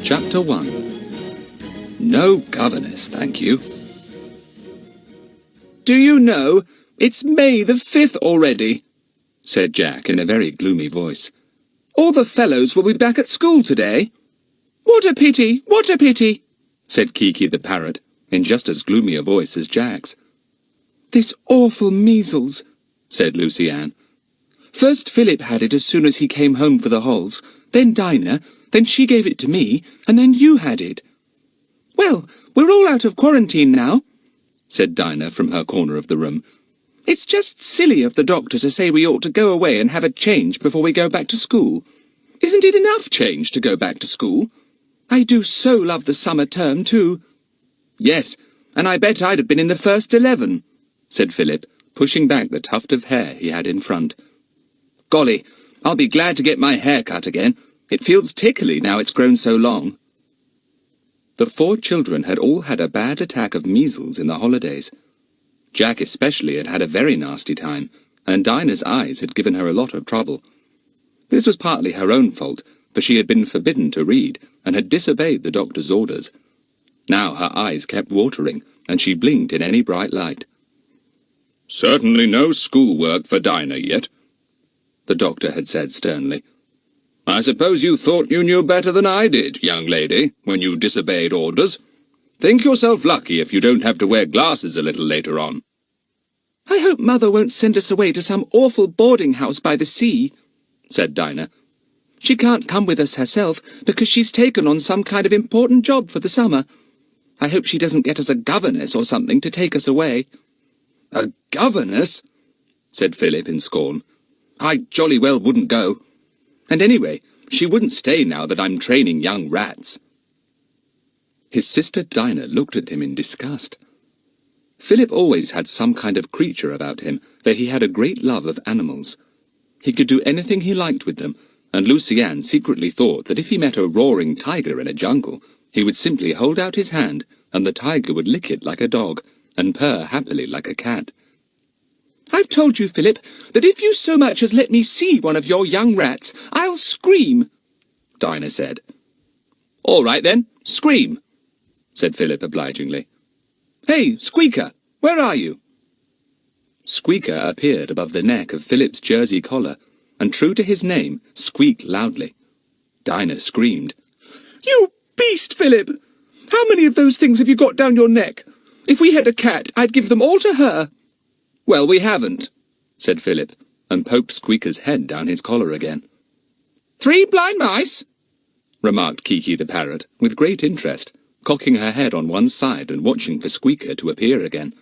Chapter 1. No governess, thank you. Do you know, it's May the 5th already, said Jack in a very gloomy voice. All the fellows will be back at school today. What a pity, what a pity, said Kiki the parrot, in just as gloomy a voice as Jack's. This awful measles, said Lucy Ann. First Philip had it as soon as he came home for the holes, then Dinah, then she gave it to me, and then you had it. Well, we're all out of quarantine now, said Dinah from her corner of the room. It's just silly of the doctor to say we ought to go away and have a change before we go back to school. Isn't it enough change to go back to school? I do so love the summer term, too. Yes, and I bet I'd have been in the first 11, said Philip, pushing back the tuft of hair he had in front. Golly, I'll be glad to get my hair cut again. It feels tickly now it's grown so long. The 4 children had all had a bad attack of measles in the holidays. Jack especially had had a very nasty time, and Dinah's eyes had given her a lot of trouble. This was partly her own fault, for she had been forbidden to read, and had disobeyed the doctor's orders. Now her eyes kept watering, and she blinked in any bright light. Certainly no schoolwork for Dinah yet, the doctor had said sternly. I suppose you thought you knew better than I did, young lady, when you disobeyed orders. Think yourself lucky if you don't have to wear glasses a little later on. I hope Mother won't send us away to some awful boarding house by the sea, said Dinah. She can't come with us herself because she's taken on some kind of important job for the summer. I hope she doesn't get us a governess or something to take us away. A governess? Said Philip in scorn. I jolly well wouldn't go. And anyway, she wouldn't stay now that I'm training young rats. His sister Dinah looked at him in disgust. Philip always had some kind of creature about him, for he had a great love of animals. He could do anything he liked with them, and Lucy Ann secretly thought that if he met a roaring tiger in a jungle, he would simply hold out his hand, and the tiger would lick it like a dog, and purr happily like a cat. I've told you, Philip, that if you so much as let me see one of your young rats, I'll scream, Dinah said. All right then, scream, said Philip obligingly. Hey, Squeaker, where are you? Squeaker appeared above the neck of Philip's jersey collar, and true to his name, squeaked loudly. Dinah screamed. You beast, Philip! How many of those things have you got down your neck? If we had a cat, I'd give them all to her. Well, we haven't, said Philip, and poked Squeaker's head down his collar again. 3 blind mice, remarked Kiki the parrot, with great interest, cocking her head on one side and watching for Squeaker to appear again.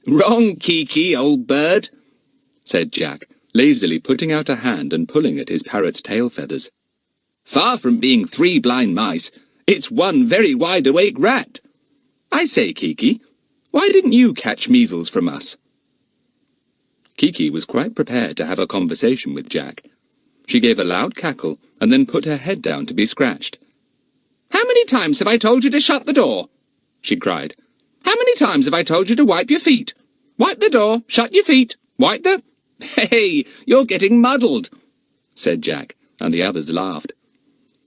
Wrong, Kiki, old bird, said Jack, lazily putting out a hand and pulling at his parrot's tail feathers. Far from being 3 blind mice, it's 1 very wide-awake rat. I say, Kiki, why didn't you catch measles from us? Kiki was quite prepared to have a conversation with Jack. She gave a loud cackle and then put her head down to be scratched. How many times have I told you to shut the door? She cried. How many times have I told you to wipe your feet? Wipe the door, shut your feet, wipe the... Hey, you're getting muddled, said Jack, and the others laughed.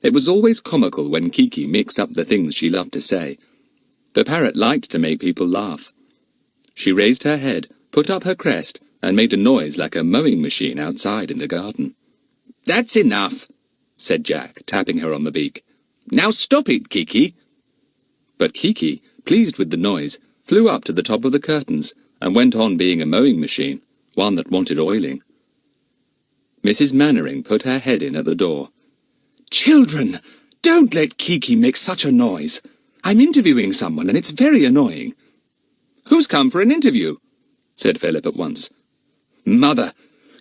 It was always comical when Kiki mixed up the things she loved to say. The parrot liked to make people laugh. She raised her head, put up her crest, and made a noise like a mowing machine outside in the garden. That's enough, said Jack, tapping her on the beak. Now stop it, Kiki. But Kiki, pleased with the noise, flew up to the top of the curtains and went on being a mowing machine, one that wanted oiling. Mrs. Mannering put her head in at the door. Children, don't let Kiki make such a noise. I'm interviewing someone and it's very annoying. Who's come for an interview? Said Philip at once. Mother,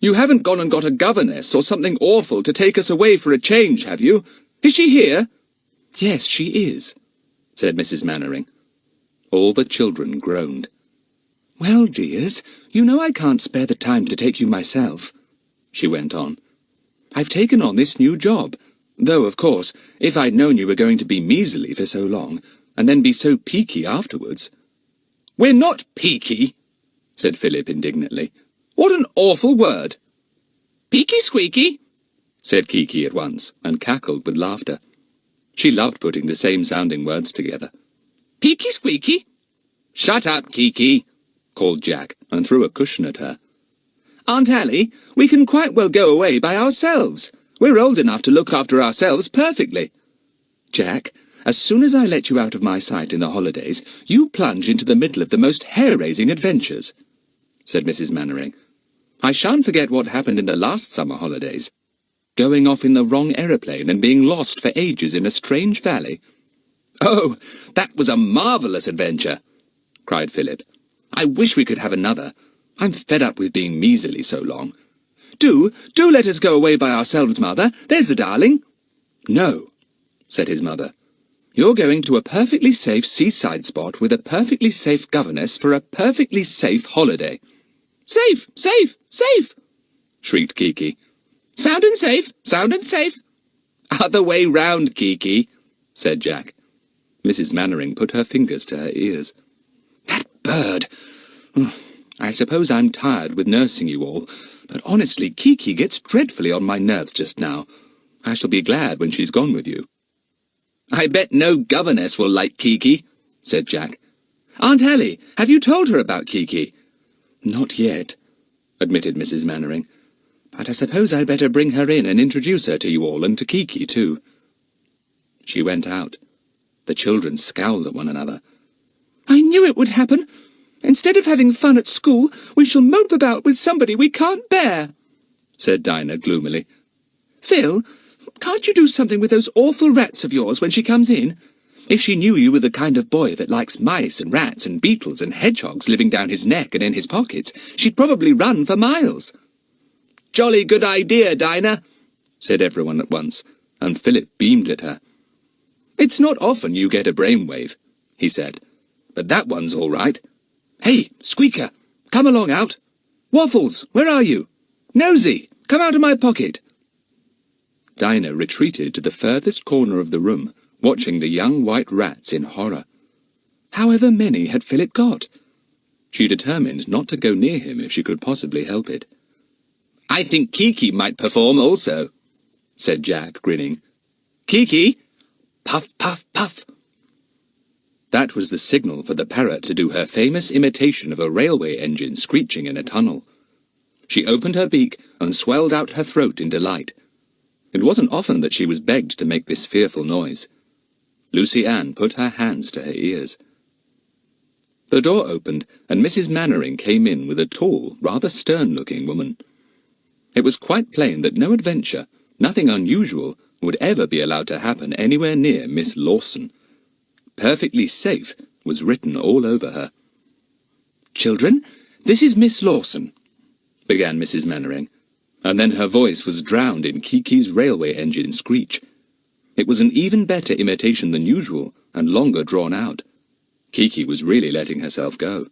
you haven't gone and got a governess or something awful to take us away for a change, have you? Is she here? Yes, she is, said Mrs. Mannering. All the children groaned. Well, dears, you know I can't spare the time to take you myself, she went on. I've taken on this new job, though, of course, if I'd known you were going to be measly for so long, and then be so peaky afterwards. We're not peaky, said Philip indignantly. What an awful word! Peaky squeaky, said Kiki at once, and cackled with laughter. She loved putting the same-sounding words together. Peaky squeaky. "Shut up, Kiki," called Jack, and threw a cushion at her. Aunt Allie, we can quite well go away by ourselves. We're old enough to look after ourselves perfectly. Jack, as soon as I let you out of my sight in the holidays, you plunge into the middle of the most hair-raising adventures," said Mrs. Mannering. "I shan't forget what happened in the last summer holidays. Going off in the wrong aeroplane and being lost for ages in a strange valley." Oh, that was a marvellous adventure, cried Philip. "I wish we could have another. I'm fed up with being measly so long." Do let us go away by ourselves, Mother. There's a darling." "No," said his mother. "You're going to a perfectly safe seaside spot with a perfectly safe governess for a perfectly safe holiday." Safe, safe, safe, shrieked Kiki. Sound and safe, sound and safe. "Other way round, Kiki," said Jack. Mrs. Mannering put her fingers to her ears. "That bird! I suppose I'm tired with nursing you all, but honestly, Kiki gets dreadfully on my nerves just now. I shall be glad when she's gone with you." "I bet no governess will like Kiki," said Jack. "Aunt Allie, have you told her about Kiki?" "Not yet," admitted Mrs. Mannering. "But I suppose I'd better bring her in and introduce her to you all, and to Kiki too." She went out. The children scowled at one another. "I knew it would happen. Instead of having fun at school, we shall mope about with somebody we can't bear," said Dinah gloomily. "Phil, can't you do something with those awful rats of yours when she comes in? If she knew you were the kind of boy that likes mice and rats and beetles and hedgehogs living down his neck and in his pockets, she'd probably run for miles." "Jolly good idea, Dinah," said everyone at once, and Philip beamed at her. "It's not often you get a brainwave," he said, "but that one's all right. Hey, Squeaker, come along out. Waffles, where are you? Nosy, come out of my pocket." Dinah retreated to the furthest corner of the room, watching the young white rats in horror. However many had Philip got? She determined not to go near him if she could possibly help it. "I think Kiki might perform also," said Jack, grinning. "Kiki!" Puff, puff, puff. That was the signal for the parrot to do her famous imitation of a railway engine screeching in a tunnel. She opened her beak and swelled out her throat in delight. It wasn't often that she was begged to make this fearful noise. Lucy Ann put her hands to her ears. The door opened, and Mrs. Mannering came in with a tall, rather stern-looking woman. It was quite plain that no adventure, nothing unusual, would ever be allowed to happen anywhere near Miss Lawson. "Perfectly safe" was written all over her. "Children, this is Miss Lawson," began Mrs. Mannering, and then her voice was drowned in Kiki's railway engine screech. It was an even better imitation than usual, and longer drawn out. Kiki was really letting herself go.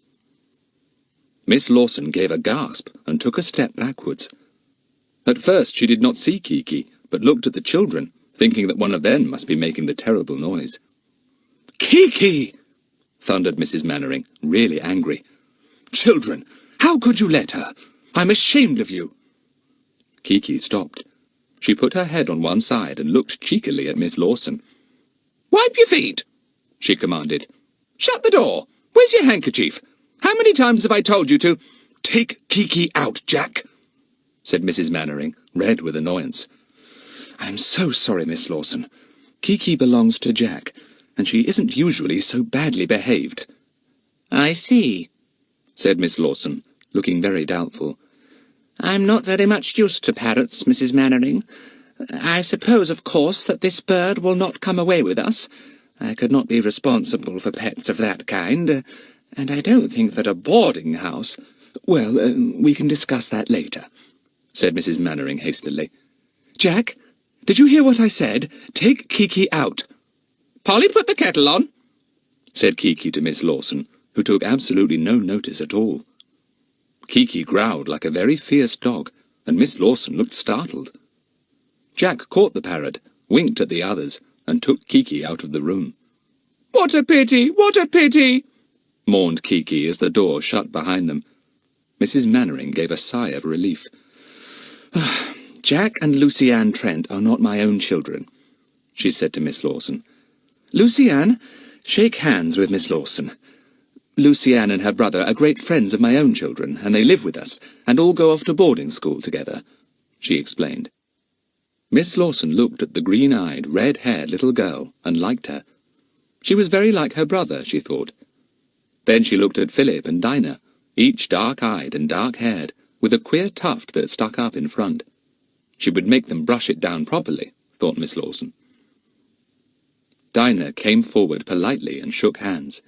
Miss Lawson gave a gasp and took a step backwards. At first she did not see Kiki, but looked at the children, thinking that one of them must be making the terrible noise. "Kiki!" thundered Mrs. Mannering, really angry. "Children, how could you let her? I'm ashamed of you." Kiki stopped. She put her head on one side and looked cheekily at Miss Lawson. "Wipe your feet," she commanded. "Shut the door. Where's your handkerchief? How many times have I told you to—" "Take Kiki out, Jack," said Mrs. Mannering, red with annoyance. "I'm so sorry, Miss Lawson. Kiki belongs to Jack, and she isn't usually so badly behaved." "I see," said Miss Lawson, looking very doubtful. "I'm not very much used to parrots, Mrs. Mannering. I suppose, of course, that this bird will not come away with us. I could not be responsible for pets of that kind, and I don't think that a boarding house—" "Well, we can discuss that later," said Mrs. Mannering hastily. "Jack, did you hear what I said? Take Kiki out." "Polly, put the kettle on," said Kiki to Miss Lawson, who took absolutely no notice at all. Kiki growled like a very fierce dog, and Miss Lawson looked startled. Jack caught the parrot, winked at the others, and took Kiki out of the room. "What a pity! What a pity!" mourned Kiki as the door shut behind them. Mrs. Mannering gave a sigh of relief. "Jack and Lucy Ann Trent are not my own children," she said to Miss Lawson. "Lucy-Anne, shake hands with Miss Lawson. Lucy-Anne and her brother are great friends of my own children, and they live with us, and all go off to boarding school together," she explained. Miss Lawson looked at the green-eyed, red-haired little girl and liked her. She was very like her brother, she thought. Then she looked at Philip and Dinah, each dark-eyed and dark-haired, with a queer tuft that stuck up in front. She would make them brush it down properly, thought Miss Lawson. Dinah came forward politely and shook hands.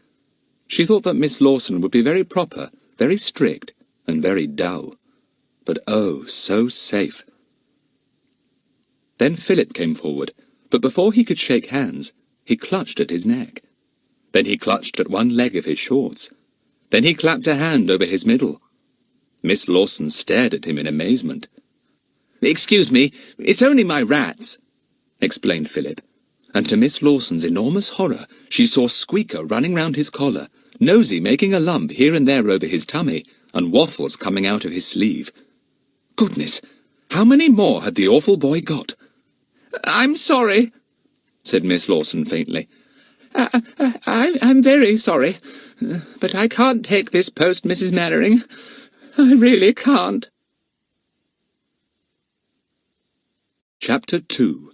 She thought that Miss Lawson would be very proper, very strict, and very dull. But oh, so safe. Then Philip came forward, but before he could shake hands, he clutched at his neck. Then he clutched at one leg of his shorts. Then he clapped a hand over his middle. Miss Lawson stared at him in amazement. "Excuse me, it's only my rats," explained Philip. And to Miss Lawson's enormous horror, she saw Squeaker running round his collar, Nosy making a lump here and there over his tummy, and Waffles coming out of his sleeve. Goodness, how many more had the awful boy got? "I'm sorry," said Miss Lawson faintly. I'm very sorry, but I can't take this post, Mrs. Mannering. I really can't." Chapter 2.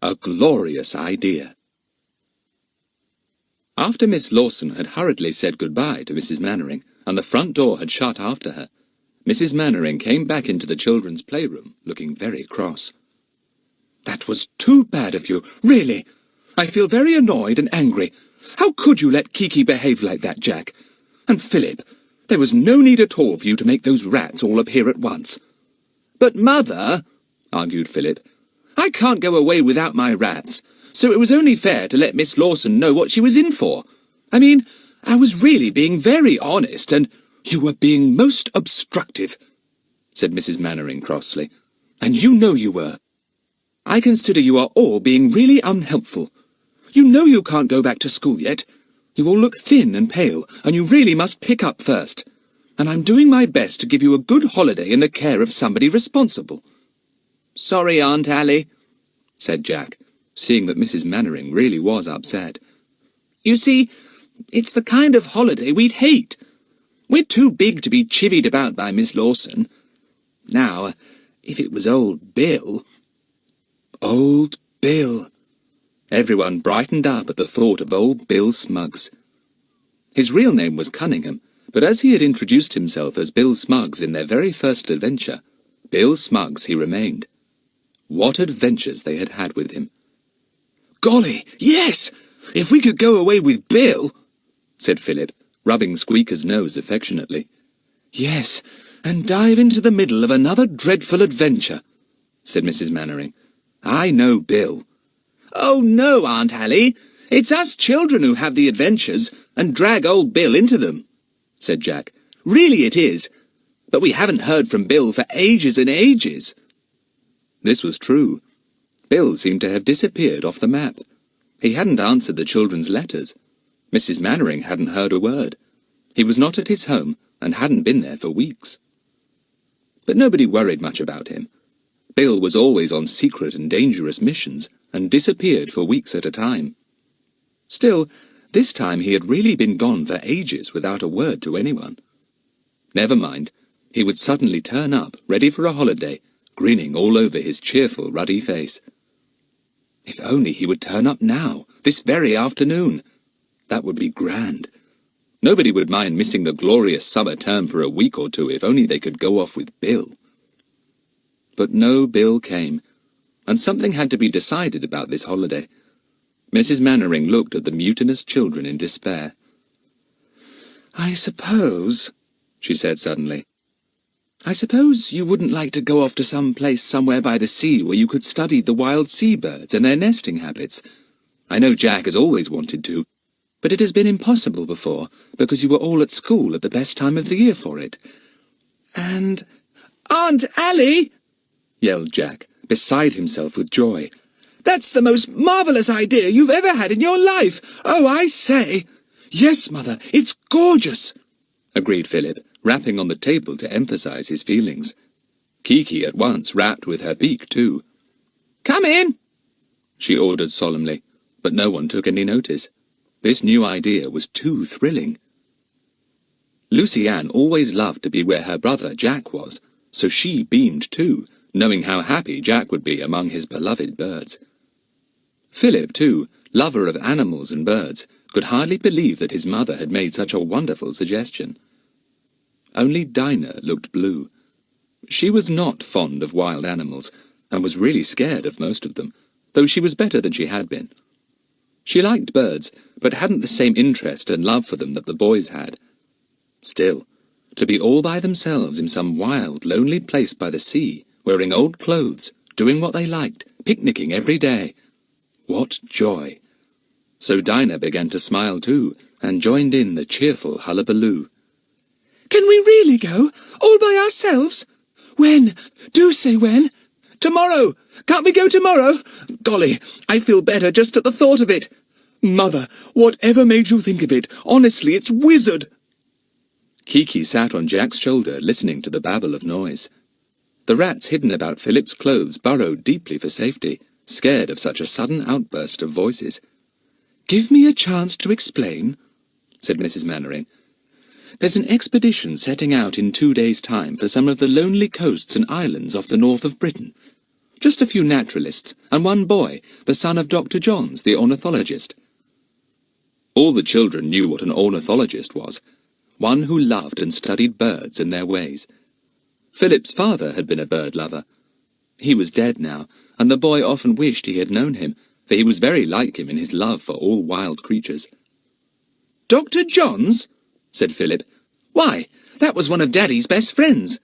A Glorious Idea. After Miss Lawson had hurriedly said goodbye to Mrs. Mannering, and the front door had shut after her, Mrs. Mannering came back into the children's playroom, looking very cross. "That was too bad of you, really. I feel very annoyed and angry. How could you let Kiki behave like that, Jack? And Philip, there was no need at all for you to make those rats all appear at once." "But, Mother," argued Philip, "I can't go away without my rats, so it was only fair to let Miss Lawson know what she was in for. I mean, I was really being very honest, and—" "You were being most obstructive," said Mrs. Mannering crossly, "and you know you were. I consider you are all being really unhelpful. You know you can't go back to school yet. You all look thin and pale, and you really must pick up first. And I'm doing my best to give you a good holiday in the care of somebody responsible." "Sorry, Aunt Allie," said Jack, seeing that Mrs. Mannering really was upset. "You see, it's the kind of holiday we'd hate. We're too big to be chivied about by Miss Lawson. Now, if it was old Bill—" Old Bill! Everyone brightened up at the thought of old Bill Smuggs. His real name was Cunningham, but as he had introduced himself as Bill Smuggs in their very first adventure, Bill Smuggs he remained. What adventures they had had with him! "Golly, yes! If we could go away with Bill," said Philip, rubbing Squeaker's nose affectionately. "Yes, and dive into the middle of another dreadful adventure," said Mrs. Mannering. "I know Bill." "Oh, no, Aunt Allie. It's us children who have the adventures, and drag old Bill into them," said Jack. "Really it is. But we haven't heard from Bill for ages and ages." This was true. Bill seemed to have disappeared off the map. He hadn't answered the children's letters. Mrs. Mannering hadn't heard a word. He was not at his home, and hadn't been there for weeks. But nobody worried much about him. Bill was always on secret and dangerous missions, and disappeared for weeks at a time. Still, this time he had really been gone for ages without a word to anyone. Never mind, he would suddenly turn up, ready for a holiday, grinning all over his cheerful, ruddy face. If only he would turn up now, this very afternoon. That would be grand. Nobody would mind missing the glorious summer term for a week or two if only they could go off with Bill. But no Bill came, and something had to be decided about this holiday. Mrs. Mannering looked at the mutinous children in despair. "I suppose," she said suddenly, "I suppose you wouldn't like to go off to some place somewhere by the sea where you could study the wild seabirds and their nesting habits. I know Jack has always wanted to, but it has been impossible before, because you were all at school at the best time of the year for it. And—" "Aunt Allie!" yelled Jack, beside himself with joy. "That's the most marvellous idea you've ever had in your life! Oh, I say!" "Yes, Mother, it's gorgeous!" agreed Philip, rapping on the table to emphasize his feelings. Kiki at once rapped with her beak, too. "Come in!" she ordered solemnly, but no one took any notice. This new idea was too thrilling. Lucy Ann always loved to be where her brother Jack was, so she beamed too, knowing how happy Jack would be among his beloved birds. Philip, too, lover of animals and birds, could hardly believe that his mother had made such a wonderful suggestion. Only Dinah looked blue. She was not fond of wild animals, and was really scared of most of them, though she was better than she had been. She liked birds, but hadn't the same interest and love for them that the boys had. Still, to be all by themselves in some wild, lonely place by the sea, wearing old clothes, doing what they liked, picnicking every day. What joy! So Dinah began to smile too, and joined in the cheerful hullabaloo. "Can we really go, all by ourselves? When? Do say when. Tomorrow! Can't we go tomorrow? Golly, I feel better just at the thought of it. Mother, whatever made you think of it? Honestly, it's wizard." Kiki sat on Jack's shoulder, listening to the babble of noise. The rats hidden about Philip's clothes burrowed deeply for safety, scared of such a sudden outburst of voices. "Give me a chance to explain," said Mrs. Mannering. "There's an expedition setting out in 2 days' time for some of the lonely coasts and islands off the north of Britain. Just a few naturalists, and one boy, the son of Dr. Johns, the ornithologist." All the children knew what an ornithologist was, one who loved and studied birds and their ways. Philip's father had been a bird lover. He was dead now, and the boy often wished he had known him, for he was very like him in his love for all wild creatures. "Dr. Johns?" said Philip. "Why, that was one of Daddy's best friends."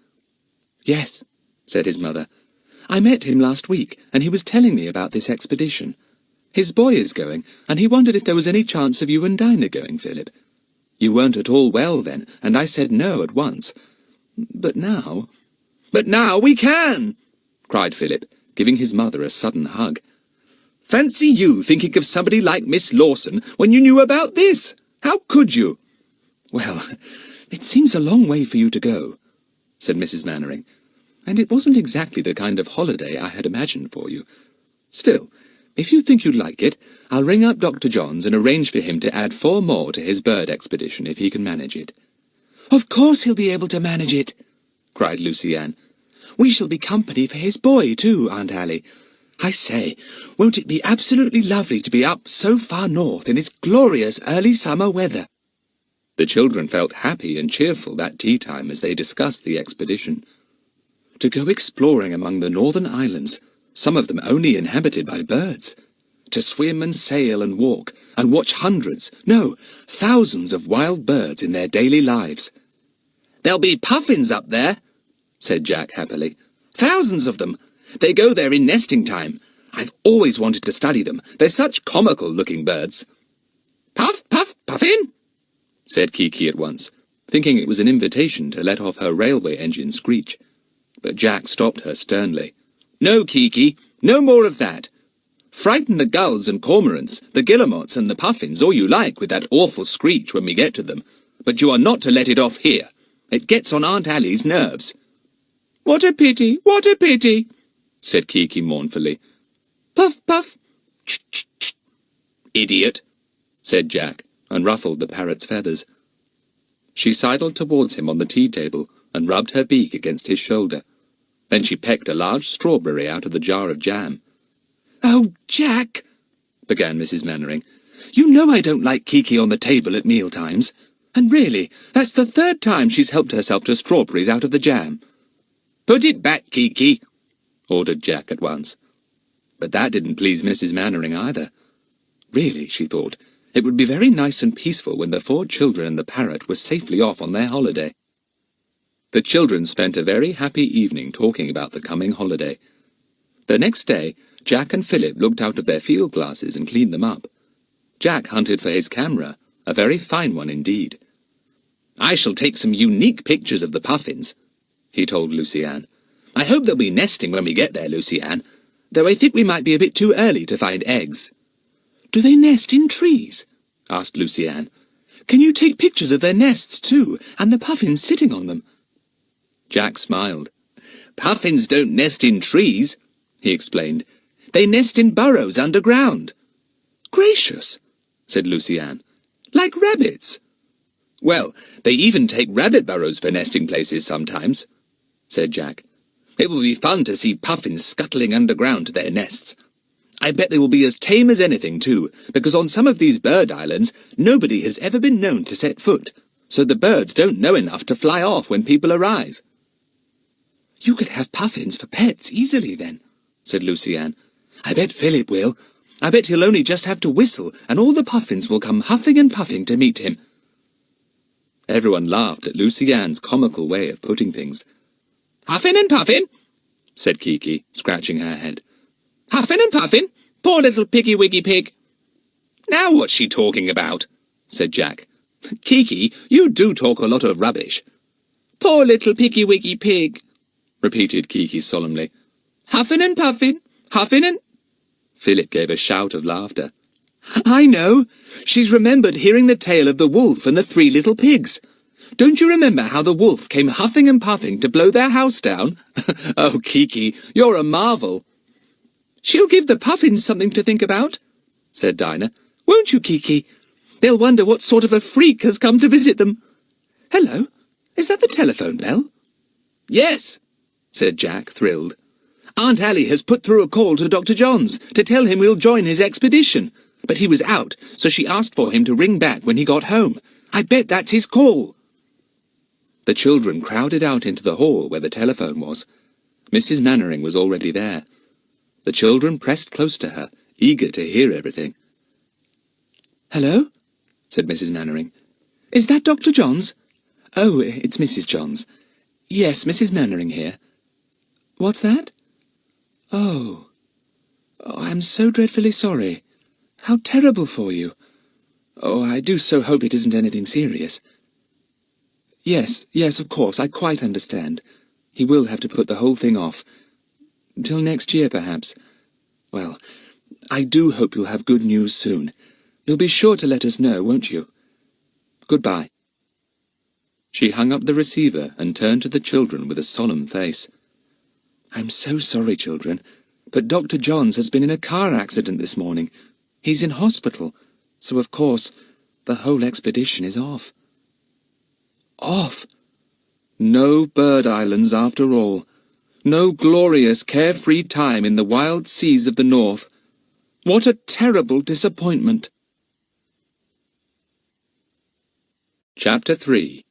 "Yes," said his mother. "I met him last week, and he was telling me about this expedition. His boy is going, and he wondered if there was any chance of you and Dinah going, Philip. You weren't at all well then, and I said no at once. But now—" "But now we can!" cried Philip, giving his mother a sudden hug. "Fancy you thinking of somebody like Miss Lawson when you knew about this! How could you?" "Well, it seems a long way for you to go," said Mrs. Mannering, "and it wasn't exactly the kind of holiday I had imagined for you. Still, if you think you'd like it, I'll ring up Dr. Johns and arrange for him to add 4 more to his bird expedition if he can manage it." "Of course he'll be able to manage it," cried Lucy Ann. "We shall be company for his boy, too, Aunt Allie. I say, won't it be absolutely lovely to be up so far north in this glorious early summer weather?" The children felt happy and cheerful that tea time as they discussed the expedition. To go exploring among the northern islands, some of them only inhabited by birds. To swim and sail and walk, and watch hundreds, no, thousands of wild birds in their daily lives. "There'll be puffins up there," said Jack happily. "Thousands of them. They go there in nesting time. I've always wanted to study them. They're such comical-looking birds." "Puff, puff, puffin," said Kiki at once, thinking it was an invitation to let off her railway engine screech. But Jack stopped her sternly. "No, Kiki, no more of that. Frighten the gulls and cormorants, the guillemots and the puffins all you like with that awful screech when we get to them, but you are not to let it off here. It gets on Aunt Allie's nerves." "What a pity, what a pity," said Kiki mournfully. "Puff, puff, ch-ch-ch." "Idiot," said Jack, and ruffled the parrot's feathers. She sidled towards him on the tea-table and rubbed her beak against his shoulder. Then she pecked a large strawberry out of the jar of jam. "Oh, Jack," began Mrs. Mannering, "you know I don't like Kiki on the table at meal-times. And really, that's the 3rd time she's helped herself to strawberries out of the jam." "Put it back, Kiki," ordered Jack at once. But that didn't please Mrs. Mannering either. Really, she thought, it would be very nice and peaceful when the 4 children and the parrot were safely off on their holiday. The children spent a very happy evening talking about the coming holiday. The next day, Jack and Philip looked out of their field glasses and cleaned them up. Jack hunted for his camera, a very fine one indeed. "I shall take some unique pictures of the puffins," he told Lucy Ann. "I hope they'll be nesting when we get there, Lucy Ann, though I think we might be a bit too early to find eggs." "Do they nest in trees?" asked Lucy Ann. "Can you take pictures of their nests too, and the puffins sitting on them?" Jack smiled. "Puffins don't nest in trees," he explained. They nest in burrows underground." "Gracious," said Lucy-Anne. "Like rabbits." "Well, they even take rabbit burrows for nesting places sometimes," said Jack. "It will be fun to see puffins scuttling underground to their nests. I bet they will be as tame as anything, too, because on some of these bird islands, nobody has ever been known to set foot, so the birds don't know enough to fly off when people arrive." "You could have puffins for pets easily, then," said Lucy-Anne. "I bet Philip will. I bet he'll only just have to whistle, and all the puffins will come huffing and puffing to meet him." Everyone laughed at Lucy-Anne's comical way of putting things. "Huffin' and puffin'," said Kiki, scratching her head. "Huffin' and puffin', poor little piggy-wiggy pig." "Now what's she talking about?" said Jack. "Kiki, you do talk a lot of rubbish." "Poor little piggy-wiggy pig," repeated Kiki solemnly. "Huffin' and puffin', huffin' and—" Philip gave a shout of laughter. "I know! She's remembered hearing the tale of the wolf and the 3 little pigs. Don't you remember how the wolf came huffing and puffing to blow their house down? Oh, Kiki, you're a marvel." "She'll give the puffins something to think about," said Dinah. "Won't you, Kiki? They'll wonder what sort of a freak has come to visit them. Hello, is that the telephone bell?" "Yes," said Jack, thrilled. "Aunt Allie has put through a call to Dr. John's to tell him we'll join his expedition. But he was out, so she asked for him to ring back when he got home. I bet that's his call." The children crowded out into the hall where the telephone was. Mrs. Mannering was already there. The children pressed close to her, eager to hear everything. "Hello?" said Mrs. Mannering. "Is that Dr. John's?" "Oh, it's Mrs. Johns. Yes, Mrs. Mannering here." "What's that?" Oh, I'm so dreadfully sorry. How terrible for you. Oh, I do so hope it isn't anything serious." Yes, of course, I quite understand. He will have to put the whole thing off. Till next year, perhaps. Well, I do hope you'll have good news soon. You'll be sure to let us know, won't you? Goodbye." She hung up the receiver and turned to the children with a solemn face. "I'm so sorry, children, but Dr. Johns has been in a car accident this morning. He's in hospital, so of course the whole expedition is off." Off! No bird islands after all. No glorious, carefree time in the wild seas of the north. What a terrible disappointment! Chapter 3.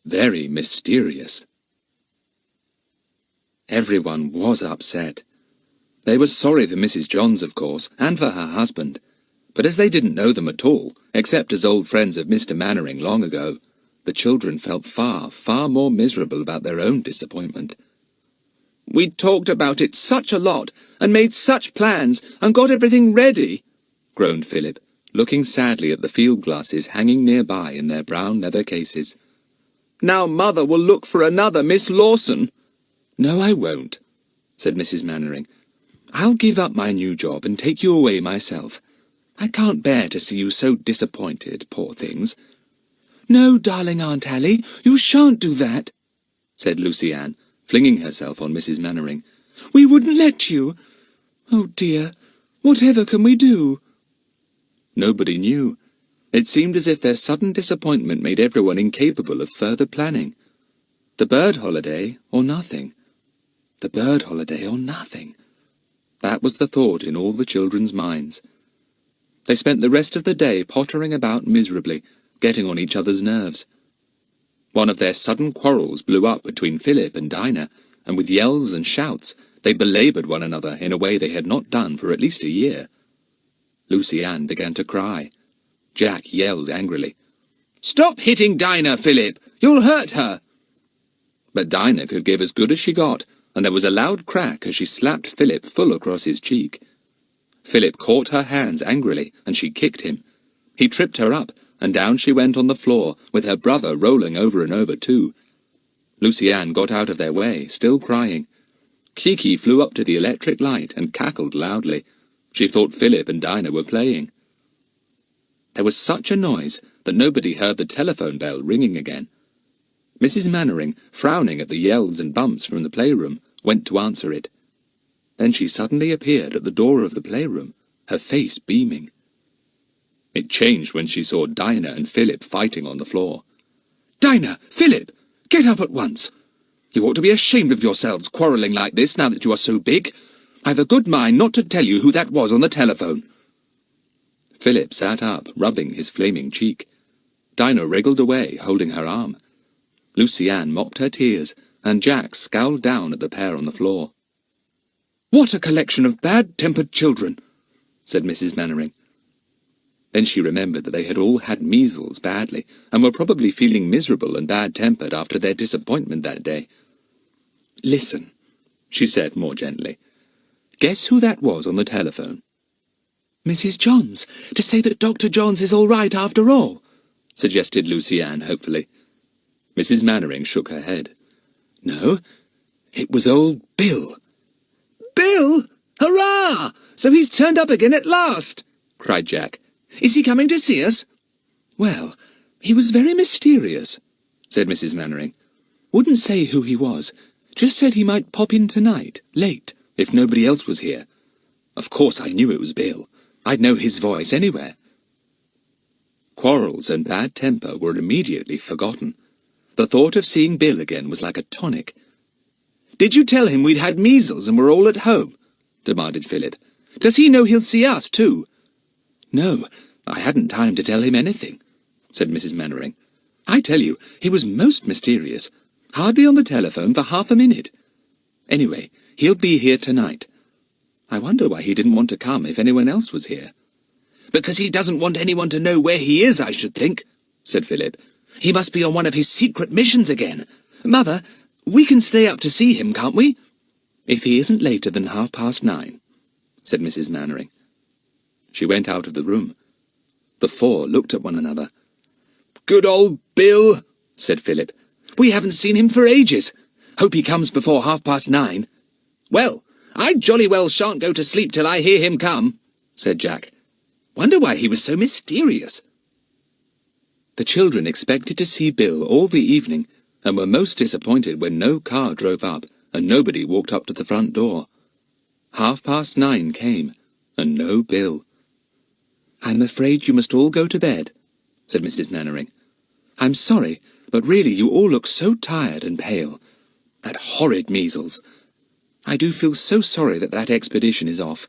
Very mysterious. Everyone was upset. They were sorry for Mrs. Johns, of course, and for her husband. But as they didn't know them at all, except as old friends of Mr. Mannering long ago, the children felt far, far more miserable about their own disappointment. "We'd talked about it such a lot, and made such plans, and got everything ready," groaned Philip, looking sadly at the field glasses hanging nearby in their brown leather cases. "Now Mother will look for another Miss Lawson." "No, I won't," said Mrs. Mannering. "I'll give up my new job and take you away myself. I can't bear to see you so disappointed, poor things." "No, darling Aunt Allie, you shan't do that," said Lucy-Anne, flinging herself on Mrs. Mannering. "We wouldn't let you. Oh dear, whatever can we do?" Nobody knew. It seemed as if their sudden disappointment made everyone incapable of further planning. The bird holiday or nothing. The bird holiday or nothing. That was the thought in all the children's minds. They spent the rest of the day pottering about miserably, getting on each other's nerves. One of their sudden quarrels blew up between Philip and Dinah, and with yells and shouts they belaboured one another in a way they had not done for at least a year. Lucy-Anne began to cry. Jack yelled angrily, "Stop hitting Dinah, Philip! You'll hurt her!" But Dinah could give as good as she got, and there was a loud crack as she slapped Philip full across his cheek. Philip caught her hands angrily, and she kicked him. He tripped her up, and down she went on the floor, with her brother rolling over and over too. Lucy-Anne got out of their way, still crying. Kiki flew up to the electric light and cackled loudly. She thought Philip and Dinah were playing. There was such a noise that nobody heard the telephone bell ringing again. Mrs. Mannering, frowning at the yells and bumps from the playroom, went to answer it. Then she suddenly appeared at the door of the playroom, her face beaming. It changed when she saw Dinah and Philip fighting on the floor. "Dinah! Philip! Get up at once! You ought to be ashamed of yourselves quarrelling like this now that you are so big. I've a good mind not to tell you who that was on the telephone." Philip sat up, rubbing his flaming cheek. Dinah wriggled away, holding her arm. Lucy-Anne mopped her tears, and Jack scowled down at the pair on the floor. "What a collection of bad-tempered children," said Mrs. Mannering. Then she remembered that they had all had measles badly, and were probably feeling miserable and bad-tempered after their disappointment that day. "Listen," she said more gently. "Guess who that was on the telephone?" "Mrs. Johns, to say that Dr. Johns is all right after all," suggested Lucy-Anne hopefully. Mrs. Mannering shook her head. "No, it was old Bill." "Bill? Hurrah! So he's turned up again at last!" cried Jack. "Is he coming to see us?" "Well, he was very mysterious," said Mrs. Mannering. "Wouldn't say who he was, just said he might pop in tonight, late, if nobody else was here. Of course I knew it was Bill. I'd know his voice anywhere." Quarrels and bad temper were immediately forgotten. The thought of seeing Bill again was like a tonic. "Did you tell him we'd had measles and were all at home?" demanded Philip. "Does he know he'll see us too?" "No, I hadn't time to tell him anything," said Mrs. Mannering. "I tell you, he was most mysterious. Hardly on the telephone for half a minute. Anyway, he'll be here tonight. I wonder why he didn't want to come if anyone else was here." "Because he doesn't want anyone to know where he is, I should think," said Philip. "He must be on one of his secret missions again. Mother, we can stay up to see him, can't we?" "If he isn't later than 9:30, said Mrs. Mannering. She went out of the room. The four looked at one another. "Good old Bill," said Philip. "We haven't seen him for ages. Hope he comes before 9:30. "Well, I jolly well shan't go to sleep till I hear him come," said Jack. "Wonder why he was so mysterious." The children expected to see Bill all the evening, and were most disappointed when no car drove up and nobody walked up to the front door. 9:30 came, and no Bill. "I'm afraid you must all go to bed," said Mrs. Mannering. "I'm sorry, but really you all look so tired and pale. That horrid measles. I do feel so sorry that that expedition is off.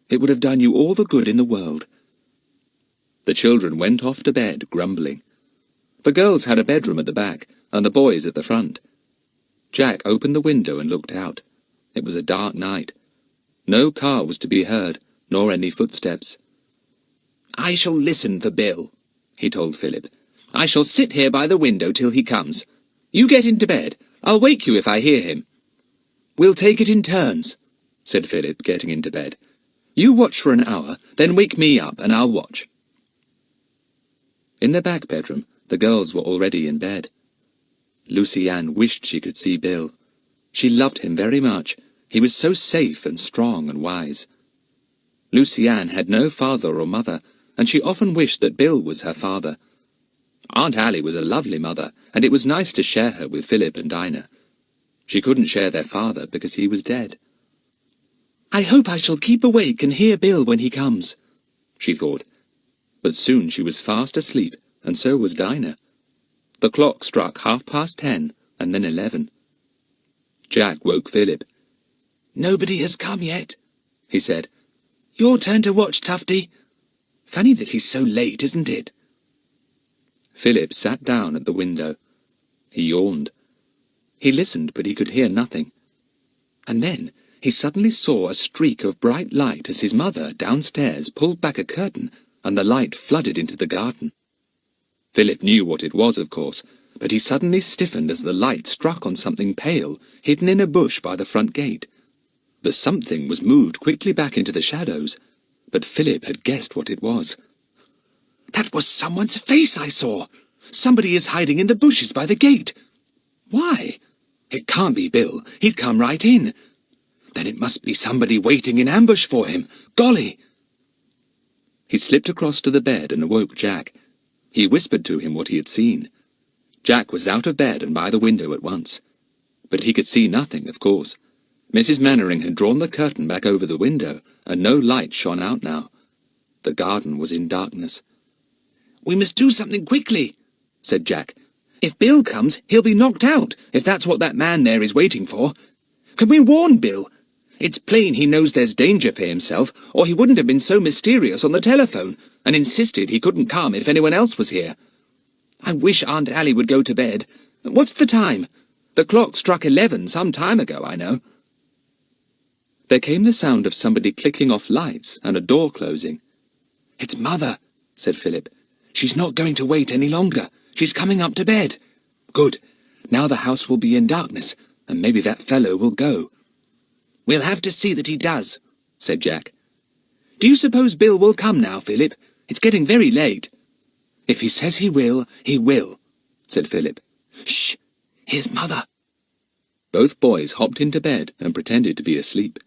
It would have done you all the good in the world." The children went off to bed, grumbling. The girls had a bedroom at the back, and the boys at the front. Jack opened the window and looked out. It was a dark night. No car was to be heard, nor any footsteps. "I shall listen for Bill," he told Philip. "I shall sit here by the window till he comes. You get into bed. I'll wake you if I hear him." "We'll take it in turns," said Philip, getting into bed. "You watch for an hour, then wake me up and I'll watch." In the back bedroom, the girls were already in bed. Lucy-Anne wished she could see Bill. She loved him very much. He was so safe and strong and wise. Lucy-Anne had no father or mother, and she often wished that Bill was her father. Aunt Allie was a lovely mother, and it was nice to share her with Philip and Dinah. She couldn't share their father because he was dead. "I hope I shall keep awake and hear Bill when he comes," she thought. But soon she was fast asleep, and so was Dinah. The clock struck 10:30, and then 11. Jack woke Philip. "Nobody has come yet," he said. "Your turn to watch, Tufty. Funny that he's so late, isn't it?" Philip sat down at the window. He yawned. He listened, but he could hear nothing. And then he suddenly saw a streak of bright light as his mother, downstairs, pulled back a curtain, and the light flooded into the garden. Philip knew what it was, of course, but he suddenly stiffened as the light struck on something pale, hidden in a bush by the front gate. The something was moved quickly back into the shadows, but Philip had guessed what it was. "That was someone's face I saw! Somebody is hiding in the bushes by the gate! Why? It can't be Bill. He'd come right in. Then it must be somebody waiting in ambush for him. Golly!" He slipped across to the bed and awoke Jack. He whispered to him what he had seen. Jack was out of bed and by the window at once. But he could see nothing, of course. Mrs. Mannering had drawn the curtain back over the window, and no light shone out now. The garden was in darkness. "We must do something quickly," said Jack. "If Bill comes, he'll be knocked out, if that's what that man there is waiting for. Can we warn Bill? It's plain he knows there's danger for himself, or he wouldn't have been so mysterious on the telephone, and insisted he couldn't come if anyone else was here. I wish Aunt Allie would go to bed. What's the time? The clock struck 11 some time ago, I know." There came the sound of somebody clicking off lights and a door closing. "It's Mother," said Philip. "She's not going to wait any longer. She's coming up to bed. Good. Now the house will be in darkness, and maybe that fellow will go." "We'll have to see that he does," said Jack. "Do you suppose Bill will come now, Philip? It's getting very late." "If he says he will, said Philip. "Shh! Here's Mother." Both boys hopped into bed and pretended to be asleep.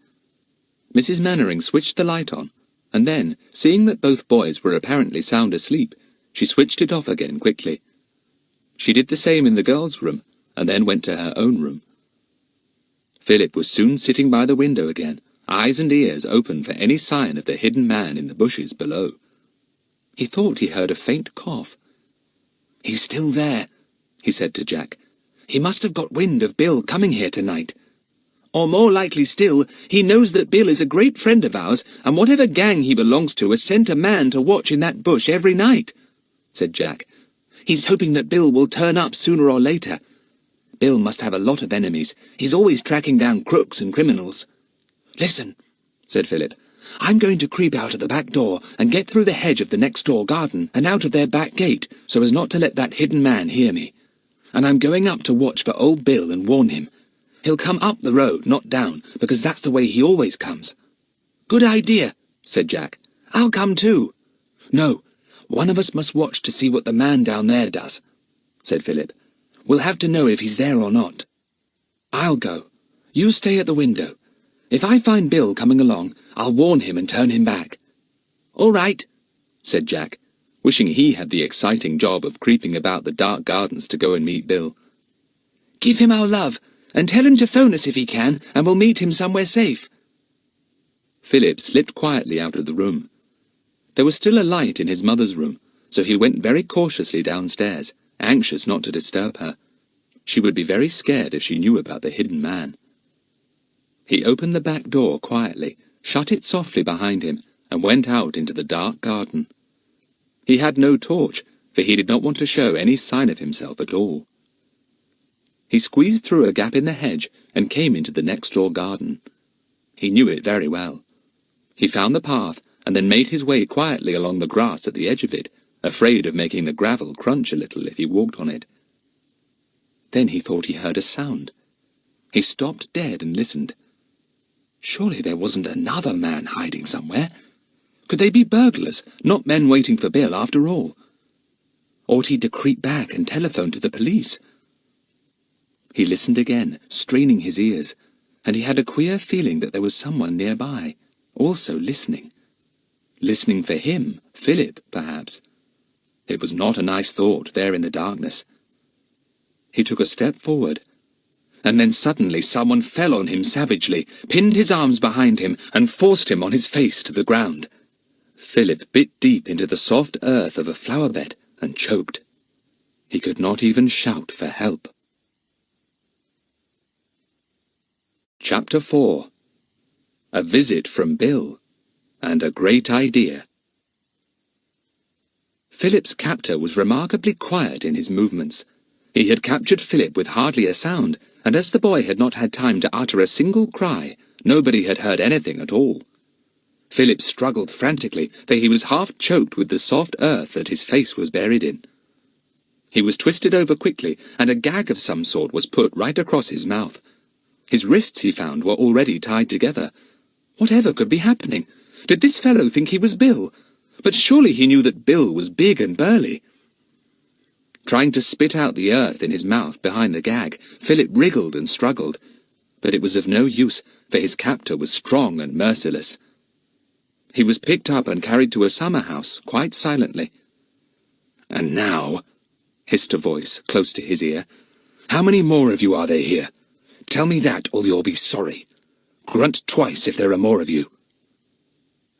Mrs. Mannering switched the light on, and then, seeing that both boys were apparently sound asleep, she switched it off again quickly. She did the same in the girls' room, and then went to her own room. Philip was soon sitting by the window again, eyes and ears open for any sign of the hidden man in the bushes below. He thought he heard a faint cough. "He's still there," he said to Jack. "He must have got wind of Bill coming here tonight. Or more likely still, he knows that Bill is a great friend of ours, and whatever gang he belongs to has sent a man to watch in that bush every night," said Jack. "He's hoping that Bill will turn up sooner or later. Bill must have a lot of enemies. He's always tracking down crooks and criminals." "Listen," said Philip. "I'm going to creep out of the back door and get through the hedge of the next-door garden and out of their back gate so as not to let that hidden man hear me. And I'm going up to watch for old Bill and warn him. He'll come up the road, not down, because that's the way he always comes." "Good idea," said Jack. "I'll come too." "No, one of us must watch to see what the man down there does," said Philip. "We'll have to know if he's there or not. I'll go. You stay at the window. If I find Bill coming along, I'll warn him and turn him back." "All right," said Jack, wishing he had the exciting job of creeping about the dark gardens to go and meet Bill. "Give him our love, and tell him to phone us if he can, and we'll meet him somewhere safe." Philip slipped quietly out of the room. There was still a light in his mother's room, so he went very cautiously downstairs, anxious not to disturb her. She would be very scared if she knew about the hidden man. He opened the back door quietly, shut it softly behind him, and went out into the dark garden. He had no torch, for he did not want to show any sign of himself at all. He squeezed through a gap in the hedge and came into the next-door garden. He knew it very well. He found the path and then made his way quietly along the grass at the edge of it, afraid of making the gravel crunch a little if he walked on it. Then he thought he heard a sound. He stopped dead and listened. Surely there wasn't another man hiding somewhere. Could they be burglars, not men waiting for Bill after all? Ought he to creep back and telephone to the police? He listened again, straining his ears, and he had a queer feeling that there was someone nearby, also listening. Listening for him, Philip, perhaps. It was not a nice thought, there in the darkness. He took a step forward, and then suddenly someone fell on him savagely, pinned his arms behind him, and forced him on his face to the ground. Philip bit deep into the soft earth of a flower bed and choked. He could not even shout for help. Chapter 4. A Visit from Bill, and a Great Idea. Philip's captor was remarkably quiet in his movements. He had captured Philip with hardly a sound, and as the boy had not had time to utter a single cry, nobody had heard anything at all. Philip struggled frantically, for he was half choked with the soft earth that his face was buried in. He was twisted over quickly, and a gag of some sort was put right across his mouth. His wrists, he found, were already tied together. Whatever could be happening? Did this fellow think he was Bill? But surely he knew that Bill was big and burly. Trying to spit out the earth in his mouth behind the gag, Philip wriggled and struggled. But it was of no use, for his captor was strong and merciless. He was picked up and carried to a summer house, quite silently. "And now," hissed a voice close to his ear, "how many more of you are there here? Tell me that, or you'll be sorry. Grunt twice if there are more of you."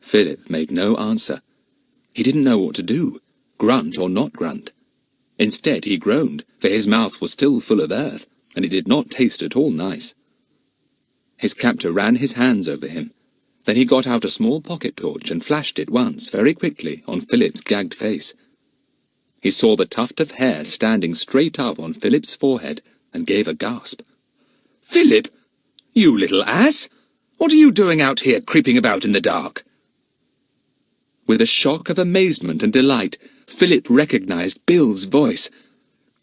Philip made no answer. He didn't know what to do, grunt or not grunt. Instead he groaned, for his mouth was still full of earth, and it did not taste at all nice. His captor ran his hands over him. Then he got out a small pocket torch and flashed it once, very quickly, on Philip's gagged face. He saw the tuft of hair standing straight up on Philip's forehead, and gave a gasp. "Philip! You little ass! What are you doing out here creeping about in the dark?" With a shock of amazement and delight, Philip recognized Bill's voice.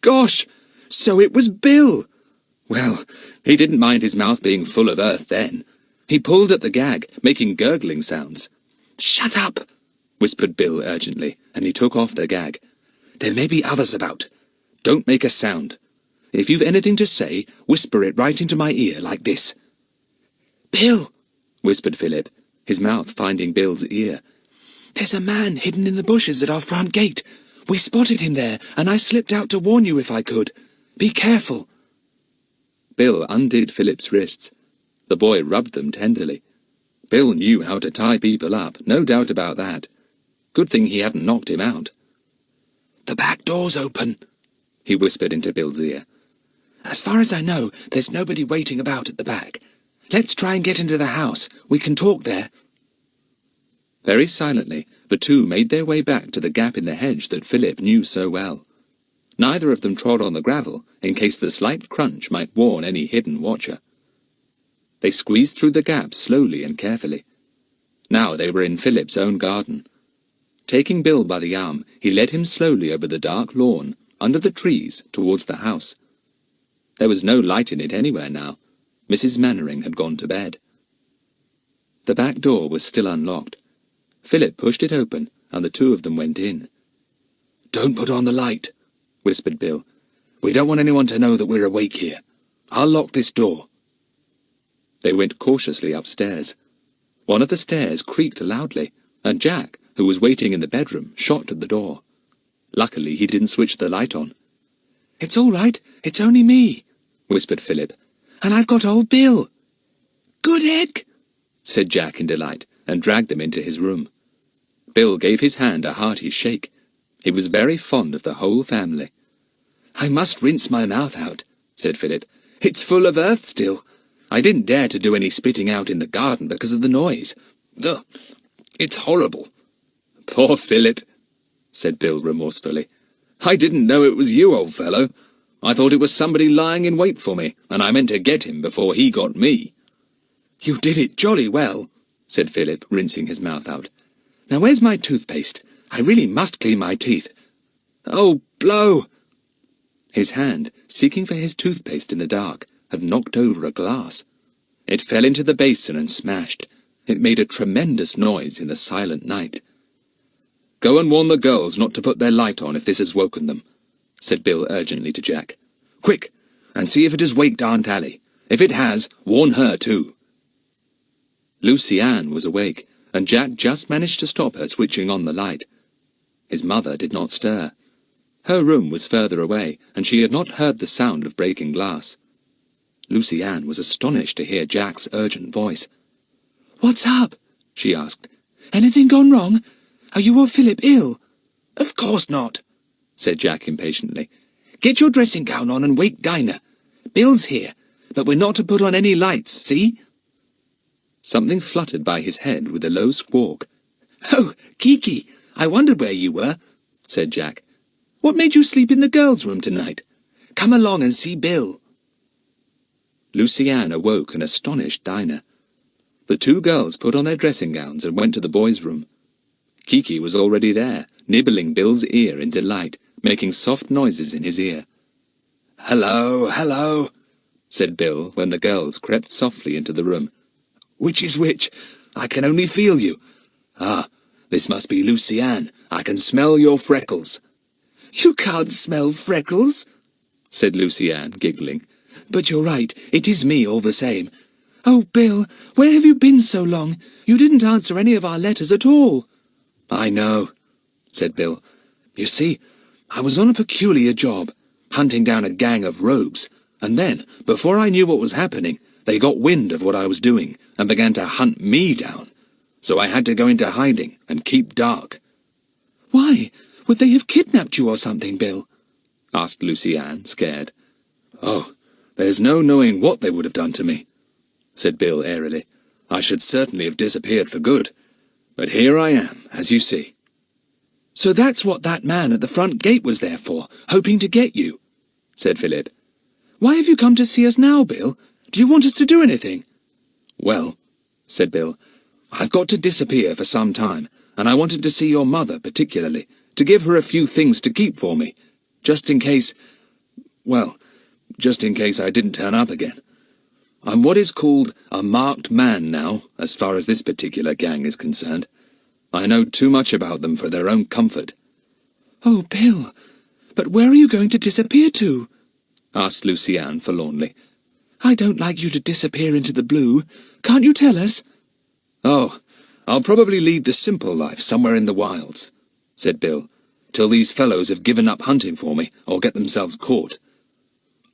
Gosh! So it was Bill! Well, he didn't mind his mouth being full of earth then. He pulled at the gag, making gurgling sounds. "Shut up!" whispered Bill urgently, and he took off the gag. "There may be others about. Don't make a sound. If you've anything to say, whisper it right into my ear like this." "Bill," whispered Philip, his mouth finding Bill's ear. "There's a man hidden in the bushes at our front gate. We spotted him there, and I slipped out to warn you if I could. Be careful." Bill undid Philip's wrists. The boy rubbed them tenderly. Bill knew how to tie people up, no doubt about that. Good thing he hadn't knocked him out. "The back door's open," he whispered into Bill's ear. "As far as I know, there's nobody waiting about at the back. Let's try and get into the house. We can talk there." Very silently, the two made their way back to the gap in the hedge that Philip knew so well. Neither of them trod on the gravel, in case the slight crunch might warn any hidden watcher. They squeezed through the gap slowly and carefully. Now they were in Philip's own garden. Taking Bill by the arm, he led him slowly over the dark lawn, under the trees, towards the house. There was no light in it anywhere now. Mrs. Mannering had gone to bed. The back door was still unlocked. Philip pushed it open, and the two of them went in. "Don't put on the light," whispered Bill. "We don't want anyone to know that we're awake here. I'll lock this door." They went cautiously upstairs. One of the stairs creaked loudly, and Jack, who was waiting in the bedroom, shot at the door. Luckily he didn't switch the light on. "It's all right. It's only me," whispered Philip. "And I've got old Bill." "Good egg," said Jack in delight, and dragged them into his room. Bill gave his hand a hearty shake. He was very fond of the whole family. "I must rinse my mouth out," said Philip. "It's full of earth still. I didn't dare to do any spitting out in the garden because of the noise. Ugh, it's horrible." "Poor Philip," said Bill remorsefully. "I didn't know it was you, old fellow. I thought it was somebody lying in wait for me, and I meant to get him before he got me." "You did it jolly well," said Philip, rinsing his mouth out. "Now where's my toothpaste? I really must clean my teeth. Oh, blow!" His hand, seeking for his toothpaste in the dark, had knocked over a glass. It fell into the basin and smashed. It made a tremendous noise in the silent night. "Go and warn the girls not to put their light on if this has woken them," said Bill urgently to Jack. "Quick, and see if it has waked Aunt Allie. If it has, warn her too." Lucy Ann was awake, and Jack just managed to stop her switching on the light. His mother did not stir. Her room was further away, and she had not heard the sound of breaking glass. Lucy Ann was astonished to hear Jack's urgent voice. "What's up?" she asked. "Anything gone wrong? Are you or Philip ill?" "Of course not," said Jack impatiently. "Get your dressing gown on and wake Dinah. Bill's here, but we're not to put on any lights, see?" Something fluttered by his head with a low squawk. "Oh, Kiki, I wondered where you were," said Jack. "What made you sleep in the girls' room tonight? Come along and see Bill." Lucy Ann awoke and astonished Dinah. The two girls put on their dressing gowns and went to the boys' room. Kiki was already there, nibbling Bill's ear in delight, making soft noises in his ear. "Hello, hello," said Bill when the girls crept softly into the room. "Which is which? I can only feel you. Ah, this must be Lucy Ann. I can smell your freckles." "You can't smell freckles," said Lucy Ann, giggling. "But you're right, it is me all the same. Oh, Bill, where have you been so long? You didn't answer any of our letters at all." "I know," said Bill. "You see, I was on a peculiar job, hunting down a gang of rogues, and then, before I knew what was happening, They got wind of what I was doing and began to hunt me down. So I had to go into hiding and keep dark. Why? Would they have kidnapped you or something, Bill? Asked Lucy Ann, scared. Oh, there's no knowing what they would have done to me, said Bill airily. I should certainly have disappeared for good. But here I am, as you see. So that's what that man at the front gate was there for, hoping to get you, said Philip. Why have you come to see us now, Bill? Do you want us to do anything? Well, said Bill, I've got to disappear for some time, and I wanted to see your mother particularly, to give her a few things to keep for me, just in case I didn't turn up again. I'm what is called a marked man now, as far as this particular gang is concerned. I know too much about them for their own comfort. Oh, Bill, but where are you going to disappear to? Asked Lucy Ann forlornly. I don't like you to disappear into the blue. Can't you tell us? Oh, I'll probably lead the simple life somewhere in the wilds, said Bill, till these fellows have given up hunting for me or get themselves caught.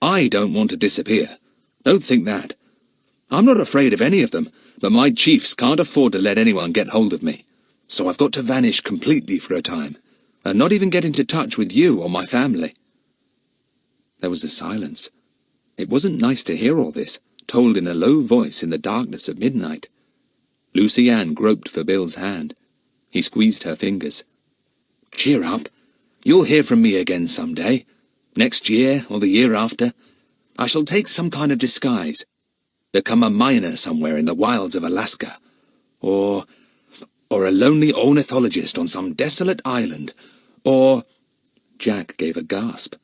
I don't want to disappear. Don't think that. I'm not afraid of any of them, but my chiefs can't afford to let anyone get hold of me. So I've got to vanish completely for a time, and not even get into touch with you or my family. There was a silence. It wasn't nice to hear all this, told in a low voice in the darkness of midnight. Lucy Ann groped for Bill's hand. He squeezed her fingers. Cheer up. You'll hear from me again some day. Next year or the year after. I shall take some kind of disguise. Become a miner somewhere in the wilds of Alaska. Or a lonely ornithologist on some desolate island. Or... Jack gave a gasp.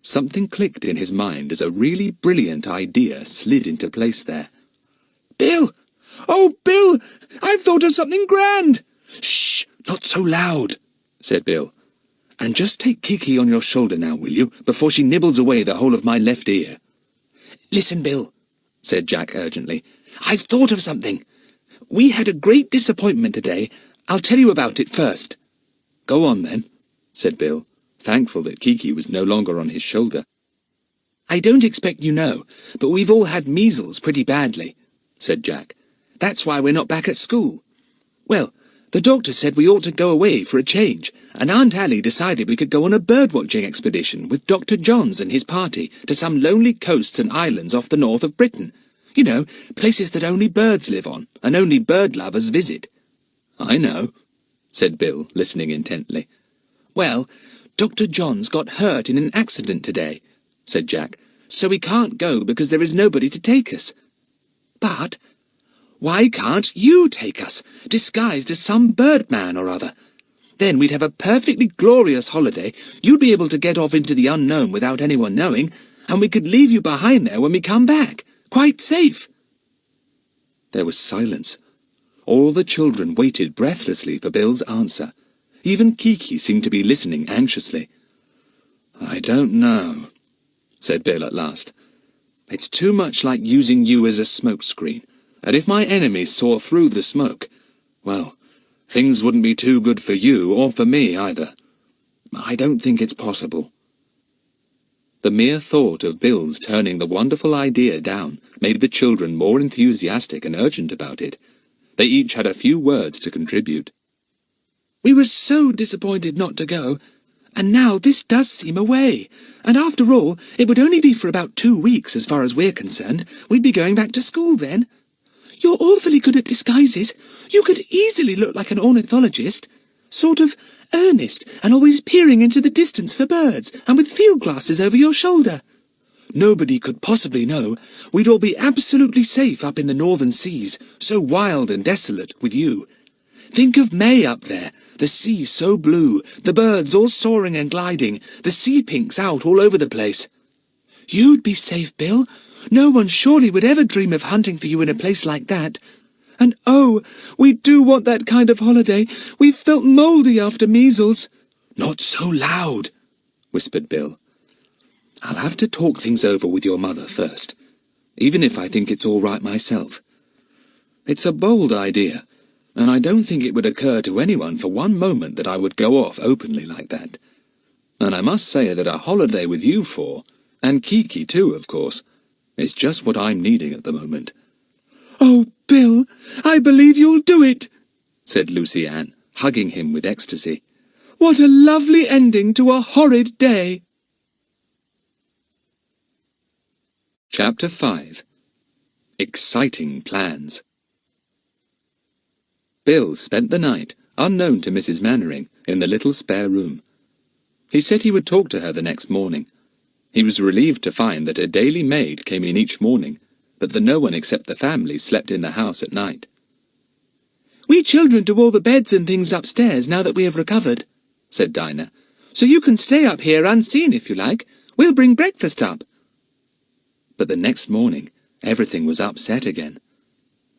Something clicked in his mind as a really brilliant idea slid into place there. Bill! Oh, Bill! I've thought of something grand! Shh! Not so loud, said Bill. And just take Kiki on your shoulder now, will you, before she nibbles away the whole of my left ear. Listen, Bill, said Jack urgently. I've thought of something. We had a great disappointment today. I'll tell you about it first. Go on, then, said Bill, thankful that Kiki was no longer on his shoulder. I don't expect you know, but we've all had measles pretty badly, said Jack. That's why we're not back at school. Well, the doctor said we ought to go away for a change, and Aunt Allie decided we could go on a bird-watching expedition with Dr. Johns and his party to some lonely coasts and islands off the north of Britain. You know, places that only birds live on, and only bird-lovers visit. I know, said Bill, listening intently. Well, Dr. Johns got hurt in an accident today, said Jack, so we can't go because there is nobody to take us. But why can't you take us, disguised as some birdman or other? Then we'd have a perfectly glorious holiday, you'd be able to get off into the unknown without anyone knowing, and we could leave you behind there when we come back, quite safe. There was silence. All the children waited breathlessly for Bill's answer. Even Kiki seemed to be listening anxiously. I don't know, said Bill at last. It's too much like using you as a smokescreen, and if my enemies saw through the smoke, well, things wouldn't be too good for you or for me either. I don't think it's possible. The mere thought of Bill's turning the wonderful idea down made the children more enthusiastic and urgent about it. They each had a few words to contribute. We were so disappointed not to go, and now this does seem a way. And after all, it would only be for about 2 weeks as far as we're concerned. We'd be going back to school then. You're awfully good at disguises. You could easily look like an ornithologist. Sort of earnest and always peering into the distance for birds and with field glasses over your shoulder. Nobody could possibly know. We'd all be absolutely safe up in the northern seas, so wild and desolate with you. Think of May up there, the sea so blue, the birds all soaring and gliding, the sea pinks out all over the place. You'd be safe, Bill. No one surely would ever dream of hunting for you in a place like that. And oh, we do want that kind of holiday. We've felt mouldy after measles. Not so loud, whispered Bill. I'll have to talk things over with your mother first, even if I think it's all right myself. It's a bold idea, and I don't think it would occur to anyone for one moment that I would go off openly like that. And I must say that a holiday with you four, and Kiki too, of course, It's just what I'm needing at the moment." "Oh, Bill, I believe you'll do it," said Lucy Ann, hugging him with ecstasy. "What a lovely ending to a horrid day." Chapter 5. Exciting Plans. Bill spent the night, unknown to Mrs. Mannering, in the little spare room. He said he would talk to her the next morning. He was relieved to find that a daily maid came in each morning, but that no one except the family slept in the house at night. "We children do all the beds and things upstairs now that we have recovered," said Dinah. "So you can stay up here unseen if you like. We'll bring breakfast up." But the next morning, everything was upset again.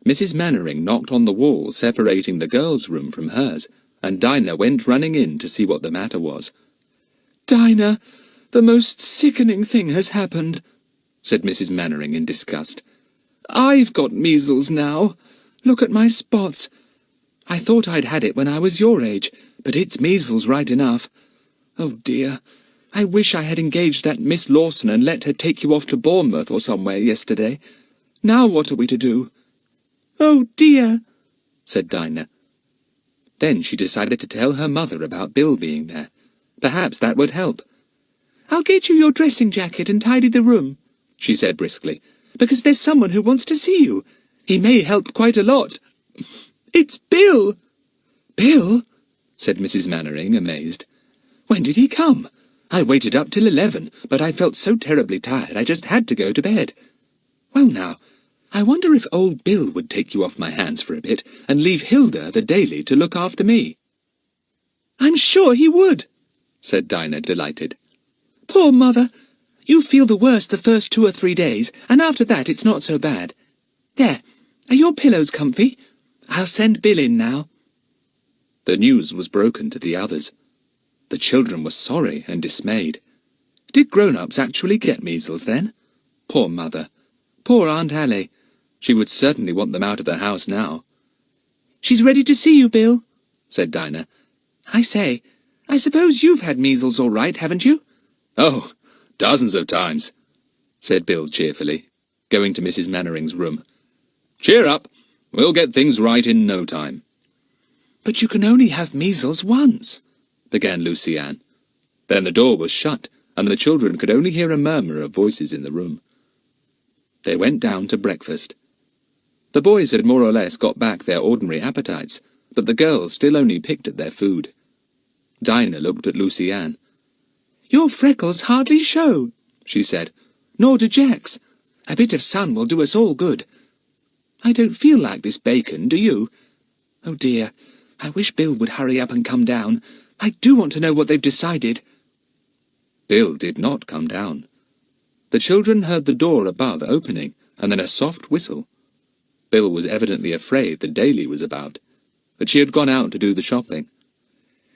Mrs. Mannering knocked on the wall separating the girls' room from hers, and Dinah went running in to see what the matter was. "Dinah, the most sickening thing has happened," said Mrs. Mannering in disgust. "I've got measles now. Look at my spots. I thought I'd had it when I was your age, but it's measles right enough. Oh dear, I wish I had engaged that Miss Lawson and let her take you off to Bournemouth or somewhere yesterday. Now what are we to do?" "Oh dear," said Dinah. Then she decided to tell her mother about Bill being there. Perhaps that would help. "I'll get you your dressing jacket and tidy the room," she said briskly, "because there's someone who wants to see you. He may help quite a lot. It's Bill." "Bill?" said Mrs. Mannering, amazed. "When did he come? I waited up till 11, but I felt so terribly tired I just had to go to bed. Well now, I wonder if old Bill would take you off my hands for a bit and leave Hilda, the Daily, to look after me." "I'm sure he would," said Dinah, delighted. "Poor mother. You feel the worst the first 2 or 3 days, and after that it's not so bad. There, are your pillows comfy? I'll send Bill in now." The news was broken to the others. The children were sorry and dismayed. Did grown-ups actually get measles then? Poor mother. Poor Aunt Allie. She would certainly want them out of the house now. "She's ready to see you, Bill," said Dinah. "I say, I suppose you've had measles all right, haven't you?" "Oh, dozens of times," said Bill cheerfully, going to Mrs. Mannering's room. "Cheer up. We'll get things right in no time." "But you can only have measles once," began Lucy Ann. Then the door was shut, and the children could only hear a murmur of voices in the room. They went down to breakfast. The boys had more or less got back their ordinary appetites, but the girls still only picked at their food. Dinah looked at Lucy Ann. "Your freckles hardly show," she said. "Nor do Jack's. A bit of sun will do us all good. I don't feel like this bacon, do you? Oh dear, I wish Bill would hurry up and come down. I do want to know what they've decided." Bill did not come down. The children heard the door above opening, and then a soft whistle. Bill was evidently afraid the Daily was about, but she had gone out to do the shopping.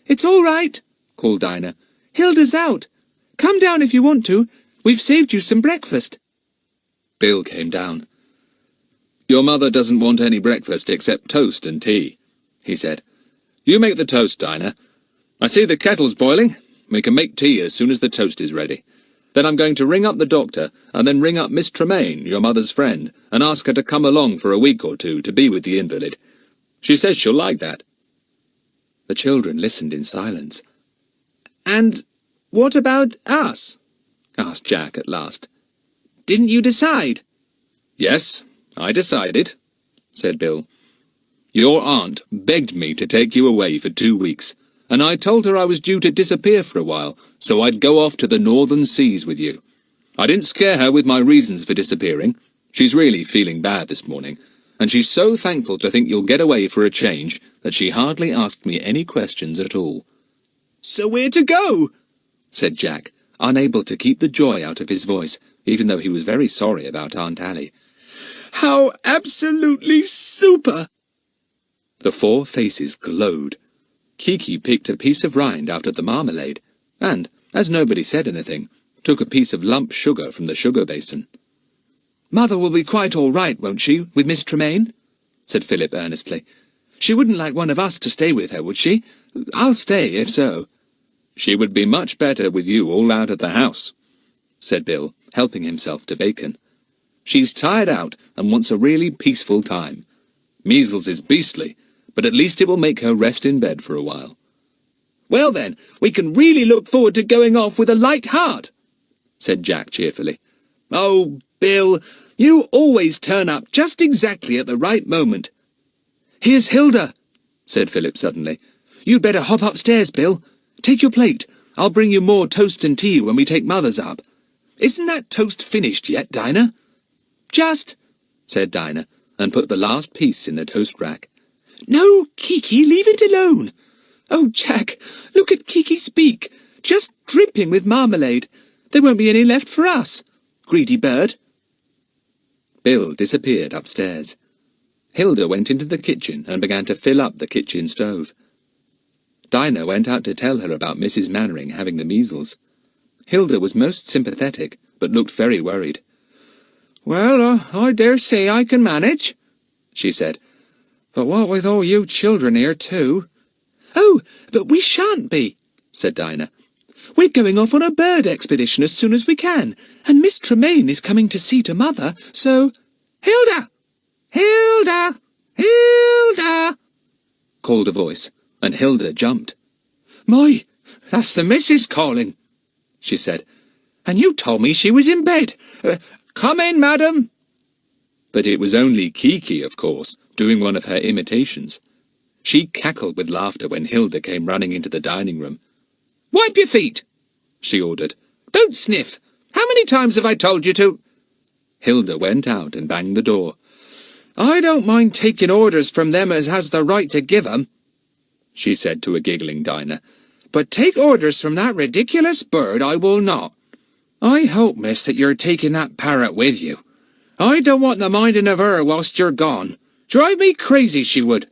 "It's all right," called Dinah. "Hilda's out. Come down if you want to. We've saved you some breakfast." Bill came down. "Your mother doesn't want any breakfast except toast and tea," he said. "You make the toast, Dinah. I see the kettle's boiling. We can make tea as soon as the toast is ready. Then I'm going to ring up the doctor, and then ring up Miss Tremaine, your mother's friend, and ask her to come along for a week or two to be with the invalid. She says she'll like that." The children listened in silence. "And what about us?" asked Jack at last. "Didn't you decide?" "Yes, I decided," said Bill. "Your aunt begged me to take you away for 2 weeks, and I told her I was due to disappear for a while, so I'd go off to the northern seas with you. I didn't scare her with my reasons for disappearing. She's really feeling bad this morning, and she's so thankful to think you'll get away for a change that she hardly asked me any questions at all." "So we're to go?" said Jack, unable to keep the joy out of his voice, even though he was very sorry about Aunt Allie. "How absolutely super!" The 4 faces glowed. Kiki picked a piece of rind out of the marmalade, and, as nobody said anything, took a piece of lump sugar from the sugar basin. "Mother will be quite all right, won't she, with Miss Tremaine?" said Philip earnestly. "She wouldn't like one of us to stay with her, would she? I'll stay, if so." "She would be much better with you all out of the house," said Bill, helping himself to bacon. She's tired out and wants a really peaceful time. Measles is beastly, but at least it will make her rest in bed for a while. Well then, we can really look forward to going off with a light heart, said Jack cheerfully. Oh, Bill, you always turn up just exactly at the right moment. Here's Hilda, said Philip suddenly. You'd better hop upstairs, Bill. Take your plate. I'll bring you more toast and tea when we take Mother's up. Isn't that toast finished yet, Dinah? Just, said Dinah, and put the last piece in the toast rack. No, Kiki, leave it alone. Oh, Jack, look at Kiki's beak, just dripping with marmalade. There won't be any left for us. Greedy bird. Bill disappeared upstairs. Hilda went into the kitchen and began to fill up the kitchen stove. Dinah went out to tell her about Mrs. Mannering having the measles. Hilda was most sympathetic, but looked very worried. Well, I dare say I can manage, she said. But what with all you children here, too? Oh, but we shan't be, said Dinah. We're going off on a bird expedition as soon as we can, and Miss Tremaine is coming to see to Mother, so... Hilda! Hilda! Hilda! called a voice, and Hilda jumped. My, that's the missus calling, she said. And you told me she was in bed. Come in, madam. But it was only Kiki, of course, doing one of her imitations. She cackled with laughter when Hilda came running into the dining room. Wipe your feet, she ordered. Don't sniff. How many times have I told you to? Hilda went out and banged the door. I don't mind taking orders from them as has the right to give 'em, she said to a giggling Dinah. But take orders from that ridiculous bird I will not. I hope, miss, that you're taking that parrot with you. I don't want the minding of her whilst you're gone. Drive me crazy, she would.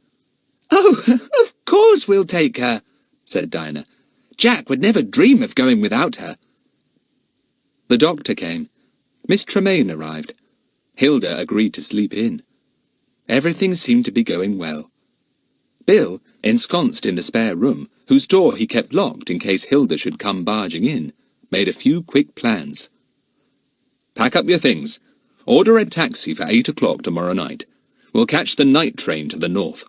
Oh, of course we'll take her, said Dinah. Jack would never dream of going without her. The doctor came. Miss Tremaine arrived. Hilda agreed to sleep in. Everything seemed to be going well. Bill, ensconced in the spare room, whose door he kept locked in case Hilda should come barging in, made a few quick plans. Pack up your things. Order a taxi for 8 o'clock tomorrow night. We'll catch the night train to the north.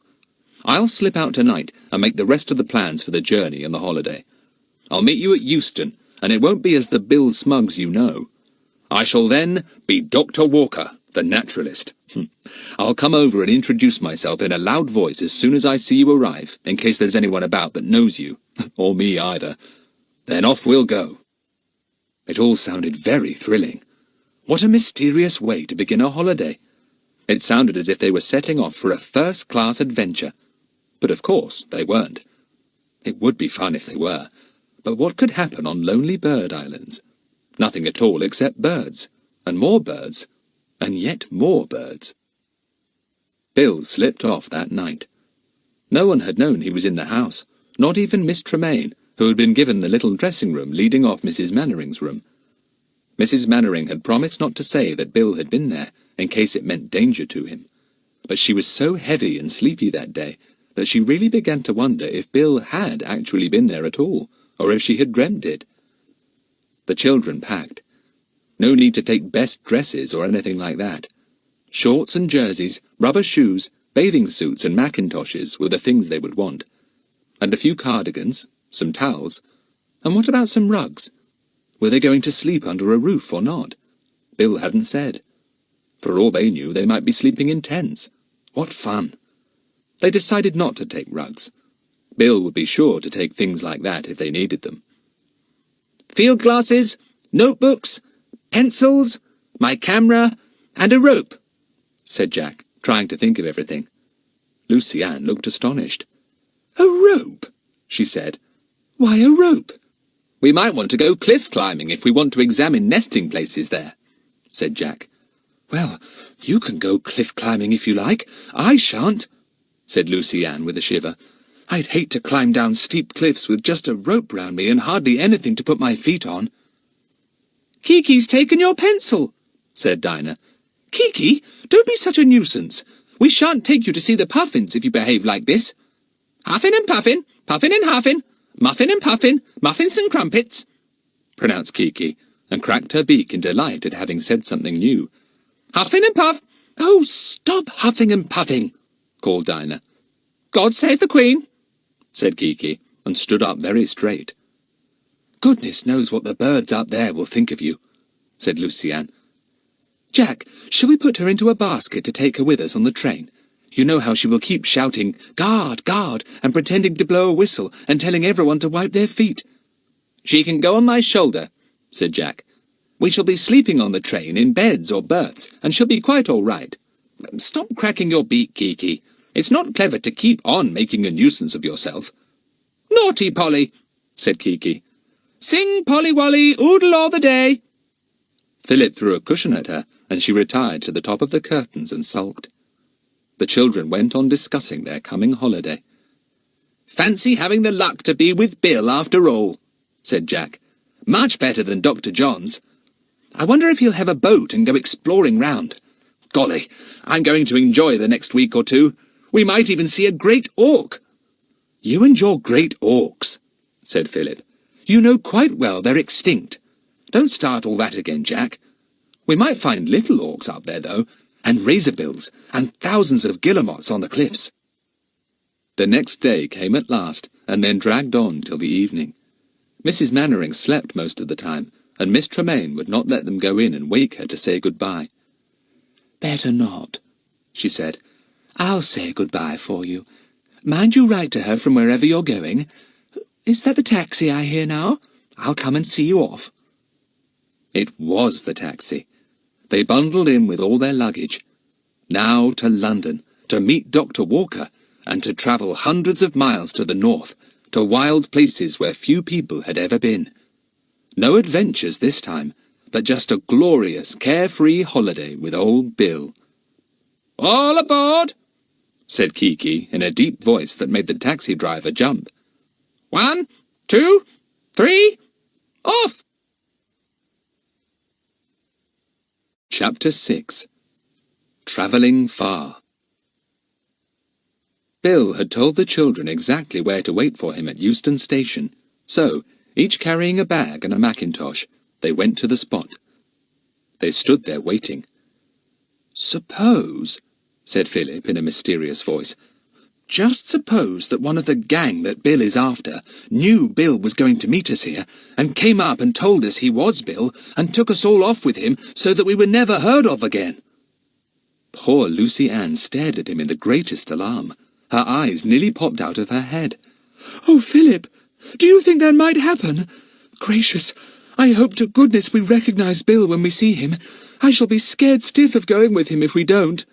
I'll slip out tonight and make the rest of the plans for the journey and the holiday. I'll meet you at Euston, and it won't be as the Bill Smuggs you know. I shall then be Dr. Walker, the naturalist. I'll come over and introduce myself in a loud voice as soon as I see you arrive, in case there's anyone about that knows you, or me either. Then off we'll go. It all sounded very thrilling. What a mysterious way to begin a holiday. It sounded as if they were setting off for a first-class adventure. But of course they weren't. It would be fun if they were. But what could happen on Lonely Bird Islands? Nothing at all except birds, and more birds, and yet more birds. Bill slipped off that night. No one had known he was in the house, not even Miss Tremaine, who had been given the little dressing room leading off Mrs. Mannering's room. Mrs. Mannering had promised not to say that Bill had been there, in case it meant danger to him. But she was so heavy and sleepy that day that she really began to wonder if Bill had actually been there at all, or if she had dreamt it. The children packed. No need to take best dresses or anything like that. Shorts and jerseys, rubber shoes, bathing suits and mackintoshes were the things they would want. And a few cardigans, some towels, and what about some rugs? Were they going to sleep under a roof or not? Bill hadn't said. For all they knew, they might be sleeping in tents. What fun! They decided not to take rugs. Bill would be sure to take things like that if they needed them. Field glasses, notebooks, pencils, my camera, and a rope, said Jack, trying to think of everything. Lucy Ann looked astonished. A rope, she said. Why a rope? We might want to go cliff climbing if we want to examine nesting places there, said Jack. Well, you can go cliff climbing if you like. I shan't, said Lucy Ann with a shiver. I'd hate to climb down steep cliffs with just a rope round me and hardly anything to put my feet on. Kiki's taken your pencil, said Dinah. Kiki, don't be such a nuisance. We shan't take you to see the puffins if you behave like this. Huffin' and puffin', puffin' and huffin', muffin and puffin', muffins and crumpets, pronounced Kiki, and cracked her beak in delight at having said something new. Huffing and puff! Oh, stop huffing and puffing, called Dinah. God save the Queen, said Kiki, and stood up very straight. Goodness knows what the birds up there will think of you, said Luciane. Jack, shall we put her into a basket to take her with us on the train? You know how she will keep shouting, "Guard, guard," and pretending to blow a whistle and telling everyone to wipe their feet. She can go on my shoulder, said Jack. We shall be sleeping on the train in beds or berths, and she'll be quite all right. Stop cracking your beak, Kiki. It's not clever to keep on making a nuisance of yourself. Naughty Polly, said Kiki. Sing, Polly Wolly, oodle all the day. Philip threw a cushion at her, and she retired to the top of the curtains and sulked. The children went on discussing their coming holiday. Fancy having the luck to be with Bill after all, said Jack. Much better than Dr. John's. I wonder if he'll have a boat and go exploring round. Golly, I'm going to enjoy the next week or two. We might even see a great auk. You and your great auks, said Philip. You know quite well they're extinct. Don't start all that again, Jack. We might find little auks up there, though, and razorbills, and thousands of guillemots on the cliffs. The next day came at last, and then dragged on till the evening. Mrs. Mannering slept most of the time, and Miss Tremaine would not let them go in and wake her to say good-bye. "Better not," she said. "I'll say good-bye for you. Mind you write to her from wherever you're going. Is that the taxi I hear now? I'll come and see you off." It was the taxi. They bundled in with all their luggage. Now to London, to meet Dr. Walker, and to travel hundreds of miles to the north, to wild places where few people had ever been. No adventures this time, but just a glorious, carefree holiday with old Bill. "All aboard," said Kiki in a deep voice that made the taxi driver jump. 1, 2, 3, off! Chapter 6. Travelling Far. Bill had told the children exactly where to wait for him at Euston Station, so, each carrying a bag and a mackintosh, they went to the spot. They stood there waiting. "Suppose," said Philip in a mysterious voice, "just suppose that one of the gang that Bill is after knew Bill was going to meet us here, and came up and told us he was Bill, and took us all off with him so that we were never heard of again." Poor Lucy Ann stared at him in the greatest alarm. Her eyes nearly popped out of her head. "Oh, Philip, do you think that might happen? Gracious, I hope to goodness we recognize Bill when we see him. I shall be scared stiff of going with him if we don't."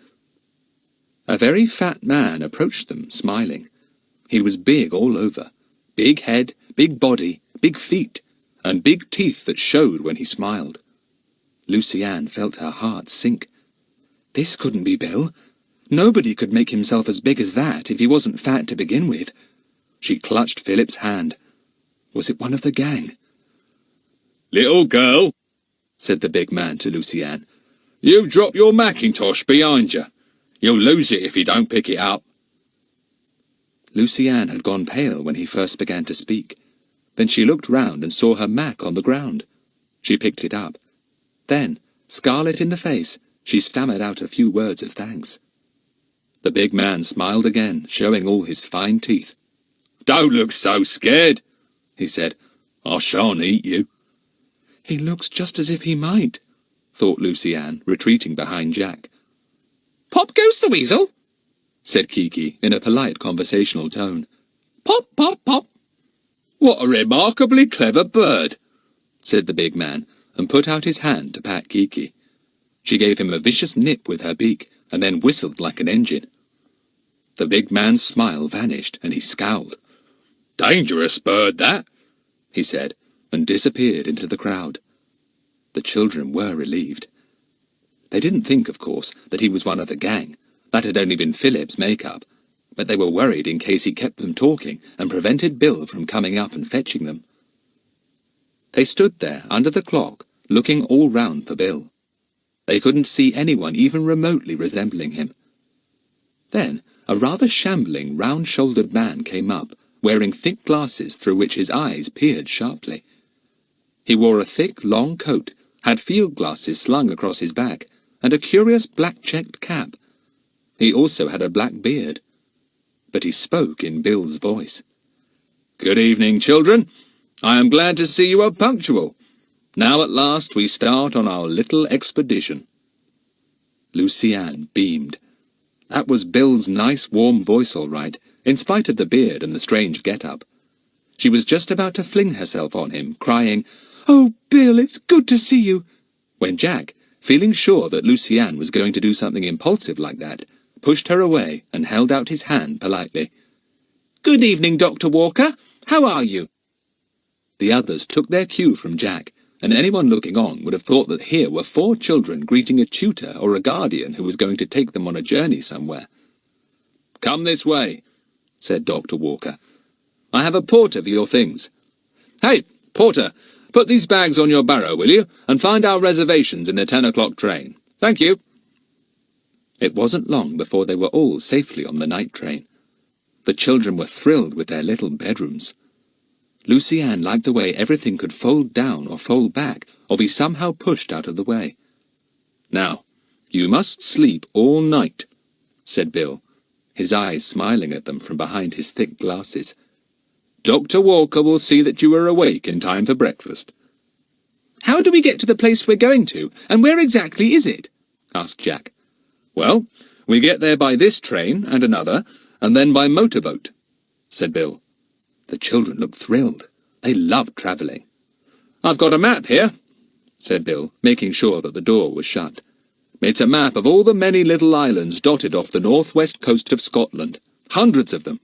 A very fat man approached them, smiling. He was big all over. Big head, big body, big feet, and big teeth that showed when he smiled. Lucy Ann felt her heart sink. This couldn't be Bill. Nobody could make himself as big as that if he wasn't fat to begin with. She clutched Philip's hand. Was it one of the gang? "Little girl," said the big man to Lucy Ann, "you've dropped your mackintosh behind you. You'll lose it if you don't pick it up." Lucy Ann had gone pale when he first began to speak. Then she looked round and saw her mac on the ground. She picked it up. Then, scarlet in the face, she stammered out a few words of thanks. The big man smiled again, showing all his fine teeth. "Don't look so scared," he said. "I shan't eat you." "He looks just as if he might," thought Lucy Ann, retreating behind Jack. "Pop goes the weasel," said Kiki in a polite conversational tone. "Pop, pop, pop." "What a remarkably clever bird," said the big man, and put out his hand to pat Kiki. She gave him a vicious nip with her beak, and then whistled like an engine. The big man's smile vanished, and he scowled. "Dangerous bird, that," he said, and disappeared into the crowd. The children were relieved. They didn't think, of course, that he was one of the gang. That had only been Philip's make-up. But they were worried in case he kept them talking and prevented Bill from coming up and fetching them. They stood there under the clock, looking all round for Bill. They couldn't see anyone even remotely resembling him. Then a rather shambling, round-shouldered man came up, wearing thick glasses through which his eyes peered sharply. He wore a thick, long coat, had field glasses slung across his back, and a curious black-checked cap. He also had a black beard. But he spoke in Bill's voice. "Good evening, children. I am glad to see you are punctual. Now at last we start on our little expedition." Lucy-Anne beamed. That was Bill's nice warm voice all right, in spite of the beard and the strange get-up. She was just about to fling herself on him, crying, "Oh, Bill, it's good to see you," when Jack, feeling sure that Lucy-Anne was going to do something impulsive like that, pushed her away and held out his hand politely. "Good evening, Dr. Walker. How are you?" The others took their cue from Jack, and anyone looking on would have thought that here were 4 children greeting a tutor or a guardian who was going to take them on a journey somewhere. "Come this way," said Dr. Walker. "I have a porter for your things. Hey, porter, put these bags on your barrow, will you, and find our reservations in the 10 o'clock train. Thank you." It wasn't long before they were all safely on the night train. The children were thrilled with their little bedrooms. Lucy-Anne liked the way everything could fold down or fold back, or be somehow pushed out of the way. "Now, you must sleep all night," said Bill, his eyes smiling at them from behind his thick glasses. "Dr. Walker will see that you are awake in time for breakfast." "How do we get to the place we're going to, and where exactly is it?" asked Jack. "Well, we get there by this train and another, and then by motorboat," said Bill. The children looked thrilled. They loved travelling. "I've got a map here," said Bill, making sure that the door was shut. "It's a map of all the many little islands dotted off the northwest coast of Scotland. Hundreds of them.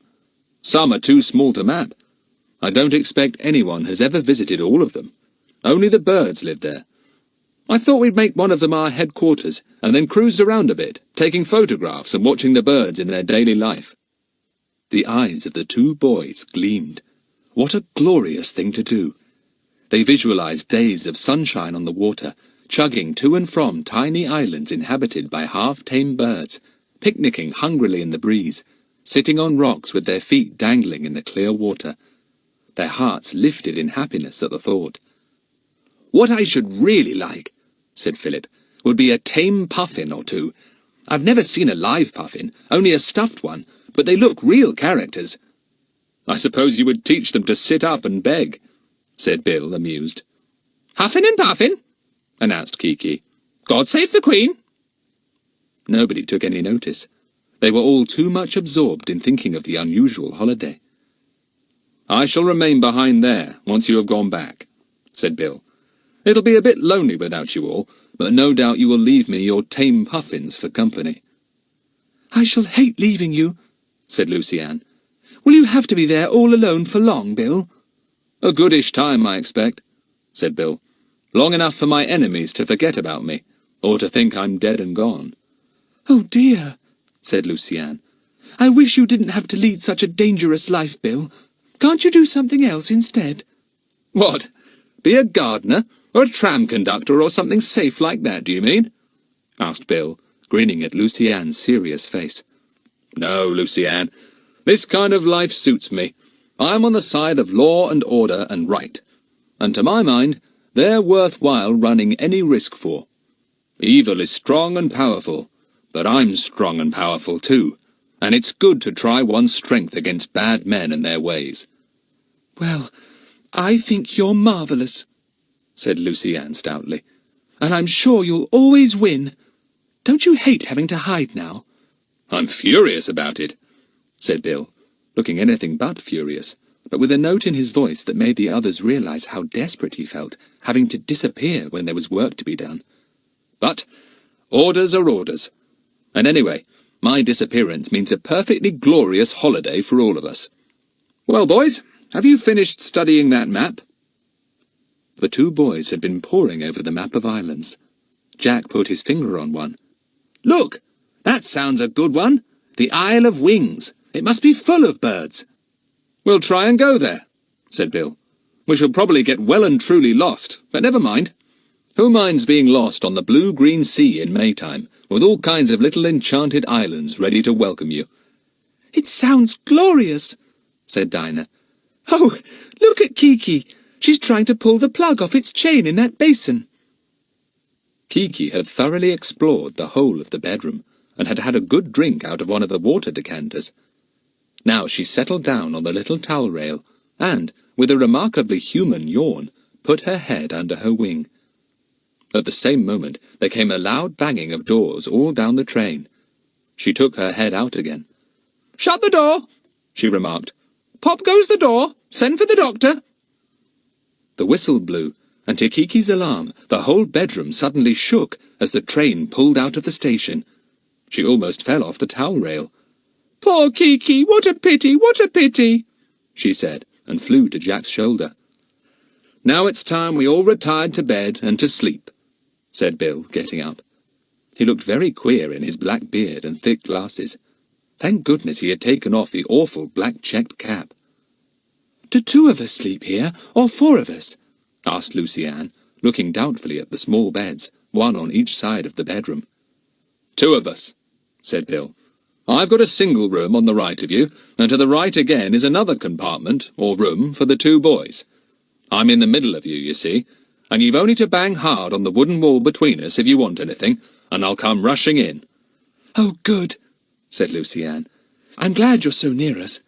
Some are too small to map. I don't expect anyone has ever visited all of them. Only the birds live there. I thought we'd make one of them our headquarters, and then cruise around a bit, taking photographs and watching the birds in their daily life." The eyes of the 2 boys gleamed. What a glorious thing to do! They visualized days of sunshine on the water, chugging to and from tiny islands inhabited by half-tame birds, picnicking hungrily in the breeze, sitting on rocks with their feet dangling in the clear water. Their hearts lifted in happiness at the thought. "What I should really like," said Philip, "would be a tame puffin or 2. I've never seen a live puffin, only a stuffed one, but they look real characters." "I suppose you would teach them to sit up and beg," said Bill, amused. "Huffin' and puffin'," announced Kiki. "God save the Queen." Nobody took any notice. They were all too much absorbed in thinking of the unusual holiday. "I shall remain behind there, once you have gone back," said Bill. "It'll be a bit lonely without you all, but no doubt you will leave me your tame puffins for company." "I shall hate leaving you," said Lucy-Anne. "Will you have to be there all alone for long, Bill?" "A goodish time, I expect," said Bill. "Long enough for my enemies to forget about me, or to think I'm dead and gone." "Oh dear," said Lucy-Anne. "I wish you didn't have to lead such a dangerous life, Bill. Can't you do something else instead?" "What? Be a gardener, or a tram conductor, or something safe like that, do you mean?" asked Bill, grinning at Lucy-Anne's serious face. "No, Lucy-Anne. This kind of life suits me. I'm on the side of law and order and right, and to my mind, they're worthwhile running any risk for. Evil is strong and powerful, but I'm strong and powerful too, and it's good to try one's strength against bad men and their ways." "Well, I think you're marvellous," said Lucy-Anne stoutly, "and I'm sure you'll always win. Don't you hate having to hide now?" "I'm furious about it," said Bill, looking anything but furious, but with a note in his voice that made the others realize how desperate he felt, having to disappear when there was work to be done. "But orders are orders. And anyway, my disappearance means a perfectly glorious holiday for all of us. Well, boys, have you finished studying that map?" The 2 boys had been poring over the map of islands. Jack put his finger on one. "Look! That sounds a good one. The Isle of Wings. It must be full of birds." "We'll try and go there," said Bill. "We shall probably get well and truly lost, but never mind. Who minds being lost on the blue-green sea in Maytime, with all kinds of little enchanted islands ready to welcome you?" "It sounds glorious," said Dinah. "Oh, look at Kiki. She's trying to pull the plug off its chain in that basin." Kiki had thoroughly explored the whole of the bedroom, and had had a good drink out of one of the water decanters. Now she settled down on the little towel rail, and, with a remarkably human yawn, put her head under her wing. At the same moment there came a loud banging of doors all down the train. She took her head out again. "Shut the door," she remarked. "Pop goes the door. Send for the doctor." The whistle blew, and to Kiki's alarm, the whole bedroom suddenly shook as the train pulled out of the station. She almost fell off the towel rail. "Poor Kiki, what a pity, what a pity," she said, and flew to Jack's shoulder. "Now it's time we all retired to bed and to sleep," said Bill, getting up. He looked very queer in his black beard and thick glasses. Thank goodness he had taken off the awful black checked cap. "Do 2 of us sleep here, or 4 of us?" asked Lucy-Anne, looking doubtfully at the small beds, one on each side of the bedroom. "2 of us," said Bill. "I've got a single room on the right of you, and to the right again is another compartment, or room, for the 2 boys. I'm in the middle of you, you see, and you've only to bang hard on the wooden wall between us if you want anything, and I'll come rushing in." "Oh, good," said Lucy-Anne. "I'm glad you're so near us.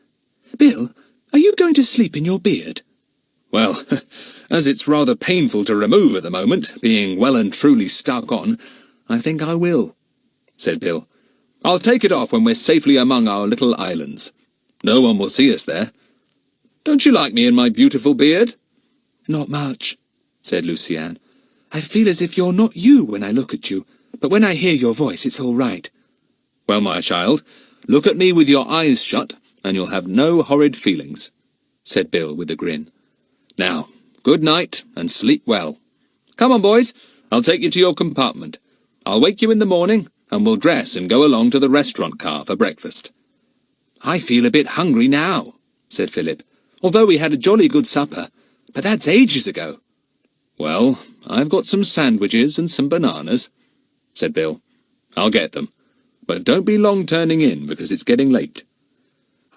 Bill, are you going to sleep in your beard?" "Well, as it's rather painful to remove at the moment, being well and truly stuck on, I think I will," said Bill. "I'll take it off when we're safely among our little islands. No one will see us there. Don't you like me in my beautiful beard?" "Not much," said Lucy-Anne. "I feel as if you're not you when I look at you, but when I hear your voice it's all right." "Well, my child, look at me with your eyes shut, and you'll have no horrid feelings," said Bill with a grin. "Now, good night, and sleep well. Come on, boys, I'll take you to your compartment. I'll wake you in the morning, and we'll dress and go along to the restaurant car for breakfast." "I feel a bit hungry now," said Philip, "although we had a jolly good supper, but that's ages ago." "Well, I've got some sandwiches and some bananas," said Bill. "I'll get them, but don't be long turning in, because it's getting late."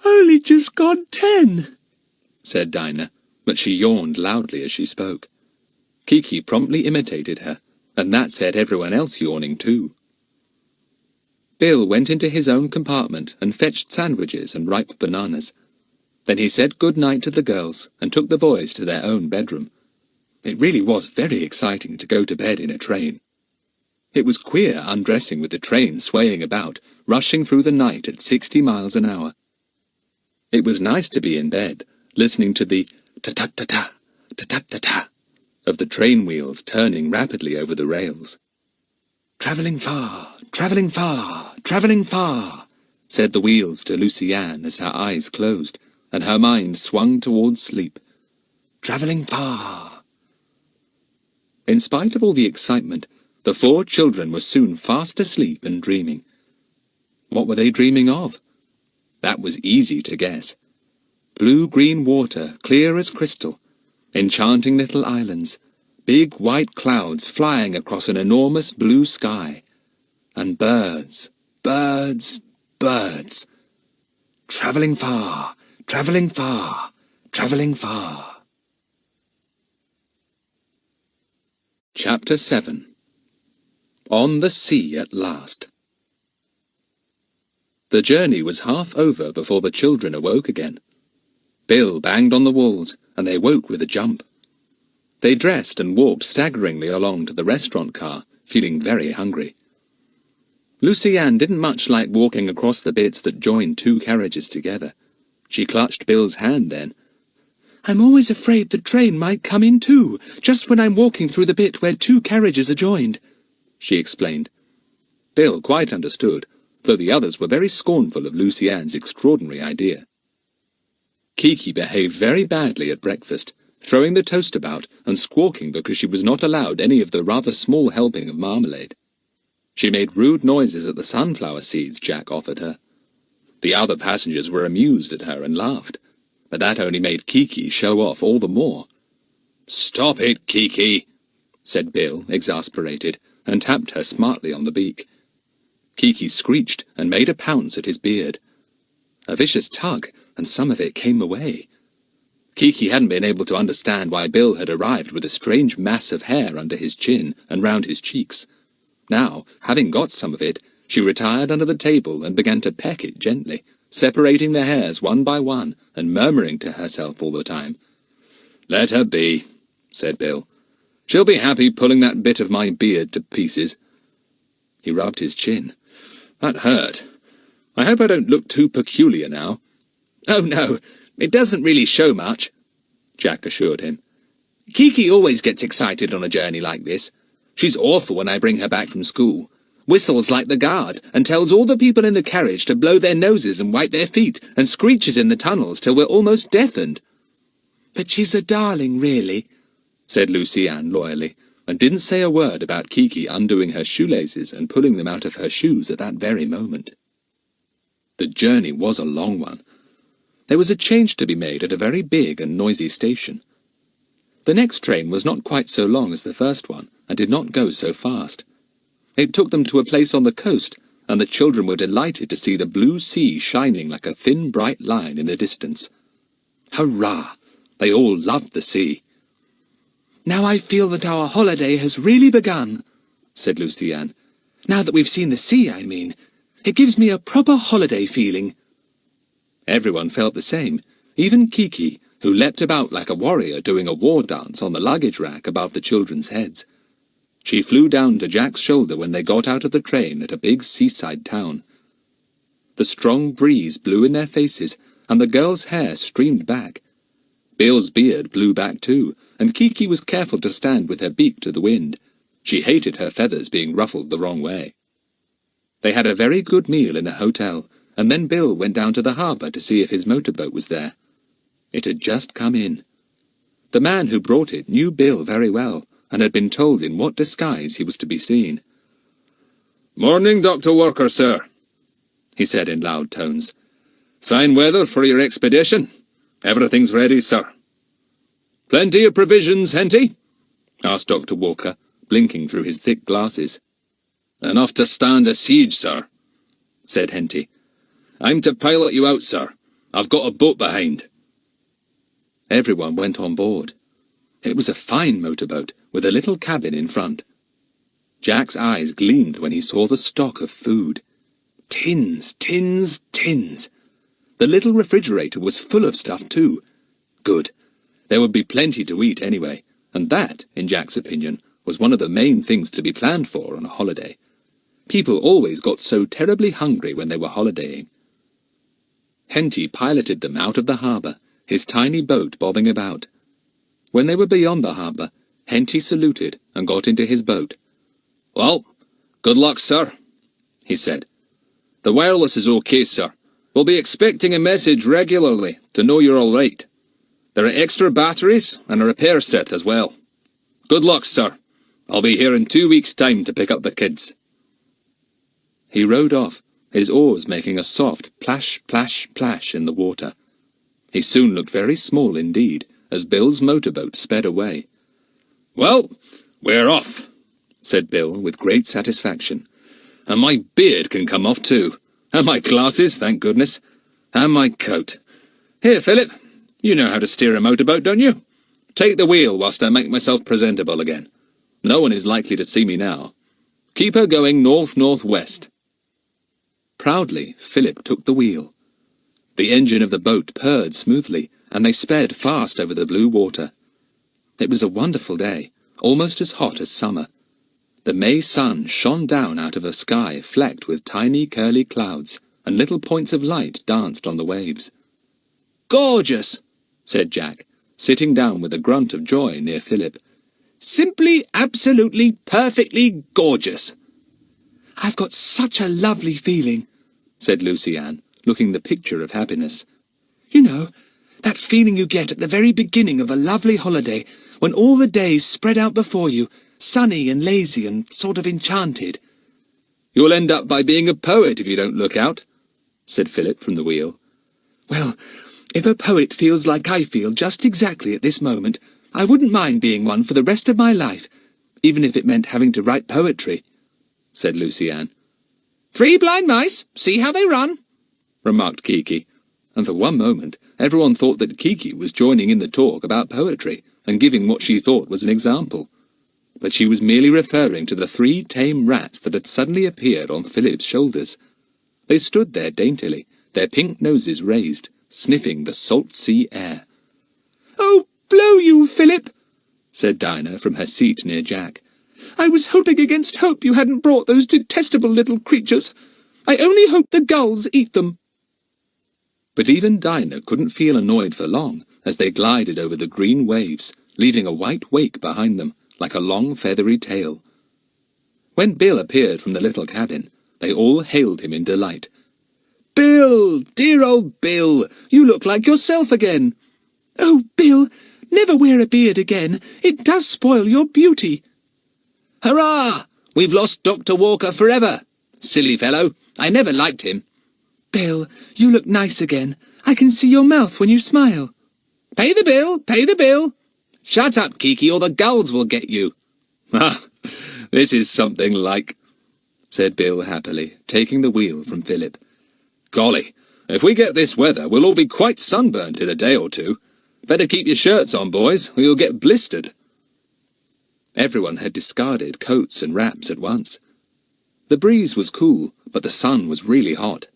"Only just gone 10, said Dinah, but she yawned loudly as she spoke. Kiki promptly imitated her, and that set everyone else yawning too. Bill went into his own compartment and fetched sandwiches and ripe bananas. Then he said good night to the girls and took the boys to their own bedroom. It really was very exciting to go to bed in a train. It was queer undressing with the train swaying about, rushing through the night at 60 miles an hour. It was nice to be in bed, listening to the ta-ta-ta-ta, ta-ta-ta-ta of the train wheels turning rapidly over the rails. "Travelling far, travelling far, travelling far," said the wheels to Lucy-Anne as her eyes closed, and her mind swung towards sleep. "Travelling far." In spite of all the excitement, the 4 children were soon fast asleep and dreaming. What were they dreaming of? That was easy to guess. Blue-green water, clear as crystal, enchanting little islands, big white clouds flying across an enormous blue sky, and birds, birds, birds. Travelling far, travelling far, travelling far. Chapter 7. On the Sea at Last. The journey was half over before the children awoke again. Bill banged on the walls, and they woke with a jump. They dressed and walked staggeringly along to the restaurant car, feeling very hungry. Lucy-Anne didn't much like walking across the bits that joined 2 carriages together. She clutched Bill's hand then. "I'm always afraid the train might come in too, just when I'm walking through the bit where 2 carriages are joined," she explained. Bill quite understood, though the others were very scornful of Lucy-Anne's extraordinary idea. Kiki behaved very badly at breakfast, throwing the toast about and squawking because she was not allowed any of the rather small helping of marmalade. She made rude noises at the sunflower seeds Jack offered her. The other passengers were amused at her and laughed, but that only made Kiki show off all the more. "Stop it, Kiki," said Bill, exasperated, and tapped her smartly on the beak. Kiki screeched and made a pounce at his beard. A vicious tug, and some of it came away. Kiki hadn't been able to understand why Bill had arrived with a strange mass of hair under his chin and round his cheeks, Now, having got some of it, she retired under the table and began to peck it gently, separating the hairs one by one and murmuring to herself all the time. "Let her be," said Bill. "She'll be happy pulling that bit of my beard to pieces." He rubbed his chin. "That hurt. I hope I don't look too peculiar now." "Oh, no, it doesn't really show much," Jack assured him. "Kiki always gets excited on a journey like this. She's awful when I bring her back from school. Whistles like the guard, and tells all the people in the carriage to blow their noses and wipe their feet, and screeches in the tunnels till we're almost deafened." But she's a darling, really, said Lucy Ann loyally, and didn't say a word about Kiki undoing her shoelaces and pulling them out of her shoes at that very moment. The journey was a long one. There was a change to be made at a very big and noisy station. The next train was not quite so long as the first one, and did not go so fast. It took them to a place on the coast, and the children were delighted to see the blue sea shining like a thin bright line in the distance. Hurrah! They all loved the sea. "Now I feel that our holiday has really begun," said Lucy Ann. "Now that we've seen the sea, I mean. It gives me a proper holiday feeling." Everyone felt the same, even Kiki, who leapt about like a warrior doing a war dance on the luggage rack above the children's heads. She flew down to Jack's shoulder when they got out of the train at a big seaside town. The strong breeze blew in their faces, and the girl's hair streamed back. Bill's beard blew back too, and Kiki was careful to stand with her beak to the wind. She hated her feathers being ruffled the wrong way. They had a very good meal in a hotel, and then Bill went down to the harbour to see if his motorboat was there. It had just come in. The man who brought it knew Bill very well, and had been told in what disguise he was to be seen. "Morning, Dr. Walker, sir," he said in loud tones. "Fine weather for your expedition. Everything's ready, sir." "Plenty of provisions, Henty?" asked Dr. Walker, blinking through his thick glasses. "Enough to stand a siege, sir," said Henty. "I'm to pilot you out, sir. I've got a boat behind." Everyone went on board. It was a fine motorboat, with a little cabin in front. Jack's eyes gleamed when he saw the stock of food. Tins, tins, tins. The little refrigerator was full of stuff too. Good. There would be plenty to eat anyway, and that, in Jack's opinion, was one of the main things to be planned for on a holiday. People always got so terribly hungry when they were holidaying. Henty piloted them out of the harbour, his tiny boat bobbing about. When they were beyond the harbour, Henty saluted and got into his boat. "Well, good luck, sir," he said. "The wireless is okay, sir. We'll be expecting a message regularly to know you're all right. There are extra batteries and a repair set as well. Good luck, sir. I'll be here in 2 weeks' time to pick up the kids." He rowed off, his oars making a soft plash, plash, plash in the water. He soon looked very small indeed, as Bill's motorboat sped away. "Well, we're off," said Bill with great satisfaction. "And my beard can come off too. And my glasses, thank goodness. And my coat. Here, Philip, you know how to steer a motorboat, don't you? Take the wheel whilst I make myself presentable again. No one is likely to see me now. Keep her going north-northwest." Proudly, Philip took the wheel. The engine of the boat purred smoothly, and they sped fast over the blue water. It was a wonderful day, almost as hot as summer. The May sun shone down out of a sky flecked with tiny curly clouds, and little points of light danced on the waves. "Gorgeous," said Jack, sitting down with a grunt of joy near Philip. "Simply, absolutely, perfectly gorgeous." "I've got such a lovely feeling," said Lucy Ann, looking the picture of happiness. "You know, that feeling you get at the very beginning of a lovely holiday, when all the days spread out before you, sunny and lazy and sort of enchanted." "You'll end up by being a poet if you don't look out," said Philip from the wheel. "Well, if a poet feels like I feel just exactly at this moment, I wouldn't mind being one for the rest of my life, even if it meant having to write poetry," said Lucy Ann. "Three blind mice, see how they run," remarked Kiki, and for one moment everyone thought that Kiki was joining in the talk about poetry and giving what she thought was an example. but she was merely referring to the 3 tame rats that had suddenly appeared on Philip's shoulders. They stood there daintily, their pink noses raised, sniffing the salt sea air. "Oh, blow you, Philip," said Dinah from her seat near Jack. "I was hoping against hope you hadn't brought those detestable little creatures. I only hope the gulls eat them." But even Dinah couldn't feel annoyed for long as they glided over the green waves, leaving a white wake behind them, like a long feathery tail. When Bill appeared from the little cabin, they all hailed him in delight. "Bill! Dear old Bill! You look like yourself again!" "Oh, Bill, never wear a beard again. It does spoil your beauty." "Hurrah! We've lost Dr. Walker forever! Silly fellow, I never liked him." "Bill, you look nice again. I can see your mouth when you smile." "Pay the bill! Pay the bill! Shut up, Kiki, or the gulls will get you." "Ah, this is something like," said Bill happily, taking the wheel from Philip. "Golly, if we get this weather, we'll all be quite sunburnt in a day or two. Better keep your shirts on, boys, or you'll get blistered." Everyone had discarded coats and wraps at once. The breeze was cool, but the sun was really hot.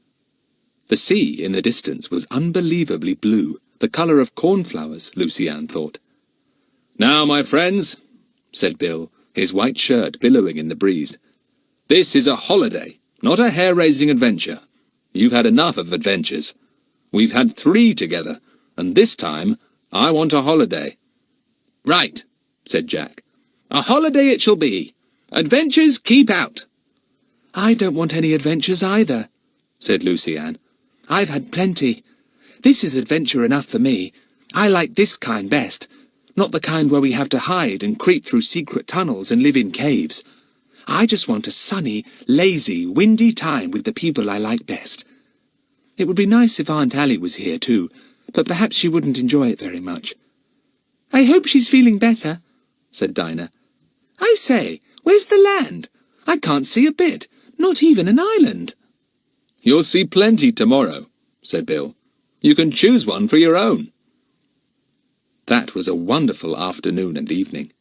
The sea in the distance was unbelievably blue, the colour of cornflowers, Lucy-Anne thought. "Now, my friends," said Bill, his white shirt billowing in the breeze, "this is a holiday, not a hair-raising adventure. You've had enough of adventures. We've had 3 together, and this time I want a holiday." "Right," said Jack. "A holiday it shall be. Adventures keep out." "I don't want any adventures either," said Lucy-Anne. "I've had plenty. This is adventure enough for me. I like this kind best, not the kind where we have to hide and creep through secret tunnels and live in caves. I just want a sunny, lazy, windy time with the people I like best. It would be nice if Aunt Allie was here too, but perhaps she wouldn't enjoy it very much." "I hope she's feeling better," said Dinah. "I say, where's the land? I can't see a bit, not even an island." "You'll see plenty tomorrow," said Bill. "You can choose one for your own." That was a wonderful afternoon and evening.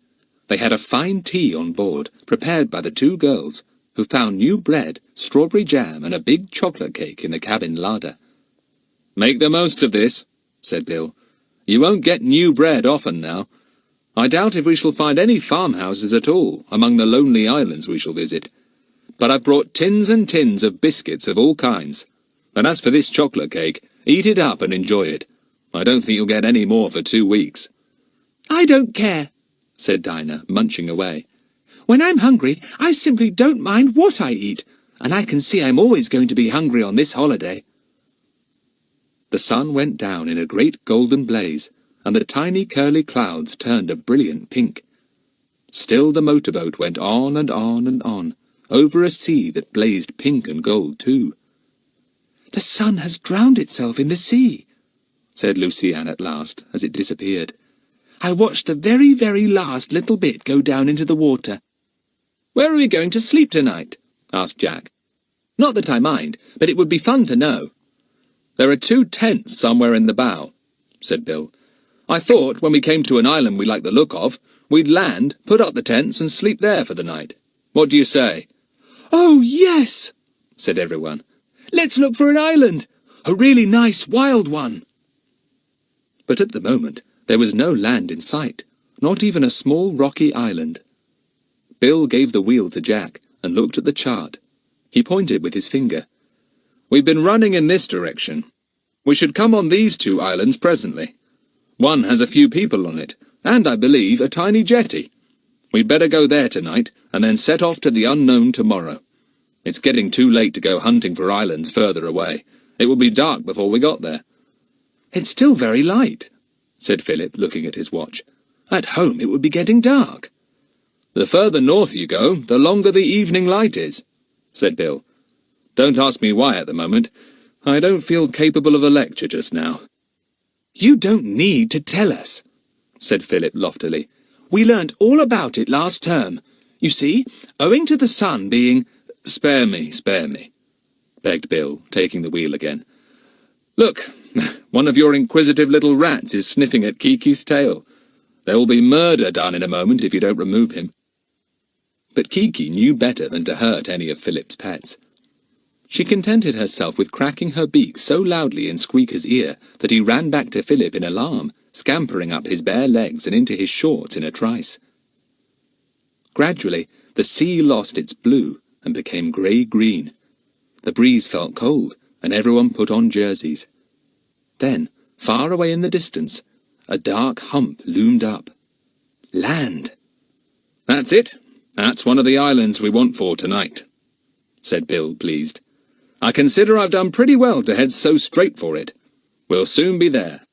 They had a fine tea on board, prepared by the 2 girls, who found new bread, strawberry jam, and a big chocolate cake in the cabin larder. "Make the most of this," said Bill. "You won't get new bread often now. I doubt if we shall find any farmhouses at all among the lonely islands we shall visit. But I've brought tins and tins of biscuits of all kinds. And as for this chocolate cake, eat it up and enjoy it. I don't think you'll get any more for 2 weeks." "I don't care," said Dinah, munching away. "When I'm hungry, I simply don't mind what I eat, and I can see I'm always going to be hungry on this holiday." The sun went down in a great golden blaze, and the tiny curly clouds turned a brilliant pink. Still the motorboat went on and on and on, over a sea that blazed pink and gold too. "The sun has drowned itself in the sea," said Lucy-Anne at last, as it disappeared. "I watched the very, very last little bit go down into the water." "Where are we going to sleep tonight?" asked Jack. "Not that I mind, but it would be fun to know." "There are 2 tents somewhere in the bow," said Bill. "I thought when we came to an island we liked the look of, we'd land, put up the tents, and sleep there for the night. What do you say?" "Oh, yes," said everyone. "Let's look for an island. A really nice, wild one." But at the moment there was no land in sight, not even a small rocky island. Bill gave the wheel to Jack and looked at the chart. He pointed with his finger. "We've been running in this direction. We should come on these 2 islands presently. One has a few people on it, and, I believe, a tiny jetty. We'd better go there tonight, and then set off to the unknown tomorrow. It's getting too late to go hunting for islands further away. It will be dark before we got there." "It's still very light," said Philip, looking at his watch. "At home it would be getting dark." "The further north you go, the longer the evening light is," said Bill. "Don't ask me why at the moment. I don't feel capable of a lecture just now." "You don't need to tell us," said Philip loftily. "We learnt all about it last term. You see, owing to the sun being—" Spare me, begged Bill, taking the wheel again. "Look, one of your inquisitive little rats is sniffing at Kiki's tail. There will be murder done in a moment if you don't remove him." but Kiki knew better than to hurt any of Philip's pets. She contented herself with cracking her beak so loudly in Squeaker's ear that he ran back to Philip in alarm, scampering up his bare legs and into his shorts in a trice. Gradually, the sea lost its blue and became grey-green. The breeze felt cold, and everyone put on jerseys. Then, far away in the distance, a dark hump loomed up. Land! "That's it. That's one of the islands we want for tonight," said Bill, pleased. "I consider I've done pretty well to head so straight for it. We'll soon be there."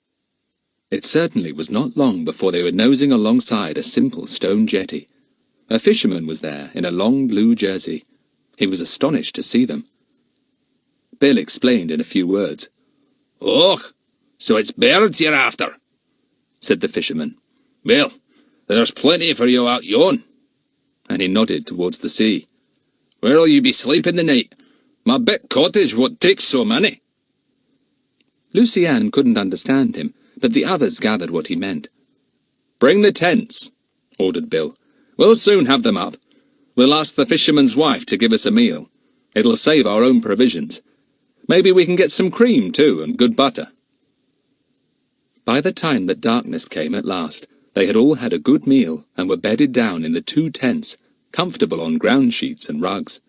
It certainly was not long before they were nosing alongside a simple stone jetty. A fisherman was there in a long blue jersey. He was astonished to see them. Bill explained in a few words. "Och, so it's birds you're after," said the fisherman. "Well, there's plenty for you out yon." And he nodded towards the sea. "Where'll you be sleeping the night? My bit cottage what takes so many." Lucy Ann couldn't understand him, but the others gathered what he meant. "Bring the tents," ordered Bill. "We'll soon have them up. We'll ask the fisherman's wife to give us a meal. It'll save our own provisions. Maybe we can get some cream, too, and good butter." By the time that darkness came at last, they had all had a good meal and were bedded down in the 2 tents, comfortable on ground sheets and rugs.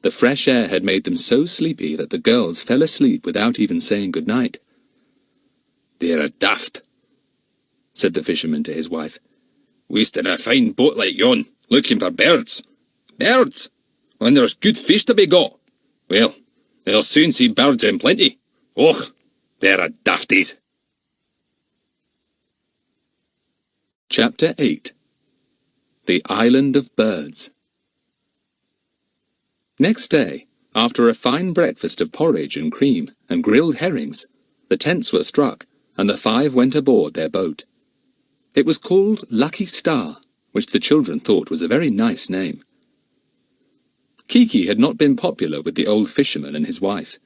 The fresh air had made them so sleepy that the girls fell asleep without even saying good night. "They're a daft," said the fisherman to his wife. "Wasting a fine boat like yon, looking for birds. Birds! When there's good fish to be got. Well, they'll soon see birds in plenty. Och, they're a dafties." Chapter 8. The Island of Birds. Next day, after a fine breakfast of porridge and cream and grilled herrings, the tents were struck, and the 5 went aboard their boat. It was called Lucky Star, which the children thought was a very nice name. Kiki had not been popular with the old fisherman and his wife.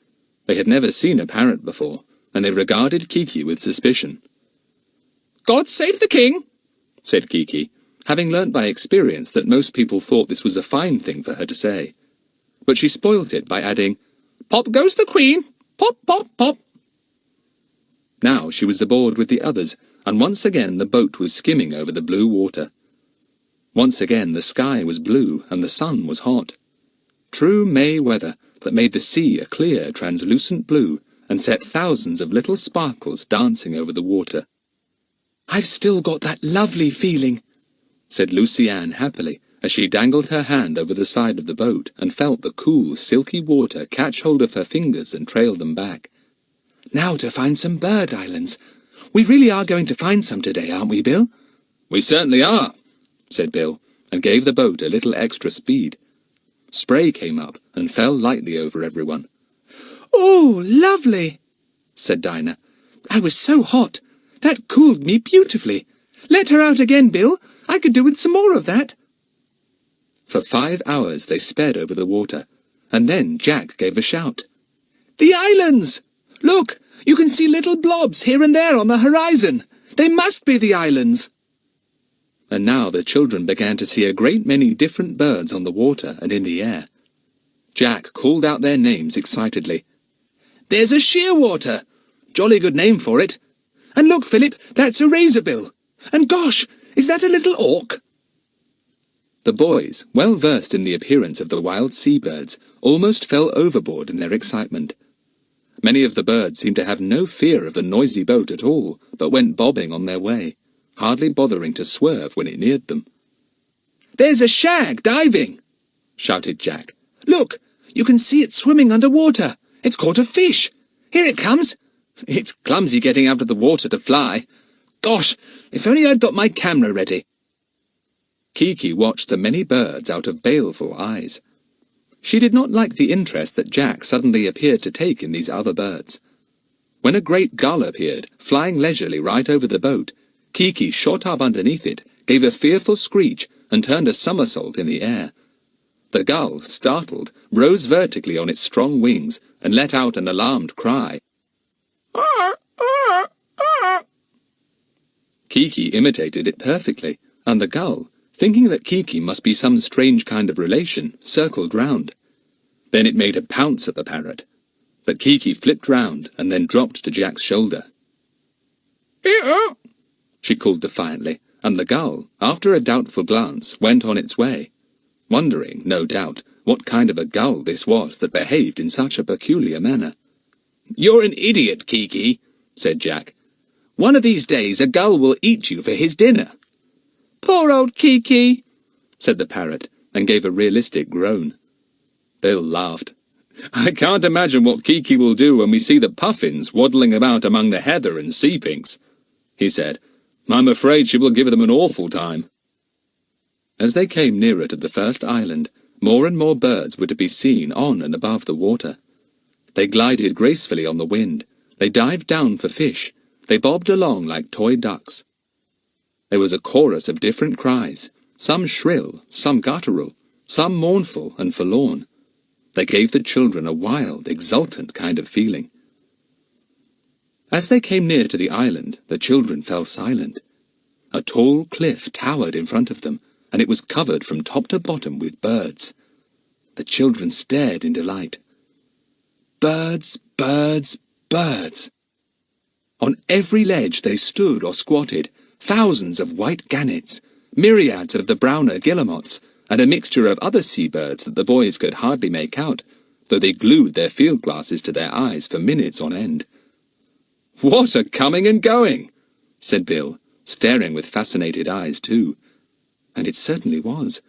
They had never seen a parrot before, and they regarded Kiki with suspicion. "God save the king," said Kiki, having learnt by experience that most people thought this was a fine thing for her to say. But she spoilt it by adding, "Pop goes the queen, pop, pop, pop." Now she was aboard with the others, and once again the boat was skimming over the blue water. Once again the sky was blue and the sun was hot. True May weather that made the sea a clear, translucent blue and set thousands of little sparkles dancing over the water. "I've still got that lovely feeling," said Lucy Ann happily, as she dangled her hand over the side of the boat and felt the cool, silky water catch hold of her fingers and trail them back. "Now to find some bird islands. We really are going to find some today, aren't we, Bill?" "We certainly are," said Bill, and gave the boat a little extra speed. Spray came up and fell lightly over everyone. "Oh, lovely," said Dinah. "I was so hot. That cooled me beautifully. Let her out again, Bill. I could do with some more of that." For 5 hours they sped over the water, and then Jack gave a shout. "The islands! Look, you can see little blobs here and there on the horizon. They must be the islands." And now the children began to see a great many different birds on the water and in the air. Jack called out their names excitedly. "There's a shearwater. Jolly good name for it. And look, Philip, that's a razorbill. And gosh, is that a little auk?" The boys, well versed in the appearance of the wild seabirds, almost fell overboard in their excitement. Many of the birds seemed to have no fear of the noisy boat at all, but went bobbing on their way, hardly bothering to swerve when it neared them. "There's a shag diving," shouted Jack. "Look, you can see it swimming under water. It's caught a fish. Here it comes. It's clumsy getting out of the water to fly. Gosh, if only I'd got my camera ready." Kiki watched the many birds out of baleful eyes. She did not like the interest that Jack suddenly appeared to take in these other birds. When a great gull appeared, flying leisurely right over the boat, Kiki shot up underneath it, gave a fearful screech, and turned a somersault in the air. The gull, startled, rose vertically on its strong wings and let out an alarmed cry. Kiki imitated it perfectly, and the gull, thinking that Kiki must be some strange kind of relation, circled round. Then it made a pounce at the parrot, but Kiki flipped round and then dropped to Jack's shoulder. "Ew!" she called defiantly, and the gull, after a doubtful glance, went on its way, wondering, no doubt, what kind of a gull this was that behaved in such a peculiar manner. "You're an idiot, Kiki," said Jack. "One of these days a gull will eat you for his dinner." "Poor old Kiki," said the parrot, and gave a realistic groan. Bill laughed. "I can't imagine what Kiki will do when we see the puffins waddling about among the heather and sea pinks," he said. "I'm afraid she will give them an awful time." As they came nearer to the first island, more and more birds were to be seen on and above the water. They glided gracefully on the wind. They dived down for fish. They bobbed along like toy ducks. There was a chorus of different cries, some shrill, some guttural, some mournful and forlorn. They gave the children a wild, exultant kind of feeling. As they came near to the island, the children fell silent. A tall cliff towered in front of them, and it was covered from top to bottom with birds. The children stared in delight. Birds, birds, birds! On every ledge they stood or squatted, thousands of white gannets, myriads of the browner guillemots, and a mixture of other seabirds that the boys could hardly make out, though they glued their field glasses to their eyes for minutes on end. "What a coming and going!" said Bill, staring with fascinated eyes too. And it certainly was.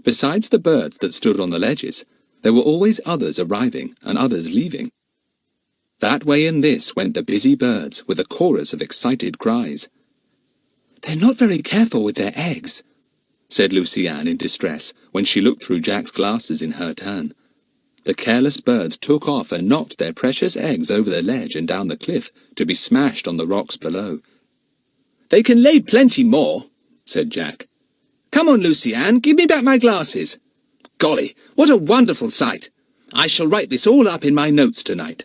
Besides the birds that stood on the ledges, there were always others arriving and others leaving. That way and this went the busy birds, with a chorus of excited cries. "They're not very careful with their eggs," said Lucy-Anne in distress, when she looked through Jack's glasses in her turn. The careless birds took off and knocked their precious eggs over the ledge and down the cliff, to be smashed on the rocks below. "They can lay plenty more," said Jack. "Come on, Lucy-Anne, give me back my glasses. Golly, what a wonderful sight! I shall write this all up in my notes tonight."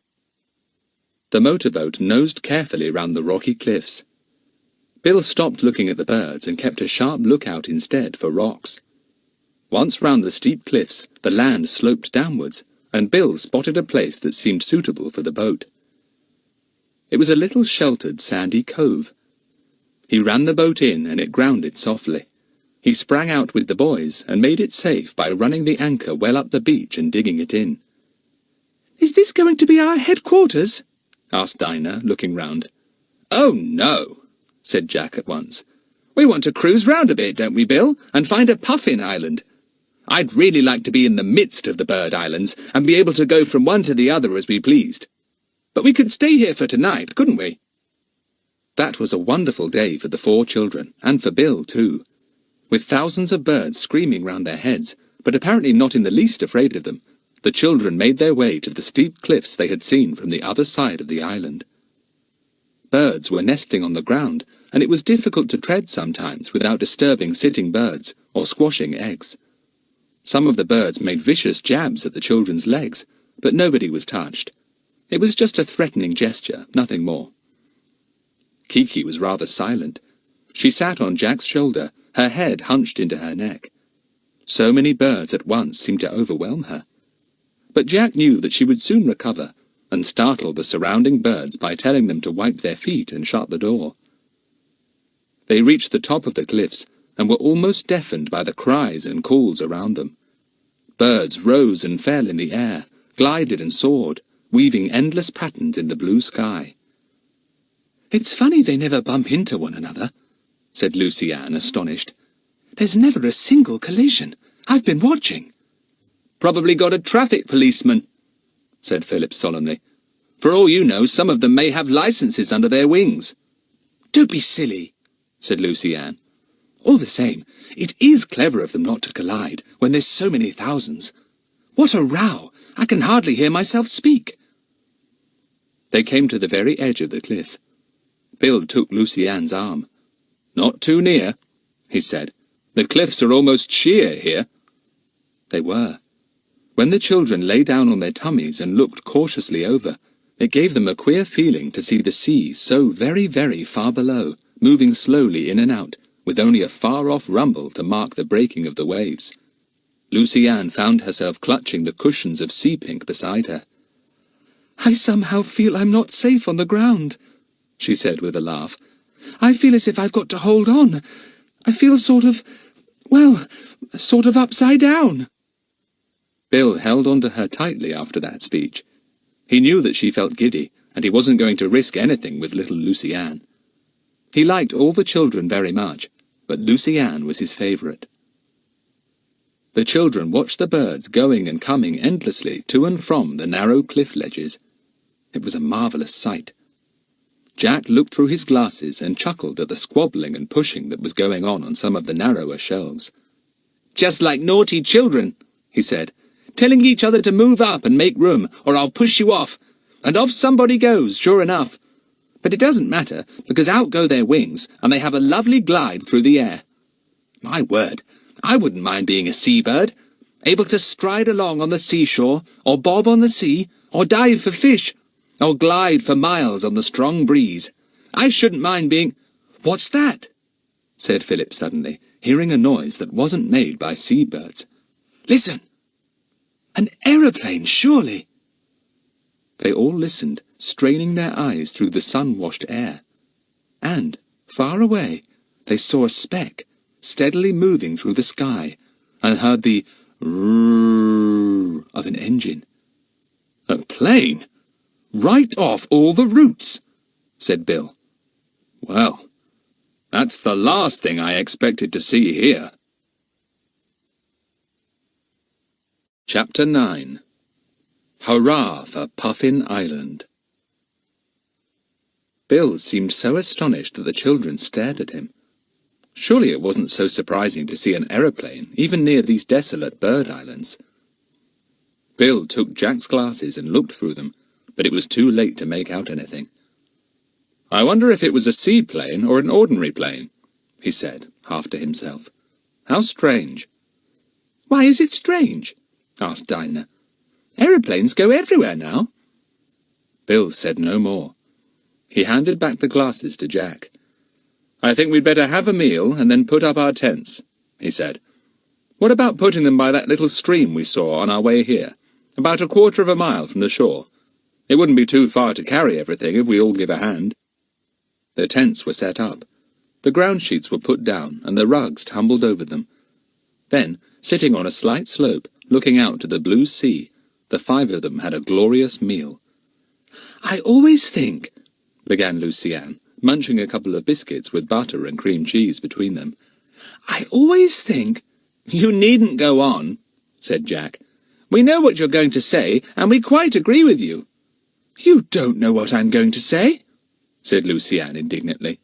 The motorboat nosed carefully round the rocky cliffs. Bill stopped looking at the birds and kept a sharp lookout instead for rocks. Once round the steep cliffs, the land sloped downwards, and Bill spotted a place that seemed suitable for the boat. It was a little sheltered sandy cove. He ran the boat in, and it grounded softly. He sprang out with the boys and made it safe by running the anchor well up the beach and digging it in. "Is this going to be our headquarters?" asked Dinah, looking round. "Oh, no," said Jack at once. "We want to cruise round a bit, don't we, Bill, and find a puffin island. I'd really like to be in the midst of the bird islands and be able to go from one to the other as we pleased. But we could stay here for tonight, couldn't we?" That was a wonderful day for the 4 children, and for Bill too. With thousands of birds screaming round their heads, but apparently not in the least afraid of them, the children made their way to the steep cliffs they had seen from the other side of the island. Birds were nesting on the ground, and it was difficult to tread sometimes without disturbing sitting birds or squashing eggs. Some of the birds made vicious jabs at the children's legs, but nobody was touched. It was just a threatening gesture, nothing more. Kiki was rather silent. She sat on Jack's shoulder, her head hunched into her neck. So many birds at once seemed to overwhelm her. But Jack knew that she would soon recover, and startle the surrounding birds by telling them to wipe their feet and shut the door. They reached the top of the cliffs, and were almost deafened by the cries and calls around them. Birds rose and fell in the air, glided and soared, weaving endless patterns in the blue sky. "It's funny they never bump into one another," said Lucy-Anne, astonished. "There's never a single collision. I've been watching." "Probably got a traffic policeman," said Philip solemnly. "For all you know, some of them may have licenses under their wings." "Don't be silly," said Lucy-Anne. "All the same, it is clever of them not to collide when there's so many thousands. What a row! I can hardly hear myself speak." They came to the very edge of the cliff. Bill took Lucy-Anne's arm. "Not too near," he said. "The cliffs are almost sheer here." They were. When the children lay down on their tummies and looked cautiously over, it gave them a queer feeling to see the sea so very, very far below, moving slowly in and out, with only a far-off rumble to mark the breaking of the waves. Lucy Ann found herself clutching the cushions of sea pink beside her. "I somehow feel I'm not safe on the ground," she said with a laugh. "I feel as if I've got to hold on. I feel sort of upside down." Bill held on to her tightly after that speech. He knew that she felt giddy, and he wasn't going to risk anything with little Lucy Ann. He liked all the children very much, but Lucy Ann was his favourite. The children watched the birds going and coming endlessly to and from the narrow cliff ledges. It was a marvellous sight. Jack looked through his glasses and chuckled at the squabbling and pushing that was going on some of the narrower shelves. "Just like naughty children," he said, "telling each other to move up and make room, or I'll push you off. And off somebody goes, sure enough. But it doesn't matter, because out go their wings, and they have a lovely glide through the air. My word, I wouldn't mind being a seabird, able to stride along on the seashore, or bob on the sea, or dive for fish, or glide for miles on the strong breeze. I shouldn't mind being—" "What's that?" said Philip suddenly, hearing a noise that wasn't made by seabirds. "Listen! An aeroplane, surely!" They all listened, straining their eyes through the sun-washed air. And, far away, they saw a speck, steadily moving through the sky, and heard the roar of an engine. "A plane? Right off all the routes," said Bill. "Well, that's the last thing I expected to see here." Chapter 9. Hurrah for Puffin Island. Bill seemed so astonished that the children stared at him. Surely it wasn't so surprising to see an aeroplane, even near these desolate bird islands. Bill took Jack's glasses and looked through them, but it was too late to make out anything. "I wonder if it was a seaplane or an ordinary plane," he said, half to himself. "How strange." "Why is it strange?" asked Dinah. "Aeroplanes go everywhere now." Bill said no more. He handed back the glasses to Jack. "I think we'd better have a meal and then put up our tents," he said. "What about putting them by that little stream we saw on our way here, about 1/4 of a mile from the shore? It wouldn't be too far to carry everything if we all give a hand." The tents were set up. The ground sheets were put down and the rugs tumbled over them. Then, sitting on a slight slope, looking out to the blue sea, the 5 of them had a glorious meal. "I always think," began Lucy Ann, munching a couple of biscuits with butter and cream cheese between them. "I always think—" "You needn't go on," said Jack. "We know what you're going to say, and we quite agree with you." "You don't know what I'm going to say," said Lucy Ann indignantly.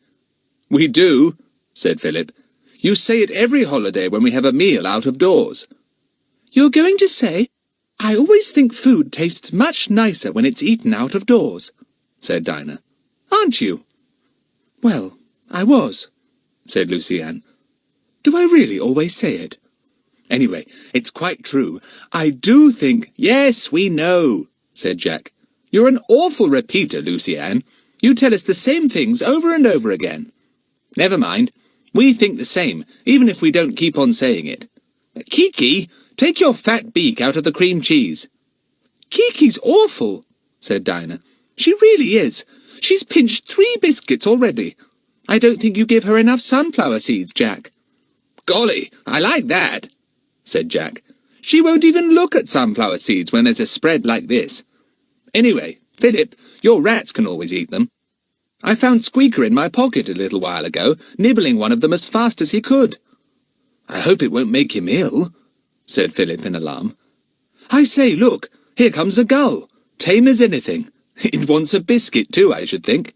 "We do," said Philip. "You say it every holiday when we have a meal out of doors." "You're going to say, I always think food tastes much nicer when it's eaten out of doors," said Dinah. "Aren't you?" "Well, I was," said Lucy Ann. "Do I really always say it? Anyway, it's quite true. I do think—" "Yes, we know," said Jack. "You're an awful repeater, Lucy Ann. You tell us the same things over and over again. Never mind. We think the same, even if we don't keep on saying it. Kiki, take your fat beak out of the cream cheese." "Kiki's awful," said Dinah. "She really is. She's pinched 3 biscuits already. I don't think you give her enough sunflower seeds, Jack." "Golly, I like that," said Jack. "She won't even look at sunflower seeds when there's a spread like this. Anyway, Philip, your rats can always eat them. I found Squeaker in my pocket a little while ago, nibbling one of them as fast as he could." "I hope it won't make him ill," said Philip in alarm. "I say, look, here comes a gull, tame as anything. It wants a biscuit too, I should think."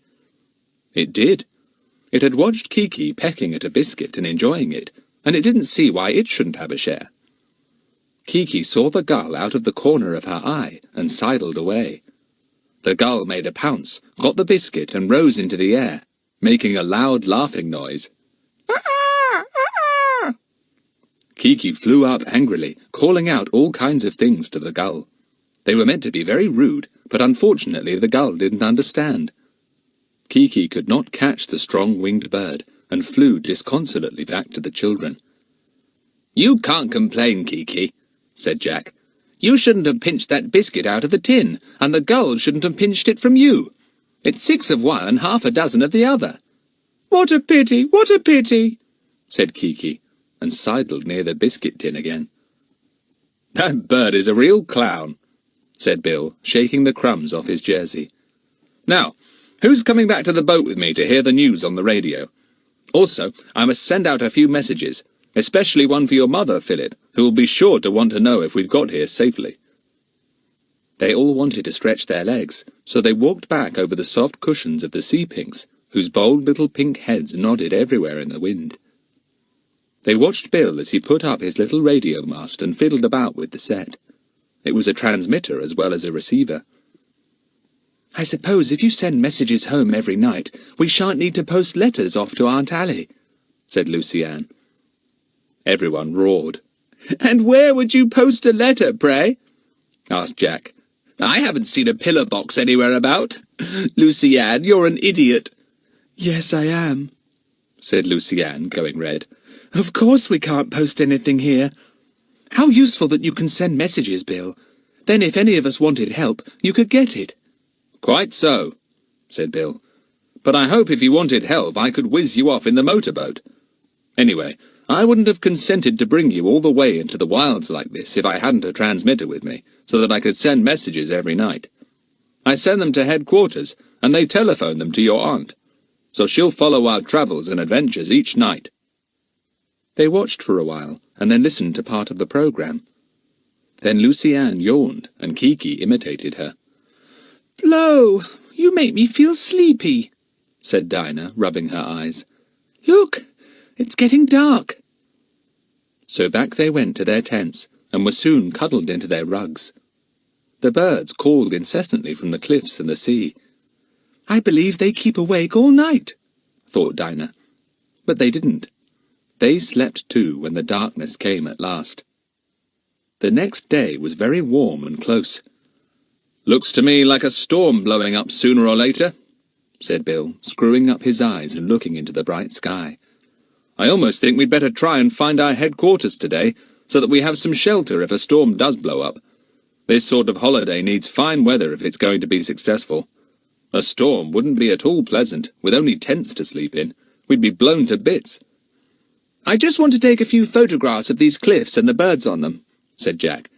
It did. It had watched Kiki pecking at a biscuit and enjoying it, and it didn't see why it shouldn't have a share. Kiki saw the gull out of the corner of her eye and sidled away. The gull made a pounce, got the biscuit and rose into the air, making a loud laughing noise. Kiki flew up angrily, calling out all kinds of things to the gull. They were meant to be very rude, but unfortunately the gull didn't understand. Kiki could not catch the strong-winged bird, and flew disconsolately back to the children. "You can't complain, Kiki," said Jack. "You shouldn't have pinched that biscuit out of the tin, and the gulls shouldn't have pinched it from you. It's 6 of one and half a dozen of the other." "What a pity, what a pity," said Kiki, and sidled near the biscuit tin again. "That bird is a real clown," said Bill, shaking the crumbs off his jersey. "Now, who's coming back to the boat with me to hear the news on the radio? Also, I must send out a few messages, especially one for your mother, Philip, who will be sure to want to know if we've got here safely." They all wanted to stretch their legs, so they walked back over the soft cushions of the sea pinks, whose bold little pink heads nodded everywhere in the wind. They watched Bill as he put up his little radio mast and fiddled about with the set. It was a transmitter as well as a receiver. "I suppose if you send messages home every night, we shan't need to post letters off to Aunt Allie," said Lucy-Anne. Everyone roared. "And where would you post a letter, pray?" asked Jack. "I haven't seen a pillar box anywhere about. Lucy-Anne, you're an idiot." "Yes, I am," said Lucy-Anne, going red. "Of course we can't post anything here. How useful that you can send messages, Bill. Then if any of us wanted help, you could get it." "Quite so," said Bill. "But I hope if you wanted help I could whiz you off in the motorboat. Anyway, I wouldn't have consented to bring you all the way into the wilds like this if I hadn't a transmitter with me, so that I could send messages every night. I send them to headquarters, and they telephone them to your aunt, so she'll follow our travels and adventures each night." They watched for a while, and then listened to part of the program. Then Lucy-Anne yawned, and Kiki imitated her. "Blow, you make me feel sleepy," said Dinah, rubbing her eyes. "Look, it's getting dark." So back they went to their tents, and were soon cuddled into their rugs. The birds called incessantly from the cliffs and the sea. "I believe they keep awake all night," thought Dinah. But they didn't. They slept too when the darkness came at last. The next day was very warm and close. "Looks to me like a storm blowing up sooner or later," said Bill, screwing up his eyes and looking into the bright sky. "I almost think we'd better try and find our headquarters today, so that we have some shelter if a storm does blow up. This sort of holiday needs fine weather if it's going to be successful. A storm wouldn't be at all pleasant, with only tents to sleep in. We'd be blown to bits." "I just want to take a few photographs of these cliffs and the birds on them," said Jack.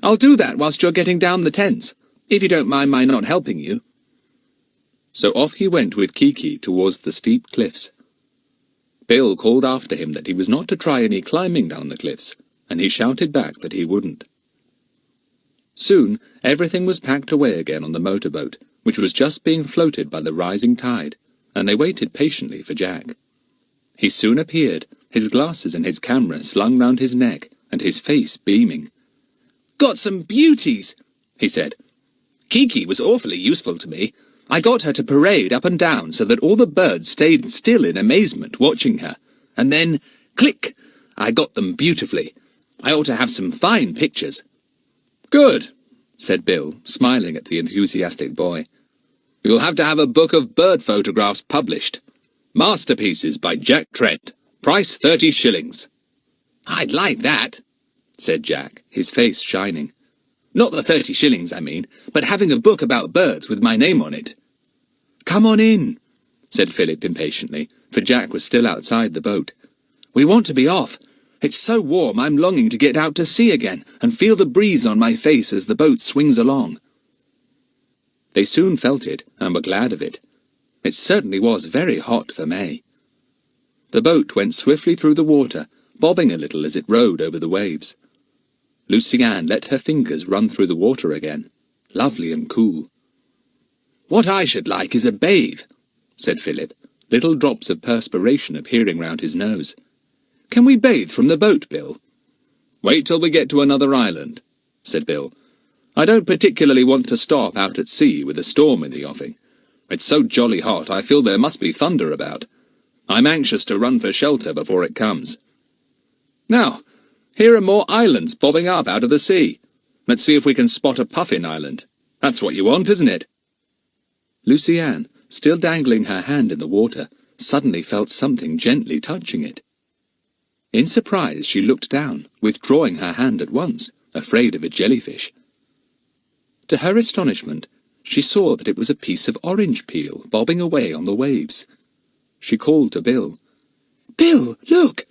"I'll do that whilst you're getting down the tents, if you don't mind my not helping you." So off he went with Kiki towards the steep cliffs. Bill called after him that he was not to try any climbing down the cliffs, and he shouted back that he wouldn't. Soon everything was packed away again on the motorboat, which was just being floated by the rising tide, and they waited patiently for Jack. He soon appeared, his glasses and his camera slung round his neck, and his face beaming. "Got some beauties," he said. "Kiki was awfully useful to me. I got her to parade up and down so that all the birds stayed still in amazement watching her. And then, click, I got them beautifully. I ought to have some fine pictures." "Good," said Bill, smiling at the enthusiastic boy. "You'll have to have a book of bird photographs published. Masterpieces by Jack Trent. Price 30 shillings. "I'd like that," said Jack, his face shining. "Not the 30 shillings, I mean, but having a book about birds with my name on it." "Come on in," said Philip impatiently, for Jack was still outside the boat. "We want to be off. It's so warm I'm longing to get out to sea again and feel the breeze on my face as the boat swings along." They soon felt it, and were glad of it. It certainly was very hot for May. The boat went swiftly through the water, bobbing a little as it rode over the waves. Lucy-Anne let her fingers run through the water again, lovely and cool. "What I should like is a bathe," said Philip, little drops of perspiration appearing round his nose. "Can we bathe from the boat, Bill?" "Wait till we get to another island," said Bill. "I don't particularly want to stop out at sea with a storm in the offing. It's so jolly hot I feel there must be thunder about. I'm anxious to run for shelter before it comes. Now, here are more islands bobbing up out of the sea. Let's see if we can spot a puffin island. That's what you want, isn't it?" Lucy-Anne, still dangling her hand in the water, suddenly felt something gently touching it. In surprise, she looked down, withdrawing her hand at once, afraid of a jellyfish. To her astonishment, she saw that it was a piece of orange peel bobbing away on the waves. She called to Bill. "Bill, look!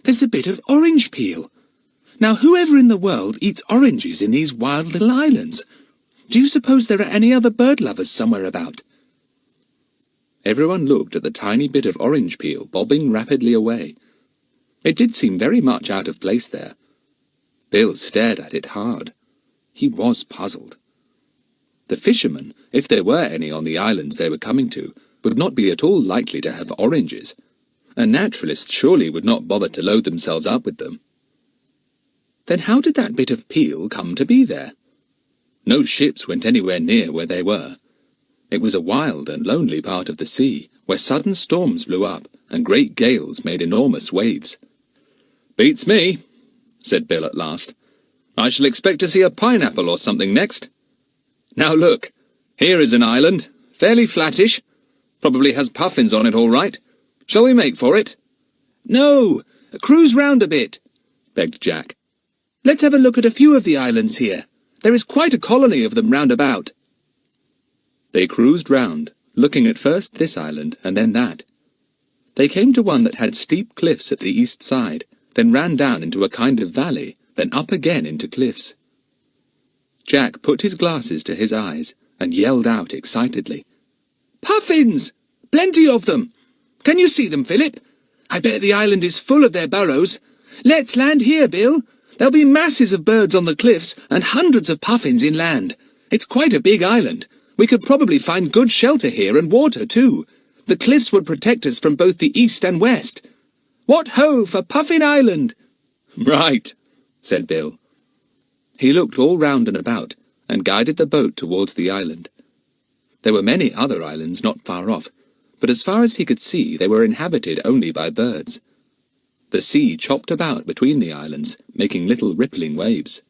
There's a bit of orange peel. Now, whoever in the world eats oranges in these wild little islands? Do you suppose there are any other bird lovers somewhere about?" Everyone looked at the tiny bit of orange peel bobbing rapidly away. It did seem very much out of place there. Bill stared at it hard. He was puzzled. The fishermen, if there were any on the islands they were coming to, would not be at all likely to have oranges. A naturalist surely would not bother to load themselves up with them. Then how did that bit of peel come to be there? No ships went anywhere near where they were. It was a wild and lonely part of the sea, where sudden storms blew up, and great gales made enormous waves. "Beats me," said Bill at last. "I shall expect to see a pineapple or something next. Now look, here is an island, fairly flattish. Probably has puffins on it all right. Shall we make for it?" "No, cruise round a bit," begged Jack. "Let's have a look at a few of the islands here. There is quite a colony of them round about." They cruised round, looking at first this island and then that. They came to one that had steep cliffs at the east side, then ran down into a kind of valley, then up again into cliffs. Jack put his glasses to his eyes and yelled out excitedly. "Puffins! Plenty of them! Can you see them, Philip? I bet the island is full of their burrows. Let's land here, Bill. There'll be masses of birds on the cliffs and hundreds of puffins inland. It's quite a big island. We could probably find good shelter here and water, too. The cliffs would protect us from both the east and west. What ho for Puffin Island!" "Right," said Bill. He looked all round and about, and guided the boat towards the island. There were many other islands not far off, but as far as he could see they were inhabited only by birds. The sea chopped about between the islands, making little rippling waves.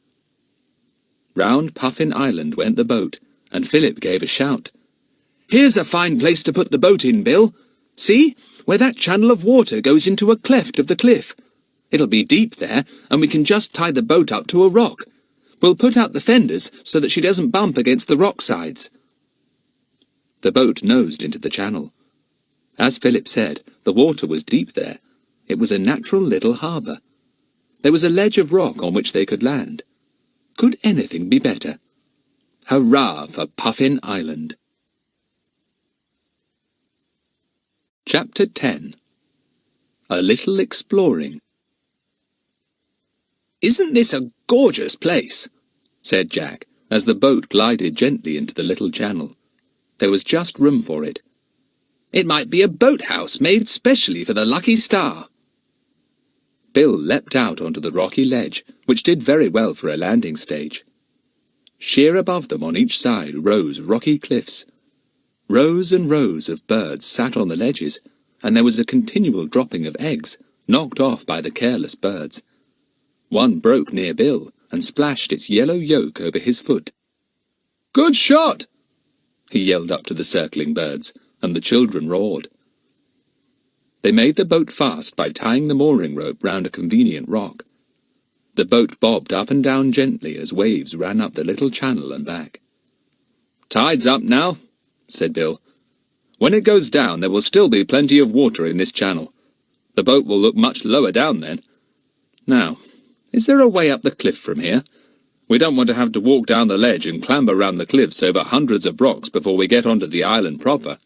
Round Puffin Island went the boat, and Philip gave a shout. "Here's a fine place to put the boat in, Bill. See, where that channel of water goes into a cleft of the cliff. It'll be deep there, and we can just tie the boat up to a rock. We'll put out the fenders so that she doesn't bump against the rock sides." The boat nosed into the channel. As Philip said, the water was deep there. It was a natural little harbour. There was a ledge of rock on which they could land. Could anything be better? Hurrah for Puffin Island! Chapter 10. A Little Exploring. "Isn't this a gorgeous place?" said Jack, as the boat glided gently into the little channel. There was just room for it. "It might be a boathouse made specially for the lucky star." Bill leapt out onto the rocky ledge, which did very well for a landing stage. Sheer above them on each side rose rocky cliffs. Rows and rows of birds sat on the ledges, and there was a continual dropping of eggs, knocked off by the careless birds. One broke near Bill, and splashed its yellow yolk over his foot. "Good shot!" he yelled up to the circling birds, and the children roared. They made the boat fast by tying the mooring rope round a convenient rock. The boat bobbed up and down gently as waves ran up the little channel and back. "Tide's up now," said Bill. "When it goes down, there will still be plenty of water in this channel. The boat will look much lower down then. Now, is there a way up the cliff from here? We don't want to have to walk down the ledge and clamber round the cliffs over hundreds of rocks before we get onto the island proper."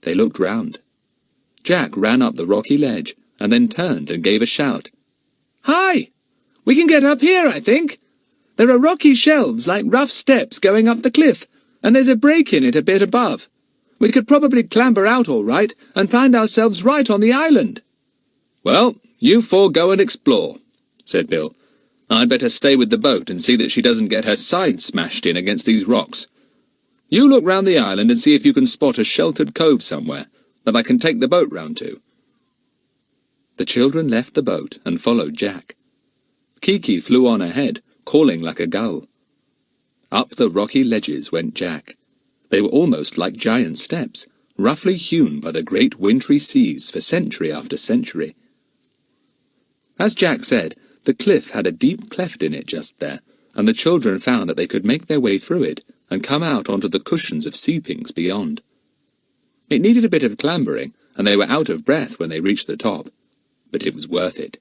They looked round. Jack ran up the rocky ledge, and then turned and gave a shout. "Hi! We can get up here, I think. There are rocky shelves like rough steps going up the cliff, and there's a break in it a bit above. We could probably clamber out all right and find ourselves right on the island." "Well, you four go and explore," said Bill. "I'd better stay with the boat and see that she doesn't get her side smashed in against these rocks. You look round the island and see if you can spot a sheltered cove somewhere that I can take the boat round to." The children left the boat and followed Jack. Kiki flew on ahead, calling like a gull. Up the rocky ledges went Jack. They were almost like giant steps, roughly hewn by the great wintry seas for century after century. As Jack said, the cliff had a deep cleft in it just there, and the children found that they could make their way through it and come out onto the cushions of sea-pinks beyond. It needed a bit of clambering, and they were out of breath when they reached the top, but it was worth it.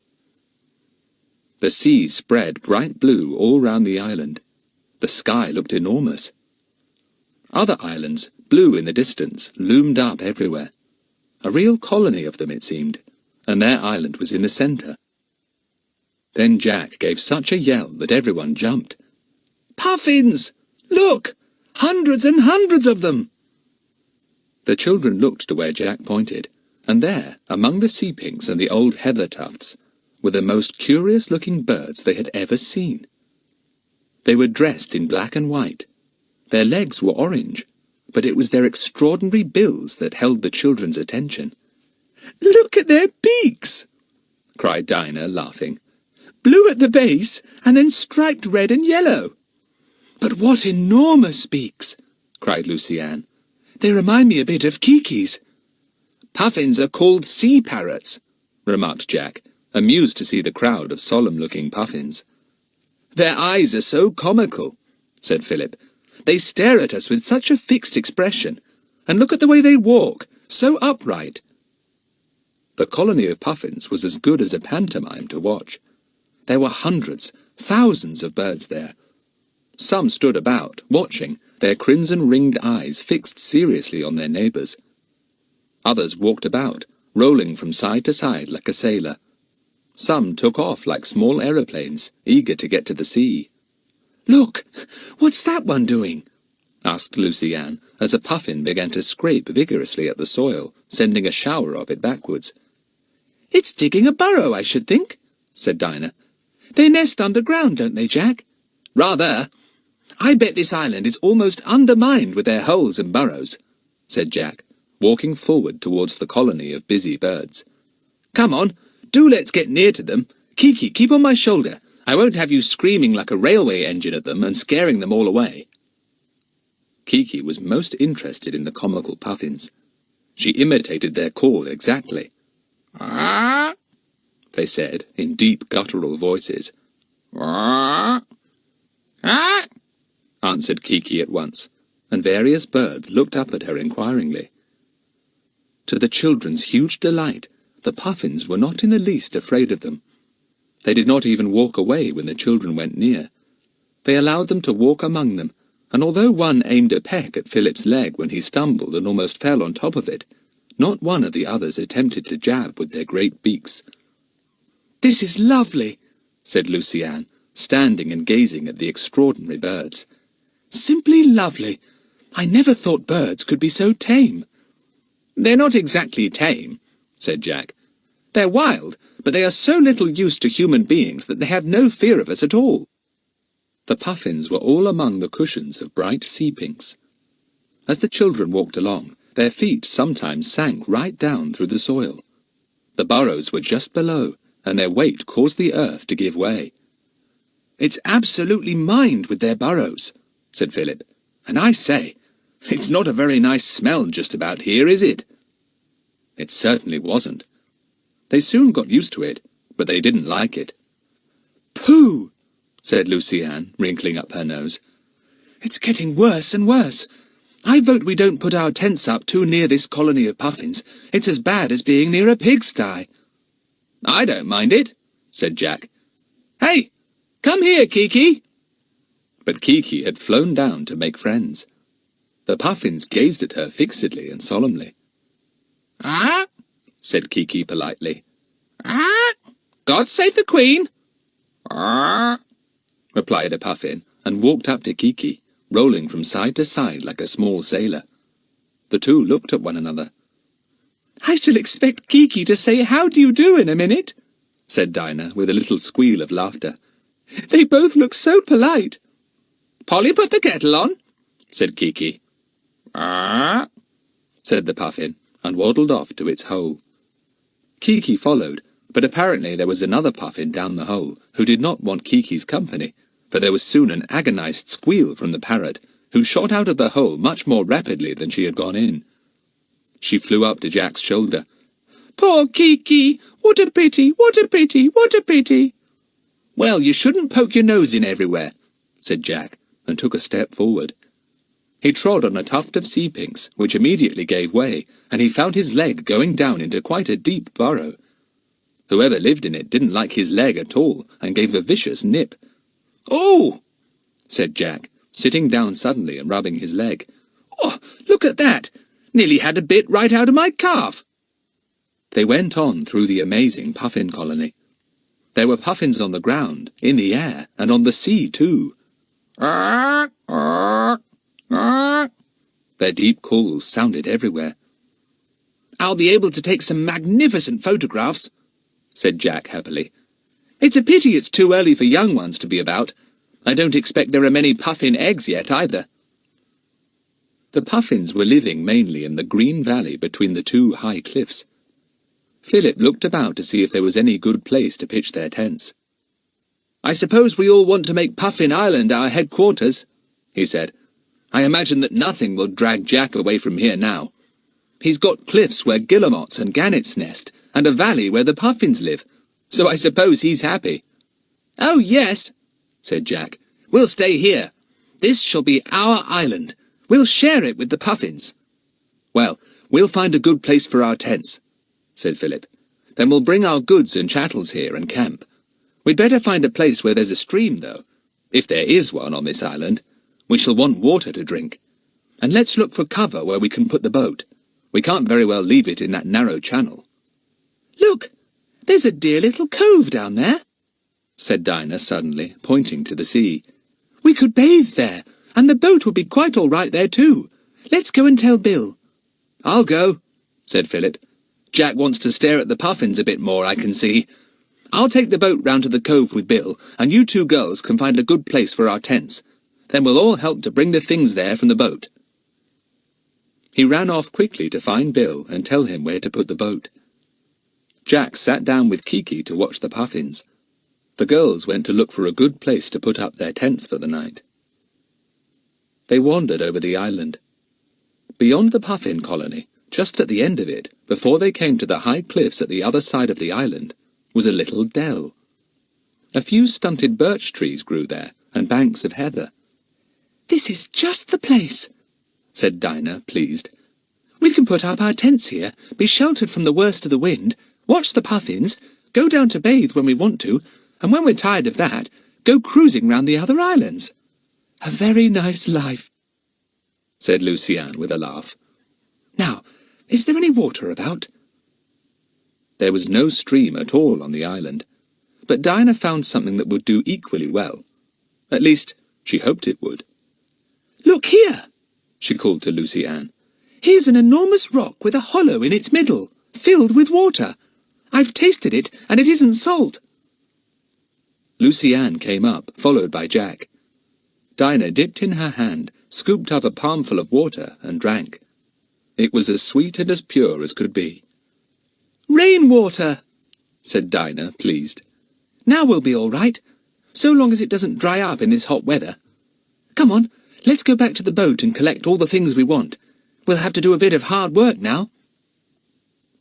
The sea spread bright blue all round the island. The sky looked enormous. Other islands, blue in the distance, loomed up everywhere. A real colony of them, it seemed, and their island was in the centre. Then Jack gave such a yell that everyone jumped. "Puffins! Look! Hundreds and hundreds of them!" The children looked to where Jack pointed, and there, among the sea-pinks and the old heather tufts, were the most curious-looking birds they had ever seen. They were dressed in black and white. Their legs were orange, but it was their extraordinary bills that held the children's attention. "Look at their beaks!" cried Dinah, laughing. "Blue at the base, and then striped red and yellow." "But what enormous beaks!" cried Lucy-Ann. "They remind me a bit of Kiki's." "Puffins are called sea parrots," remarked Jack, amused to see the crowd of solemn-looking puffins. "Their eyes are so comical," said Philip. "They stare at us with such a fixed expression, and look at the way they walk, so upright." The colony of puffins was as good as a pantomime to watch. There were hundreds, thousands of birds there. Some stood about, watching, their crimson-ringed eyes fixed seriously on their neighbours. Others walked about, rolling from side to side like a sailor. Some took off like small aeroplanes, eager to get to the sea. "Look! What's that one doing?" asked Lucy-Ann, as a puffin began to scrape vigorously at the soil, sending a shower of it backwards. "It's digging a burrow, I should think," said Dinah. "They nest underground, don't they, Jack?" "Rather. I bet this island is almost undermined with their holes and burrows," said Jack, walking forward towards the colony of busy birds. "Come on, do let's get near to them. Kiki, keep on my shoulder. I won't have you screaming like a railway engine at them and scaring them all away." Kiki was most interested in the comical puffins. She imitated their call exactly. "Ah!" they said in deep guttural voices. "Ah!" "Ah!" answered Kiki at once, and various birds looked up at her inquiringly. To the children's huge delight, the puffins were not in the least afraid of them. They did not even walk away when the children went near. They allowed them to walk among them, and although one aimed a peck at Philip's leg when he stumbled and almost fell on top of it, not one of the others attempted to jab with their great beaks. "This is lovely," said Lucy-Ann, standing and gazing at the extraordinary birds. "Simply lovely. I never thought birds could be so tame." "They're not exactly tame," said Jack. "They're wild, but they are so little used to human beings that they have no fear of us at all." The puffins were all among the cushions of bright sea-pinks. As the children walked along, their feet sometimes sank right down through the soil. The burrows were just below, and their weight caused the earth to give way. "It's absolutely mined with their burrows," said Philip. "And I say, it's not a very nice smell just about here, is it?" It certainly wasn't. They soon got used to it, but they didn't like it. "Pooh!" said Lucy-Ann, wrinkling up her nose. "It's getting worse and worse. I vote we don't put our tents up too near this colony of puffins. It's as bad as being near a pigsty." "I don't mind it," said Jack. "Hey, come here, Kiki!" But Kiki had flown down to make friends. The puffins gazed at her fixedly and solemnly. "Ah!" said Kiki politely. "Ah! God save the Queen!" "Ah!" replied a puffin, and walked up to Kiki, rolling from side to side like a small sailor. The two looked at one another. "I shall expect Kiki to say how do you do in a minute," said Dinah, with a little squeal of laughter. "They both look so polite." "Polly, put the kettle on," said Kiki. "Ah!" said the puffin, and waddled off to its hole. Kiki followed, but apparently there was another puffin down the hole who did not want Kiki's company, for there was soon an agonized squeal from the parrot, who shot out of the hole much more rapidly than she had gone in. She flew up to Jack's shoulder. Poor Kiki! What a pity! What a pity! What a pity! Well, you shouldn't poke your nose in everywhere, said Jack, and took a step forward. He trod on a tuft of sea pinks, which immediately gave way, and he found his leg going down into quite a deep burrow. Whoever lived in it didn't like his leg at all, and gave a vicious nip. "Oh!" said Jack, sitting down suddenly and rubbing his leg. "Oh, look at that! Nearly had a bit right out of my calf!" They went on through the amazing puffin colony. There were puffins on the ground, in the air, and on the sea too. Their deep calls sounded everywhere. "I'll be able to take some magnificent photographs," said Jack happily. "It's a pity it's too early for young ones to be about. I don't expect there are many puffin eggs yet either." The puffins were living mainly in the green valley between the two high cliffs. Philip looked about to see if there was any good place to pitch their tents. "I suppose we all want to make Puffin Island our headquarters," he said. "I imagine that nothing will drag Jack away from here now. He's got cliffs where guillemots and gannets nest, and a valley where the puffins live, so I suppose he's happy." "Oh, yes," said Jack. "We'll stay here. This shall be our island. We'll share it with the puffins." "Well, we'll find a good place for our tents," said Philip. "Then we'll bring our goods and chattels here and camp. We'd better find a place where there's a stream, though. If there is one on this island, we shall want water to drink. And let's look for cover where we can put the boat. We can't very well leave it in that narrow channel." "Look! There's a dear little cove down there," said Dinah suddenly, pointing to the sea. "We could bathe there, and the boat would be quite all right there too. Let's go and tell Bill." "I'll go," said Philip. "Jack wants to stare at the puffins a bit more, I can see. I'll take the boat round to the cove with Bill, and you two girls can find a good place for our tents. Then we'll all help to bring the things there from the boat." He ran off quickly to find Bill and tell him where to put the boat. Jack sat down with Kiki to watch the puffins. The girls went to look for a good place to put up their tents for the night. They wandered over the island. Beyond the puffin colony, just at the end of it, before they came to the high cliffs at the other side of the island, was a little dell. A few stunted birch trees grew there, and banks of heather. "This is just the place," said Dinah, pleased. "We can put up our tents here, be sheltered from the worst of the wind, watch the puffins, go down to bathe when we want to, and when we're tired of that, go cruising round the other islands. A very nice life," said Luciane with a laugh. "Now, is there any water about?" There was no stream at all on the island, but Dinah found something that would do equally well. At least, she hoped it would. "Look here," she called to Luciane. "Here's an enormous rock with a hollow in its middle, filled with water. I've tasted it, and it isn't salt." Luciane came up, followed by Jack. Dinah dipped in her hand, scooped up a palmful of water, and drank. It was as sweet and as pure as could be. "Rainwater," said Dinah, pleased. "Now we'll be all right, so long as it doesn't dry up in this hot weather. Come on, let's go back to the boat and collect all the things we want. We'll have to do a bit of hard work now."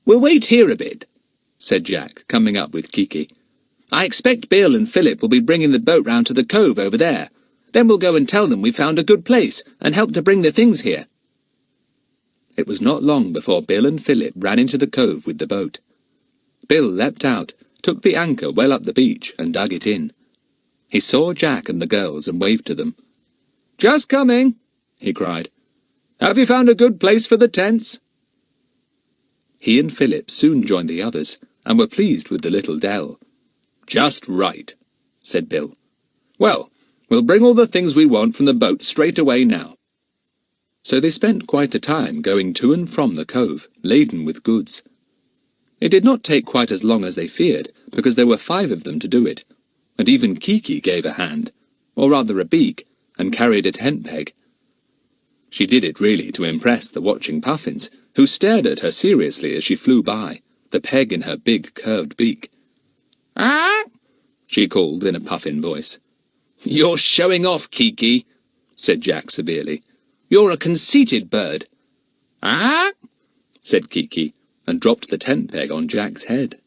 "We'll wait here a bit," said Jack, coming up with Kiki. "I expect Bill and Philip will be bringing the boat round to the cove over there. Then we'll go and tell them we found a good place, and help to bring the things here." It was not long before Bill and Philip ran into the cove with the boat. Bill leapt out, took the anchor well up the beach, and dug it in. He saw Jack and the girls and waved to them. "Just coming," he cried. "Have you found a good place for the tents?" He and Philip soon joined the others, and were pleased with the little dell. "Just right," said Bill. "Well, we'll bring all the things we want from the boat straight away now." So they spent quite a time going to and from the cove, laden with goods. It did not take quite as long as they feared, because there were 5 of them to do it, and even Kiki gave a hand, or rather a beak, and carried a tent peg. She did it really to impress the watching puffins, who stared at her seriously as she flew by, the peg in her big curved beak. "Ah!" she called in a puffin voice. "You're showing off, Kiki," said Jack severely. "You're a conceited bird." "Ah!" said Kiki, and dropped the tent peg on Jack's head.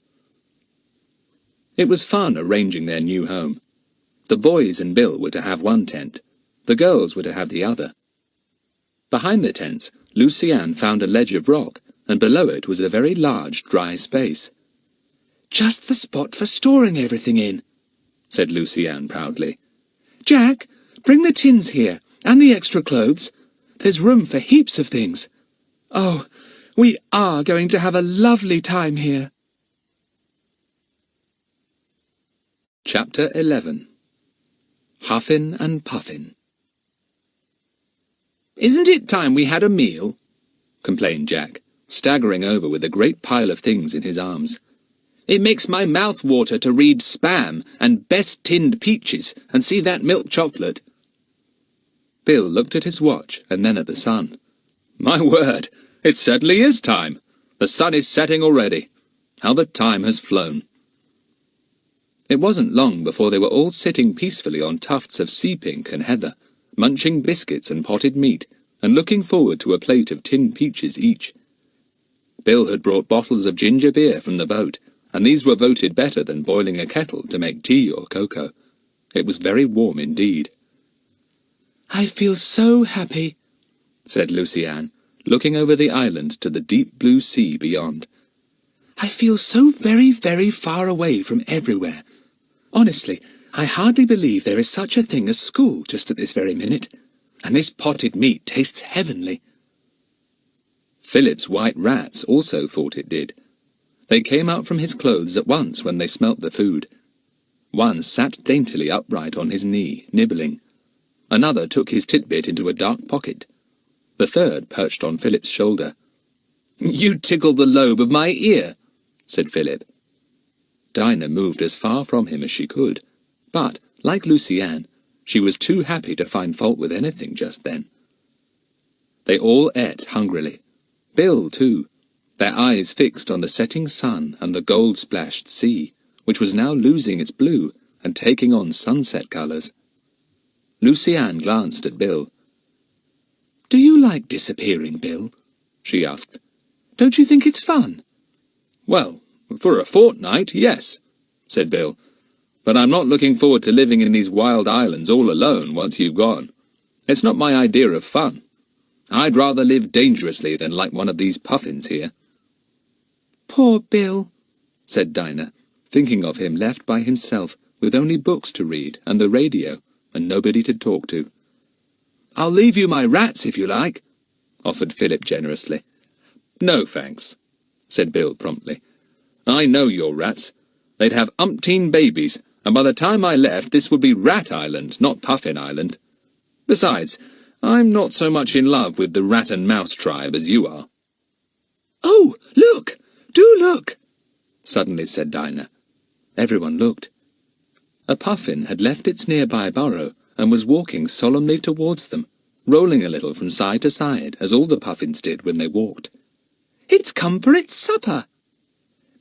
It was fun arranging their new home. The boys and Bill were to have one tent. The girls were to have the other. Behind the tents, Lucy-Anne found a ledge of rock, and below it was a very large dry space. "Just the spot for storing everything in," said Lucy-Anne proudly. "Jack, bring the tins here, and the extra clothes. There's room for heaps of things. Oh, we are going to have a lovely time here." Chapter 11. Huffin' and Puffin'. "Isn't it time we had a meal?" complained Jack, staggering over with a great pile of things in his arms. "It makes my mouth water to read Spam and Best Tinned Peaches and see that milk chocolate." Bill looked at his watch and then at the sun. My word, it certainly is time. The sun is setting already. How the time has flown. It wasn't long before they were all sitting peacefully on tufts of sea pink and heather, munching biscuits and potted meat, and looking forward to a plate of tinned peaches each. Bill had brought bottles of ginger beer from the boat, and these were voted better than boiling a kettle to make tea or cocoa. It was very warm indeed. "I feel so happy," said Lucy-Anne, looking over the island to the deep blue sea beyond. "I feel so very, very far away from everywhere. Honestly, I hardly believe there is such a thing as school just at this very minute, and this potted meat tastes heavenly." Philip's white rats also thought it did. They came out from his clothes at once when they smelt the food. One sat daintily upright on his knee, nibbling. Another took his titbit into a dark pocket. The third perched on Philip's shoulder. "You tickled the lobe of my ear," said Philip. Dinah moved as far from him as she could, but, like Lucy-Anne, she was too happy to find fault with anything just then. They all ate hungrily. Bill, too, their eyes fixed on the setting sun and the gold-splashed sea, which was now losing its blue and taking on sunset colours. Lucy-Anne glanced at Bill. "Do you like disappearing, Bill?" she asked. "Don't you think it's fun?" Well, for a fortnight, yes, said Bill. But I'm not looking forward to living in these wild islands all alone once you've gone. It's not my idea of fun. I'd rather live dangerously than like one of these puffins here. "Poor Bill," said Dinah, thinking of him left by himself, with only books to read and the radio, and nobody to talk to. "I'll leave you my rats if you like," offered Philip generously. No, thanks, said Bill promptly. I know your rats. They'd have umpteen babies, and by the time I left this would be Rat Island, not Puffin Island. Besides, I'm not so much in love with the rat and mouse tribe as you are. "Oh, look! Do look!" suddenly said Dinah. Everyone looked. A puffin had left its nearby burrow and was walking solemnly towards them, rolling a little from side to side, as all the puffins did when they walked. "It's come for its supper."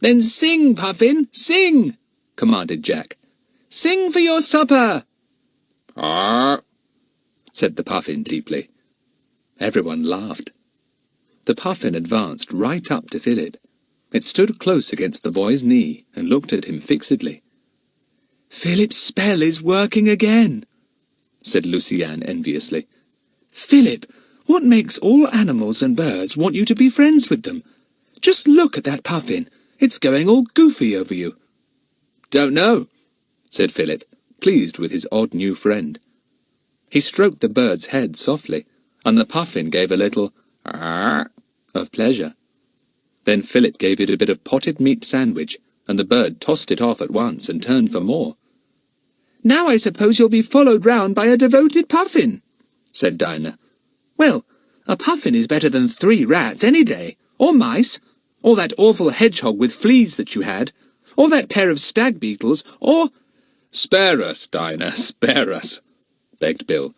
"Then sing, Puffin, sing!" commanded Jack. "Sing for your supper!" Ah, said the puffin deeply. Everyone laughed. The puffin advanced right up to Philip. It stood close against the boy's knee and looked at him fixedly. "Philip's spell is working again," said Lucy-Anne enviously. "Philip, what makes all animals and birds want you to be friends with them? Just look at that puffin. It's going all goofy over you." "Don't know," said Philip, pleased with his odd new friend. He stroked the bird's head softly, and the puffin gave a little "arr" of pleasure. Then Philip gave it a bit of potted meat sandwich, and the bird tossed it off at once and turned for more. "Now I suppose you'll be followed round by a devoted puffin," said Dinah. "Well, a puffin is better than 3 rats any day, or mice, or that awful hedgehog with fleas that you had, or that pair of stag beetles, or—" spare us, Dinah, spare us, begged Bill.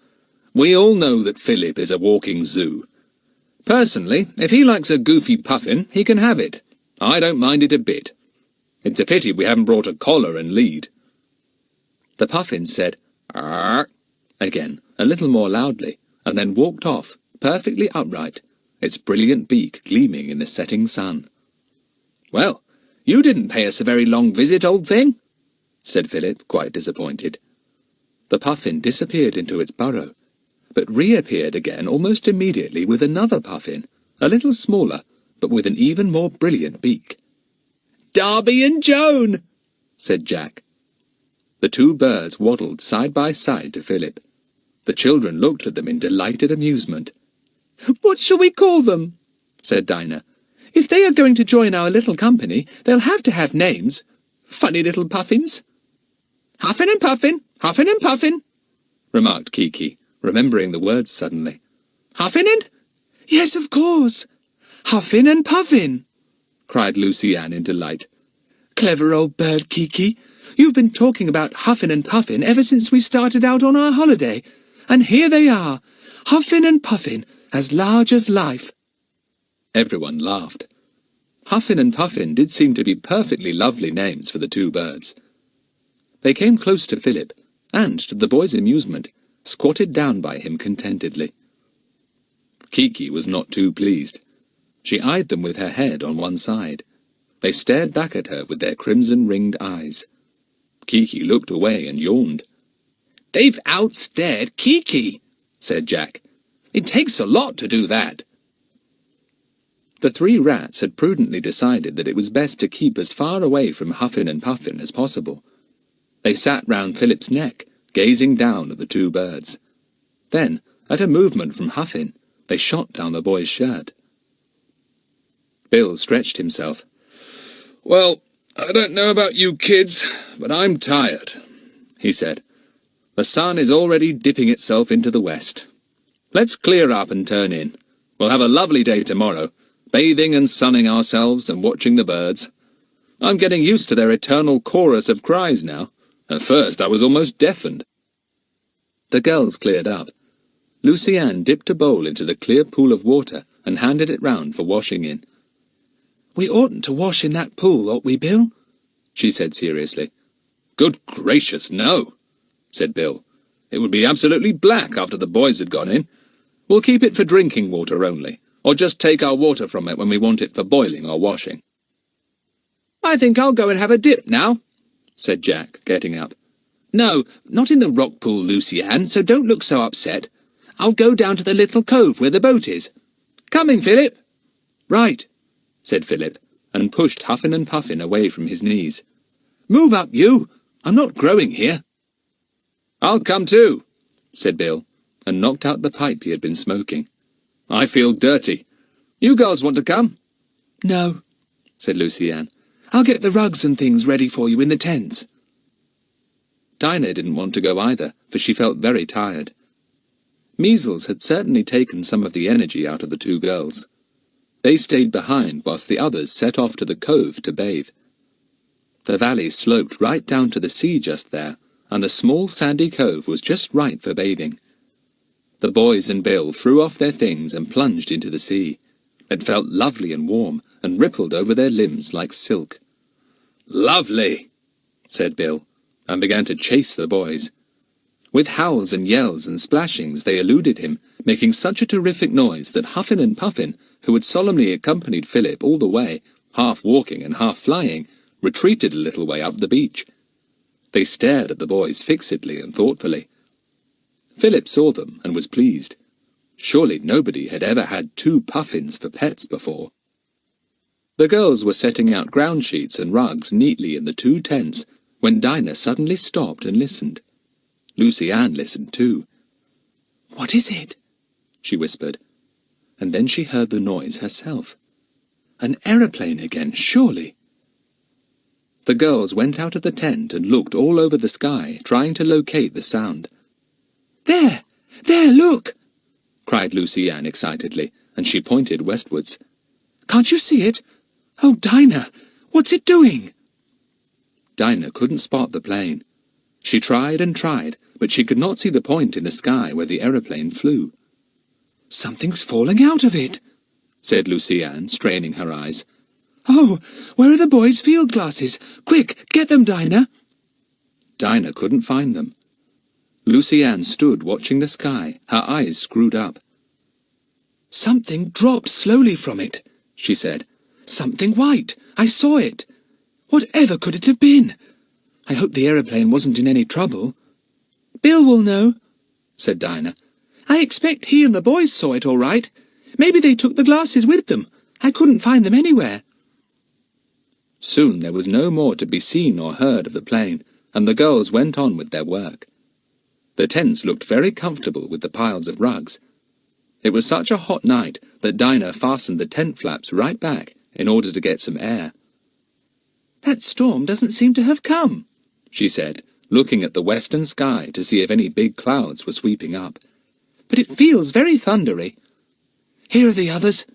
We all know that Philip is a walking zoo. Personally, if he likes a goofy puffin, he can have it. I don't mind it a bit. It's a pity we haven't brought a collar and lead. The puffin said "arr" again, a little more loudly, and then walked off, perfectly upright, its brilliant beak gleaming in the setting sun. "Well, you didn't pay us a very long visit, old thing," said Philip, quite disappointed. The puffin disappeared into its burrow, but reappeared again almost immediately with another puffin, a little smaller, but with an even more brilliant beak. "Darby and Joan," said Jack. The two birds waddled side by side to Philip. The children looked at them in delighted amusement. "What shall we call them?" said Dinah. "If they are going to join our little company, they'll have to have names. Funny little puffins." "Huffin and Puffin, Huffin and Puffin," remarked Kiki, remembering the words suddenly. "Huffin and—" Yes, of course. Huffin and Puffin, cried Lucy Ann in delight. Clever old bird, Kiki. You've been talking about Huffin and Puffin ever since we started out on our holiday. And here they are, Huffin and Puffin, as large as life. Everyone laughed. Huffin and Puffin did seem to be perfectly lovely names for the two birds. They came close to Philip, and, to the boys' amusement, squatted down by him contentedly. Kiki was not too pleased. She eyed them with her head on one side. They stared back at her with their crimson-ringed eyes. Kiki looked away and yawned. "They've outstared Kiki," said Jack. "It takes a lot to do that." The three rats had prudently decided that it was best to keep as far away from Huffin and Puffin as possible. They sat round Philip's neck, gazing down at the two birds. Then, at a movement from Huffin, they shot down the boy's shirt. Bill stretched himself. "Well, I don't know about you kids, but I'm tired," he said. "The sun is already dipping itself into the west. Let's clear up and turn in. We'll have a lovely day tomorrow, bathing and sunning ourselves and watching the birds. I'm getting used to their eternal chorus of cries now. At first I was almost deafened." The girls cleared up. Lucy Ann dipped a bowl into the clear pool of water and handed it round for washing in. We oughtn't to wash in that pool, ought we, Bill? She said seriously. "Good gracious, no," said Bill. "It would be absolutely black after the boys had gone in. We'll keep it for drinking water only, or just take our water from it when we want it for boiling or washing." "I think I'll go and have a dip now," said Jack, getting up. "No, not in the rock pool, Lucy Ann, so don't look so upset. I'll go down to the little cove where the boat is. Coming, Philip." "Right," said Philip, and pushed Huffin and Puffin away from his knees. "Move up, you! I'm not growing here." "I'll come too," said Bill, and knocked out the pipe he had been smoking. "I feel dirty. You girls want to come?" "No," said Lucy Ann. "I'll get the rugs and things ready for you in the tents." Dinah didn't want to go either, for she felt very tired. Measles had certainly taken some of the energy out of the two girls. They stayed behind whilst the others set off to the cove to bathe. The valley sloped right down to the sea just there, and the small sandy cove was just right for bathing. The boys and Bill threw off their things and plunged into the sea. It felt lovely and warm, and rippled over their limbs like silk. "Lovely," said Bill, and began to chase the boys. With howls and yells and splashings they eluded him, making such a terrific noise that Huffin and Puffin, who had solemnly accompanied Philip all the way, half walking and half flying, retreated a little way up the beach. They stared at the boys fixedly and thoughtfully. Philip saw them and was pleased. Surely nobody had ever had two puffins for pets before. The girls were setting out ground sheets and rugs neatly in the two tents when Dinah suddenly stopped and listened. Lucy Ann listened too. "What is it?" she whispered, and then she heard the noise herself. An aeroplane again, surely. The girls went out of the tent and looked all over the sky, trying to locate the sound. There! There, look!" cried Lucy Ann excitedly, and she pointed westwards. "Can't you see it? Oh, Dinah, what's it doing?" Dinah couldn't spot the plane. She tried and tried, but she could not see the point in the sky where the aeroplane flew. "Something's falling out of it," said Lucy Ann, straining her eyes. "Oh, where are the boys' field glasses? Quick, get them, Dinah!" Dinah couldn't find them. Lucy Ann stood watching the sky, her eyes screwed up. Something dropped slowly from it, she said. Something white. I saw it. Whatever could it have been? I hope the aeroplane wasn't in any trouble. Bill will know, said Dinah. I expect he and the boys saw it all right. Maybe they took the glasses with them. I couldn't find them anywhere. Soon there was no more to be seen or heard of the plane, and the girls went on with their work. The tents looked very comfortable with the piles of rugs. It was such a hot night that Dinah fastened the tent flaps right back in order to get some air. That storm doesn't seem to have come, she said, looking at the western sky to see if any big clouds were sweeping up. But it feels very thundery. Here are the others,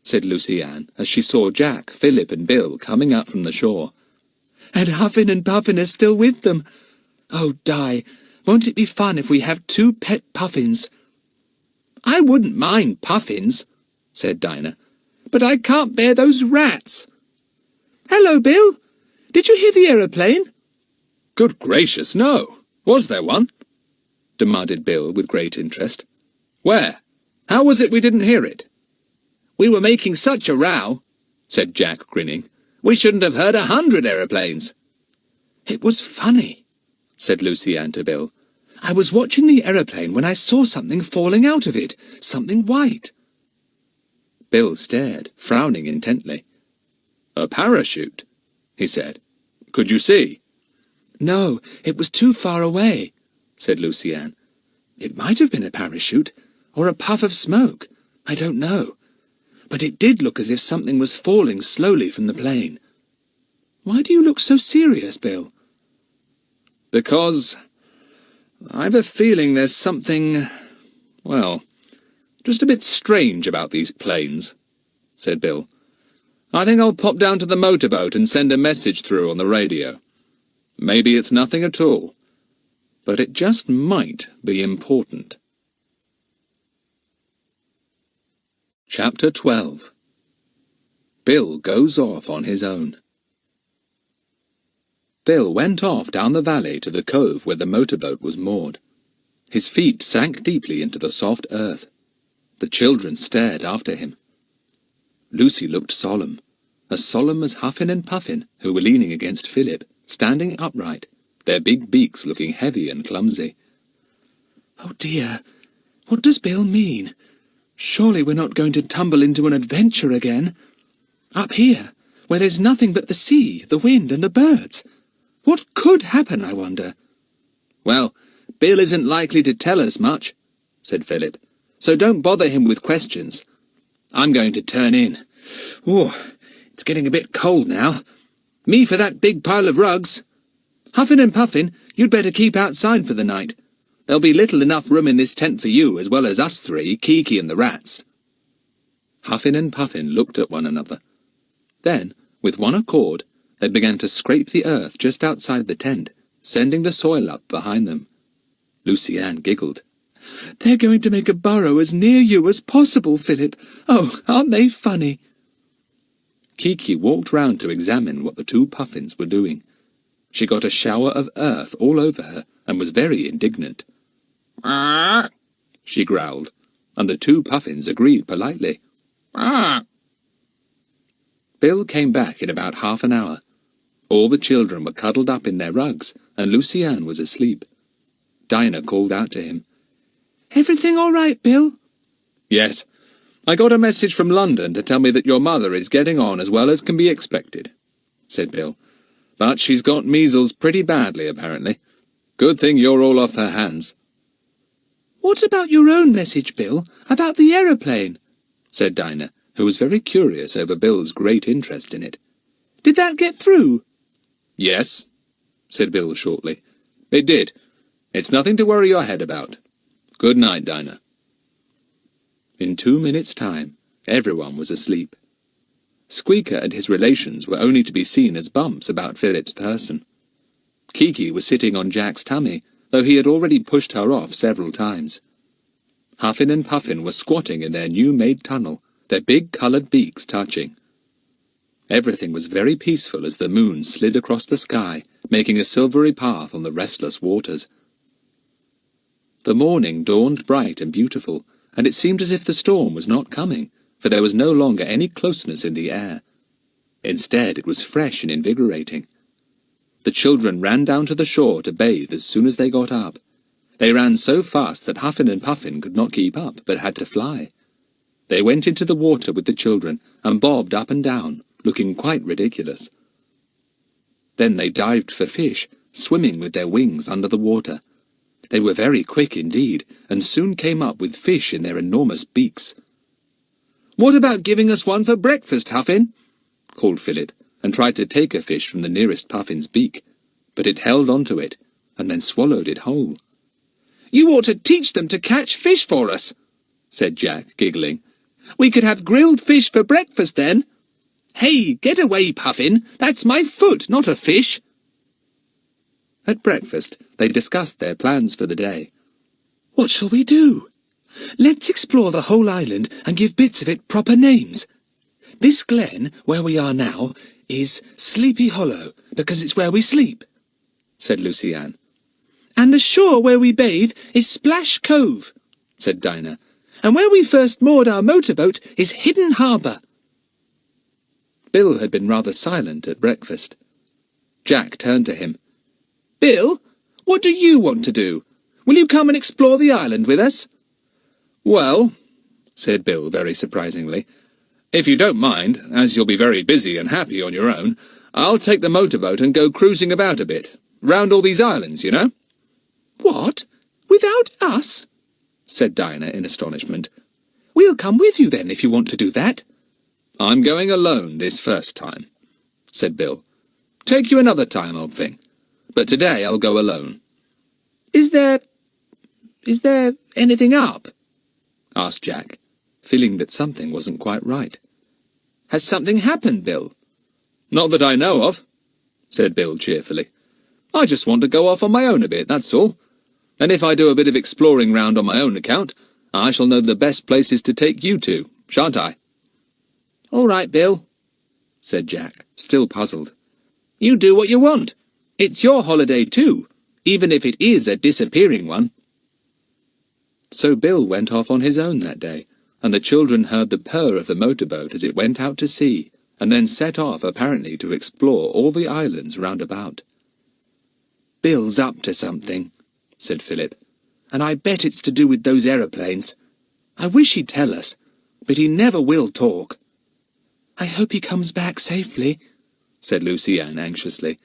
said Lucy Ann, as she saw Jack, Philip and Bill coming up from the shore. And Huffin and Puffin are still with them. Oh, Di, won't it be fun if we have 2 pet puffins? I wouldn't mind puffins, said Dinah, but I can't bear those rats. Hello, Bill. Did you hear the aeroplane? Good gracious, no. Was there one? Demanded Bill with great interest. Where? How was it we didn't hear it? We were making such a row, said Jack, grinning. We shouldn't have heard 100 aeroplanes. It was funny, said Lucy Ann to Bill. I was watching the aeroplane when I saw something falling out of it, something white. Bill stared, frowning intently. A parachute, he said. Could you see? No, it was too far away, said Lucy Ann. It might have been a parachute, or a puff of smoke. I don't know. But it did look as if something was falling slowly from the plane. Why do you look so serious, Bill? Because I've a feeling there's something, well, just a bit strange about these planes, said Bill. I think I'll pop down to the motorboat and send a message through on the radio. Maybe it's nothing at all, but it just might be important. Chapter 12. Bill goes off on his own. Bill went off down the valley to the cove where the motorboat was moored. His feet sank deeply into the soft earth. The children stared after him. Lucy looked solemn as Huffin and Puffin, who were leaning against Philip, standing upright, their big beaks looking heavy and clumsy. Oh dear, what does Bill mean? Surely we're not going to tumble into an adventure again? Up here, where there's nothing but the sea, the wind and the birds. What could happen, I wonder? Well, Bill isn't likely to tell us much, said Philip, so don't bother him with questions. I'm going to turn in. Oh, it's getting a bit cold now. Me for that big pile of rugs. Huffin and Puffin, you'd better keep outside for the night. There'll be little enough room in this tent for you, as well as us 3, Kiki and the rats. Huffin and Puffin looked at one another. Then, with one accord, they began to scrape the earth just outside the tent, sending the soil up behind them. Lucy Ann giggled. They're going to make a burrow as near you as possible, Philip. Oh, aren't they funny? Kiki walked round to examine what the 2 puffins were doing. She got a shower of earth all over her and was very indignant. Ah, she growled, and the 2 puffins agreed politely. ah. Bill came back in about half an hour. All the children were cuddled up in their rugs, and Lucy Ann was asleep. Dinah called out to him. Everything all right, Bill? Yes. I got a message from London to tell me that your mother is getting on as well as can be expected, said Bill. But she's got measles pretty badly, apparently. Good thing you're all off her hands. What about your own message, Bill? About the aeroplane? Said Dinah, who was very curious over Bill's great interest in it. Did that get through? Yes, said Bill shortly. It did. It's nothing to worry your head about. Good night, Dinah. In 2 minutes' time, everyone was asleep. Squeaker and his relations were only to be seen as bumps about Philip's person. Kiki was sitting on Jack's tummy, though he had already pushed her off several times. Huffin and Puffin were squatting in their new-made tunnel, their big coloured beaks touching. Everything was very peaceful as the moon slid across the sky, making a silvery path on the restless waters. The morning dawned bright and beautiful, and it seemed as if the storm was not coming, for there was no longer any closeness in the air. Instead, it was fresh and invigorating. The children ran down to the shore to bathe as soon as they got up. They ran so fast that Huffin and Puffin could not keep up, but had to fly. They went into the water with the children and bobbed up and down, looking quite ridiculous. Then they dived for fish, swimming with their wings under the water. They were very quick indeed, and soon came up with fish in their enormous beaks. "What about giving us one for breakfast, Huffin?" called Philip, and tried to take a fish from the nearest Puffin's beak, but it held on to it, and then swallowed it whole. "You ought to teach them to catch fish for us," said Jack, giggling. "We could have grilled fish for breakfast then." "Hey, get away, Puffin! That's my foot, not a fish!" At breakfast, they discussed their plans for the day. "What shall we do? Let's explore the whole island and give bits of it proper names. This glen, where we are now, is Sleepy Hollow, because it's where we sleep," said Lucy-Anne. "And the shore where we bathe is Splash Cove," said Dinah. "And where we first moored our motorboat is Hidden Harbour." Bill had been rather silent at breakfast. Jack turned to him. "Bill, what do you want to do? Will you come and explore the island with us?" "Well," said Bill very surprisingly, "if you don't mind, as you'll be very busy and happy on your own, I'll take the motorboat and go cruising about a bit, round all these islands, you know." "What? Without us?" said Dinah in astonishment. "We'll come with you then, if you want to do that." "I'm going alone this first time," said Bill. "Take you another time, old thing. But today I'll go alone." Is there anything up?" asked Jack, feeling that something wasn't quite right. "Has something happened, Bill?" "Not that I know of," said Bill cheerfully. "I just want to go off on my own a bit, that's all. And if I do a bit of exploring round on my own account, I shall know the best places to take you to, shan't I?" "All right, Bill," said Jack, still puzzled. "You do what you want. It's your holiday too, even if it is a disappearing one." So Bill went off on his own that day, and the children heard the purr of the motorboat as it went out to sea, and then set off apparently to explore all the islands round about. "Bill's up to something," said Philip, "and I bet it's to do with those aeroplanes. I wish he'd tell us, but he never will talk." "I hope he comes back safely," said Lucy-Anne anxiously.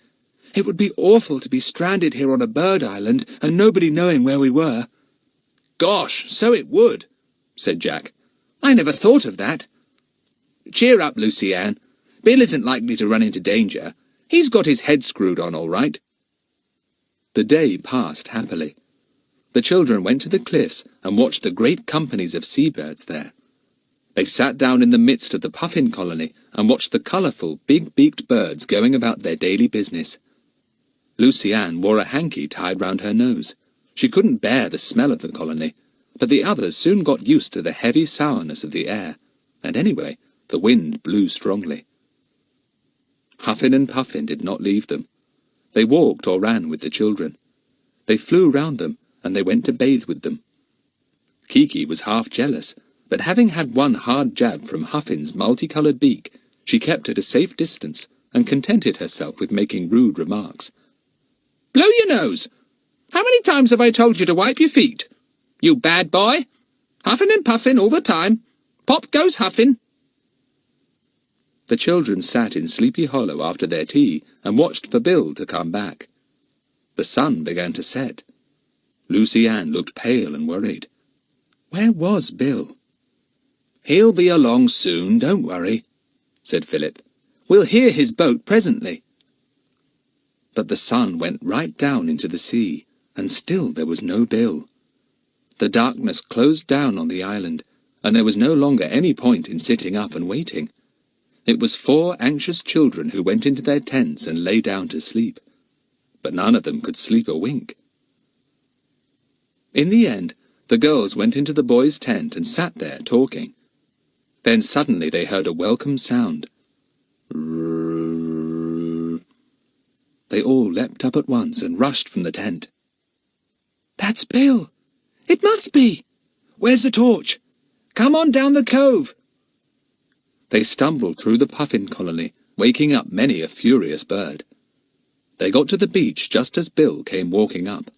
"It would be awful to be stranded here on a bird island and nobody knowing where we were." "Gosh, so it would," said Jack. "I never thought of that." "Cheer up, Lucy-Anne. Bill isn't likely to run into danger. He's got his head screwed on all right." The day passed happily. The children went to the cliffs and watched the great companies of seabirds there. They sat down in the midst of the puffin colony and watched the colourful, big-beaked birds going about their daily business. Lucy-Anne wore a hanky tied round her nose. She couldn't bear the smell of the colony, but the others soon got used to the heavy sourness of the air, and anyway, the wind blew strongly. Huffin and Puffin did not leave them. They walked or ran with the children. They flew round them, and they went to bathe with them. Kiki was half jealous, but having had one hard jab from Huffin's multicoloured beak, she kept at a safe distance and contented herself with making rude remarks. "Blow your nose! How many times have I told you to wipe your feet? You bad boy! Huffin and Puffin all the time. Pop goes Huffin." The children sat in Sleepy Hollow after their tea and watched for Bill to come back. The sun began to set. Lucy-Anne looked pale and worried. Where was Bill? "He'll be along soon, don't worry," said Philip. "We'll hear his boat presently." But the sun went right down into the sea, and still there was no Bill. The darkness closed down on the island, and there was no longer any point in sitting up and waiting. It was 4 anxious children who went into their tents and lay down to sleep, but none of them could sleep a wink. In the end, the girls went into the boys' tent and sat there talking. Then suddenly they heard a welcome sound. They all leapt up at once and rushed from the tent. "That's Bill! It must be! Where's the torch? Come on down the cove." They stumbled through the puffin colony, waking up many a furious bird. They got to the beach just as Bill came walking up.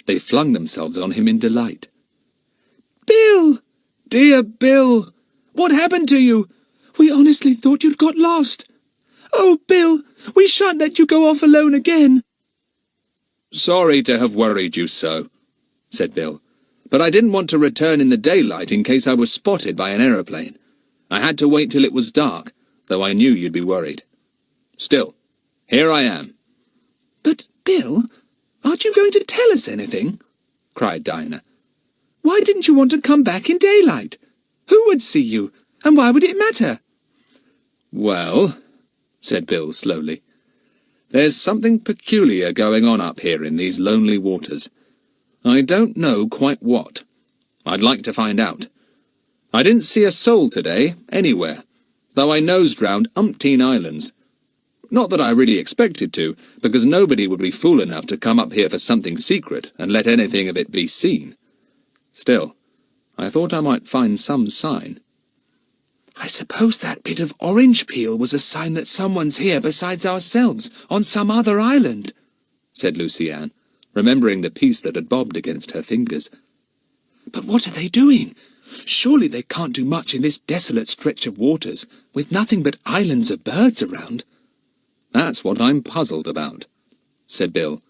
They flung themselves on him in delight. "Bill! Dear Bill! What happened to you? We honestly thought you'd got lost. Oh, Bill, we shan't let you go off alone again." "Sorry to have worried you so," said Bill, "but I didn't want to return in the daylight in case I was spotted by an aeroplane. I had to wait till it was dark, though I knew you'd be worried. Still, here I am." "But, Bill, aren't you going to tell us anything?" cried Dinah. "Why didn't you want to come back in daylight? Who would see you, and why would it matter?" "Well," said Bill slowly, "there's something peculiar going on up here in these lonely waters. I don't know quite what. I'd like to find out. I didn't see a soul today, anywhere, though I nosed round umpteen islands. Not that I really expected to, because nobody would be fool enough to come up here for something secret and let anything of it be seen. Still, I thought I might find some sign." "I suppose that bit of orange peel was a sign that someone's here besides ourselves, on some other island," said Lucy Ann, remembering the piece that had bobbed against her fingers. "But what are they doing? Surely they can't do much in this desolate stretch of waters, with nothing but islands of birds around." "That's what I'm puzzled about," said Bill.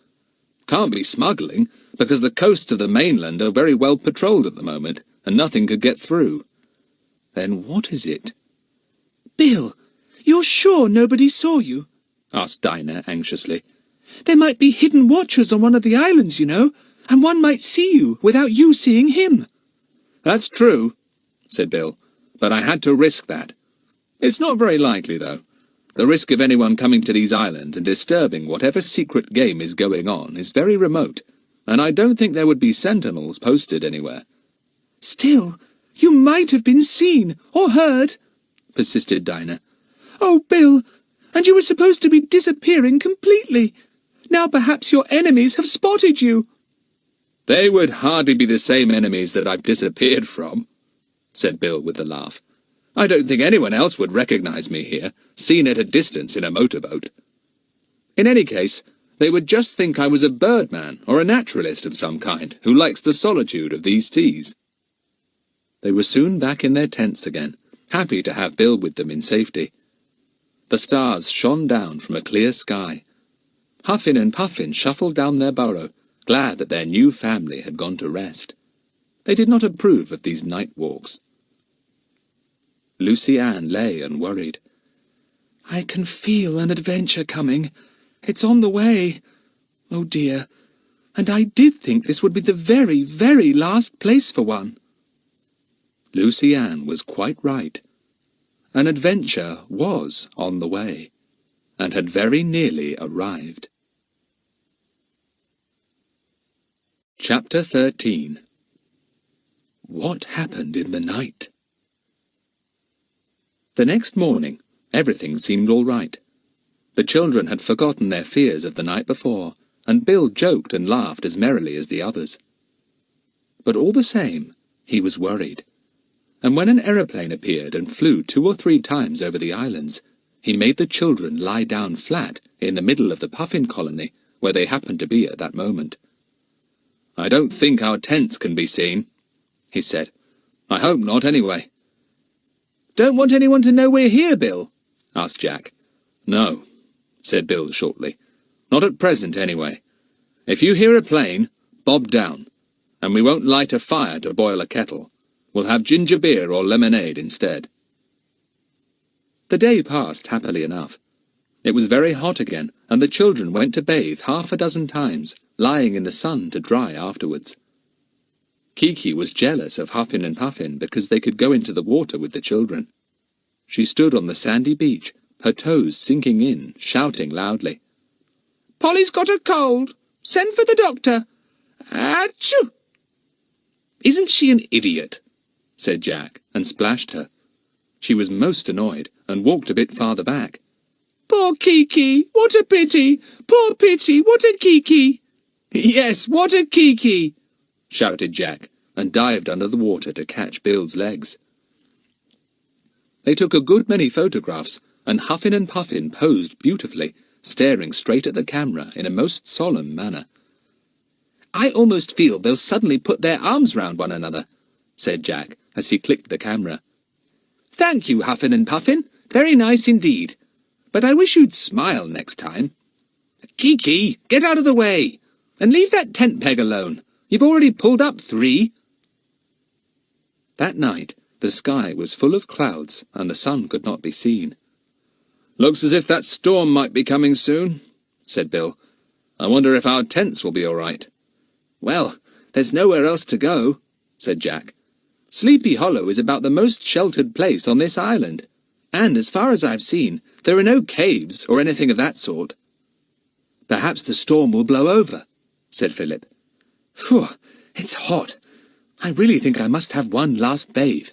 "Can't be smuggling, because the coasts of the mainland are very well patrolled at the moment, and nothing could get through. Then what is it?" "Bill, you're sure nobody saw you?" asked Dinah anxiously. "There might be hidden watchers on one of the islands, you know, and one might see you without you seeing him." "That's true," said Bill, "but I had to risk that. It's not very likely, though. The risk of anyone coming to these islands and disturbing whatever secret game is going on is very remote, and I don't think there would be sentinels posted anywhere." "Still, you might have been seen or heard," persisted Dinah. "Oh, Bill, and you were supposed to be disappearing completely. Now perhaps your enemies have spotted you." "They would hardly be the same enemies that I've disappeared from," said Bill with a laugh. "I don't think anyone else would recognize me here, seen at a distance in a motorboat. In any case, they would just think I was a birdman or a naturalist of some kind who likes the solitude of these seas." They were soon back in their tents again, happy to have Bill with them in safety. The stars shone down from a clear sky. Huffin and Puffin shuffled down their burrow, glad that their new family had gone to rest. They did not approve of these night walks. Lucy Ann lay and worried. "I can feel an adventure coming. It's on the way. Oh dear, and I did think this would be the very, very last place for one." Lucy Ann was quite right. An adventure was on the way, and had very nearly arrived. Chapter 13. What happened in the night? The next morning, everything seemed all right. The children had forgotten their fears of the night before, and Bill joked and laughed as merrily as the others. But all the same, he was worried. And when an aeroplane appeared and flew 2 or 3 times over the islands, he made the children lie down flat in the middle of the puffin colony, where they happened to be at that moment. "I don't think our tents can be seen," he said. "I hope not, anyway." "Don't want anyone to know we're here, Bill?" asked Jack. "No," said Bill shortly. "Not at present, anyway. If you hear a plane, bob down, and we won't light a fire to boil a kettle. We'll have ginger beer or lemonade instead." The day passed happily enough. It was very hot again, and the children went to bathe 6 times, lying in the sun to dry afterwards. Kiki was jealous of Huffin and Puffin because they could go into the water with the children. She stood on the sandy beach, her toes sinking in, shouting loudly. "Polly's got a cold. Send for the doctor. Achoo!" "Isn't she an idiot?" said Jack, and splashed her. She was most annoyed, and walked a bit farther back. "Poor Kiki, what a pity! Poor pity, what a Kiki!" "Yes, what a Kiki!" shouted Jack, and dived under the water to catch Bill's legs. They took a good many photographs, and Huffin and Puffin posed beautifully, staring straight at the camera in a most solemn manner. "I almost feel they'll suddenly put their arms round one another," said Jack, as he clicked the camera. "Thank you, Huffin and Puffin. Very nice indeed. But I wish you'd smile next time. Kiki, get out of the way, and leave that tent peg alone. You've already pulled up 3. That night, the sky was full of clouds, and the sun could not be seen. "Looks as if that storm might be coming soon," said Bill. "I wonder if our tents will be all right." "Well, there's nowhere else to go," said Jack. "Sleepy Hollow is about the most sheltered place on this island, and as far as I've seen, there are no caves or anything of that sort." "Perhaps the storm will blow over," said Philip. "Phew, it's hot. I really think I must have one last bathe."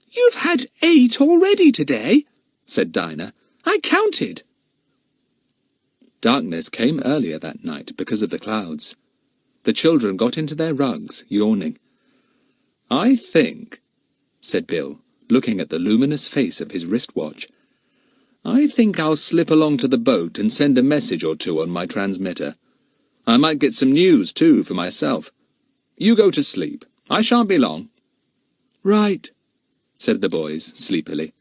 "You've had 8 already today," said Dinah. "I counted." Darkness came earlier that night because of the clouds. The children got into their rugs, yawning. "I think," said Bill, looking at the luminous face of his wristwatch, "I think I'll slip along to the boat and send a message or 2 on my transmitter. I might get some news, too, for myself. You go to sleep. I shan't be long." "Right," said the boys, sleepily.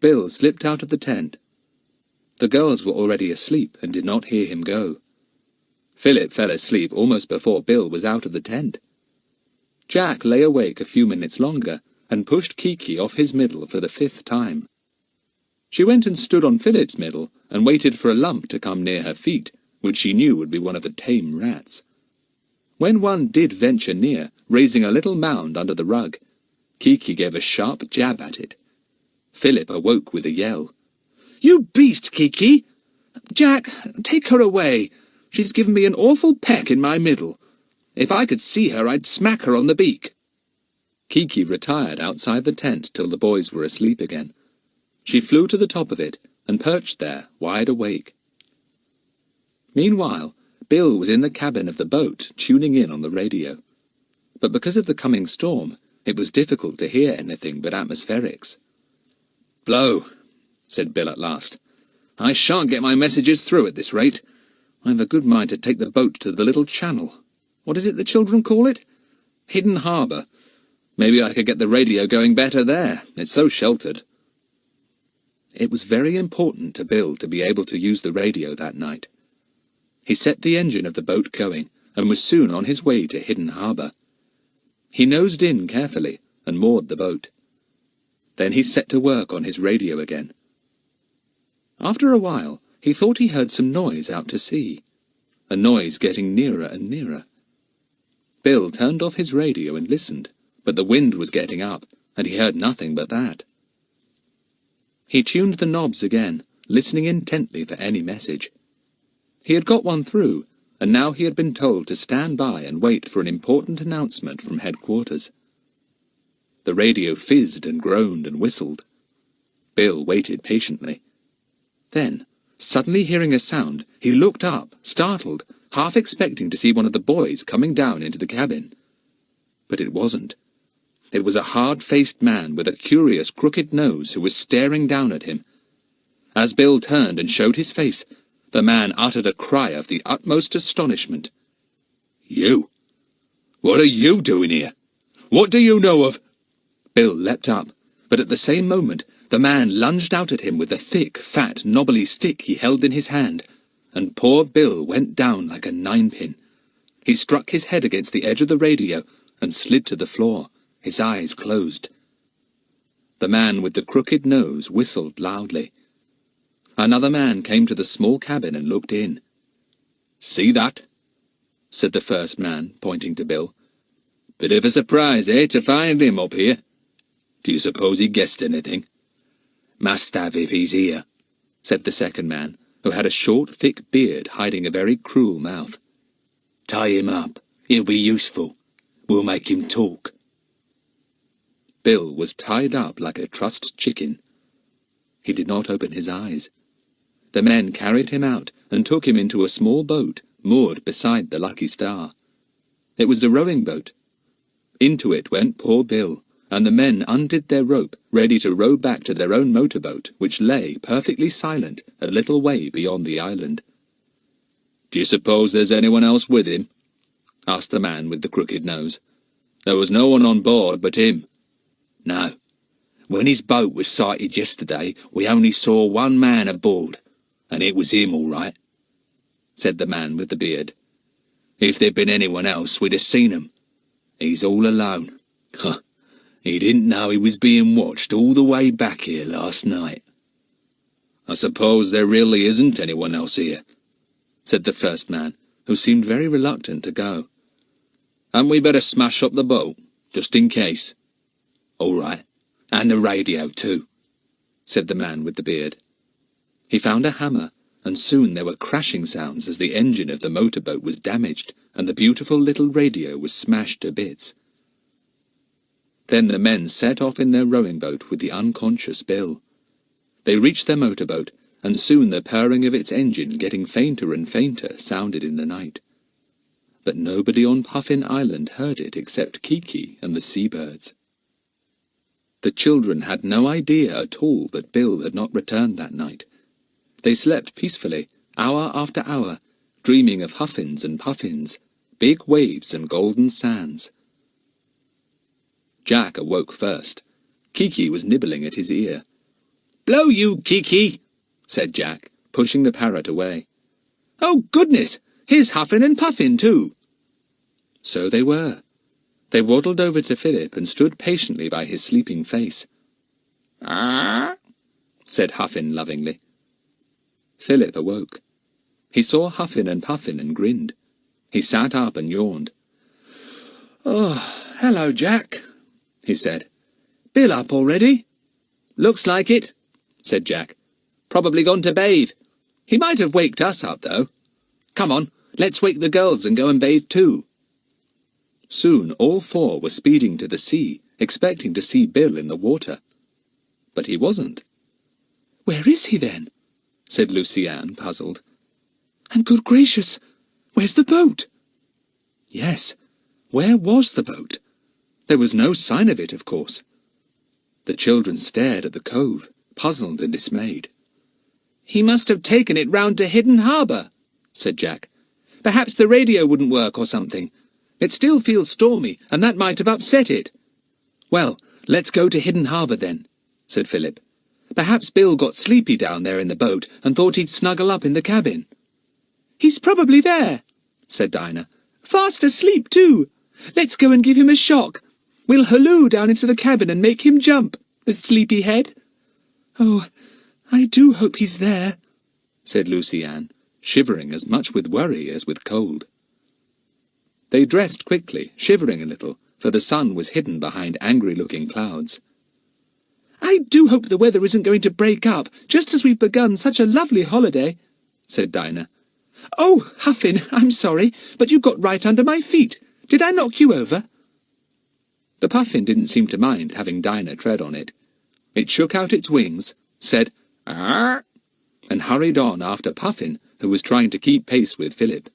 Bill slipped out of the tent. The girls were already asleep and did not hear him go. Philip fell asleep almost before Bill was out of the tent. Jack lay awake a few minutes longer and pushed Kiki off his middle for the 5th time. She went and stood on Philip's middle and waited for a lump to come near her feet, which she knew would be one of the tame rats. When one did venture near, raising a little mound under the rug, Kiki gave a sharp jab at it. Philip awoke with a yell. "You beast, Kiki! Jack, take her away. She's given me an awful peck in my middle. If I could see her, I'd smack her on the beak." Kiki retired outside the tent till the boys were asleep again. She flew to the top of it and perched there, wide awake. Meanwhile, Bill was in the cabin of the boat, tuning in on the radio. But because of the coming storm, it was difficult to hear anything but atmospherics. "Blow," said Bill at last. "I shan't get my messages through at this rate. I've a good mind to take the boat to the little channel. What is it the children call it? Hidden Harbour. Maybe I could get the radio going better there. It's so sheltered." It was very important to Bill to be able to use the radio that night. He set the engine of the boat going, and was soon on his way to Hidden Harbour. He nosed in carefully, and moored the boat. Then he set to work on his radio again. After a while, he thought he heard some noise out to sea, a noise getting nearer and nearer. Bill turned off his radio and listened, but the wind was getting up, and he heard nothing but that. He tuned the knobs again, listening intently for any message. He had got one through, and now he had been told to stand by and wait for an important announcement from headquarters. The radio fizzed and groaned and whistled. Bill waited patiently. Then, suddenly hearing a sound, he looked up, startled, half expecting to see one of the boys coming down into the cabin. But it wasn't. It was a hard-faced man with a curious crooked nose who was staring down at him. As Bill turned and showed his face, the man uttered a cry of the utmost astonishment. "You? What are you doing here? What do you know of—" Bill leapt up, but at the same moment the man lunged out at him with the thick, fat, knobbly stick he held in his hand, and poor Bill went down like a 9-pin. He struck his head against the edge of the radio and slid to the floor, his eyes closed. The man with the crooked nose whistled loudly. Another man came to the small cabin and looked in. "See that?" said the first man, pointing to Bill. "Bit of a surprise, eh, to find him up here? Do you suppose he guessed anything?" "Must have if he's here," said the second man, who had a short, thick beard hiding a very cruel mouth. "Tie him up. He'll be useful. We'll make him talk." Bill was tied up like a trussed chicken. He did not open his eyes. The men carried him out and took him into a small boat moored beside the Lucky Star. It was a rowing boat. Into it went poor Bill, and the men undid their rope, ready to row back to their own motorboat, which lay, perfectly silent, a little way beyond the island. "Do you suppose there's anyone else with him?" asked the man with the crooked nose. "There was no one on board but him." "No. When his boat was sighted yesterday, we only saw one man aboard, and it was him all right," said the man with the beard. "If there'd been anyone else, we'd have seen him. He's all alone. Huh. He didn't know he was being watched all the way back here last night." "I suppose there really isn't anyone else here," said the first man, who seemed very reluctant to go. "Hadn't we better smash up the boat, just in case?" "All right, and the radio too," said the man with the beard. He found a hammer, and soon there were crashing sounds as the engine of the motorboat was damaged, and the beautiful little radio was smashed to bits. Then the men set off in their rowing boat with the unconscious Bill. They reached their motorboat, and soon the purring of its engine, getting fainter and fainter, sounded in the night. But nobody on Puffin Island heard it except Kiki and the seabirds. The children had no idea at all that Bill had not returned that night. They slept peacefully, hour after hour, dreaming of Huffins and Puffins, big waves and golden sands. Jack awoke first. Kiki was nibbling at his ear. "Blow you, Kiki!" said Jack, pushing the parrot away. "Oh, goodness! Here's Huffin and Puffin, too!" So they were. They waddled over to Philip and stood patiently by his sleeping face. "Ah!" said Huffin lovingly. Philip awoke. He saw Huffin and Puffin and grinned. He sat up and yawned. "Oh, hello, Jack," he said. "Bill up already?" "Looks like it," said Jack. "Probably gone to bathe. He might have waked us up, though. Come on, let's wake the girls and go and bathe too." Soon all four were speeding to the sea, expecting to see Bill in the water. But he wasn't. "Where is he, then?" said Lucy-Anne, puzzled. "And good gracious, where's the boat?" Yes, where was the boat? There was no sign of it, of course. The children stared at the cove, puzzled and dismayed. "He must have taken it round to Hidden Harbour," said Jack. "Perhaps the radio wouldn't work or something. It still feels stormy, and that might have upset it." "Well, let's go to Hidden Harbour then," said Philip. "Perhaps Bill got sleepy down there in the boat and thought he'd snuggle up in the cabin." "He's probably there," said Dinah. "Fast asleep, too. Let's go and give him a shock. We'll halloo down into the cabin and make him jump, the sleepy head." "Oh, I do hope he's there," said Lucy-Anne, shivering as much with worry as with cold. They dressed quickly, shivering a little, for the sun was hidden behind angry-looking clouds. "I do hope the weather isn't going to break up, just as we've begun such a lovely holiday," said Dinah. "Oh, Huffin, I'm sorry, but you got right under my feet. Did I knock you over?" The Puffin didn't seem to mind having Dinah tread on it. It shook out its wings, said "Arr!" and hurried on after Puffin, who was trying to keep pace with Philip.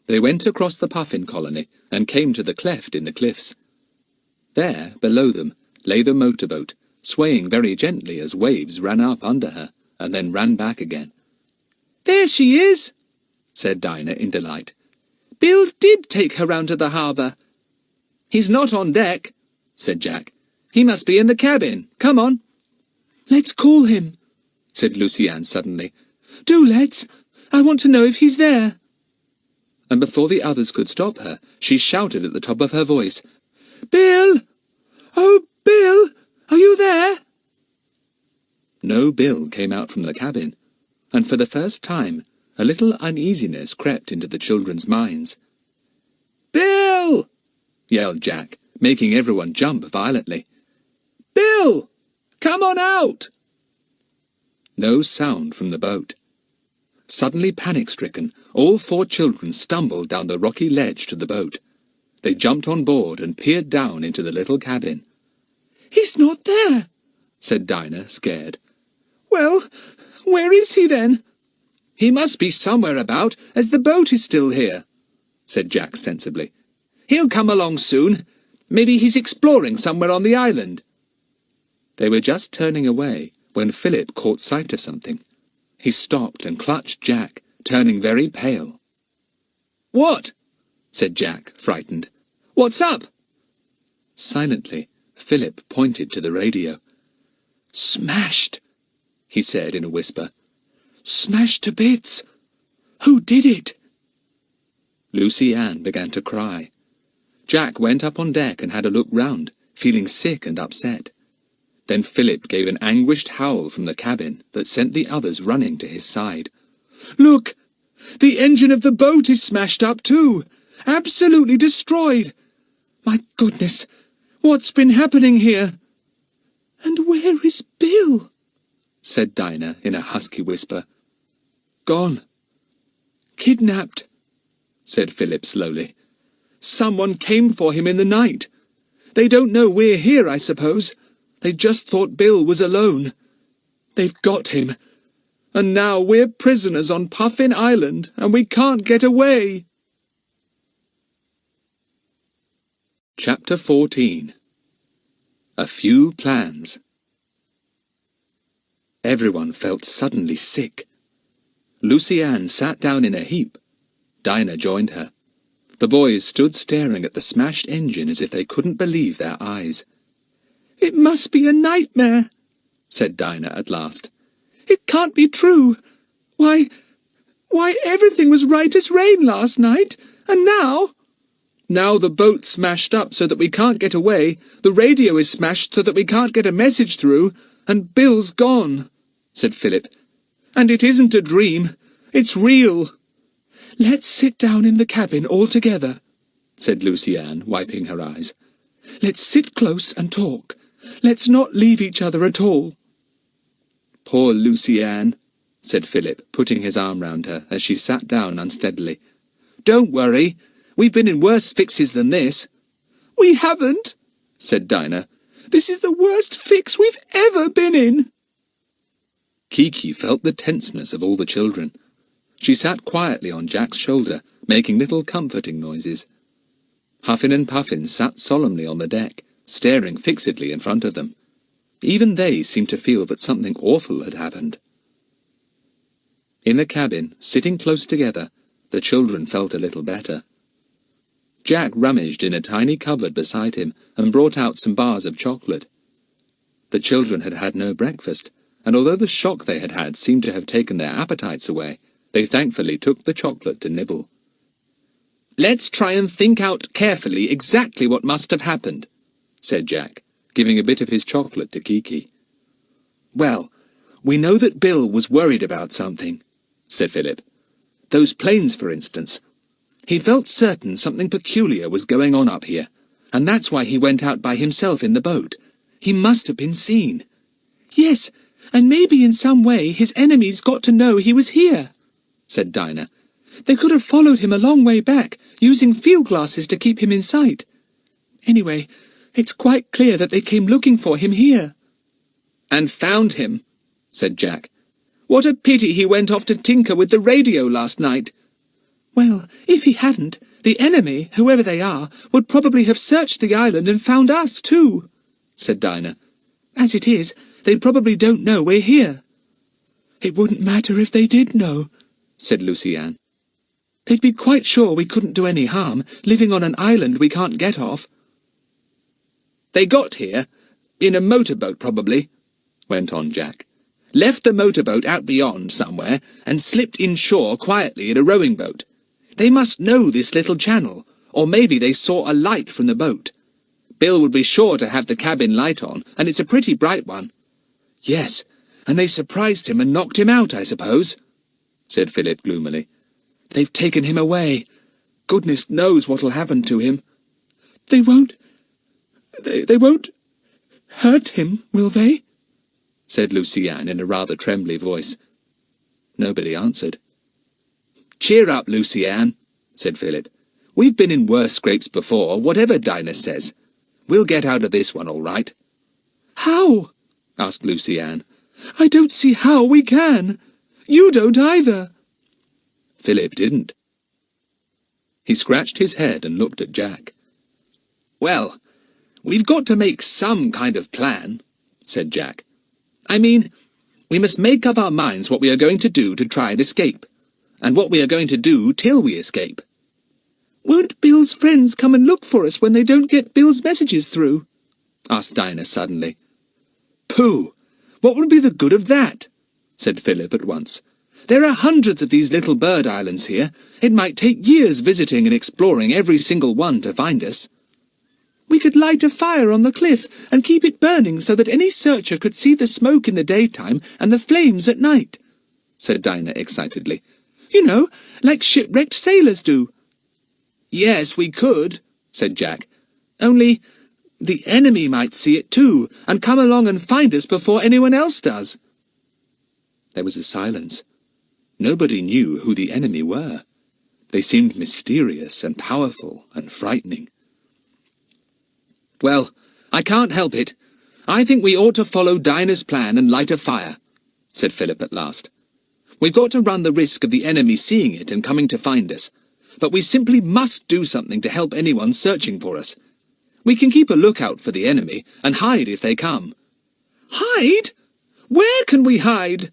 They went across the Puffin colony and came to the cleft in the cliffs. There, below them, lay the motorboat, swaying very gently as waves ran up under her and then ran back again. "There she is," said Dinah in delight. "Bill did take her round to the harbour." "He's not on deck," said Jack. "He must be in the cabin. Come on." "Let's call him," said Lucy-Anne suddenly. "Do let's. I want to know if he's there." And before the others could stop her, she shouted at the top of her voice, "Bill! Oh, Bill! Are you there?" No Bill came out from the cabin, and for the first time a little uneasiness crept into the children's minds. "Bill!" yelled Jack, making everyone jump violently. "Bill! Come on out!" No sound from the boat. Suddenly panic-stricken, all four children stumbled down the rocky ledge to the boat. They jumped on board and peered down into the little cabin. "He's not there," said Dinah, scared. "Well, where is he then?" "He must be somewhere about, as the boat is still here," said Jack sensibly. He'll come along soon. Maybe he's exploring somewhere on the island." They were just turning away when Philip caught sight of something. He stopped and clutched Jack, turning very pale. "What?" said Jack, frightened. "What's up?" Silently, Philip pointed to the radio. "Smashed," he said in a whisper. "Smashed to bits. Who did it?" Lucy Ann began to cry. Jack went up on deck and had a look round, feeling sick and upset. Then Philip gave an anguished howl from the cabin that sent the others running to his side. "Look! The engine of the boat is smashed up too! Absolutely destroyed! My goodness! What's been happening here? And where is Bill?" said Dinah in a husky whisper. "Gone. Kidnapped," said Philip slowly. "Someone came for him in the night. They don't know we're here, I suppose. They just thought Bill was alone. They've got him. And now we're prisoners on Puffin Island, and we can't get away." Chapter 14. A Few Plans. Everyone felt suddenly sick. Lucy Ann sat down in a heap. Dinah joined her. The boys stood staring at the smashed engine as if they couldn't believe their eyes. "It must be a nightmare," said Dinah at last. "It can't be true. Why, everything was right as rain last night, and now—" "Now the boat's smashed up so that we can't get away, the radio is smashed so that we can't get a message through, and Bill's gone," said Philip. "And it isn't a dream. It's real." "Let's sit down in the cabin all together," said Lucy Ann, wiping her eyes. "Let's sit close and talk. Let's not leave each other at all." "Poor Lucy Ann," said Philip, putting his arm round her as she sat down unsteadily. "Don't worry. We've been in worse fixes than this." "We haven't," said Dinah. "This is the worst fix we've ever been in." Kiki felt the tenseness of all the children. She sat quietly on Jack's shoulder, making little comforting noises. Huffin and Puffin sat solemnly on the deck, staring fixedly in front of them. Even they seemed to feel that something awful had happened. In the cabin, sitting close together, the children felt a little better. Jack rummaged in a tiny cupboard beside him and brought out some bars of chocolate. The children had had no breakfast, and although the shock they had had seemed to have taken their appetites away, they thankfully took the chocolate to nibble. "Let's try and think out carefully exactly what must have happened," said Jack, giving a bit of his chocolate to Kiki. "Well, we know that Bill was worried about something," said Philip. "Those planes, for instance. He felt certain something peculiar was going on up here, and that's why he went out by himself in the boat. He must have been seen." "Yes, and maybe in some way his enemies got to know he was here," said Dinah. "They could have followed him a long way back, using field glasses to keep him in sight. Anyway, it's quite clear that they came looking for him here." "And found him," said Jack. "What a pity he went off to tinker with the radio last night." "Well, if he hadn't, the enemy, whoever they are, would probably have searched the island and found us too," said Dinah. "As it is, they probably don't know we're here." "It wouldn't matter if they did know," said Lucy Ann. "They'd be quite sure we couldn't do any harm, living on an island we can't get off." "They got here, in a motorboat probably," went on Jack. "Left the motorboat out beyond somewhere, and slipped inshore quietly in a rowing boat. They must know this little channel, or maybe they saw a light from the boat. Bill would be sure to have the cabin light on, and it's a pretty bright one." "Yes, and they surprised him and knocked him out, I suppose," said Philip gloomily. "They've taken him away. Goodness knows what'll happen to him." They won't hurt him, will they?" said Lucy Ann in a rather trembly voice. Nobody answered. "Cheer up, Lucy Ann," said Philip. "We've been in worse scrapes before, whatever Dinah says. We'll get out of this one all right." "How?" asked Lucy Ann. "I don't see how we can. You don't either." Philip didn't. He scratched his head and looked at Jack. Well, we've got to make some kind of plan, said Jack. I mean, we must make up our minds what we are going to do to try and escape, and what we are going to do till we escape. Won't Bill's friends come and look for us when they don't get Bill's messages through? Asked Dinah suddenly. Pooh! What would be the good of that? Said Philip at once. There are hundreds of these little bird islands here. It might take years visiting and exploring every single one to find us. We could light a fire on the cliff and keep it burning so that any searcher could see the smoke in the daytime and the flames at night, said Dinah excitedly. You know, like shipwrecked sailors do. Yes, we could, said Jack. Only the enemy might see it too, and come along and find us before anyone else does. There was a silence. Nobody knew who the enemy were. They seemed mysterious and powerful and frightening. Well, I can't help it. I think we ought to follow Dinah's plan and light a fire, said Philip at last. We've got to run the risk of the enemy seeing it and coming to find us, but we simply must do something to help anyone searching for us. We can keep a lookout for the enemy and hide if they come. Hide? Where can we hide?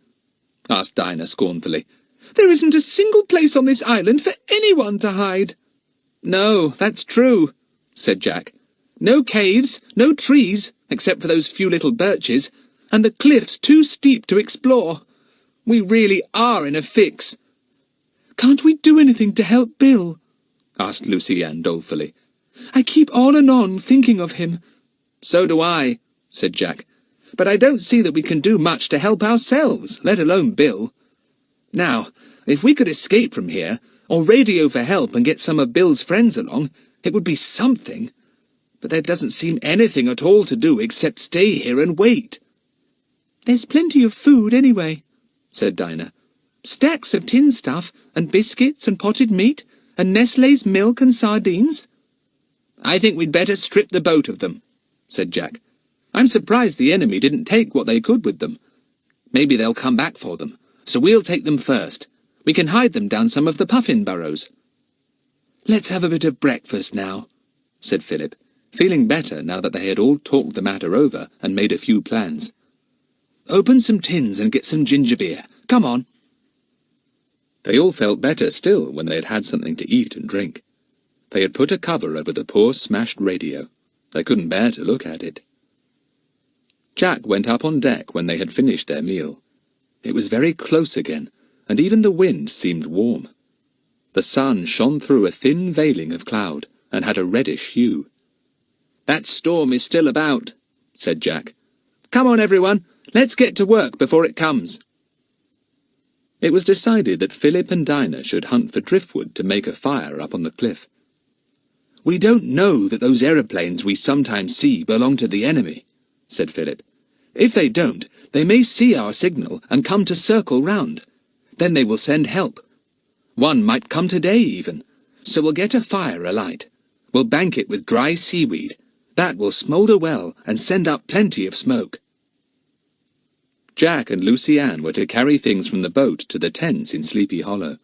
Asked Dinah scornfully. There isn't a single place on this island for anyone to hide. No, that's true, said Jack. No caves, no trees, except for those few little birches, and the cliff's too steep to explore. We really are in a fix. Can't we do anything to help Bill? Asked Lucy Ann dolefully. I keep on and on thinking of him. So do I, said Jack. But I don't see that we can do much to help ourselves, let alone Bill. Now, if we could escape from here, or radio for help and get some of Bill's friends along, it would be something. But there doesn't seem anything at all to do except stay here and wait. There's plenty of food anyway, said Dinah. Stacks of tin stuff, and biscuits and potted meat, and Nestlé's milk and sardines. I think we'd better strip the boat of them, said Jack. I'm surprised the enemy didn't take what they could with them. Maybe they'll come back for them, so we'll take them first. We can hide them down some of the puffin burrows. Let's have a bit of breakfast now, said Philip, feeling better now that they had all talked the matter over and made a few plans. Open some tins and get some ginger beer. Come on. They all felt better still when they had had something to eat and drink. They had put a cover over the poor smashed radio. They couldn't bear to look at it. Jack went up on deck when they had finished their meal. It was very close again, and even the wind seemed warm. The sun shone through a thin veiling of cloud, and had a reddish hue. That storm is still about, said Jack. Come on, everyone, let's get to work before it comes. It was decided that Philip and Dinah should hunt for driftwood to make a fire up on the cliff. We don't know that those aeroplanes we sometimes see belong to the enemy, said Philip. If they don't, they may see our signal and come to circle round. Then they will send help. One might come today even, so we'll get a fire alight. We'll bank it with dry seaweed. That will smoulder well and send up plenty of smoke. Jack and Lucy Ann were to carry things from the boat to the tents in Sleepy Hollow.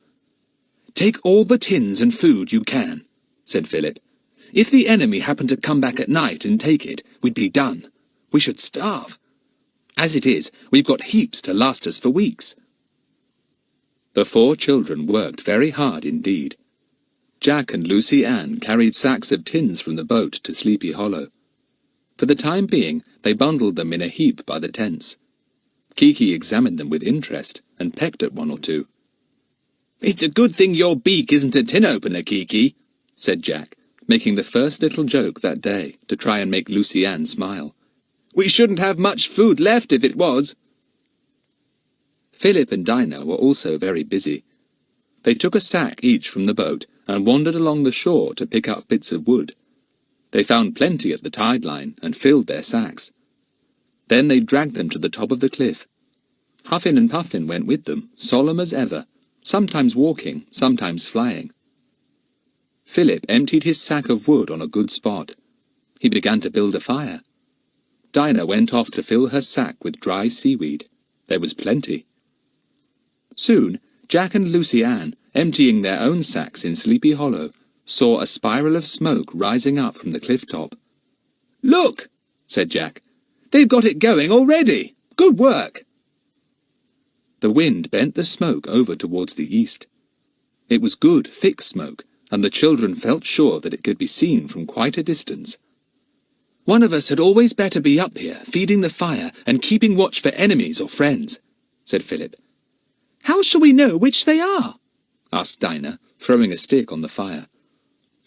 Take all the tins and food you can, said Philip. If the enemy happened to come back at night and take it, we'd be done. We should starve. As it is, we've got heaps to last us for weeks. The 4 children worked very hard indeed. Jack and Lucy Ann carried sacks of tins from the boat to Sleepy Hollow. For the time being, they bundled them in a heap by the tents. Kiki examined them with interest and pecked at one or two. It's a good thing your beak isn't a tin opener, Kiki, said Jack, making the first little joke that day to try and make Lucy Ann smile. We shouldn't have much food left if it was. Philip and Dinah were also very busy. They took a sack each from the boat and wandered along the shore to pick up bits of wood. They found plenty at the tide line and filled their sacks. Then they dragged them to the top of the cliff. Huffin and Puffin went with them, solemn as ever, sometimes walking, sometimes flying. Philip emptied his sack of wood on a good spot. He began to build a fire. Dinah went off to fill her sack with dry seaweed. There was plenty. Soon, Jack and Lucy Ann, emptying their own sacks in Sleepy Hollow, saw a spiral of smoke rising up from the cliff top. "Look!" said Jack. "They've got it going already. Good work!" The wind bent the smoke over towards the east. It was good, thick smoke, and the children felt sure that it could be seen from quite a distance. "One of us had always better be up here, feeding the fire and keeping watch for enemies or friends," said Philip. "How shall we know which they are?" asked Dinah, throwing a stick on the fire.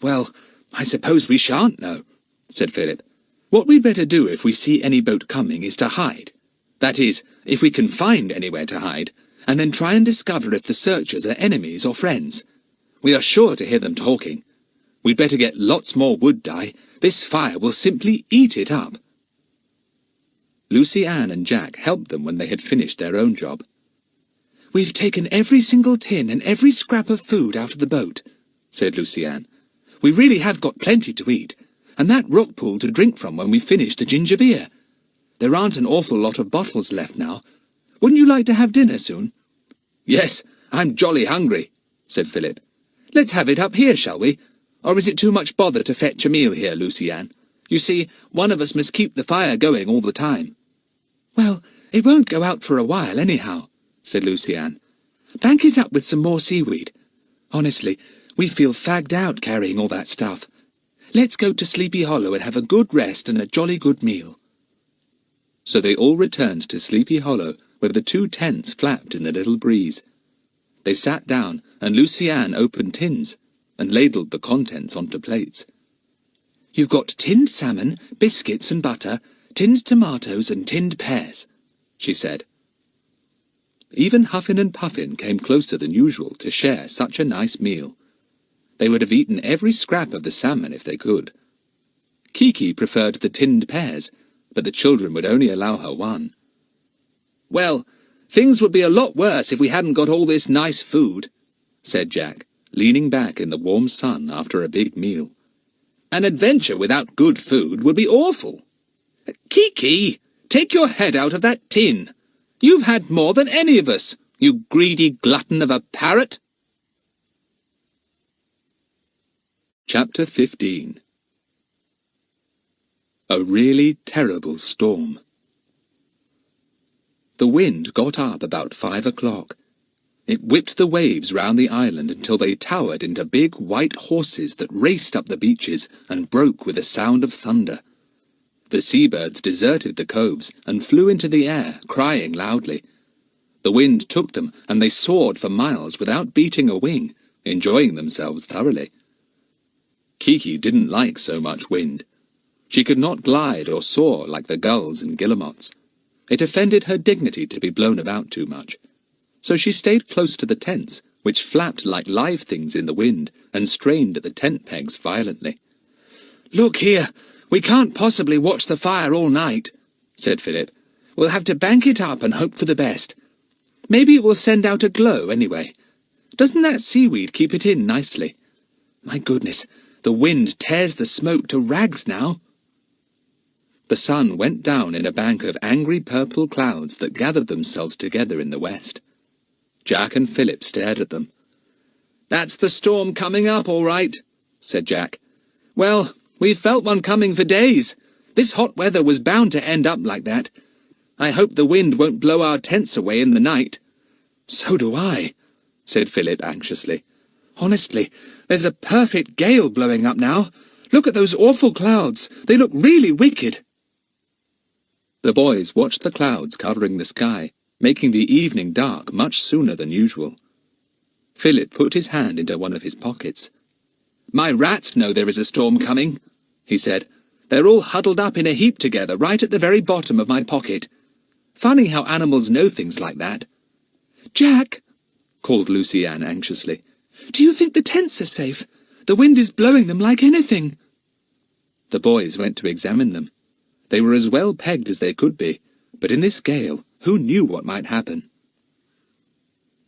"Well, I suppose we shan't know," said Philip. "What we'd better do if we see any boat coming is to hide. That is, if we can find anywhere to hide, and then try and discover if the searchers are enemies or friends. We are sure to hear them talking. We'd better get lots more wood, Di. This fire will simply eat it up." Lucy Ann and Jack helped them when they had finished their own job. "We've taken every single tin and every scrap of food out of the boat," said Lucy Ann. "We really have got plenty to eat, and that rock pool to drink from when we finish the ginger beer. There aren't an awful lot of bottles left now. Wouldn't you like to have dinner soon?" "Yes, I'm jolly hungry," said Philip. "Let's have it up here, shall we? Or is it too much bother to fetch a meal here, Lucy Ann? You see, one of us must keep the fire going all the time." "Well, it won't go out for a while anyhow," said Lucy Ann. "Bank it up with some more seaweed. Honestly, we feel fagged out carrying all that stuff. Let's go to Sleepy Hollow and have a good rest and a jolly good meal." So they all returned to Sleepy Hollow, where the 2 tents flapped in the little breeze. They sat down, and Lucy Ann opened tins, and ladled the contents onto plates. "You've got tinned salmon, biscuits and butter, tinned tomatoes and tinned pears," she said. Even Huffin and Puffin came closer than usual to share such a nice meal. They would have eaten every scrap of the salmon if they could. Kiki preferred the tinned pears, but the children would only allow her one. "Well, things would be a lot worse if we hadn't got all this nice food," said Jack, leaning back in the warm sun after a big meal. "An adventure without good food would be awful. Kiki, take your head out of that tin. You've had more than any of us, you greedy glutton of a parrot." Chapter 15. A really terrible storm. The wind got up about 5 o'clock. It whipped the waves round the island until they towered into big white horses that raced up the beaches and broke with a sound of thunder. The seabirds deserted the coves and flew into the air, crying loudly. The wind took them, and they soared for miles without beating a wing, enjoying themselves thoroughly. Kiki didn't like so much wind. She could not glide or soar like the gulls and guillemots. It offended her dignity to be blown about too much. So she stayed close to the tents, which flapped like live things in the wind, and strained at the tent pegs violently. "Look here, we can't possibly watch the fire all night," said Philip. "We'll have to bank it up and hope for the best. Maybe it will send out a glow anyway. Doesn't that seaweed keep it in nicely? My goodness, the wind tears the smoke to rags now." The sun went down in a bank of angry purple clouds that gathered themselves together in the west. Jack and Philip stared at them. "That's the storm coming up, all right," said Jack. "Well, we've felt one coming for days. This hot weather was bound to end up like that. I hope the wind won't blow our tents away in the night." "So do I," said Philip anxiously. "Honestly, there's a perfect gale blowing up now. Look at those awful clouds. They look really wicked." The boys watched the clouds covering the sky, making the evening dark much sooner than usual. Philip put his hand into one of his pockets. "My rats know there is a storm coming," he said. "They're all huddled up in a heap together right at the very bottom of my pocket. Funny how animals know things like that." "Jack," called Lucy Ann anxiously, "do you think the tents are safe? The wind is blowing them like anything." The boys went to examine them. They were as well pegged as they could be, but in this gale, who knew what might happen?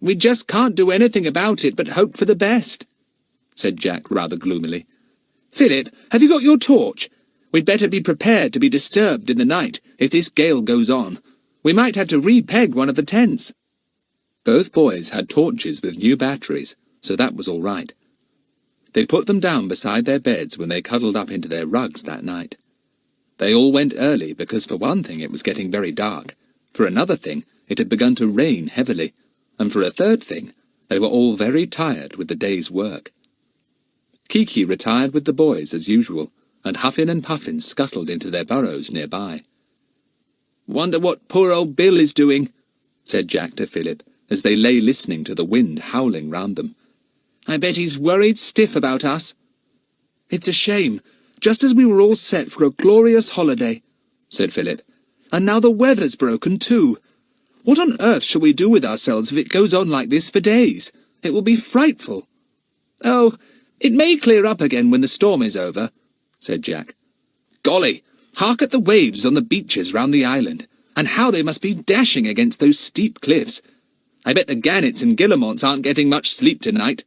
"We just can't do anything about it but hope for the best," said Jack rather gloomily. "Philip, have you got your torch? We'd better be prepared to be disturbed in the night if this gale goes on. We might have to re-peg one of the tents." Both boys had torches with new batteries, so that was all right. They put them down beside their beds when they cuddled up into their rugs that night. They all went early because for one thing it was getting very dark, for another thing it had begun to rain heavily, and for a third thing they were all very tired with the day's work. Kiki retired with the boys as usual, and Huffin and Puffin scuttled into their burrows nearby. "Wonder what poor old Bill is doing," said Jack to Philip, as they lay listening to the wind howling round them. "I bet he's worried stiff about us. It's a shame, just as we were all set for a glorious holiday," said Philip. "And now the weather's broken too. What on earth shall we do with ourselves if it goes on like this for days? It will be frightful." "Oh, it may clear up again when the storm is over," said Jack. "Golly, hark at the waves on the beaches round the island, and how they must be dashing against those steep cliffs. I bet the gannets and guillemots aren't getting much sleep tonight."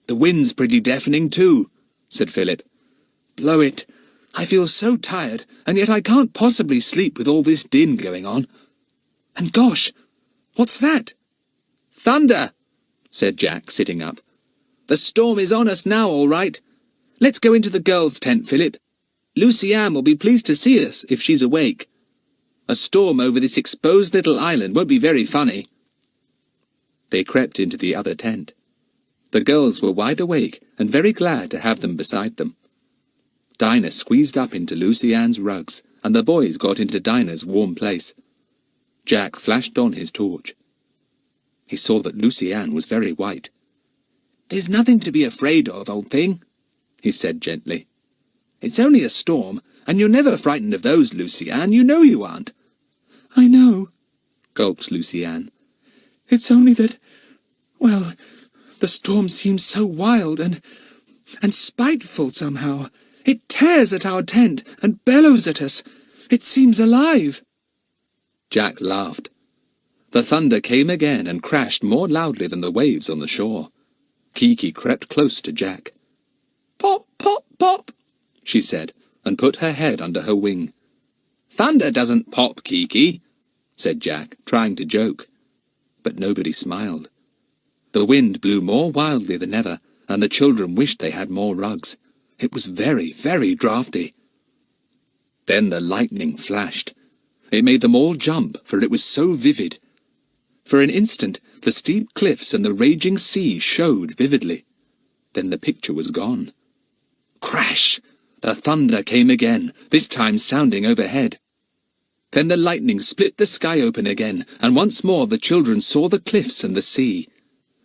"The wind's pretty deafening too," said Philip. "Blow it. I feel so tired, and yet I can't possibly sleep with all this din going on. And gosh, what's that?" "Thunder," said Jack, sitting up. "The storm is on us now, all right. Let's go into the girls' tent, Philip. Lucy Ann will be pleased to see us if she's awake. A storm over this exposed little island won't be very funny." They crept into the other tent. The girls were wide awake and very glad to have them beside them. Dinah squeezed up into Lucy Ann's rugs, and the boys got into Dinah's warm place. Jack flashed on his torch. He saw that Lucy Ann was very white. "There's nothing to be afraid of, old thing," he said gently. "It's only a storm, and you're never frightened of those, Lucy Ann. You know you aren't." "I know," gulped Lucy Ann. "It's only that, well, the storm seems so wild and spiteful somehow. It tears at our tent and bellows at us. It seems alive." Jack laughed. The thunder came again and crashed more loudly than the waves on the shore. Kiki crept close to Jack. "Pop, pop, pop," she said, and put her head under her wing. "Thunder doesn't pop, Kiki," said Jack, trying to joke. But nobody smiled. The wind blew more wildly than ever, and the children wished they had more rugs. It was very, very draughty. Then the lightning flashed. It made them all jump, for it was so vivid. For an instant, the steep cliffs and the raging sea showed vividly. Then the picture was gone. Crash! The thunder came again, this time sounding overhead. Then the lightning split the sky open again, and once more the children saw the cliffs and the sea.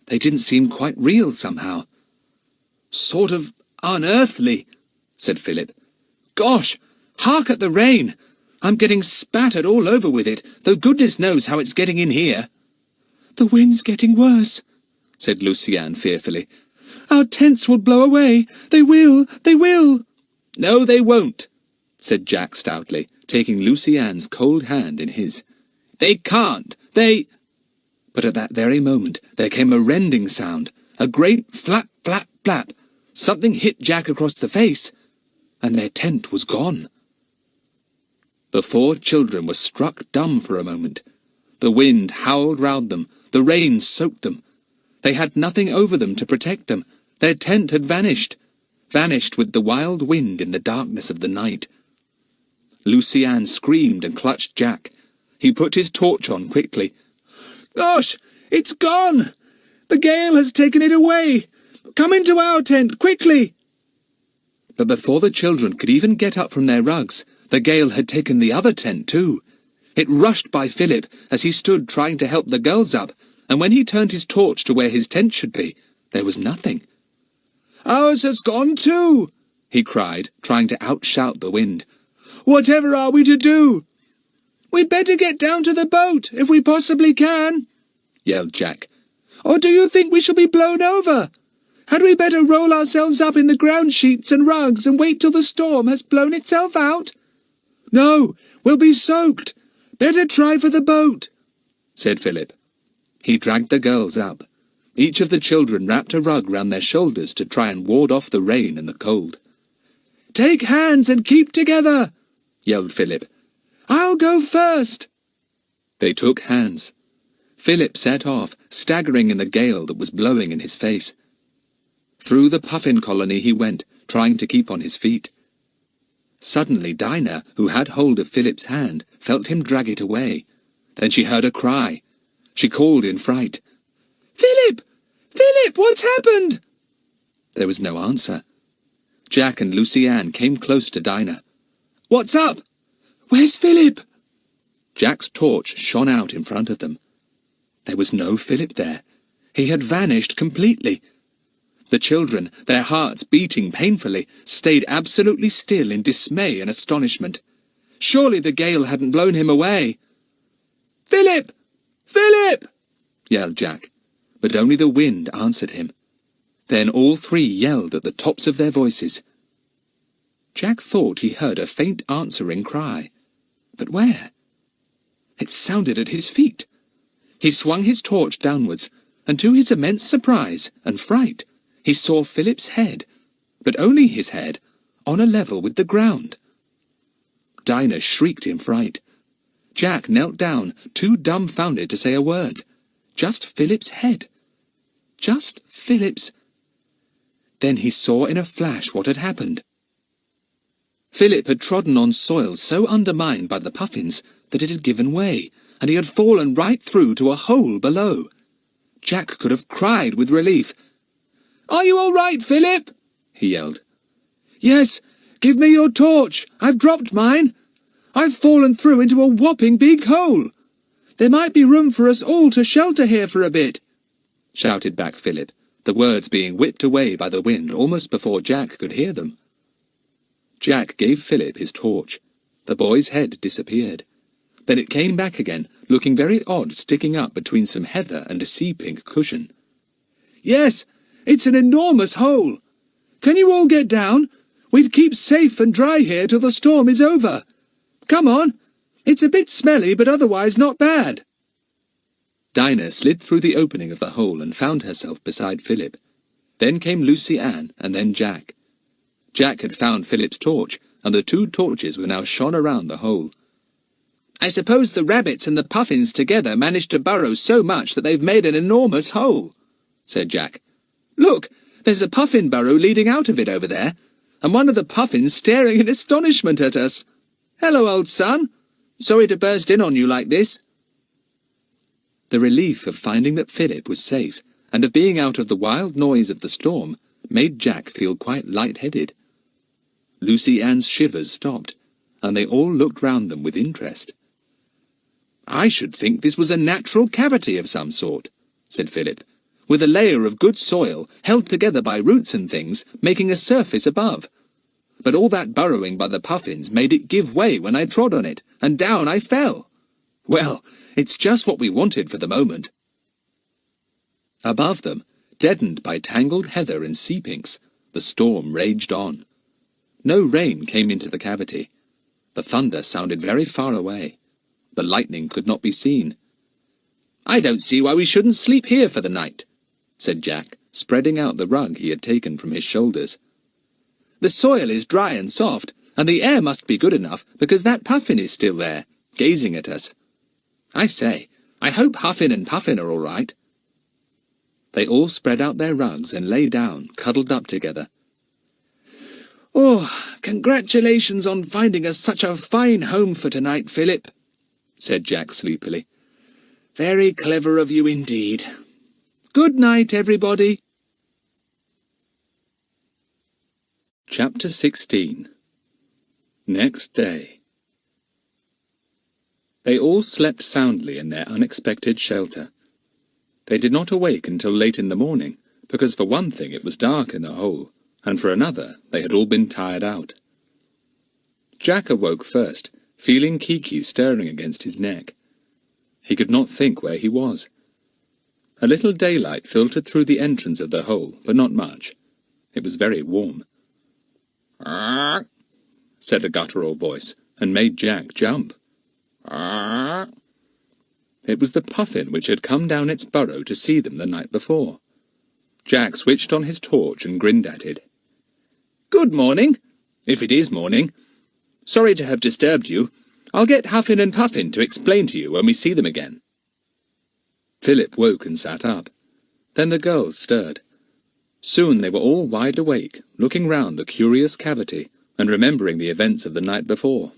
They didn't seem quite real somehow. "Sort of unearthly," said Philip. "Gosh, hark at the rain! I'm getting spattered all over with it, though goodness knows how it's getting in here." "The wind's getting worse," said Lucy Ann fearfully. "Our tents will blow away. They will, they will." "No, they won't," said Jack stoutly, taking Lucy Ann's cold hand in his. "They can't. But at that very moment there came a rending sound, a great flap, flap, flap. Something hit Jack across the face, and their tent was gone. The 4 children were struck dumb for a moment. The wind howled round them, the rain soaked them. They had nothing over them to protect them. Their tent had vanished with the wild wind in the darkness of the night. Lucy Ann screamed and clutched Jack. He put his torch on quickly. "Gosh, it's gone! The gale has taken it away! Come into our tent, quickly!" But before the children could even get up from their rugs, the gale had taken the other tent too. It rushed by Philip as he stood trying to help the girls up, and when he turned his torch to where his tent should be, there was nothing. "Ours has gone too!" he cried, trying to outshout the wind. "Whatever are we to do?" "We'd better get down to the boat, if we possibly can," yelled Jack. "Or do you think we shall be blown over? Had we better roll ourselves up in the ground sheets and rugs and wait till the storm has blown itself out?" "No, we'll be soaked. Better try for the boat," said Philip. He dragged the girls up. Each of the children wrapped a rug round their shoulders to try and ward off the rain and the cold. "Take hands and keep together," yelled Philip. "I'll go first." They took hands. Philip set off, staggering in the gale that was blowing in his face. Through the puffin colony he went, trying to keep on his feet. Suddenly Dinah, who had hold of Philip's hand, felt him drag it away. Then she heard a cry. She called in fright. "Philip! Philip, what's happened?" There was no answer. Jack and Lucy Ann came close to Dinah. "What's up? Where's Philip?" Jack's torch shone out in front of them. There was no Philip there. He had vanished completely. The children, their hearts beating painfully, stayed absolutely still in dismay and astonishment. Surely the gale hadn't blown him away. "Philip! Philip!" yelled Jack, but only the wind answered him. Then all three yelled at the tops of their voices. Jack thought he heard a faint answering cry. But where? It sounded at his feet. He swung his torch downwards, and to his immense surprise and fright, he saw Philip's head, but only his head, on a level with the ground. Dinah shrieked in fright. Jack knelt down, too dumbfounded to say a word. Just Philip's head. Just Philip's. Then he saw in a flash what had happened. Philip had trodden on soil so undermined by the puffins that it had given way, and he had fallen right through to a hole below. Jack could have cried with relief. "Are you all right, Philip?" he yelled. "Yes, give me your torch. I've dropped mine. I've fallen through into a whopping big hole. There might be room for us all to shelter here for a bit," shouted back Philip, the words being whipped away by the wind almost before Jack could hear them. Jack gave Philip his torch. The boy's head disappeared. Then it came back again, looking very odd sticking up between some heather and a sea-pink cushion. "Yes, it's an enormous hole. Can you all get down? We'd keep safe and dry here till the storm is over. Come on. It's a bit smelly, but otherwise not bad." Dinah slid through the opening of the hole and found herself beside Philip. Then came Lucy Ann, and then Jack. Jack had found Philip's torch, and the two torches were now shone around the hole. "I suppose the rabbits and the puffins together managed to burrow so much that they've made an enormous hole," said Jack. "Look, there's a puffin burrow leading out of it over there, and one of the puffins staring in astonishment at us. Hello, old son. Sorry to burst in on you like this." The relief of finding that Philip was safe, and of being out of the wild noise of the storm, made Jack feel quite light-headed. Lucy Ann's shivers stopped, and they all looked round them with interest. "I should think this was a natural cavity of some sort," said Philip, "with a layer of good soil, held together by roots and things, making a surface above. But all that burrowing by the puffins made it give way when I trod on it, and down I fell. Well, it's just what we wanted for the moment." Above them, deadened by tangled heather and sea-pinks, the storm raged on. No rain came into the cavity. The thunder sounded very far away. The lightning could not be seen. "I don't see why we shouldn't sleep here for the night," said Jack, spreading out the rug he had taken from his shoulders. "The soil is dry and soft, and the air must be good enough, because that puffin is still there, gazing at us. I say, I hope Huffin and Puffin are all right." They all spread out their rugs and lay down, cuddled up together. "Oh, congratulations on finding us such a fine home for tonight, Philip," said Jack sleepily. "Very clever of you indeed. Good night, everybody." Chapter 16. Next day. They all slept soundly in their unexpected shelter. They did not awake until late in the morning, because for one thing it was dark in the hole, and for another they had all been tired out. Jack awoke first, feeling Kiki stirring against his neck. He could not think where he was. A little daylight filtered through the entrance of the hole, but not much. It was very warm. "Arr!" said a guttural voice, and made Jack jump. "Arr!" It was the puffin which had come down its burrow to see them the night before. Jack switched on his torch and grinned at it. "Good morning, if it is morning. Sorry to have disturbed you. I'll get Huffin and Puffin to explain to you when we see them again." Philip woke and sat up. Then the girls stirred. Soon they were all wide awake, looking round the curious cavity, and remembering the events of the night before.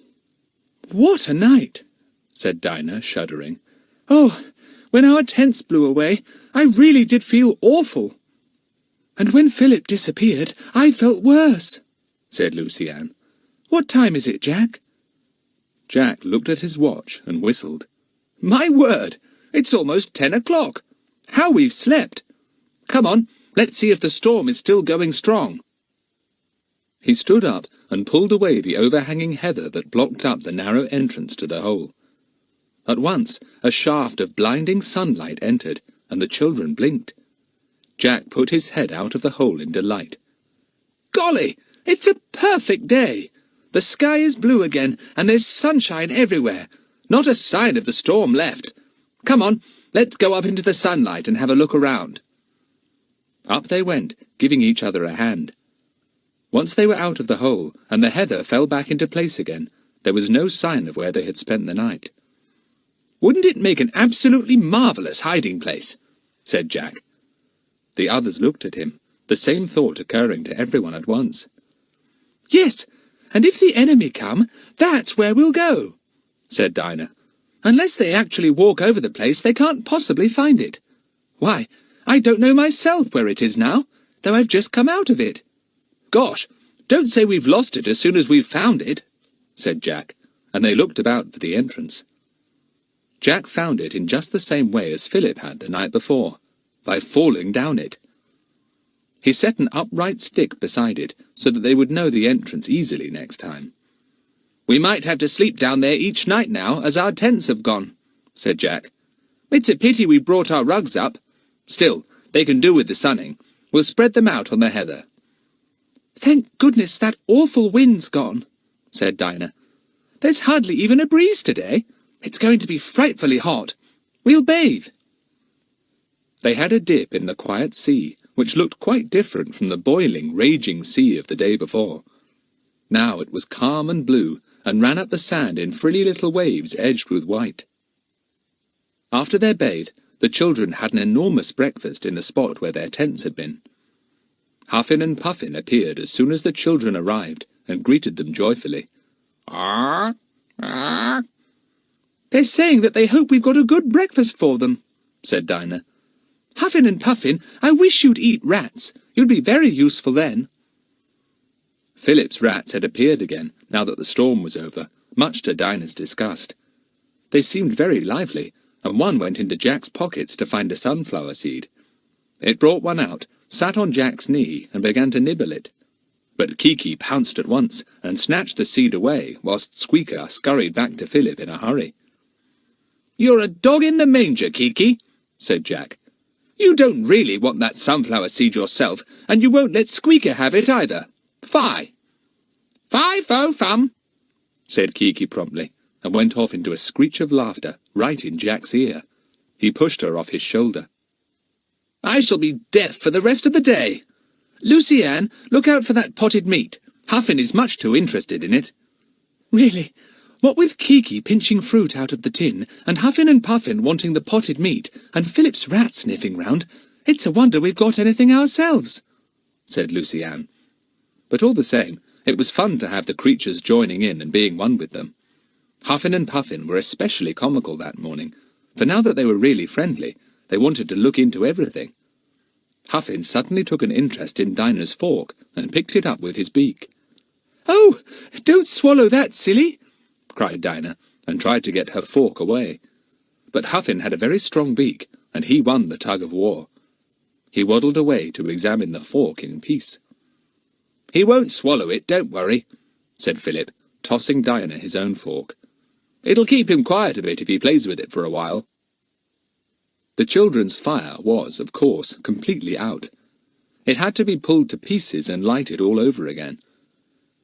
"What a night!" said Dinah, shuddering. "Oh, when our tents blew away, I really did feel awful. And when Philip disappeared, I felt worse," said Lucy-Anne. "What time is it, Jack?" Jack looked at his watch and whistled. My word, it's almost 10 o'clock. How we've slept! Come on, let's see if the storm is still going strong. He stood up and pulled away the overhanging heather that blocked up the narrow entrance to the hole. At once, a shaft of blinding sunlight entered, and the children blinked. Jack put his head out of the hole in delight. Golly, it's a perfect day! The sky is blue again, and there's sunshine everywhere. Not a sign of the storm left. Come on, let's go up into the sunlight and have a look around. Up they went, giving each other a hand. Once they were out of the hole, and the heather fell back into place again, there was no sign of where they had spent the night. Wouldn't it make an absolutely marvellous hiding place? Said Jack. The others looked at him, the same thought occurring to everyone at once. "Yes, and if the enemy come, that's where we'll go," said Dinah. "Unless they actually walk over the place, they can't possibly find it. Why, I don't know myself where it is now, though I've just come out of it. Gosh, don't say we've lost it as soon as we've found it," said Jack, and they looked about for the entrance. Jack found it in just the same way as Philip had the night before, by falling down it. He set an upright stick beside it, so that they would know the entrance easily next time. "We might have to sleep down there each night now, as our tents have gone," said Jack. "It's a pity we brought our rugs up. Still, they can do with the sunning. We'll spread them out on the heather." "Thank goodness that awful wind's gone," said Dinah. "There's hardly even a breeze today. It's going to be frightfully hot. We'll bathe." They had a dip in the quiet sea, which looked quite different from the boiling, raging sea of the day before. Now it was calm and blue, and ran up the sand in frilly little waves edged with white. After their bathe, the children had an enormous breakfast in the spot where their tents had been. Huffin and Puffin appeared as soon as the children arrived, and greeted them joyfully. "Ah, ah." "They're saying that they hope we've got a good breakfast for them," said Dinah. "Huffin and Puffin, I wish you'd eat rats. You'd be very useful then." Philip's rats had appeared again, now that the storm was over, much to Dinah's disgust. They seemed very lively, and one went into Jack's pockets to find a sunflower seed. It brought one out, sat on Jack's knee, and began to nibble it. But Kiki pounced at once, and snatched the seed away, whilst Squeaker scurried back to Philip in a hurry. "You're a dog in the manger, Kiki," said Jack. "You don't really want that sunflower seed yourself, and you won't let Squeaker have it either. Fie!" "Fie-fo-fum," said Kiki promptly, and went off into a screech of laughter, right in Jack's ear. He pushed her off his shoulder. "I shall be deaf for the rest of the day. Lucy-Anne, look out for that potted meat. Huffin is much too interested in it." "Really, what with Kiki pinching fruit out of the tin, and Huffin and Puffin wanting the potted meat, and Philip's rat sniffing round, it's a wonder we've got anything ourselves," said Lucy-Anne. But all the same, it was fun to have the creatures joining in and being one with them. Huffin and Puffin were especially comical that morning, for now that they were really friendly, they wanted to look into everything. Huffin suddenly took an interest in Dinah's fork, and picked it up with his beak. "Oh, don't swallow that, silly!" cried Dinah, and tried to get her fork away. But Huffin had a very strong beak, and he won the tug of war. He waddled away to examine the fork in peace. "He won't swallow it, don't worry," said Philip, tossing Dinah his own fork. "It'll keep him quiet a bit if he plays with it for a while." The children's fire was, of course, completely out. It had to be pulled to pieces and lighted all over again.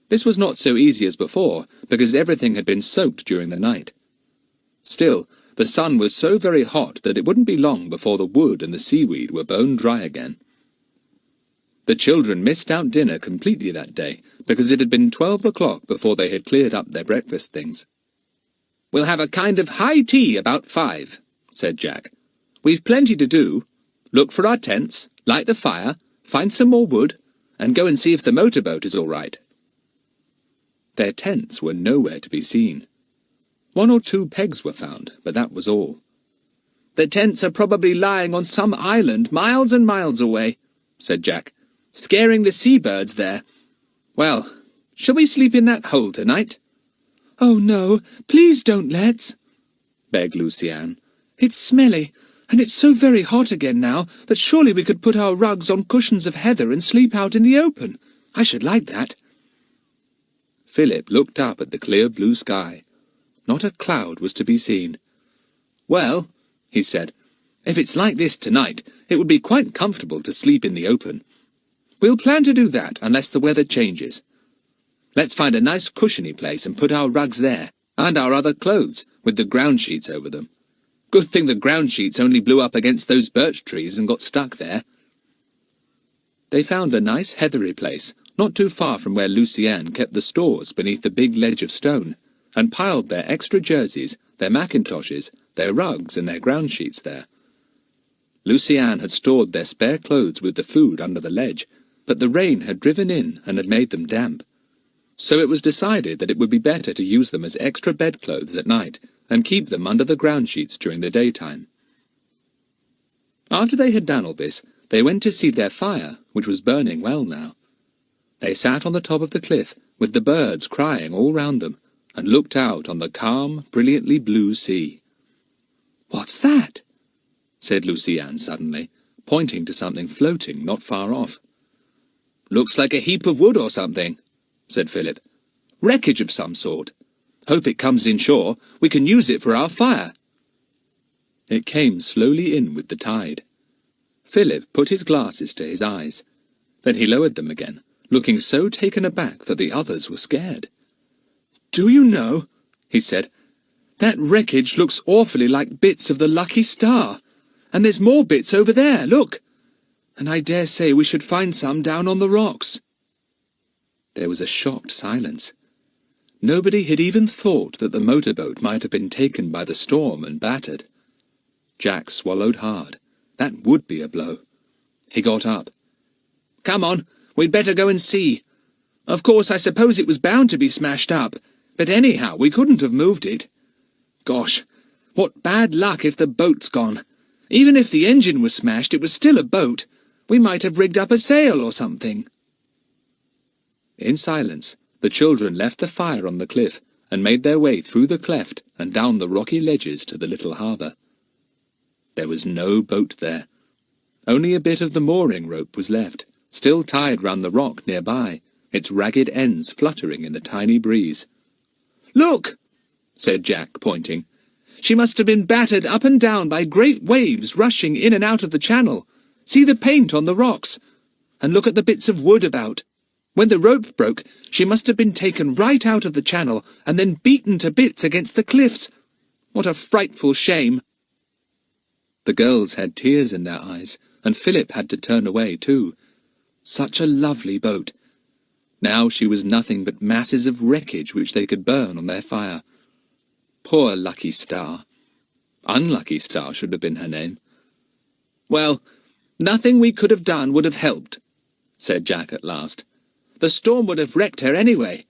This was not so easy as before, because everything had been soaked during the night. Still, the sun was so very hot that it wouldn't be long before the wood and the seaweed were bone dry again. The children missed out dinner completely that day, because it had been 12 o'clock before they had cleared up their breakfast things. "We'll have a kind of high tea about 5, said Jack. "We've plenty to do. Look for our tents, light the fire, find some more wood, and go and see if the motorboat is all right." Their tents were nowhere to be seen. 1 or 2 pegs were found, but that was all. "The tents are probably lying on some island miles and miles away," said Jack, "scaring the seabirds there. Well, shall we sleep in that hole tonight?" "Oh, no, please don't let's," begged Luciane. "It's smelly, and it's so very hot again now that surely we could put our rugs on cushions of heather and sleep out in the open. I should like that." Philip looked up at the clear blue sky. Not a cloud was to be seen. "Well," he said, "if it's like this tonight, it would be quite comfortable to sleep in the open. We'll plan to do that unless the weather changes. Let's find a nice cushiony place and put our rugs there, and our other clothes, with the ground sheets over them. Good thing the ground sheets only blew up against those birch trees and got stuck there." They found a nice heathery place, not too far from where Luciane kept the stores beneath the big ledge of stone, and piled their extra jerseys, their mackintoshes, their rugs and their ground sheets there. Luciane had stored their spare clothes with the food under the ledge, but the rain had driven in and had made them damp. So it was decided that it would be better to use them as extra bedclothes at night, and keep them under the ground sheets during the daytime. After they had done all this, they went to see their fire, which was burning well now. They sat on the top of the cliff, with the birds crying all round them, and looked out on the calm, brilliantly blue sea. "What's that?" said Luciane suddenly, pointing to something floating not far off. "Looks like a heap of wood or something," said Philip. "Wreckage of some sort. Hope it comes inshore. We can use it for our fire." It came slowly in with the tide. Philip put his glasses to his eyes. Then he lowered them again, looking so taken aback that the others were scared. "Do you know," he said, "that wreckage looks awfully like bits of the lucky star. And there's more bits over there, look. And I dare say we should find some down on the rocks." There was a shocked silence. Nobody had even thought that the motorboat might have been taken by the storm and battered. Jack swallowed hard. That would be a blow. He got up. "Come on, we'd better go and see. Of course, I suppose it was bound to be smashed up, but anyhow, we couldn't have moved it. Gosh, what bad luck if the boat's gone. Even if the engine was smashed, it was still a boat. We might have rigged up a sail or something." In silence, the children left the fire on the cliff and made their way through the cleft and down the rocky ledges to the little harbour. There was no boat there. Only a bit of the mooring rope was left, still tied round the rock nearby, its ragged ends fluttering in the tiny breeze. "Look!" said Jack, pointing. "She must have been battered up and down by great waves rushing in and out of the channel. See the paint on the rocks. And look at the bits of wood about. When the rope broke, she must have been taken right out of the channel and then beaten to bits against the cliffs. What a frightful shame!" The girls had tears in their eyes, and Philip had to turn away too. Such a lovely boat. Now she was nothing but masses of wreckage which they could burn on their fire. Poor Lucky Star. Unlucky Star should have been her name. "Well, nothing we could have done would have helped," said Jack at last. "The storm would have wrecked her anyway.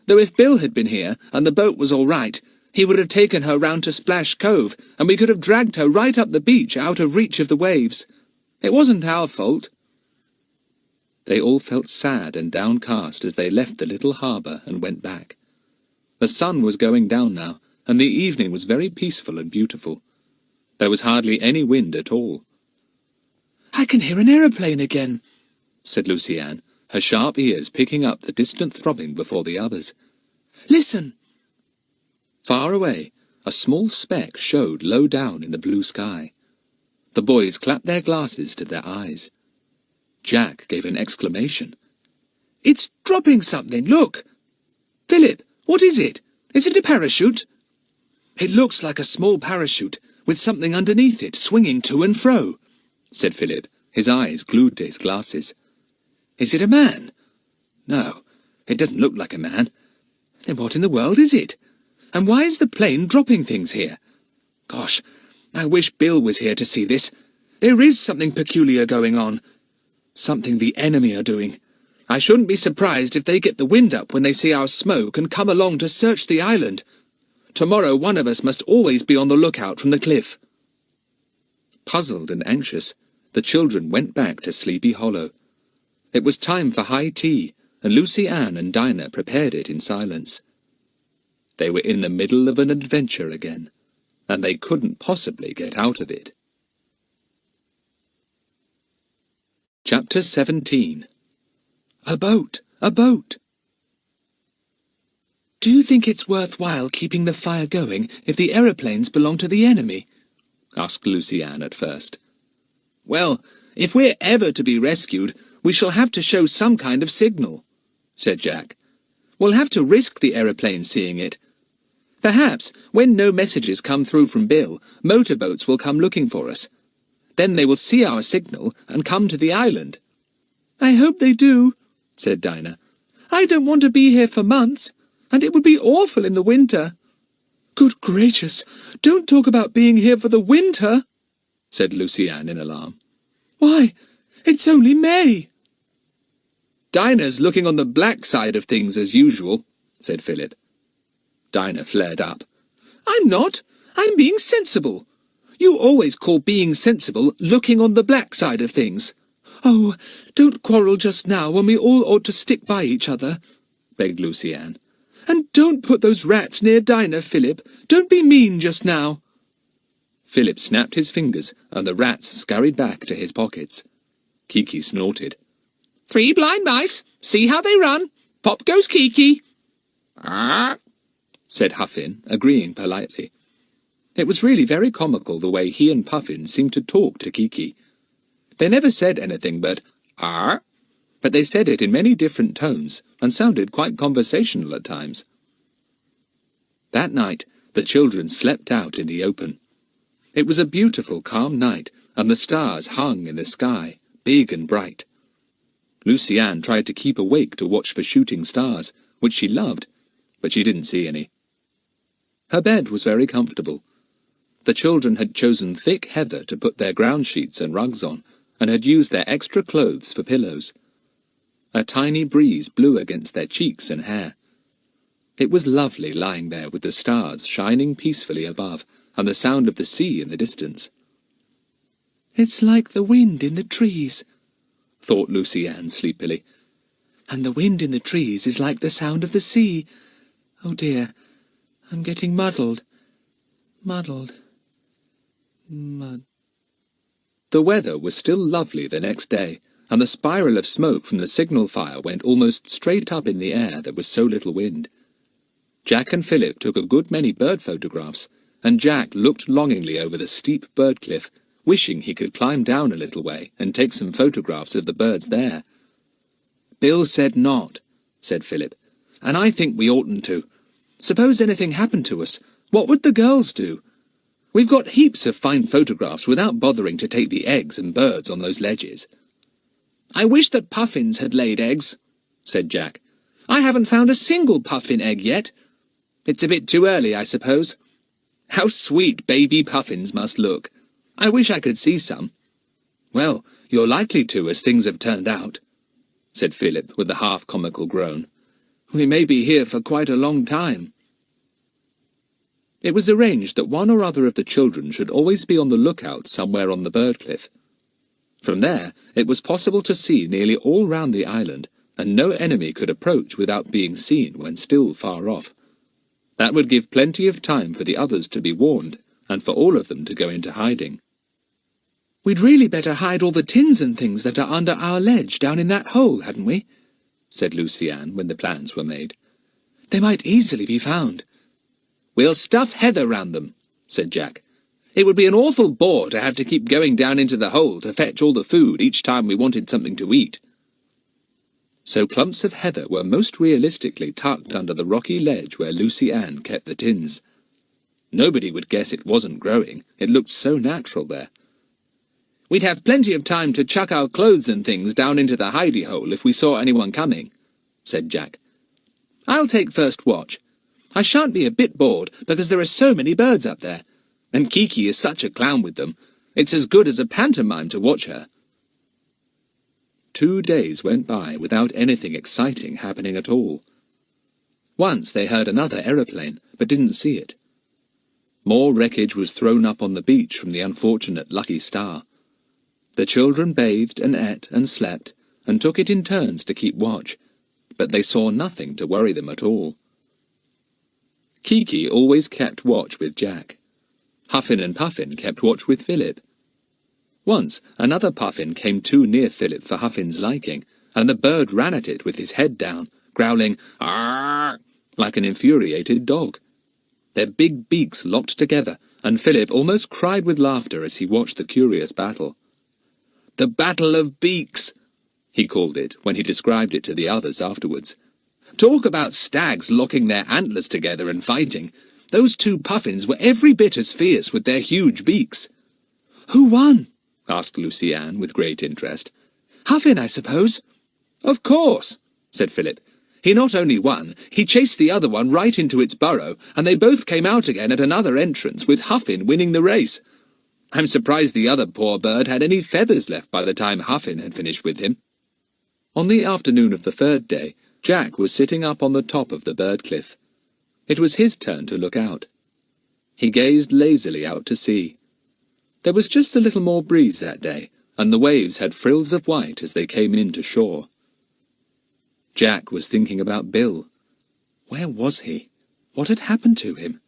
Though if Bill had been here, and the boat was all right, he would have taken her round to Splash Cove, and we could have dragged her right up the beach out of reach of the waves. It wasn't our fault." They all felt sad and downcast as they left the little harbour and went back. The sun was going down now, and the evening was very peaceful and beautiful. There was hardly any wind at all. "I can hear an aeroplane again," said Luciane, her sharp ears picking up the distant throbbing before the others. "Listen!" Far away, a small speck showed low down in the blue sky. The boys clapped their glasses to their eyes. Jack gave an exclamation. "It's dropping something, look! Philip, what is it? Is it a parachute?" "It looks like a small parachute, with something underneath it, swinging to and fro," said Philip, his eyes glued to his glasses. "Is it a man?" "No, it doesn't look like a man." "Then what in the world is it? And why is the plane dropping things here? Gosh, I wish Bill was here to see this. There is something peculiar going on. Something the enemy are doing. I shouldn't be surprised if they get the wind up when they see our smoke and come along to search the island. Tomorrow one of us must always be on the lookout from the cliff." Puzzled and anxious, the children went back to Sleepy Hollow. It was time for high tea, and Lucy Ann and Dinah prepared it in silence. They were in the middle of an adventure again, and they couldn't possibly get out of it. Chapter 17. A boat! A boat! "Do you think it's worthwhile keeping the fire going if the aeroplanes belong to the enemy?" asked Lucy Ann at first. "Well, if we're ever to be rescued, we shall have to show some kind of signal," said Jack. "We'll have to risk the aeroplane seeing it. Perhaps, when no messages come through from Bill, motorboats will come looking for us. Then they will see our signal and come to the island." "I hope they do," said Dinah. "I don't want to be here for months, and it would be awful in the winter." "Good gracious, don't talk about being here for the winter," said Lucy Ann in alarm. "Why, it's only May." "Dinah's looking on the black side of things as usual," said Philip. Dinah flared up. "I'm not. I'm being sensible. You always call being sensible looking on the black side of things." "Oh, don't quarrel just now when we all ought to stick by each other," begged Lucy Ann. "And don't put those rats near Dinah, Philip. Don't be mean just now." Philip snapped his fingers, and the rats scurried back to his pockets. Kiki snorted. "3 blind mice. See how they run. Pop goes Kiki." "Ah," said Huffin, agreeing politely. It was really very comical the way he and Puffin seemed to talk to Kiki. They never said anything but "ah," but they said it in many different tones and sounded quite conversational at times. That night the children slept out in the open. It was a beautiful, calm night, and the stars hung in the sky, big and bright. Lucy Ann tried to keep awake to watch for shooting stars, which she loved, but she didn't see any. Her bed was very comfortable. The children had chosen thick heather to put their ground sheets and rugs on, and had used their extra clothes for pillows. A tiny breeze blew against their cheeks and hair. It was lovely lying there with the stars shining peacefully above, and the sound of the sea in the distance. "It's like the wind in the trees," thought Lucy Ann sleepily. "And the wind in the trees is like the sound of the sea. Oh dear, I'm getting muddled. The weather was still lovely the next day, and the spiral of smoke from the signal fire went almost straight up in the air, there was so little wind. Jack and Philip took a good many bird photographs, and Jack looked longingly over the steep bird cliff, wishing he could climb down a little way and take some photographs of the birds there. "Bill said not," said Philip, "and I think we oughtn't to. Suppose anything happened to us, what would the girls do? We've got heaps of fine photographs without bothering to take the eggs and birds on those ledges." "I wish that puffins had laid eggs," said Jack. "I haven't found a single puffin egg yet. It's a bit too early, I suppose. How sweet baby puffins must look. I wish I could see some." "Well, you're likely to, as things have turned out," said Philip with a half-comical groan. "We may be here for quite a long time." It was arranged that one or other of the children should always be on the lookout somewhere on the bird cliff. From there, it was possible to see nearly all round the island, and no enemy could approach without being seen when still far off. That would give plenty of time for the others to be warned, and for all of them to go into hiding. "We'd really better hide all the tins and things that are under our ledge down in that hole, hadn't we?" said Lucy Ann when the plans were made. "They might easily be found." "We'll stuff heather round them," said Jack. "It would be an awful bore to have to keep going down into the hole to fetch all the food each time we wanted something to eat." So clumps of heather were most realistically tucked under the rocky ledge where Lucy Ann kept the tins. Nobody would guess it wasn't growing, it looked so natural there. "We'd have plenty of time to chuck our clothes and things down into the hidey hole if we saw anyone coming," said Jack. "I'll take first watch. I shan't be a bit bored, because there are so many birds up there, and Kiki is such a clown with them. It's as good as a pantomime to watch her." 2 days went by without anything exciting happening at all. Once they heard another aeroplane, but didn't see it. More wreckage was thrown up on the beach from the unfortunate Lucky Star. The children bathed and ate and slept, and took it in turns to keep watch, but they saw nothing to worry them at all. Kiki always kept watch with Jack. Huffin and Puffin kept watch with Philip. Once another Puffin came too near Philip for Huffin's liking, and the bird ran at it with his head down, growling "Arr!" like an infuriated dog. Their big beaks locked together, and Philip almost cried with laughter as he watched the curious battle. "The Battle of Beaks," he called it when he described it to the others afterwards. "Talk about stags locking their antlers together and fighting. Those two Puffins were every bit as fierce with their huge beaks." "Who won?" asked Lucy Ann with great interest. "Huffin, I suppose." "Of course," said Philip. "He not only won, he chased the other one right into its burrow, and they both came out again at another entrance, with Huffin winning the race. I'm surprised the other poor bird had any feathers left by the time Huffin had finished with him." On the afternoon of the 3rd day, Jack was sitting up on the top of the bird cliff. It was his turn to look out. He gazed lazily out to sea. There was just a little more breeze that day, and the waves had frills of white as they came in to shore. Jack was thinking about Bill. Where was he? What had happened to him?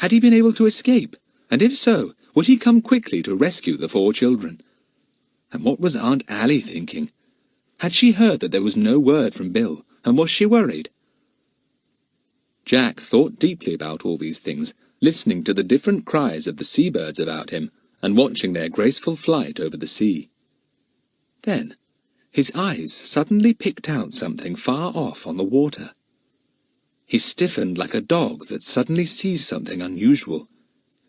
Had he been able to escape? And if so, would he come quickly to rescue the 4 children? And what was Aunt Allie thinking? Had she heard that there was no word from Bill, and was she worried? Jack thought deeply about all these things, listening to the different cries of the seabirds about him, and watching their graceful flight over the sea. Then his eyes suddenly picked out something far off on the water. He stiffened like a dog that suddenly sees something unusual.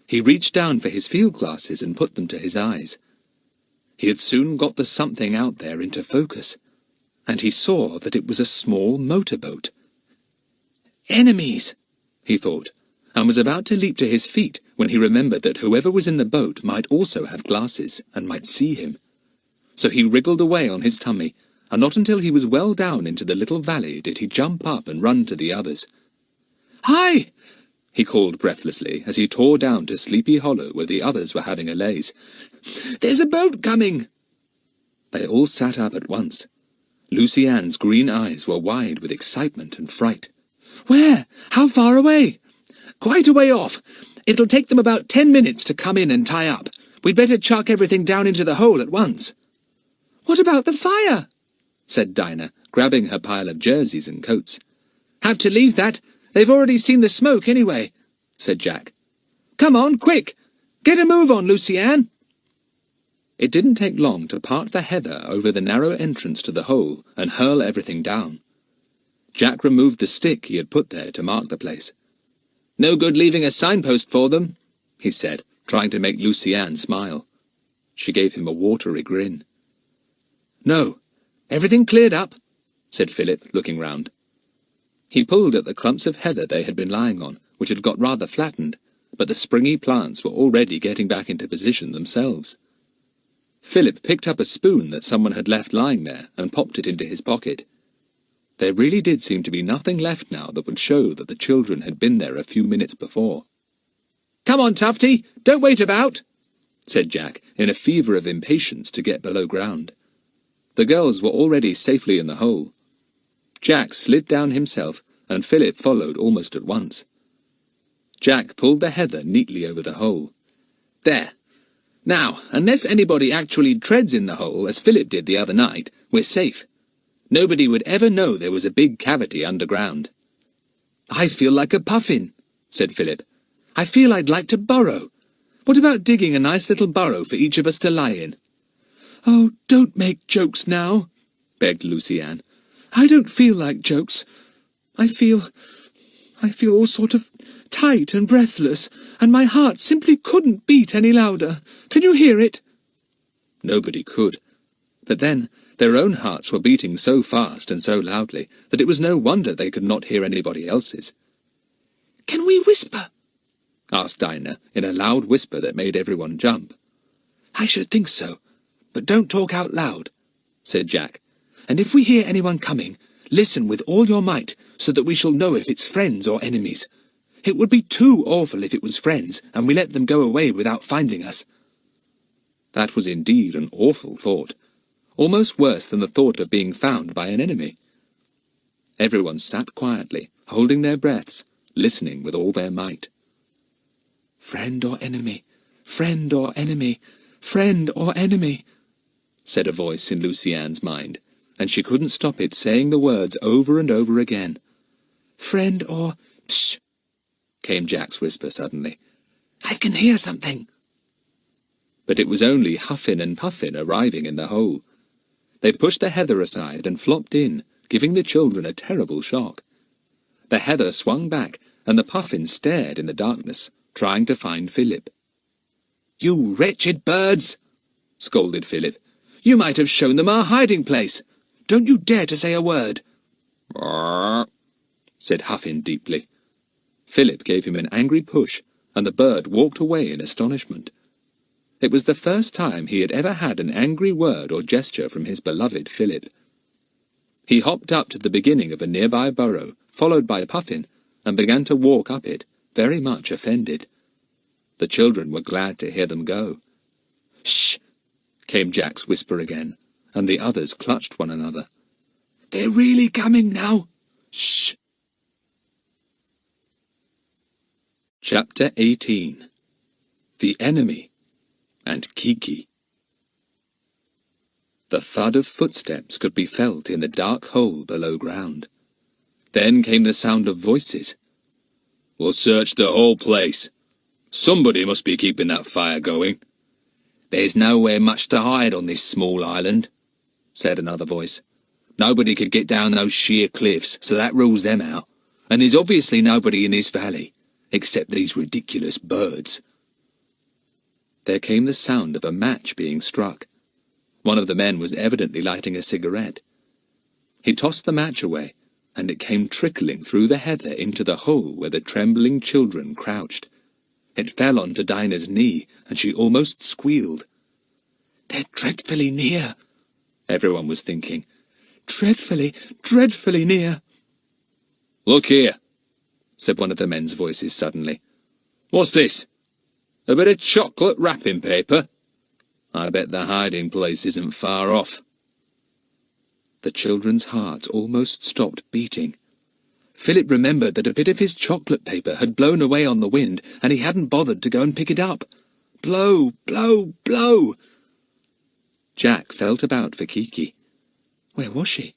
He reached down for his field glasses and put them to his eyes. He had soon got the something out there into focus, and he saw that it was a small motorboat. "Enemies!" he thought, and was about to leap to his feet when he remembered that whoever was in the boat might also have glasses and might see him. So he wriggled away on his tummy, and not until he was well down into the little valley did he jump up and run to the others. "Hi!" he called breathlessly as he tore down to Sleepy Hollow where the others were having a laze. "There's a boat coming!" They all sat up at once. Lucy Ann's green eyes were wide with excitement and fright. "Where? How far away?" "Quite a way off. It'll take them about 10 minutes to come in and tie up. We'd better chuck everything down into the hole at once." "What about the fire?" said Dinah, grabbing her pile of jerseys and coats. "Have to leave that. They've already seen the smoke anyway," said Jack. "Come on, quick! Get a move on, Lucy Ann!" It didn't take long to part the heather over the narrow entrance to the hole and hurl everything down. Jack removed the stick he had put there to mark the place. "No good leaving a signpost for them," he said, trying to make Lucy Ann smile. She gave him a watery grin. "No, everything cleared up," said Philip, looking round. He pulled at the clumps of heather they had been lying on, which had got rather flattened, but the springy plants were already getting back into position themselves. Philip picked up a spoon that someone had left lying there and popped it into his pocket. There really did seem to be nothing left now that would show that the children had been there a few minutes before. "Come on, Tufty, don't wait about," said Jack, in a fever of impatience to get below ground. The girls were already safely in the hole. Jack slid down himself, and Philip followed almost at once. Jack pulled the heather neatly over the hole. "There. Now, unless anybody actually treads in the hole, as Philip did the other night, we're safe. Nobody would ever know there was a big cavity underground." "I feel like a puffin," said Philip. "I feel I'd like to burrow. What about digging a nice little burrow for each of us to lie in?" "Oh, don't make jokes now," begged Lucy Ann. "I don't feel like jokes. I feel all sort of tight and breathless, and my heart simply couldn't beat any louder. Can you hear it?" Nobody could. But then, their own hearts were beating so fast and so loudly that it was no wonder they could not hear anybody else's. "Can we whisper?" asked Dinah, in a loud whisper that made everyone jump. "I should think so. But don't talk out loud," said Jack, And if we hear anyone coming, listen with all your might, so that we shall know if it's friends or enemies. It would be too awful if it was friends, and we let them go away without finding us." That was indeed an awful thought, almost worse than the thought of being found by an enemy. Everyone sat quietly, holding their breaths, listening with all their might. "Friend or enemy, friend or enemy, friend or enemy," said a voice in Lucian's mind, and she couldn't stop it saying the words over and over again. "Friend or—" "Psst!" came Jack's whisper suddenly. "I can hear something." But it was only Huffin and Puffin arriving in the hole. They pushed the heather aside and flopped in, giving the children a terrible shock. The heather swung back, and the Puffins stared in the darkness, trying to find Philip. "You wretched birds!" scolded Philip. "You might have shown them our hiding place. Don't you dare to say a word." "Arr," said Huffin deeply. Philip gave him an angry push, and the bird walked away in astonishment. It was the first time he had ever had an angry word or gesture from his beloved Philip. He hopped up to the beginning of a nearby burrow, followed by Puffin, and began to walk up it, very much offended. The children were glad to hear them go. "Shh!" came Jack's whisper again, and the others clutched one another. "They're really coming now. Shh!" Chapter 18. The Enemy and Kiki. The thud of footsteps could be felt in the dark hole below ground. Then came the sound of voices. "We'll search the whole place. Somebody must be keeping that fire going." "There's nowhere much to hide on this small island," said another voice. "Nobody could get down those sheer cliffs, so that rules them out. And there's obviously nobody in this valley, except these ridiculous birds." There came the sound of a match being struck. One of the men was evidently lighting a cigarette. He tossed the match away, and it came trickling through the heather into the hole where the trembling children crouched. It fell onto Dinah's knee, and she almost squealed. "They're dreadfully near," everyone was thinking. "Dreadfully, dreadfully near." "Look here," said one of the men's voices suddenly. "What's this? A bit of chocolate wrapping paper? I bet the hiding place isn't far off." The children's hearts almost stopped beating. Philip remembered that a bit of his chocolate paper had blown away on the wind, and he hadn't bothered to go and pick it up. Blow, blow, blow! Jack felt about for Kiki. Where was she?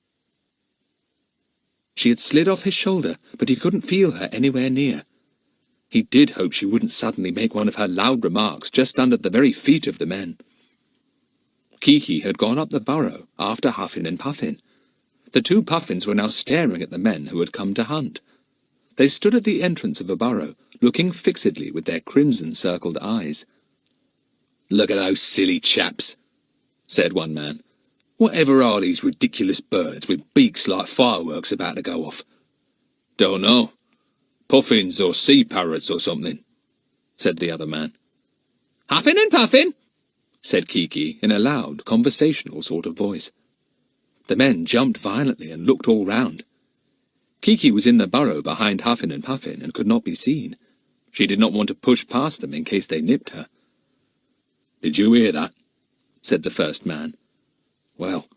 She had slid off his shoulder, but he couldn't feel her anywhere near. He did hope she wouldn't suddenly make one of her loud remarks just under the very feet of the men. Kiki had gone up the burrow after Huffin and Puffin. The two Puffins were now staring at the men who had come to hunt. They stood at the entrance of a burrow, looking fixedly with their crimson-circled eyes. "Look at those silly chaps," said one man. "Whatever are these ridiculous birds with beaks like fireworks about to go off?" "Don't know. Puffins or sea parrots or something," said the other man. "Huffin and Puffin," said Kiki in a loud, conversational sort of voice. The men jumped violently and looked all round. Kiki was in the burrow behind Huffin and Puffin and could not be seen. She did not want to push past them in case they nipped her. "Did you hear that?" said the first man. "Well,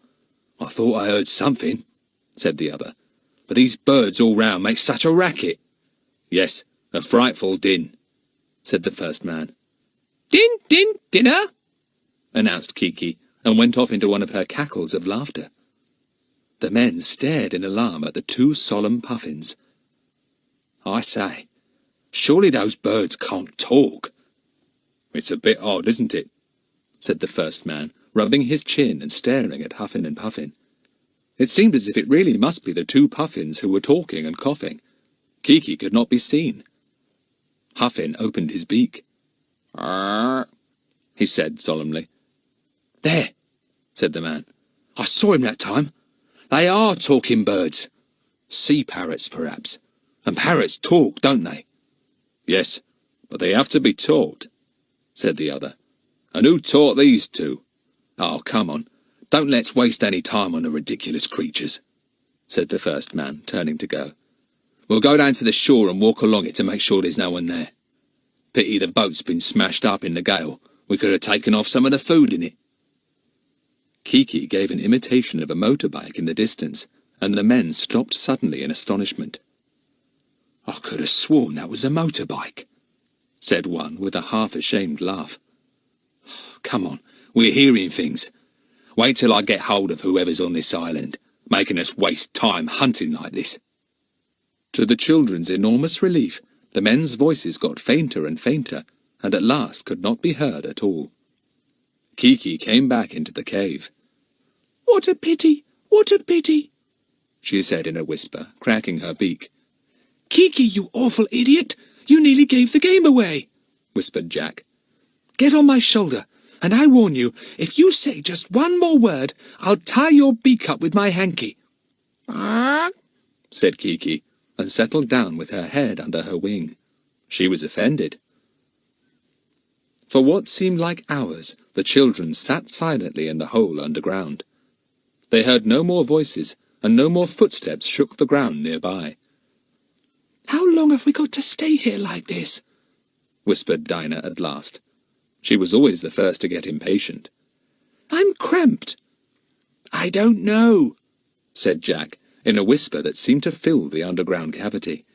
I thought I heard something," said the other. "But these birds all round make such a racket." "Yes, a frightful din," said the first man. "Din, din, dinner," announced Kiki, and went off into one of her cackles of laughter. The men stared in alarm at the two solemn Puffins. "I say, surely those birds can't talk." "It's a bit odd, isn't it?" said the first man, rubbing his chin and staring at Huffin and Puffin. It seemed as if it really must be the two Puffins who were talking and coughing. Kiki could not be seen. Huffin opened his beak. "Arr," he said solemnly. "There," said the man. "I saw him that time. They are talking birds. Sea parrots, perhaps. And parrots talk, don't they?" "Yes, but they have to be taught," said the other. "And who taught these two? Oh, come on. Don't let's waste any time on the ridiculous creatures, said the first man, turning to go. We'll go down to the shore and walk along it to make sure there's no one there. Pity the boat's been smashed up in the gale. We could have taken off some of the food in it. Kiki gave an imitation of a motorbike in the distance, and the men stopped suddenly in astonishment. I could have sworn that was a motorbike, said one with a half-ashamed laugh. Come on, we're hearing things. Wait till I get hold of whoever's on this island, making us waste time hunting like this. To the children's enormous relief, the men's voices got fainter and fainter, and at last could not be heard at all. Kiki came back into the cave. "What a pity! What a pity!" she said in a whisper, cracking her beak. "Kiki, you awful idiot! You nearly gave the game away," whispered Jack. "Get on my shoulder, and I warn you, if you say just one more word, I'll tie your beak up with my hanky." "Ah," said Kiki, and settled down with her head under her wing. She was offended. For what seemed like hours, the children sat silently in the hole underground. They heard no more voices, and no more footsteps shook the ground nearby. "How long have we got to stay here like this?" whispered Dinah at last. She was always the first to get impatient. "I'm cramped." "I don't know," said Jack, in a whisper that seemed to fill the underground cavity.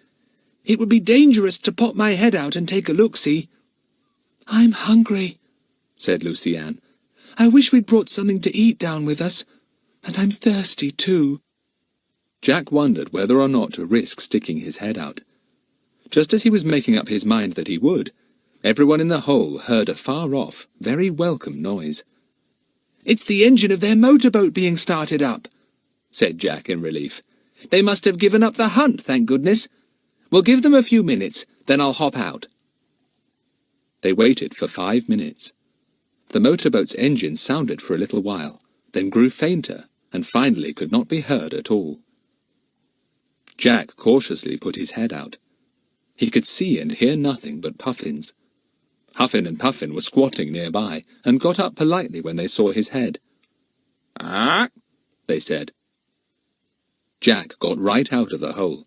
"It would be dangerous to pop my head out and take a look-see." "I'm hungry," said Lucy-Anne. "I wish we'd brought something to eat down with us. And I'm thirsty, too." Jack wondered whether or not to risk sticking his head out. Just as he was making up his mind that he would, everyone in the hole heard a far-off, very welcome noise. "It's the engine of their motorboat being started up," said Jack in relief. "They must have given up the hunt, thank goodness. We'll give them a few minutes, then I'll hop out." They waited for 5 minutes. The motorboat's engine sounded for a little while, then grew fainter, and finally could not be heard at all. Jack cautiously put his head out. He could see and hear nothing but puffins. Huffin and Puffin were squatting nearby, and got up politely when they saw his head. "Ah," they said. Jack got right out of the hole.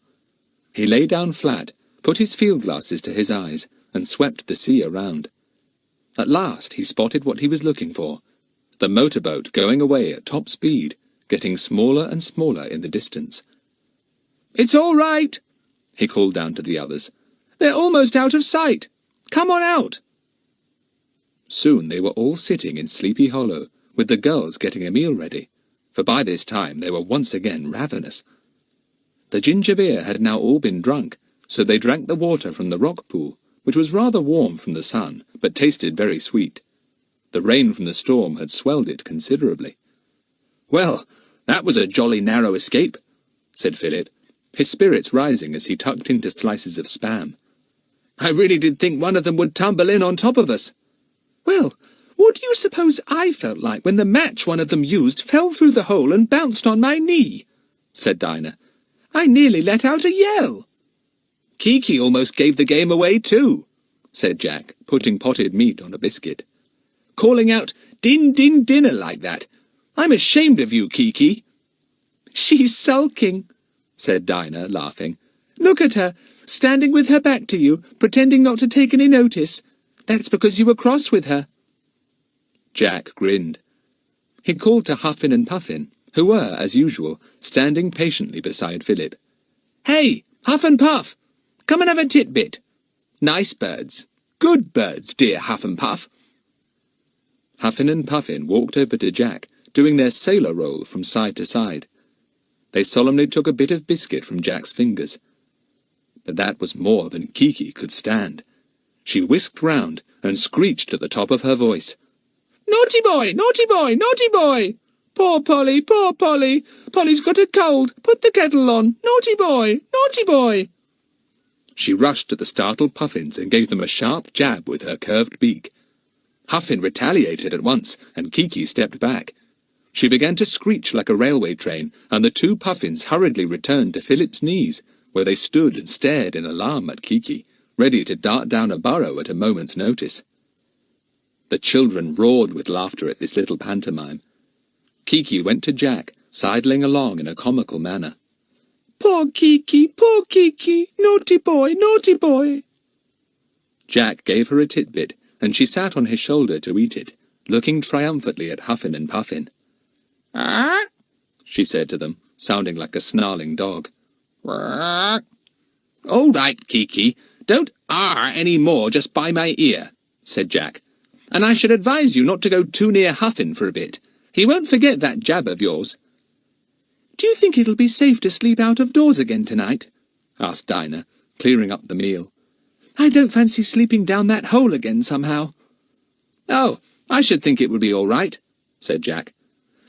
He lay down flat, put his field glasses to his eyes, and swept the sea around. At last he spotted what he was looking for, the motorboat going away at top speed, getting smaller and smaller in the distance. "It's all right," he called down to the others. "They're almost out of sight. Come on out." Soon they were all sitting in Sleepy Hollow, with the girls getting a meal ready, for by this time they were once again ravenous. The ginger beer had now all been drunk, so they drank the water from the rock pool, which was rather warm from the sun, but tasted very sweet. The rain from the storm had swelled it considerably. "Well, that was a jolly narrow escape," said Philip, his spirits rising as he tucked into slices of spam. "I really did think one of them would tumble in on top of us." "Well, what do you suppose I felt like when the match one of them used fell through the hole and bounced on my knee?" said Dinah. "I nearly let out a yell." "Kiki almost gave the game away too," said Jack, putting potted meat on a biscuit. "Calling out, 'Din, din, dinner' like that. I'm ashamed of you, Kiki." "She's sulking," said Dinah, laughing. "Look at her, standing with her back to you, pretending not to take any notice. That's because you were cross with her." Jack grinned. He called to Huffin and Puffin, who were, as usual, standing patiently beside Philip. "Hey, Huff and Puff, come and have a titbit. Nice birds. Good birds, dear Huff and Puff." Huffin and Puffin walked over to Jack, doing their sailor roll from side to side. They solemnly took a bit of biscuit from Jack's fingers. But that was more than Kiki could stand. She whisked round and screeched at the top of her voice. "Naughty boy! Naughty boy! Naughty boy! Poor Polly! Poor Polly! Polly's got a cold! Put the kettle on! Naughty boy! Naughty boy!" She rushed at the startled Puffins and gave them a sharp jab with her curved beak. Huffin retaliated at once, and Kiki stepped back. She began to screech like a railway train, and the two Puffins hurriedly returned to Philip's knees, where they stood and stared in alarm at Kiki, ready to dart down a burrow at a moment's notice. The children roared with laughter at this little pantomime. Kiki went to Jack, sidling along in a comical manner. Poor Kiki, naughty boy, naughty boy. Jack gave her a titbit, and she sat on his shoulder to eat it, looking triumphantly at Huffin and Puffin. Ah! She said to them, sounding like a snarling dog. All right, Kiki, don't any more just by my ear, said Jack. And I should advise you not to go too near Huffin for a bit. He won't forget that jab of yours. Do you think it'll be safe to sleep out of doors again tonight? Asked Dinah, clearing up the meal. I don't fancy sleeping down that hole again somehow. Oh, I should think it would be all right, said Jack.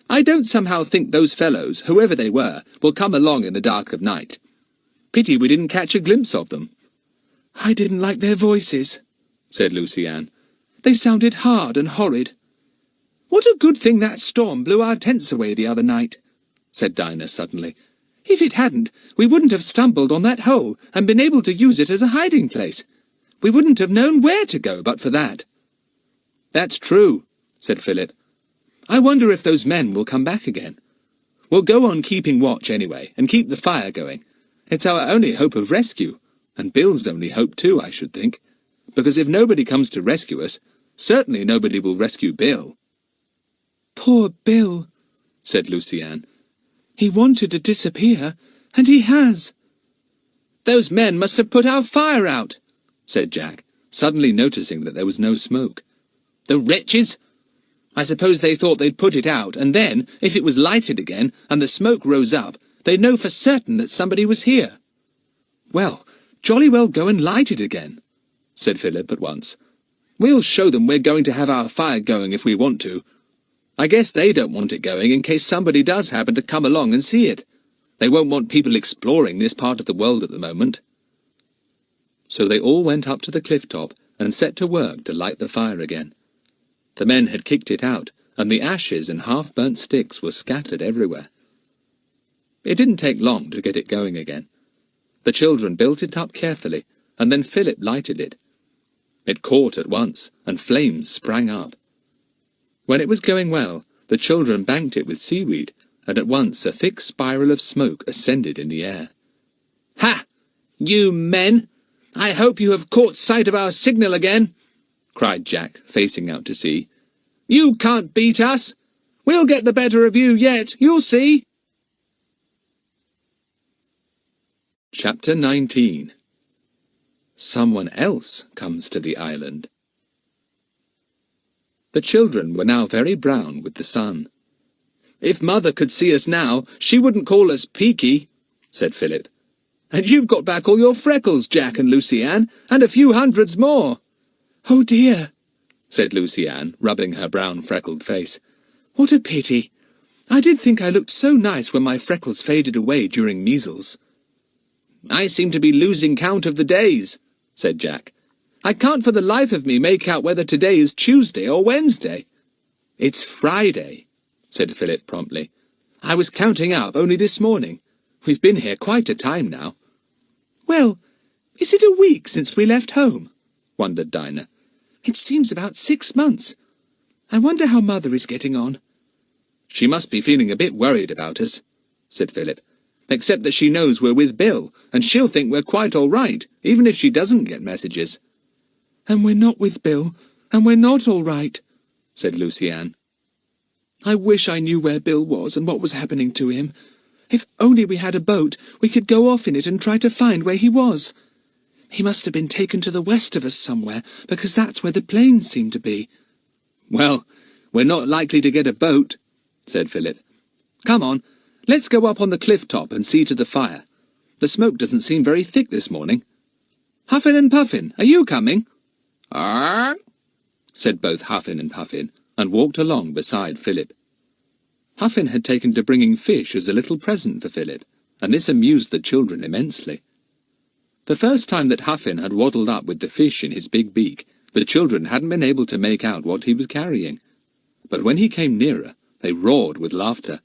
I don't somehow think those fellows, whoever they were, will come along in the dark of night. Pity we didn't catch a glimpse of them. I didn't like their voices, said Lucy-Anne. They sounded hard and horrid. What a good thing that storm blew our tents away the other night, said Dinah suddenly. If it hadn't, we wouldn't have stumbled on that hole and been able to use it as a hiding place. We wouldn't have known where to go but for that. That's true, said Philip. I wonder if those men will come back again. We'll go on keeping watch anyway, and keep the fire going. It's our only hope of rescue, and Bill's only hope too, I should think. Because if nobody comes to rescue us, certainly nobody will rescue Bill. Poor Bill, said Lucy-Anne. He wanted to disappear, and he has. Those men must have put our fire out, said Jack, suddenly noticing that there was no smoke. The wretches! I suppose they thought they'd put it out, and then, if it was lighted again, and the smoke rose up, they'd know for certain that somebody was here. Well, jolly well go and light it again, said Philip at once. We'll show them we're going to have our fire going if we want to. I guess they don't want it going in case somebody does happen to come along and see it. They won't want people exploring this part of the world at the moment. So they all went up to the cliff top and set to work to light the fire again. The men had kicked it out, and the ashes and half-burnt sticks were scattered everywhere. It didn't take long to get it going again. The children built it up carefully, and then Philip lighted it. It caught at once, and flames sprang up. When it was going well, the children banked it with seaweed, and at once a thick spiral of smoke ascended in the air. Ha! You men! I hope you have caught sight of our signal again, cried Jack, facing out to sea. You can't beat us! We'll get the better of you yet, you'll see! Chapter 19. Someone else comes to the island. The children were now very brown with the sun. If Mother could see us now, she wouldn't call us peaky, said Philip. And you've got back all your freckles, Jack and Lucy-Anne, and a few hundreds more. Oh dear, said Lucy-Anne, rubbing her brown freckled face. What a pity. I did think I looked so nice when my freckles faded away during measles. I seem to be losing count of the days, said Jack. I can't for the life of me make out whether today is Tuesday or Wednesday. It's Friday, said Philip promptly. I was counting up only this morning. We've been here quite a time now. Well, is it a week since we left home? Wondered Dinah. It seems about 6 months. I wonder how Mother is getting on. She must be feeling a bit worried about us, said Philip. Except that she knows we're with Bill, and she'll think we're quite all right, even if she doesn't get messages. And we're not with Bill, and we're not all right, said Lucy-Anne. I wish I knew where Bill was and what was happening to him. If only we had a boat, we could go off in it and try to find where he was. He must have been taken to the west of us somewhere, because that's where the plains seem to be. Well, we're not likely to get a boat, said Philip. Come on, let's go up on the cliff top and see to the fire. The smoke doesn't seem very thick this morning. Huffin and Puffin, are you coming? "Arr!" said both Huffin and Puffin, and walked along beside Philip. Huffin had taken to bringing fish as a little present for Philip, and this amused the children immensely. The first time that Huffin had waddled up with the fish in his big beak, the children hadn't been able to make out what he was carrying. But when he came nearer, they roared with laughter.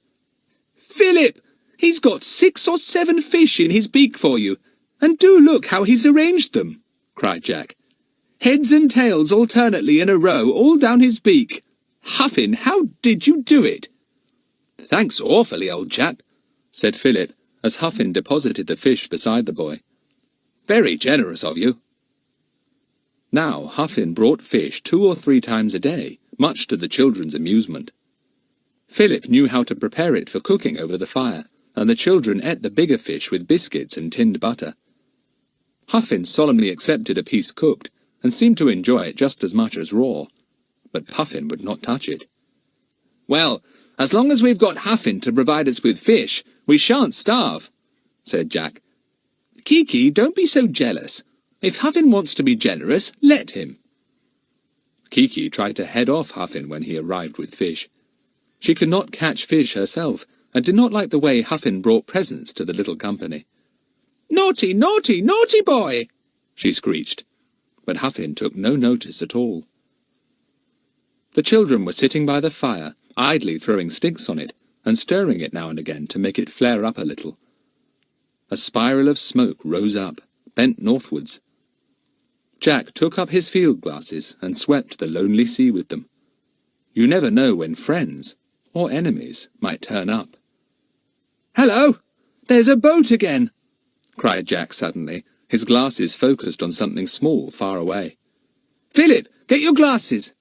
Philip! He's got 6 or 7 fish in his beak for you, and do look how he's arranged them, cried Jack. Heads and tails alternately in a row, all down his beak. Huffin, how did you do it? Thanks awfully, old chap, said Philip, as Huffin deposited the fish beside the boy. Very generous of you. Now Huffin brought fish 2 or 3 times a day, much to the children's amusement. Philip knew how to prepare it for cooking over the fire, and the children ate the bigger fish with biscuits and tinned butter. Huffin solemnly accepted a piece cooked, and seemed to enjoy it just as much as raw, but Puffin would not touch it. Well, as long as we've got Huffin to provide us with fish, we shan't starve, said Jack. Kiki, don't be so jealous. If Huffin wants to be generous, let him. Kiki tried to head off Huffin when he arrived with fish. She could not catch fish herself, and did not like the way Huffin brought presents to the little company. Naughty, naughty, naughty boy, she screeched, but Huffin took no notice at all. The children were sitting by the fire, idly throwing sticks on it, and stirring it now and again to make it flare up a little. A spiral of smoke rose up, bent northwards. Jack took up his field glasses and swept the lonely sea with them. You never know when friends, or enemies, might turn up. Hello! There's a boat again! Cried Jack suddenly, his glasses focused on something small far away. Philip, get your glasses!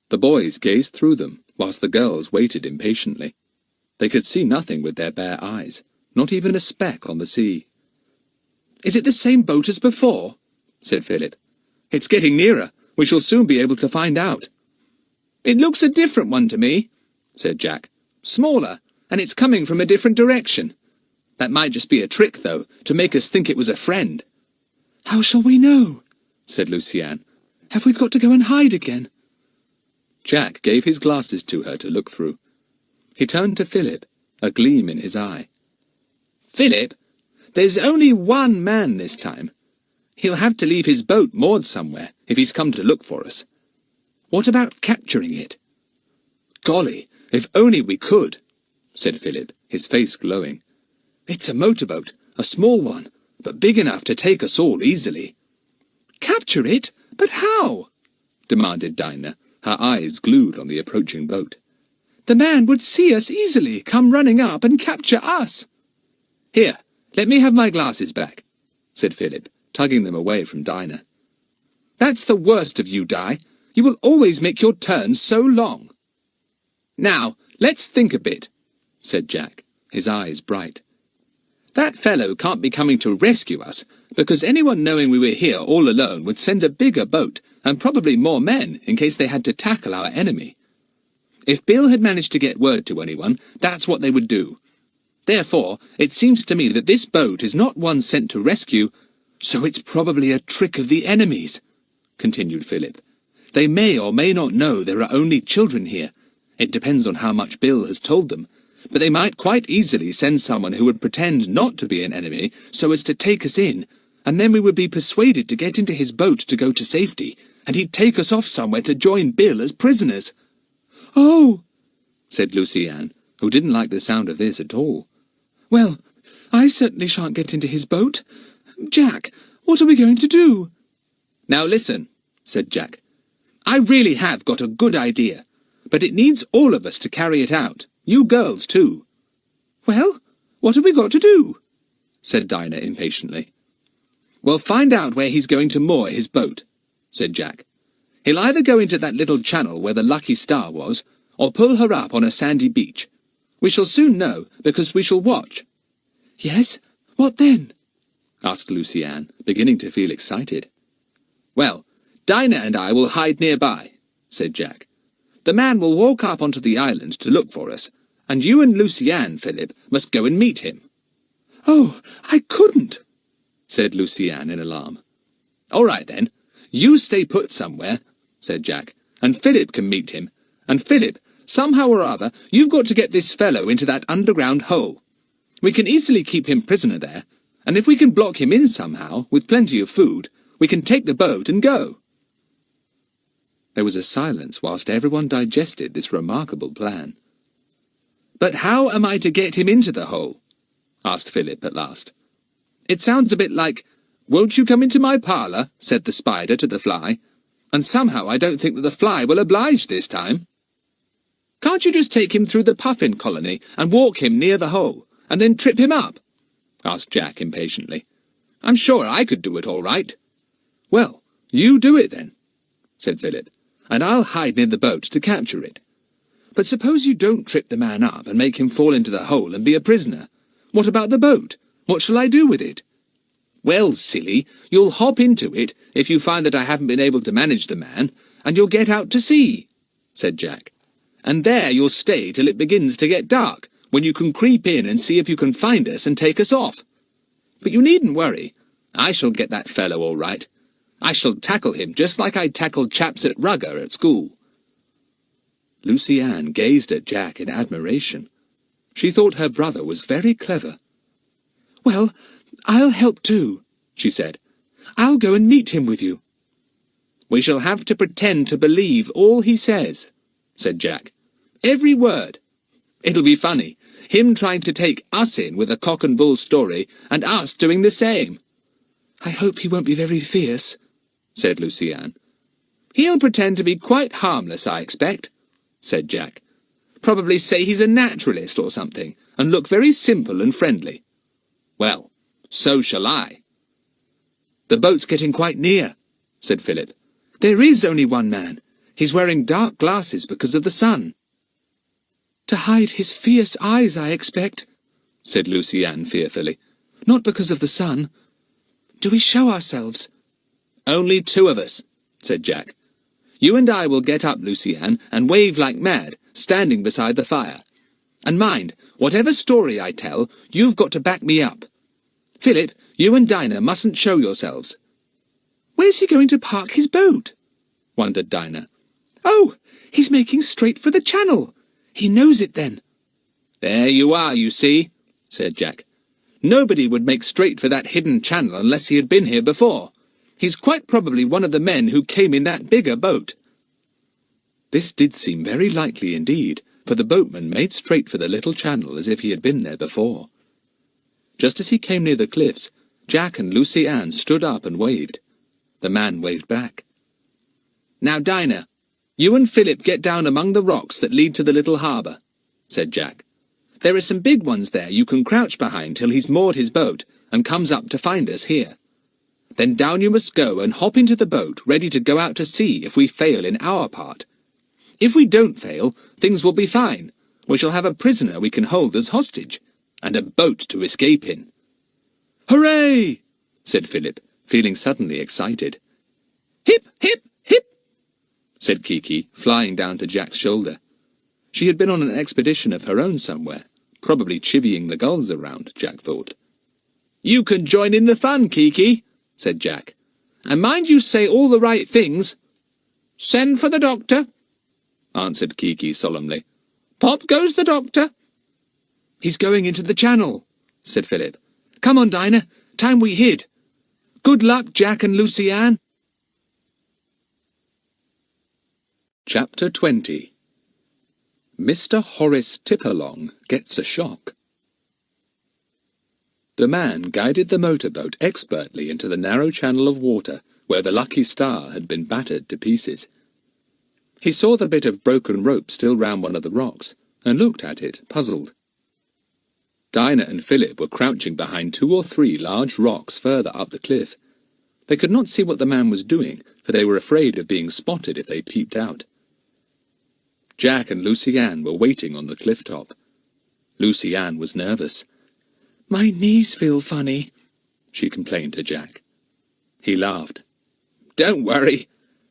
The boys gazed through them, whilst the girls waited impatiently. They could see nothing with their bare eyes, not even a speck on the sea. Is it the same boat as before? Said Philip. It's getting nearer. We shall soon be able to find out. It looks a different one to me, said Jack. Smaller, and it's coming from a different direction. That might just be a trick, though, to make us think it was a friend. How shall we know? Said Lucienne. Have we got to go and hide again? Jack gave his glasses to her to look through. He turned to Philip, a gleam in his eye. Philip, there's only one man this time. He'll have to leave his boat moored somewhere if he's come to look for us. What about capturing it? Golly, if only we could, said Philip, his face glowing. It's a motorboat, a small one, but big enough to take us all easily. Capture it? But how? Demanded Dinah, her eyes glued on the approaching boat. The man would see us easily, come running up and capture us. Here, let me have my glasses back, said Philip, tugging them away from Dinah. That's the worst of you, Di. You will always make your turns so long. Now, let's think a bit, said Jack, his eyes bright. That fellow can't be coming to rescue us, because anyone knowing we were here all alone would send a bigger boat, and probably more men, in case they had to tackle our enemy. If Bill had managed to get word to anyone, that's what they would do. Therefore, it seems to me that this boat is not one sent to rescue, so it's probably a trick of the enemies, continued Philip. They may or may not know there are only children here. It depends on how much Bill has told them. But they might quite easily send someone who would pretend not to be an enemy so as to take us in, and then we would be persuaded to get into his boat to go to safety, and he'd take us off somewhere to join Bill as prisoners. Oh, said Lucienne, who didn't like the sound of this at all. Well, I certainly shan't get into his boat. Jack, what are we going to do? Now listen, said Jack. I really have got a good idea, but it needs all of us to carry it out. You girls, too. Well, what have we got to do? Said Dinah impatiently. We'll find out where he's going to moor his boat, said Jack. He'll either go into that little channel where the Lucky Star was, or pull her up on a sandy beach. We shall soon know, because we shall watch. Yes? What then? Asked Lucienne, beginning to feel excited. Well, Dinah and I will hide nearby, said Jack. The man will walk up onto the island to look for us, and you and Lucienne, Philip, must go and meet him. Oh, I couldn't, said Lucienne in alarm. All right, then. You stay put somewhere, said Jack, and Philip can meet him. And Philip, somehow or other, you've got to get this fellow into that underground hole. We can easily keep him prisoner there, and if we can block him in somehow, with plenty of food, we can take the boat and go. There was a silence whilst everyone digested this remarkable plan. But how am I to get him into the hole? Asked Philip at last. It sounds a bit like, won't you come into my parlour, said the spider to the fly, and somehow I don't think that the fly will oblige this time. Can't you just take him through the puffin colony and walk him near the hole, and then trip him up?" asked Jack impatiently. "I'm sure I could do it all right." "Well, you do it then," said Philip, "and I'll hide near the boat to capture it. But suppose you don't trip the man up and make him fall into the hole and be a prisoner. What about the boat? What shall I do with it?" "Well, silly, you'll hop into it if you find that I haven't been able to manage the man, and you'll get out to sea," said Jack. "And there you'll stay till it begins to get dark, when you can creep in and see if you can find us and take us off. But you needn't worry. I shall get that fellow all right. I shall tackle him just like I tackled chaps at rugger at school." Lucy Ann gazed at Jack in admiration. She thought her brother was very clever. "Well, I'll help too," she said. "I'll go and meet him with you." "We shall have to pretend to believe all he says," said Jack. "Every word. It'll be funny, him trying to take us in with a cock and bull story, and us doing the same." "I hope he won't be very fierce," said Lucy Ann. "He'll pretend to be quite harmless, I expect," said Jack. "Probably say he's a naturalist or something, and look very simple and friendly. Well, so shall I." "The boat's getting quite near," said Philip. "There is only one man. He's wearing dark glasses because of the sun." "To hide his fierce eyes, I expect," said Lucy Ann fearfully. "Not because of the sun. Do we show ourselves?" "Only two of us," said Jack. "You and I will get up, Lucy Ann, and wave like mad, standing beside the fire. And mind, whatever story I tell, you've got to back me up. Philip, you and Dinah mustn't show yourselves." "Where's he going to park his boat?" wondered Dinah. "Oh, he's making straight for the channel. He knows it then." "There you are, you see," said Jack. "Nobody would make straight for that hidden channel unless he had been here before. He's quite probably one of the men who came in that bigger boat." This did seem very likely indeed, for the boatman made straight for the little channel as if he had been there before. Just as he came near the cliffs, Jack and Lucy Ann stood up and waved. The man waved back. "Now, Dinah, you and Philip get down among the rocks that lead to the little harbour," said Jack. "There are some big ones there you can crouch behind till he's moored his boat and comes up to find us here. Then down you must go and hop into the boat, ready to go out to sea if we fail in our part. If we don't fail, things will be fine. We shall have a prisoner we can hold as hostage, and a boat to escape in." "Hooray!" said Philip, feeling suddenly excited. "Hip, hip, hip!" said Kiki, flying down to Jack's shoulder. She had been on an expedition of her own somewhere, probably chivying the gulls around, Jack thought. "You can join in the fun, Kiki," said Jack. "And mind you say all the right things." "Send for the doctor," answered Kiki solemnly. "Pop goes the doctor." "He's going into the channel," said Philip. "Come on, Dinah, time we hid. Good luck, Jack and Lucy Ann." Chapter 20. Mr. Horace Tipperlong Gets a Shock. The man guided the motorboat expertly into the narrow channel of water where the Lucky Star had been battered to pieces. He saw the bit of broken rope still round one of the rocks, and looked at it, puzzled. Dinah and Philip were crouching behind 2 or 3 large rocks further up the cliff. They could not see what the man was doing, for they were afraid of being spotted if they peeped out. Jack and Lucy Ann were waiting on the cliff top. Lucy Ann was nervous. "My knees feel funny," she complained to Jack. He laughed. "Don't worry.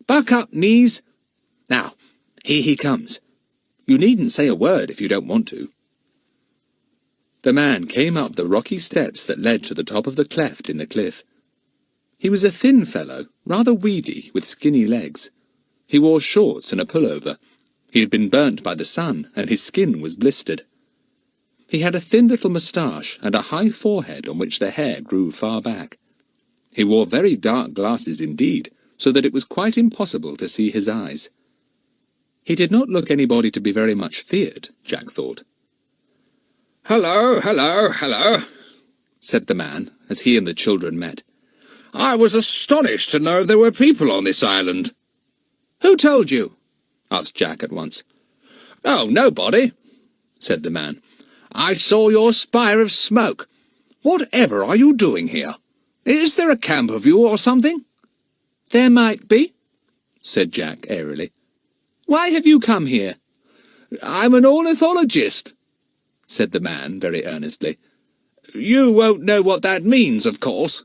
Buck up, knees. Now, here he comes. You needn't say a word if you don't want to." The man came up the rocky steps that led to the top of the cleft in the cliff. He was a thin fellow, rather weedy, with skinny legs. He wore shorts and a pullover. He had been burnt by the sun, and his skin was blistered. He had a thin little moustache and a high forehead on which the hair grew far back. He wore very dark glasses indeed, so that it was quite impossible to see his eyes. He did not look anybody to be very much feared, Jack thought. "Hello, hello, hello," said the man, as he and the children met. "I was astonished to know there were people on this island." "Who told you?" asked Jack at once. "Oh, nobody," said the man. "I saw your spire of smoke. Whatever are you doing here? Is there a camp of you or something?" "There might be," said Jack airily. "Why have you come here?" "I'm an ornithologist," said the man very earnestly. "You won't know what that means, of course."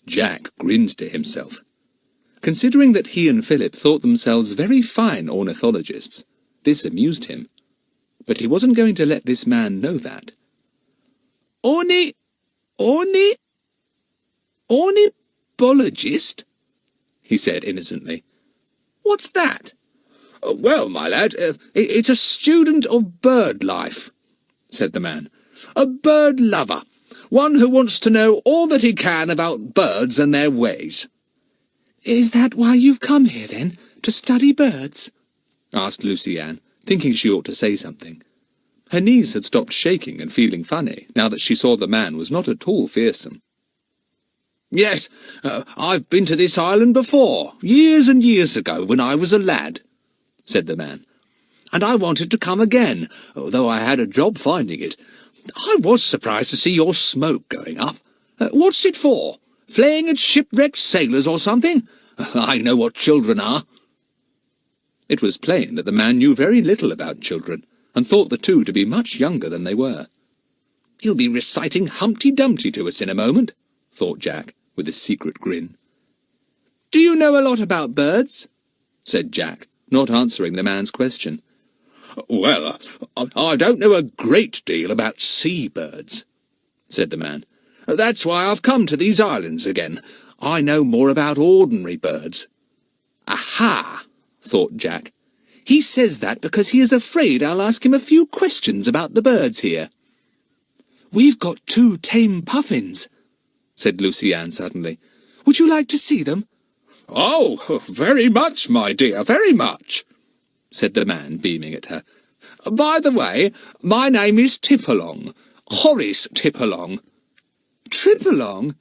Jack grinned to himself. Considering that he and Philip thought themselves very fine ornithologists, this amused him. But he wasn't going to let this man know that. Ornithologist? He said innocently. "What's that?" "Well, my lad, it's a student of bird life," said the man. "A bird lover. One who wants to know all that he can about birds and their ways." "Is that why you've come here, then? To study birds?" asked Lucy Ann, thinking she ought to say something. Her knees had stopped shaking and feeling funny, now that she saw the man was not at all fearsome. "Yes, I've been to this island before, years and years ago, when I was a lad," said the man. "And I wanted to come again, though I had a job finding it. I was surprised to see your smoke going up. What's it for? Playing at shipwrecked sailors or something? I know what children are." It was plain that the man knew very little about children, and thought the two to be much younger than they were. "He'll be reciting Humpty Dumpty to us in a moment," thought Jack, with a secret grin. "Do you know a lot about birds?" said Jack, not answering the man's question. "Well, I don't know a great deal about seabirds," said the man. "That's why I've come to these islands again. I know more about ordinary birds." "Aha!" thought Jack. "He says that because he is afraid I'll ask him a few questions about the birds here." "We've got 2 tame puffins," said Lucy Ann suddenly. "Would you like to see them?" "Oh, very much, my dear, very much," said the man, beaming at her. "By the way, my name is Tippalong, Horace Tippalong." "Trippalong?"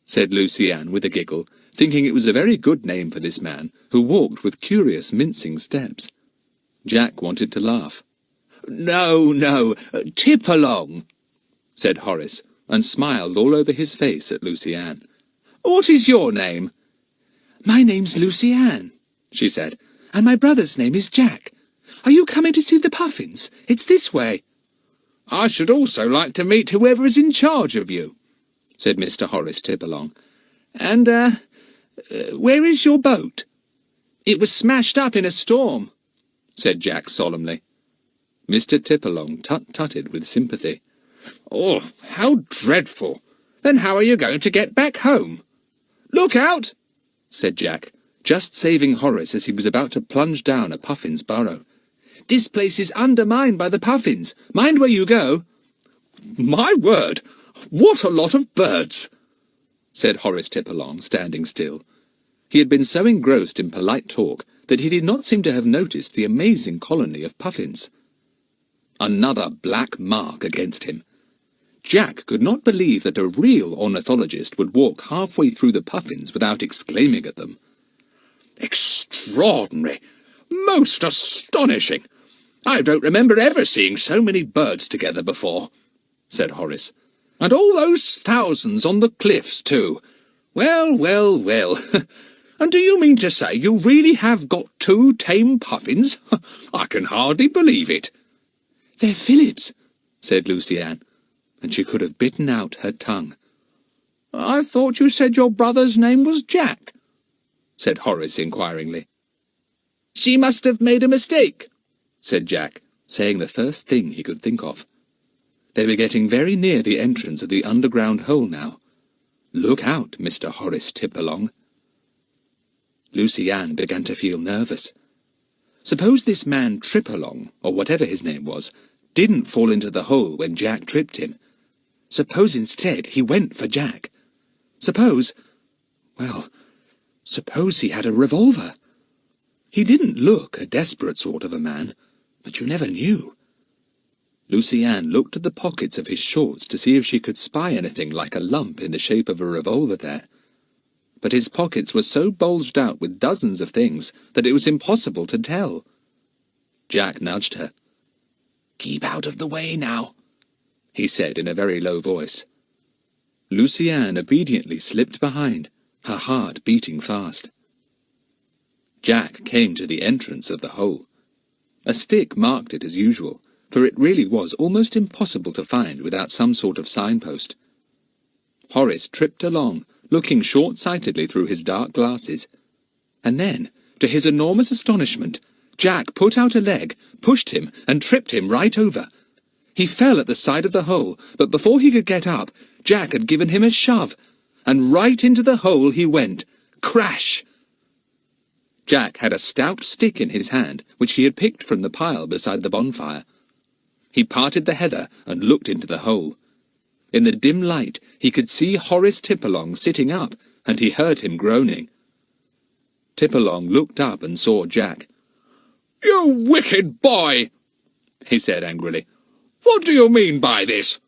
said Lucy Ann with a giggle, thinking it was a very good name for this man, who walked with curious mincing steps. Jack wanted to laugh. No, Tippalong," said Horace, and smiled all over his face at Lucy Ann. "What is your name?" "My name's Lucy Ann," she said, "and my brother's name is Jack. Are you coming to see the puffins? It's this way." "I should also like to meet whoever is in charge of you," said Mr. Horace Tippalong. "And, where is your boat?" "It was smashed up in a storm," said Jack solemnly. Mr. Tippalong tut-tutted with sympathy. "Oh, how dreadful! Then how are you going to get back home?" "Look out!" said Jack, just saving Horace as he was about to plunge down a puffin's burrow. "This place is undermined by the puffins. Mind where you go." "My word! What a lot of birds!" said Horace Tippalong, standing still. He had been so engrossed in polite talk that he did not seem to have noticed the amazing colony of puffins. Another black mark against him. Jack could not believe that a real ornithologist would walk halfway through the puffins without exclaiming at them. "Extraordinary! Most astonishing! I don't remember ever seeing so many birds together before," said Horace. "And all those thousands on the cliffs, too. Well. And do you mean to say you really have got 2 tame puffins? I can hardly believe it." "They're Philip's," said Lucy Ann, and she could have bitten out her tongue. "I thought you said your brother's name was Jack," said Horace inquiringly. "She must have made a mistake," said Jack, saying the first thing he could think of. They were getting very near the entrance of the underground hole now. Look out, Mr. Horace Tippalong. Lucy Ann began to feel nervous. Suppose this man Trippalong, or whatever his name was, didn't fall into the hole when Jack tripped him. Suppose instead he went for Jack. Suppose he had a revolver. He didn't look a desperate sort of a man, but you never knew. Lucy Ann looked at the pockets of his shorts to see if she could spy anything like a lump in the shape of a revolver there. But his pockets were so bulged out with dozens of things that it was impossible to tell. Jack nudged her. "Keep out of the way now," he said in a very low voice. Lucy Ann obediently slipped behind, her heart beating fast. Jack came to the entrance of the hole. A stick marked it as usual, for it really was almost impossible to find without some sort of signpost. Horace tripped along, looking short-sightedly through his dark glasses. And then, to his enormous astonishment, Jack put out a leg, pushed him, and tripped him right over. He fell at the side of the hole, but before he could get up, Jack had given him a shove, and right into the hole he went. Crash! Jack had a stout stick in his hand, which he had picked from the pile beside the bonfire. He parted the heather and looked into the hole. In the dim light, he could see Horace Tippalong sitting up, and he heard him groaning. Tippalong looked up and saw Jack. "You wicked boy!" he said angrily. "What do you mean by this?"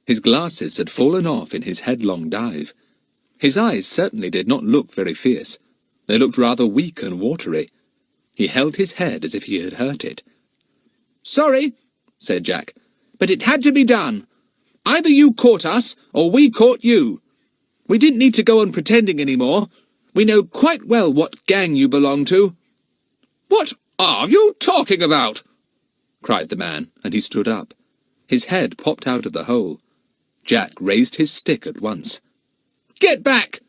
His glasses had fallen off in his headlong dive. His eyes certainly did not look very fierce. They looked rather weak and watery. He held his head as if he had hurt it. "Sorry," said Jack, "but it had to be done. Either you caught us, or we caught you. We didn't need to go on pretending any more. We know quite well what gang you belong to." "What are you talking about?" cried the man, and he stood up. His head popped out of the hole. Jack raised his stick at once. "Get back!"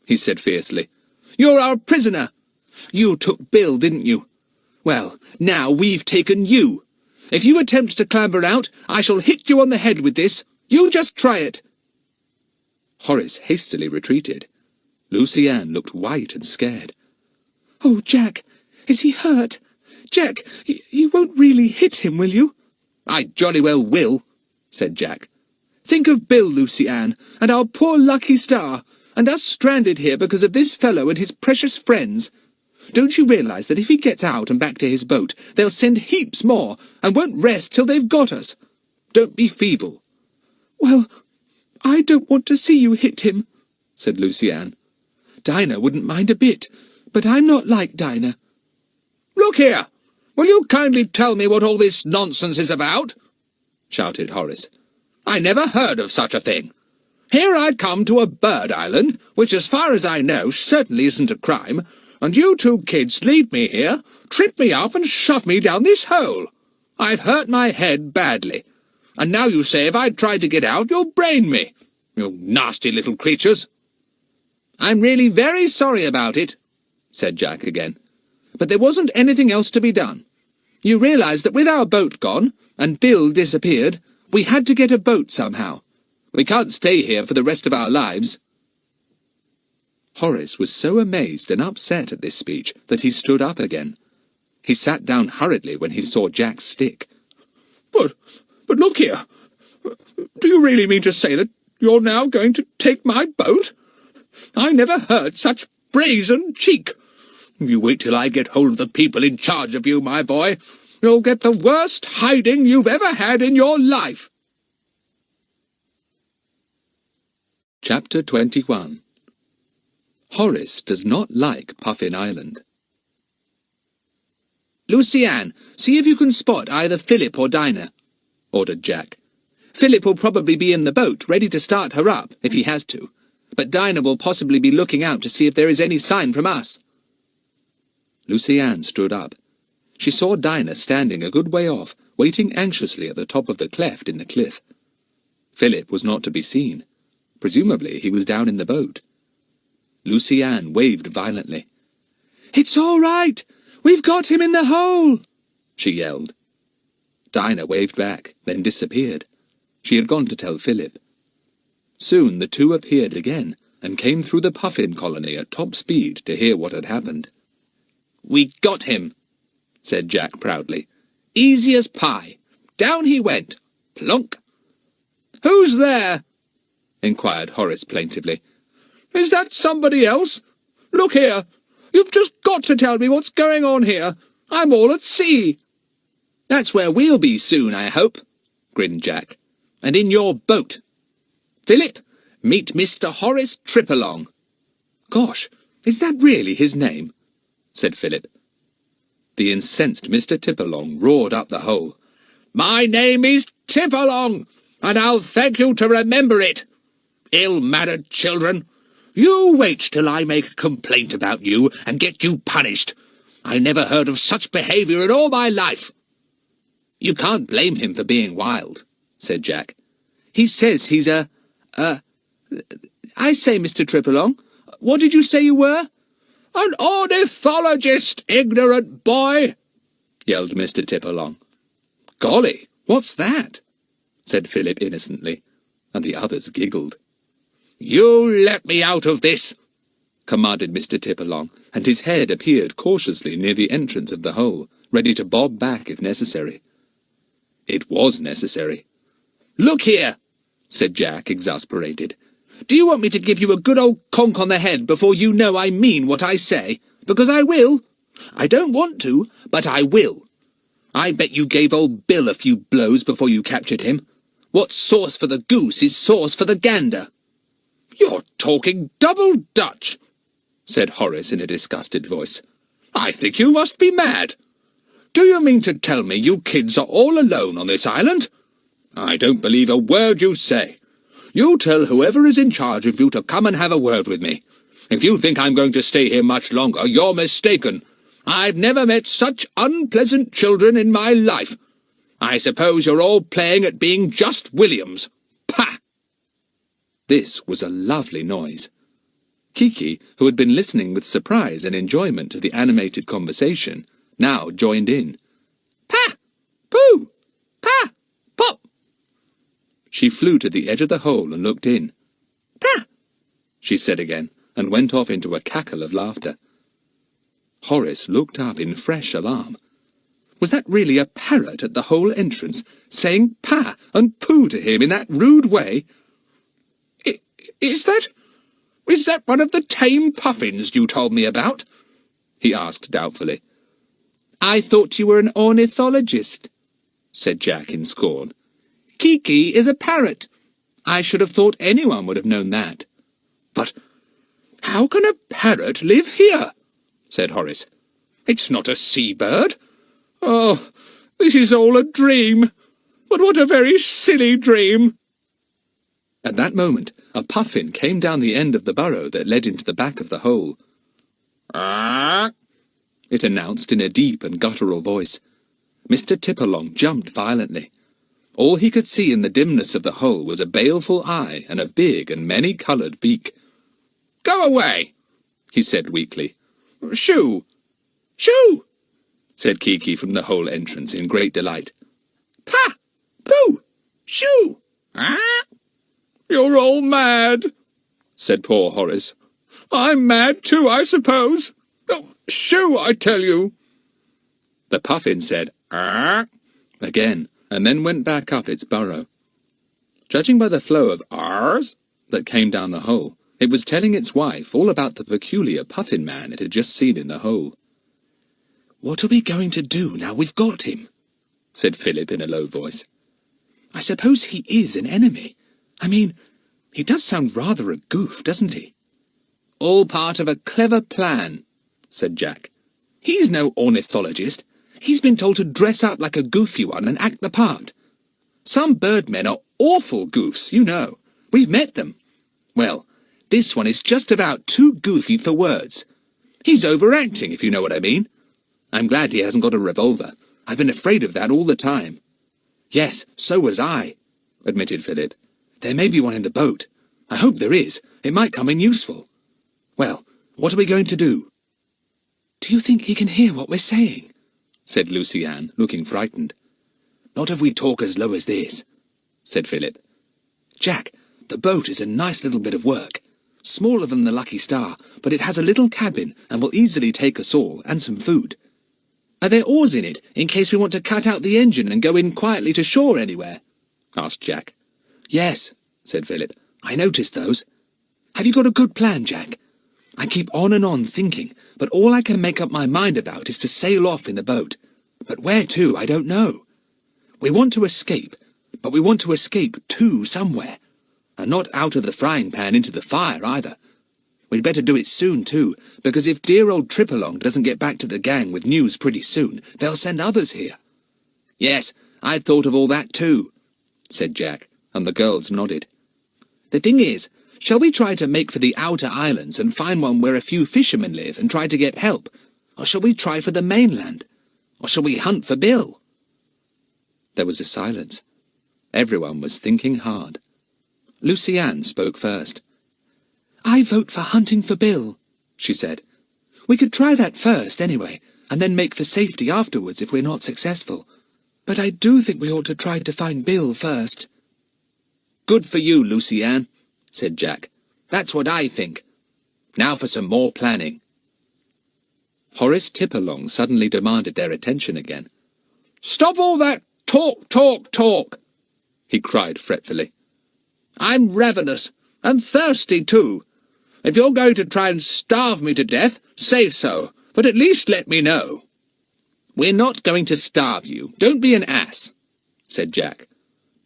he said fiercely. "You're our prisoner. You took Bill, didn't you? Well, now we've taken you. If you attempt to clamber out, I shall hit you on the head with this. You just try it." Horace hastily retreated. Lucy Ann looked white and scared. "Oh, Jack, is he hurt? Jack, you won't really hit him, will you?" "I jolly well will," said Jack. "Think of Bill, Lucy Ann, and our poor lucky star, and us stranded here because of this fellow and his precious friends. Don't you realise that if he gets out and back to his boat, they'll send heaps more, and won't rest till they've got us? Don't be feeble." "Well, I don't want to see you hit him," said Lucy Ann. "Dinah wouldn't mind a bit, but I'm not like Dinah." "Look here! Will you kindly tell me what all this nonsense is about?" shouted Horace. "I never heard of such a thing. Here I come to a bird island, which as far as I know certainly isn't a crime, and you two kids lead me here, trip me up and shove me down this hole. I've hurt my head badly, and now you say if I tried to get out you'll brain me. You nasty little creatures." "I'm really very sorry about it," said Jack again. "But there wasn't anything else to be done. You realise that with our boat gone, and Bill disappeared, we had to get a boat somehow. We can't stay here for the rest of our lives." Horace was so amazed and upset at this speech that he stood up again. He sat down hurriedly when he saw Jack's stick. But look here. Do you really mean to say that you're now going to take my boat? I never heard such brazen cheek. You wait till I get hold of the people in charge of you, my boy. You'll get the worst hiding you've ever had in your life." Chapter 21. Horace does not like Puffin Island. "Lucy Ann, see if you can spot either Philip or Dinah," ordered Jack. "Philip will probably be in the boat, ready to start her up, if he has to. But Dinah will possibly be looking out to see if there is any sign from us." Lucy Ann stood up. She saw Dinah standing a good way off, waiting anxiously at the top of the cleft in the cliff. Philip was not to be seen. Presumably he was down in the boat. Lucy Ann waved violently. "It's all right! We've got him in the hole!" she yelled. Dinah waved back, then disappeared. She had gone to tell Philip. Soon the two appeared again, and came through the puffin colony at top speed to hear what had happened. "We got him," said Jack proudly. "Easy as pie. Down he went. Plonk." "Who's there?" inquired Horace plaintively. "Is that somebody else? Look here. You've just got to tell me what's going on here. I'm all at sea." "That's where we'll be soon, I hope," grinned Jack. "And in your boat. Philip, meet Mr. Horace Tippalong." "Gosh, is that really his name?" said Philip. The incensed Mr. Tipalong roared up the hole. My name is Tipalong, and I'll thank you to remember it. Ill-mannered children, you wait till I make a complaint about you and get you punished. I never heard of such behaviour in all my life. You can't blame him for being wild, said Jack. He says he's I say, Mr. Tipalong, what did you say you were? An ornithologist, ignorant boy, yelled Mr. Tipalong. Golly, what's that? Said Philip innocently, and the others giggled. You let me out of this, commanded Mr. Tipalong, and his head appeared cautiously near the entrance of the hole, ready to bob back if necessary. It was necessary. Look here, said Jack, exasperated. Do you want me to give you a good old conk on the head before you know I mean what I say? Because I will. I don't want to, but I will. I bet you gave old Bill a few blows before you captured him. What's sauce for the goose is sauce for the gander. You're talking double Dutch, said Horace in a disgusted voice. I think you must be mad. Do you mean to tell me you kids are all alone on this island? I don't believe a word you say. You tell whoever is in charge of you to come and have a word with me. If you think I'm going to stay here much longer, you're mistaken. I've never met such unpleasant children in my life. I suppose you're all playing at being just Williams. Pah! This was a lovely noise. Kiki, who had been listening with surprise and enjoyment to the animated conversation, now joined in. Pa! Pooh! Pa! Pop! She flew to the edge of the hole and looked in. Pa! She said again, and went off into a cackle of laughter. Horace looked up in fresh alarm. Was that really a parrot at the hole entrance, saying pa and pooh to him in that rude way? Is that one of the tame puffins you told me about? He asked doubtfully. I thought you were an ornithologist, said Jack in scorn. Kiki is a parrot. I should have thought anyone would have known that. But how can a parrot live here? Said Horace. It's not a seabird. Oh, this is all a dream. But what a very silly dream. At that moment, a puffin came down the end of the burrow that led into the back of the hole. Ah! It announced in a deep and guttural voice. Mr. Tipalong jumped violently. All he could see in the dimness of the hole was a baleful eye and a big and many-coloured beak. Go away, he said weakly. Shoo! Shoo! Said Kiki from the hole entrance in great delight. Pa! Pooh! Shoo! Ah! You're all mad, said poor Horace. I'm mad too, I suppose. Oh, shoo, I tell you. The puffin said, "Ah," again, and then went back up its burrow. Judging by the flow of "ahs" that came down the hole, it was telling its wife all about the peculiar puffin man it had just seen in the hole. "What are we going to do now we've got him?" said Philip in a low voice. "I suppose he is an enemy. I mean, he does sound rather a goof, doesn't he?" All part of a clever plan, said Jack. He's no ornithologist. He's been told to dress up like a goofy one and act the part. Some birdmen are awful goofs, you know. We've met them. Well, this one is just about too goofy for words. He's overacting, if you know what I mean. I'm glad he hasn't got a revolver. I've been afraid of that all the time. Yes, so was I, admitted Philip. There may be one in the boat. I hope there is. It might come in useful. Well, what are we going to do? Do you think he can hear what we're saying? Said Lucy-Anne, looking frightened. Not if we talk as low as this, said Philip. Jack, the boat is a nice little bit of work. Smaller than the Lucky Star, but it has a little cabin and will easily take us all and some food. Are there oars in it, in case we want to cut out the engine and go in quietly to shore anywhere? Asked Jack. Yes, said Philip. I noticed those. Have you got a good plan, Jack? I keep on and on thinking, but all I can make up my mind about is to sail off in the boat. But where to, I don't know. We want to escape, but we want to escape to somewhere. And not out of the frying pan into the fire, either. We'd better do it soon, too, because if dear old Tripalong doesn't get back to the gang with news pretty soon, they'll send others here. Yes, I'd thought of all that, too, said Jack, and the girls nodded. The thing is, shall we try to make for the outer islands and find one where a few fishermen live and try to get help? Or shall we try for the mainland? Or shall we hunt for Bill? There was a silence. Everyone was thinking hard. Lucy Ann spoke first. I vote for hunting for Bill, she said. We could try that first, anyway, and then make for safety afterwards if we're not successful. But I do think we ought to try to find Bill first. Good for you, Lucy Ann, said Jack. That's what I think. Now for some more planning. Horace Tipalong suddenly demanded their attention again. Stop all that talk, talk, talk, he cried fretfully. I'm ravenous, and thirsty too. If you're going to try and starve me to death, say so, but at least let me know. We're not going to starve you. Don't be an ass, said Jack.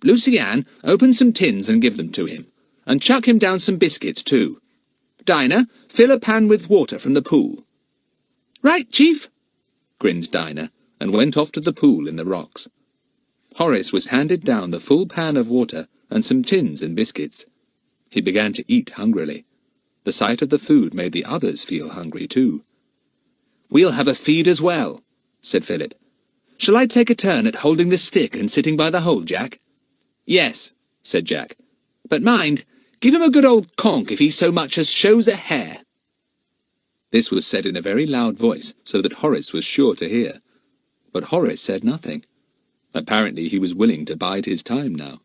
Lucy Ann, open some tins and give them to him, and chuck him down some biscuits too. Dinah, fill a pan with water from the pool. Right, Chief, grinned Dinah, and went off to the pool in the rocks. Horace was handed down the full pan of water and some tins and biscuits. He began to eat hungrily. The sight of the food made the others feel hungry too. We'll have a feed as well, said Philip. Shall I take a turn at holding the stick and sitting by the hole, Jack? Yes, said Jack. But mind, give him a good old conk if he so much as shows a hair. This was said in a very loud voice, so that Horace was sure to hear. But Horace said nothing. Apparently he was willing to bide his time now.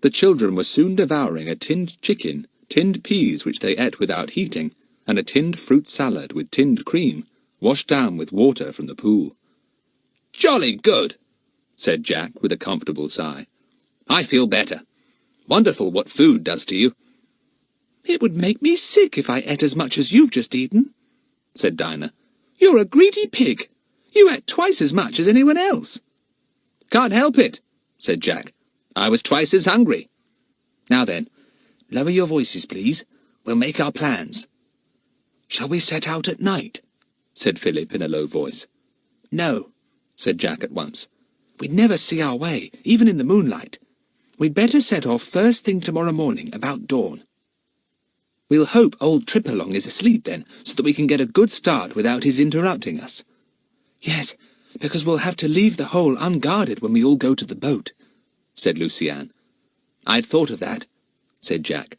The children were soon devouring a tinned chicken, tinned peas which they ate without heating, and a tinned fruit salad with tinned cream, washed down with water from the pool. Jolly good, said Jack with a comfortable sigh. I feel better. Wonderful what food does to you. It would make me sick if I ate as much as you've just eaten, said Dinah. You're a greedy pig. You ate twice as much as anyone else. Can't help it, said Jack. I was twice as hungry. Now then, lower your voices, please. We'll make our plans. Shall we set out at night? Said Philip in a low voice. No, said Jack at once. We'd never see our way, even in the moonlight. We'd better set off first thing tomorrow morning, about dawn. We'll hope old Tripalong is asleep then, so that we can get a good start without his interrupting us. Yes, because we'll have to leave the hole unguarded when we all go to the boat, said Lucy Ann. I'd thought of that, said Jack.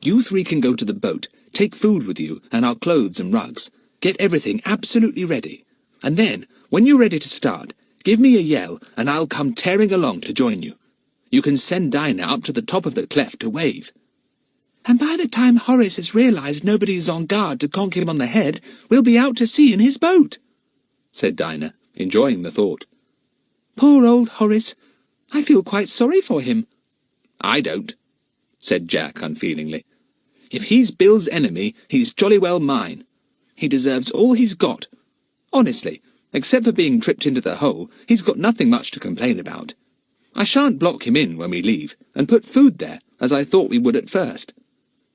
You three can go to the boat, take food with you and our clothes and rugs, get everything absolutely ready, and then, when you're ready to start, give me a yell and I'll come tearing along to join you. You can send Dinah up to the top of the cleft to wave. And by the time Horace has realized nobody's on guard to conk him on the head, we'll be out to sea in his boat, said Dinah, enjoying the thought. Poor old Horace. I feel quite sorry for him. I don't, said Jack unfeelingly. If he's Bill's enemy, he's jolly well mine. He deserves all he's got. Honestly, except for being tripped into the hole, he's got nothing much to complain about. I shan't block him in when we leave, and put food there, as I thought we would at first.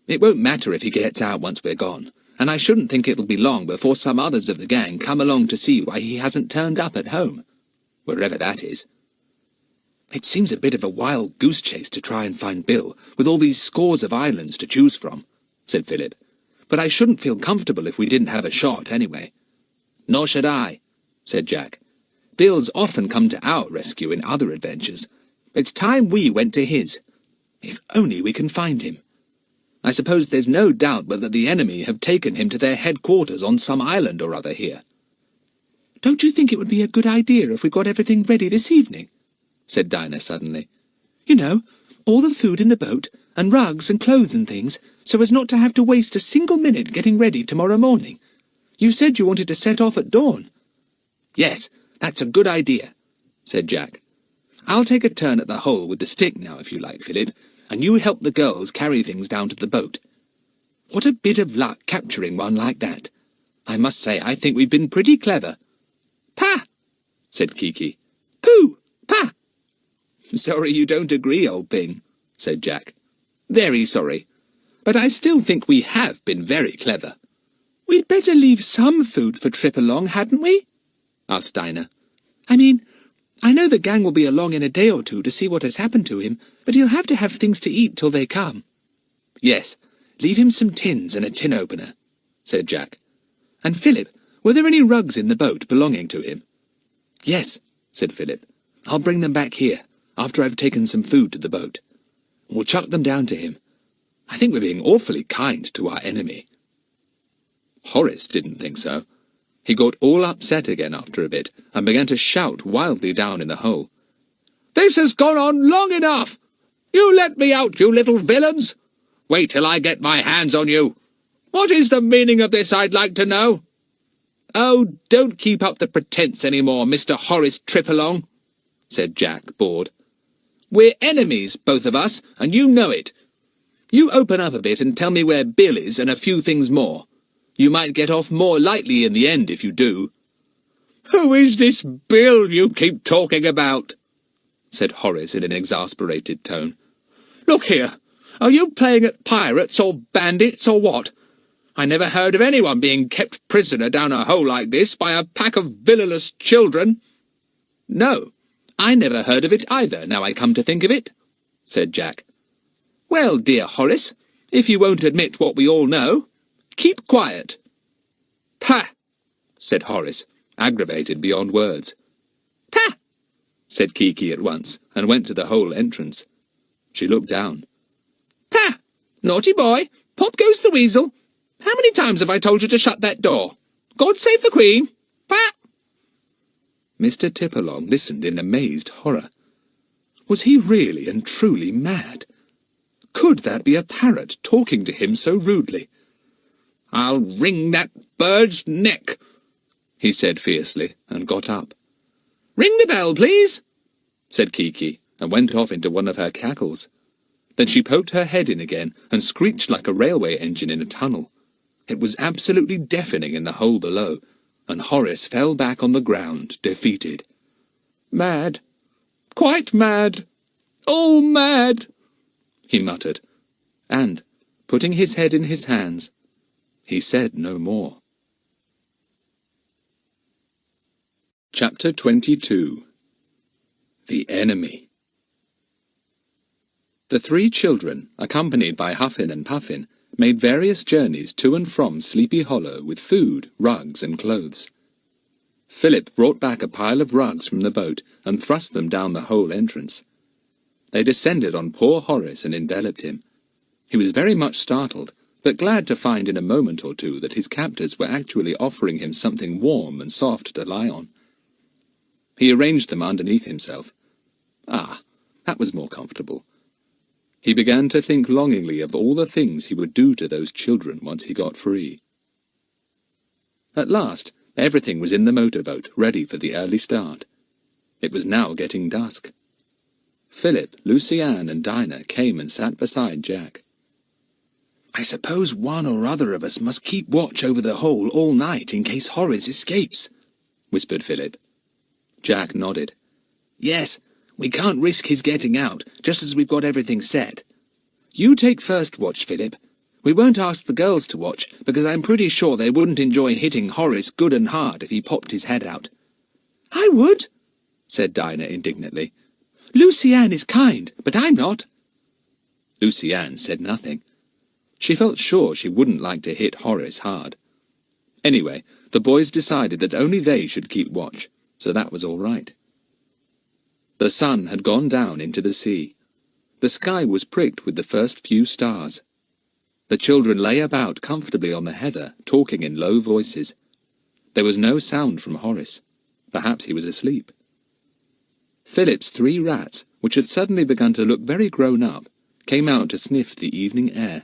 It won't matter if he gets out once we're gone, and I shouldn't think it'll be long before some others of the gang come along to see why he hasn't turned up at home, wherever that is. It seems a bit of a wild goose chase to try and find Bill, with all these scores of islands to choose from, said Philip. But I shouldn't feel comfortable if we didn't have a shot, anyway. Nor should I, said Jack. Bill's often come to our rescue in other adventures. It's time we went to his. If only we can find him. I suppose there's no doubt but that the enemy have taken him to their headquarters on some island or other here. Don't you think it would be a good idea if we got everything ready this evening? Said Dinah suddenly. You know, all the food in the boat, and rugs and clothes and things, so as not to have to waste a single minute getting ready tomorrow morning. You said you wanted to set off at dawn. Yes, that's a good idea, said Jack. I'll take a turn at the hole with the stick now, if you like, Philip, and you help the girls carry things down to the boat. What a bit of luck capturing one like that. I must say I think we've been pretty clever. Pa! Said Kiki. Pooh! Pa! Sorry you don't agree, old thing, said Jack. Very sorry. but I still think we have been very clever. We'd better leave some food for Trip along, hadn't we? Asked Dinah. I mean, I know the gang will be along in a day or two to see what has happened to him, but he'll have to have things to eat till they come. Yes, leave him some tins and a tin opener, said Jack. And Philip, were there any rugs in the boat belonging to him? Yes, said Philip. I'll bring them back here, after I've taken some food to the boat. We'll chuck them down to him. I think we're being awfully kind to our enemy. Horace didn't think so. He got all upset again after a bit, and began to shout wildly down in the hole. This has gone on long enough! You let me out, you little villains! Wait till I get my hands on you! What is the meaning of this, I'd like to know? Oh, don't keep up the pretence any more, Mr. Horace Tripalong, said Jack, bored. We're enemies, both of us, and you know it. You open up a bit and tell me where Bill is and a few things more. You might get off more lightly in the end if you do. Who is this Bill you keep talking about? Said Horace in an exasperated tone. Look here, are you playing at pirates or bandits or what? I never heard of anyone being kept prisoner down a hole like this by a pack of villainous children. No, I never heard of it either, now I come to think of it, said Jack. Well, dear Horace, if you won't admit what we all know, keep quiet. Pah! Said Horace, aggravated beyond words. Pah! Said Kiki at once, and went to the hole entrance. She looked down. Pah! Naughty boy! Pop goes the weasel! How many times have I told you to shut that door? God save the Queen! Pah! Mr. Tipalong listened in amazed horror. Was he really and truly mad? Could that be a parrot talking to him so rudely? I'll wring that bird's neck, he said fiercely, and got up. Ring the bell, please, said Kiki, and went off into one of her cackles. Then she poked her head in again, and screeched like a railway engine in a tunnel. It was absolutely deafening in the hole below, and Horace fell back on the ground, defeated. Mad. Quite mad. All mad, he muttered, and, putting his head in his hands, he said no more. Chapter 22. The Enemy. The three children, accompanied by Huffin and Puffin, made various journeys to and from Sleepy Hollow with food, rugs, and clothes. Philip brought back a pile of rugs from the boat and thrust them down the hole entrance. They descended on poor Horace and enveloped him. He was very much startled, but glad to find in a moment or two that his captors were actually offering him something warm and soft to lie on. He arranged them underneath himself. Ah, that was more comfortable. He began to think longingly of all the things he would do to those children once he got free. At last, everything was in the motorboat, ready for the early start. It was now getting dusk. Philip, Lucy-Anne, and Dinah came and sat beside Jack. I suppose one or other of us must keep watch over the hole all night in case Horace escapes, whispered Philip. Jack nodded. Yes, we can't risk his getting out, just as we've got everything set. You take first watch, Philip. We won't ask the girls to watch, because I'm pretty sure they wouldn't enjoy hitting Horace good and hard if he popped his head out. I would, said Dinah indignantly. Lucy-Anne is kind, but I'm not. Lucy-Anne said nothing. She felt sure she wouldn't like to hit Horace hard. Anyway, the boys decided that only they should keep watch, so that was all right. The sun had gone down into the sea. The sky was pricked with the first few stars. The children lay about comfortably on the heather, talking in low voices. There was no sound from Horace. Perhaps he was asleep. Philip's 3 rats, which had suddenly begun to look very grown up, came out to sniff the evening air.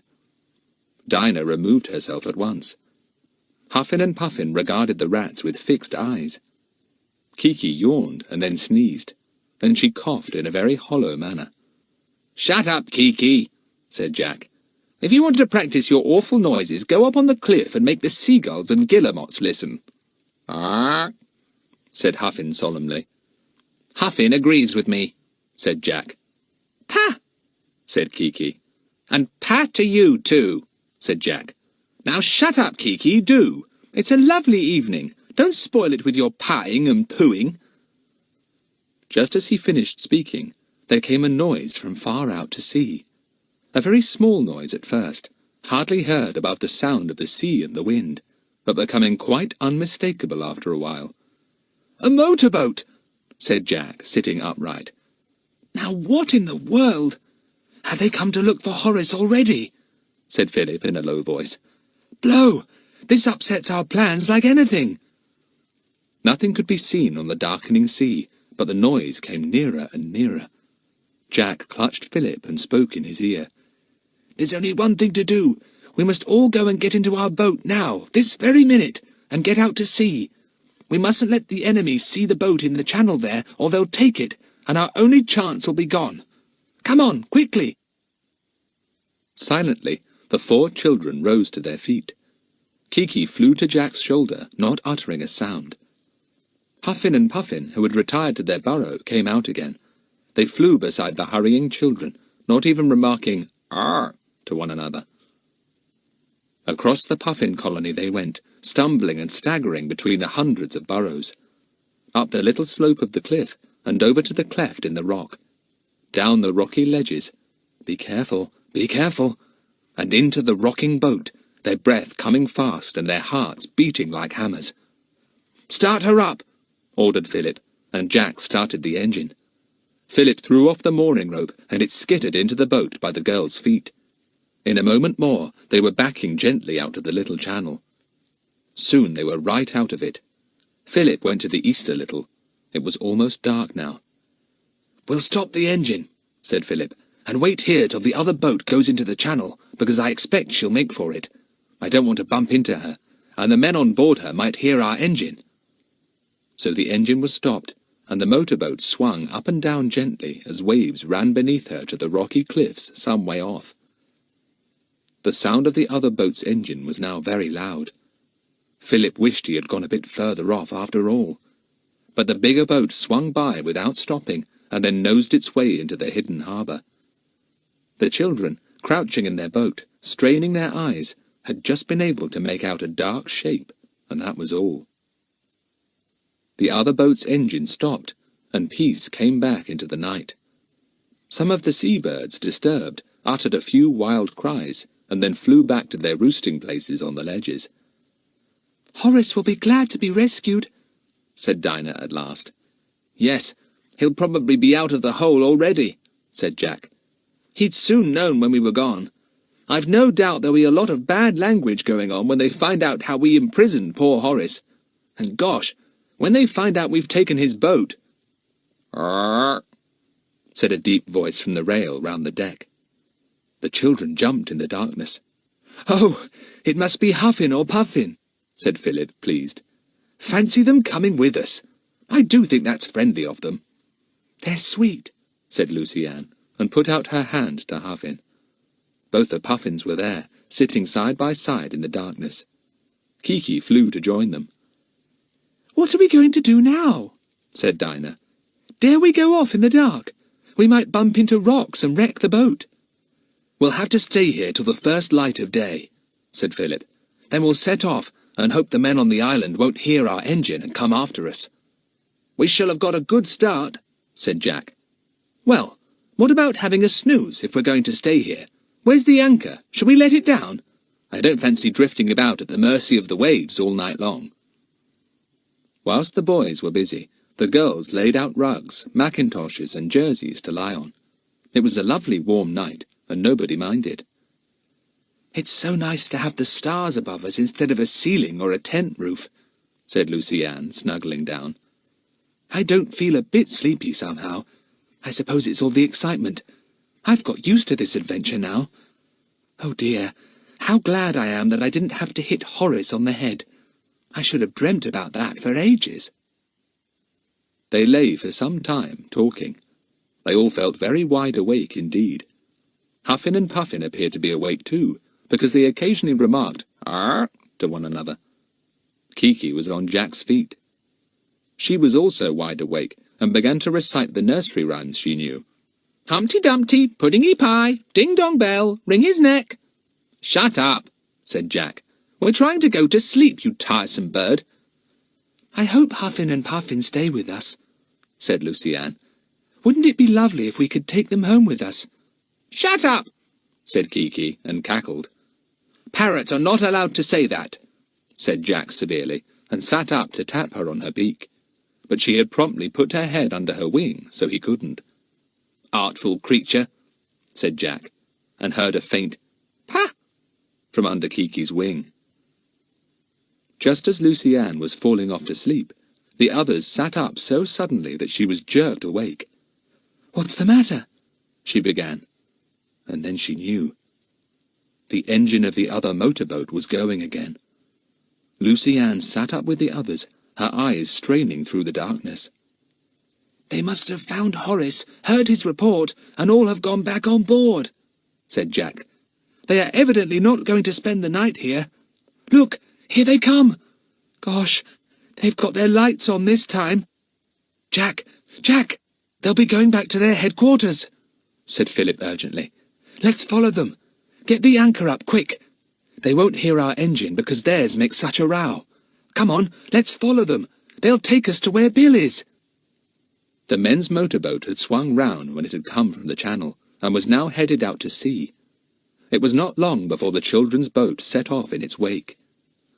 Dinah removed herself at once. Huffin and Puffin regarded the rats with fixed eyes. Kiki yawned and then sneezed. Then she coughed in a very hollow manner. Shut up, Kiki, said Jack. If you want to practice your awful noises, go up on the cliff and make the seagulls and guillemots listen. Ah, said Huffin solemnly. Huffin agrees with me, said Jack. Pah, said Kiki. And pat to you, too, said Jack. Now shut up, Kiki, do. It's a lovely evening. Don't spoil it with your pieing and pooing. Just as he finished speaking, there came a noise from far out to sea. A very small noise at first, hardly heard above the sound of the sea and the wind, but becoming quite unmistakable after a while. A motorboat, said Jack, sitting upright. Now what in the world? Have they come to look for Horace already? Said Philip in a low voice. Blow! This upsets our plans like anything. Nothing could be seen on the darkening sea, but the noise came nearer and nearer. Jack clutched Philip and spoke in his ear. There's only one thing to do. We must all go and get into our boat now, this very minute, and get out to sea. We mustn't let the enemy see the boat in the channel there, or they'll take it, and our only chance will be gone. Come on, quickly! Silently, the 4 children rose to their feet. Kiki flew to Jack's shoulder, not uttering a sound. Puffin and Puffin, who had retired to their burrow, came out again. They flew beside the hurrying children, not even remarking "Arr" to one another. Across the Puffin colony they went, stumbling and staggering between the hundreds of burrows. Up the little slope of the cliff, and over to the cleft in the rock. Down the rocky ledges. Be careful, and into the rocking boat, their breath coming fast and their hearts beating like hammers. Start her up, ordered Philip, and Jack started the engine. Philip threw off the mooring rope, and it skittered into the boat by the girls' feet. In a moment more, they were backing gently out of the little channel. Soon they were right out of it. Philip went to the east a little. It was almost dark now. We'll stop the engine, said Philip, and wait here till the other boat goes into the channel, because I expect she'll make for it. I don't want to bump into her, and the men on board her might hear our engine. So the engine was stopped, and the motorboat swung up and down gently as waves ran beneath her to the rocky cliffs some way off. The sound of the other boat's engine was now very loud. Philip wished he had gone a bit further off after all. But the bigger boat swung by without stopping, and then nosed its way into the hidden harbour. The children, crouching in their boat, straining their eyes, had just been able to make out a dark shape, and that was all. The other boat's engine stopped, and peace came back into the night. Some of the seabirds, disturbed, uttered a few wild cries, and then flew back to their roosting places on the ledges. Horace will be glad to be rescued, said Dinah at last. Yes, he'll probably be out of the hole already, said Jack. He'd soon known when we were gone. I've no doubt there'll be a lot of bad language going on when they find out how we imprisoned poor Horace. And gosh, when they find out we've taken his boat— "Arr!" said a deep voice from the rail round the deck. The children jumped in the darkness. Oh, it must be Huffin or Puffin, said Philip, pleased. Fancy them coming with us. I do think that's friendly of them. They're sweet, said Lucy Ann, and put out her hand to Huffin. Both the Puffins were there, sitting side by side in the darkness. Kiki flew to join them. What are we going to do now? Said Dinah. Dare we go off in the dark? We might bump into rocks and wreck the boat. We'll have to stay here till the first light of day, said Philip. Then we'll set off and hope the men on the island won't hear our engine and come after us. We shall have got a good start, said Jack. Well, what about having a snooze if we're going to stay here? Where's the anchor? Shall we let it down? I don't fancy drifting about at the mercy of the waves all night long. Whilst the boys were busy, the girls laid out rugs, mackintoshes and jerseys to lie on. It was a lovely warm night, and nobody minded. It's so nice to have the stars above us instead of a ceiling or a tent roof, said Lucy Ann, snuggling down. I don't feel a bit sleepy somehow. I suppose it's all the excitement. I've got used to this adventure now. Oh dear, how glad I am that I didn't have to hit Horace on the head. I should have dreamt about that for ages. They lay for some time, talking. They all felt very wide awake indeed. Huffin and Puffin appeared to be awake too, because they occasionally remarked "Arr" to one another. Kiki was on Jack's feet. She was also wide awake, and began to recite the nursery rhymes she knew. Humpty Dumpty, puddingy pie, ding-dong bell, wring his neck. Shut up, said Jack. We're trying to go to sleep, you tiresome bird. I hope Huffin and Puffin stay with us, said Lucy-Anne. Wouldn't it be lovely if we could take them home with us? Shut up, said Kiki, and cackled. Parrots are not allowed to say that, said Jack severely, and sat up to tap her on her beak. But she had promptly put her head under her wing, so he couldn't. Artful creature, said Jack, and heard a faint "Pah!" from under Kiki's wing. Just as Lucy-Anne was falling off to sleep, the others sat up so suddenly that she was jerked awake. "What's the matter?" she began, and then she knew. The engine of the other motorboat was going again. Lucy-Anne sat up with the others, her eyes straining through the darkness. "They must have found Horace, heard his report, and all have gone back on board," said Jack. "They are evidently not going to spend the night here. Look, here they come! Gosh, they've got their lights on this time. Jack, Jack, they'll be going back to their headquarters," said Philip urgently. "Let's follow them. Get the anchor up, quick. They won't hear our engine because theirs makes such a row. Come on, let's follow them. They'll take us to where Bill is." The men's motorboat had swung round when it had come from the channel, and was now headed out to sea. It was not long before the children's boat set off in its wake.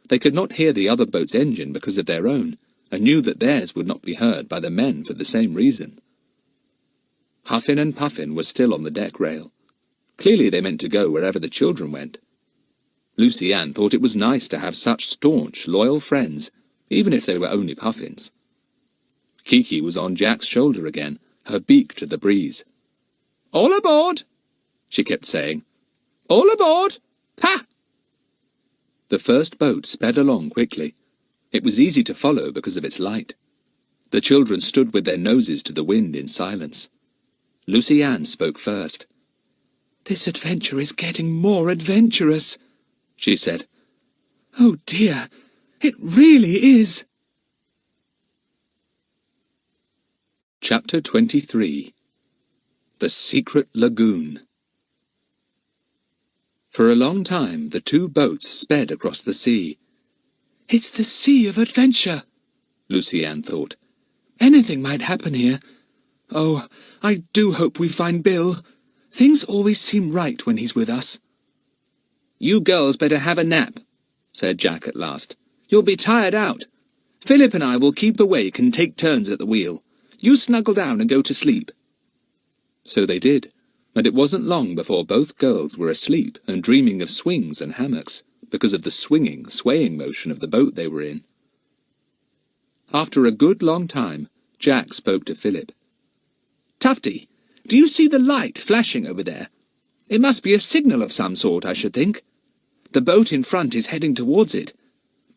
They could not hear the other boat's engine because of their own, and knew that theirs would not be heard by the men for the same reason. Huffin and Puffin were still on the deck rail. Clearly they meant to go wherever the children went. Lucy-Anne thought it was nice to have such staunch, loyal friends, even if they were only Puffins. Kiki was on Jack's shoulder again, her beak to the breeze. "All aboard!" she kept saying. "All aboard! Ha!" The first boat sped along quickly. It was easy to follow because of its light. The children stood with their noses to the wind in silence. Lucy-Anne spoke first. "This adventure is getting more adventurous," she said. "Oh dear, it really is." Chapter 23. The Secret Lagoon. For a long time the two boats sped across the sea. "It's the Sea of Adventure," Lucy-Anne thought. "Anything might happen here. Oh, I do hope we find Bill. Things always seem right when he's with us." "You girls better have a nap," said Jack at last. "You'll be tired out. Philip and I will keep awake and take turns at the wheel. You snuggle down and go to sleep." So they did, and it wasn't long before both girls were asleep and dreaming of swings and hammocks, because of the swinging, swaying motion of the boat they were in. After a good long time, Jack spoke to Philip. "Tufty, do you see the light flashing over there? It must be a signal of some sort, I should think. The boat in front is heading towards it.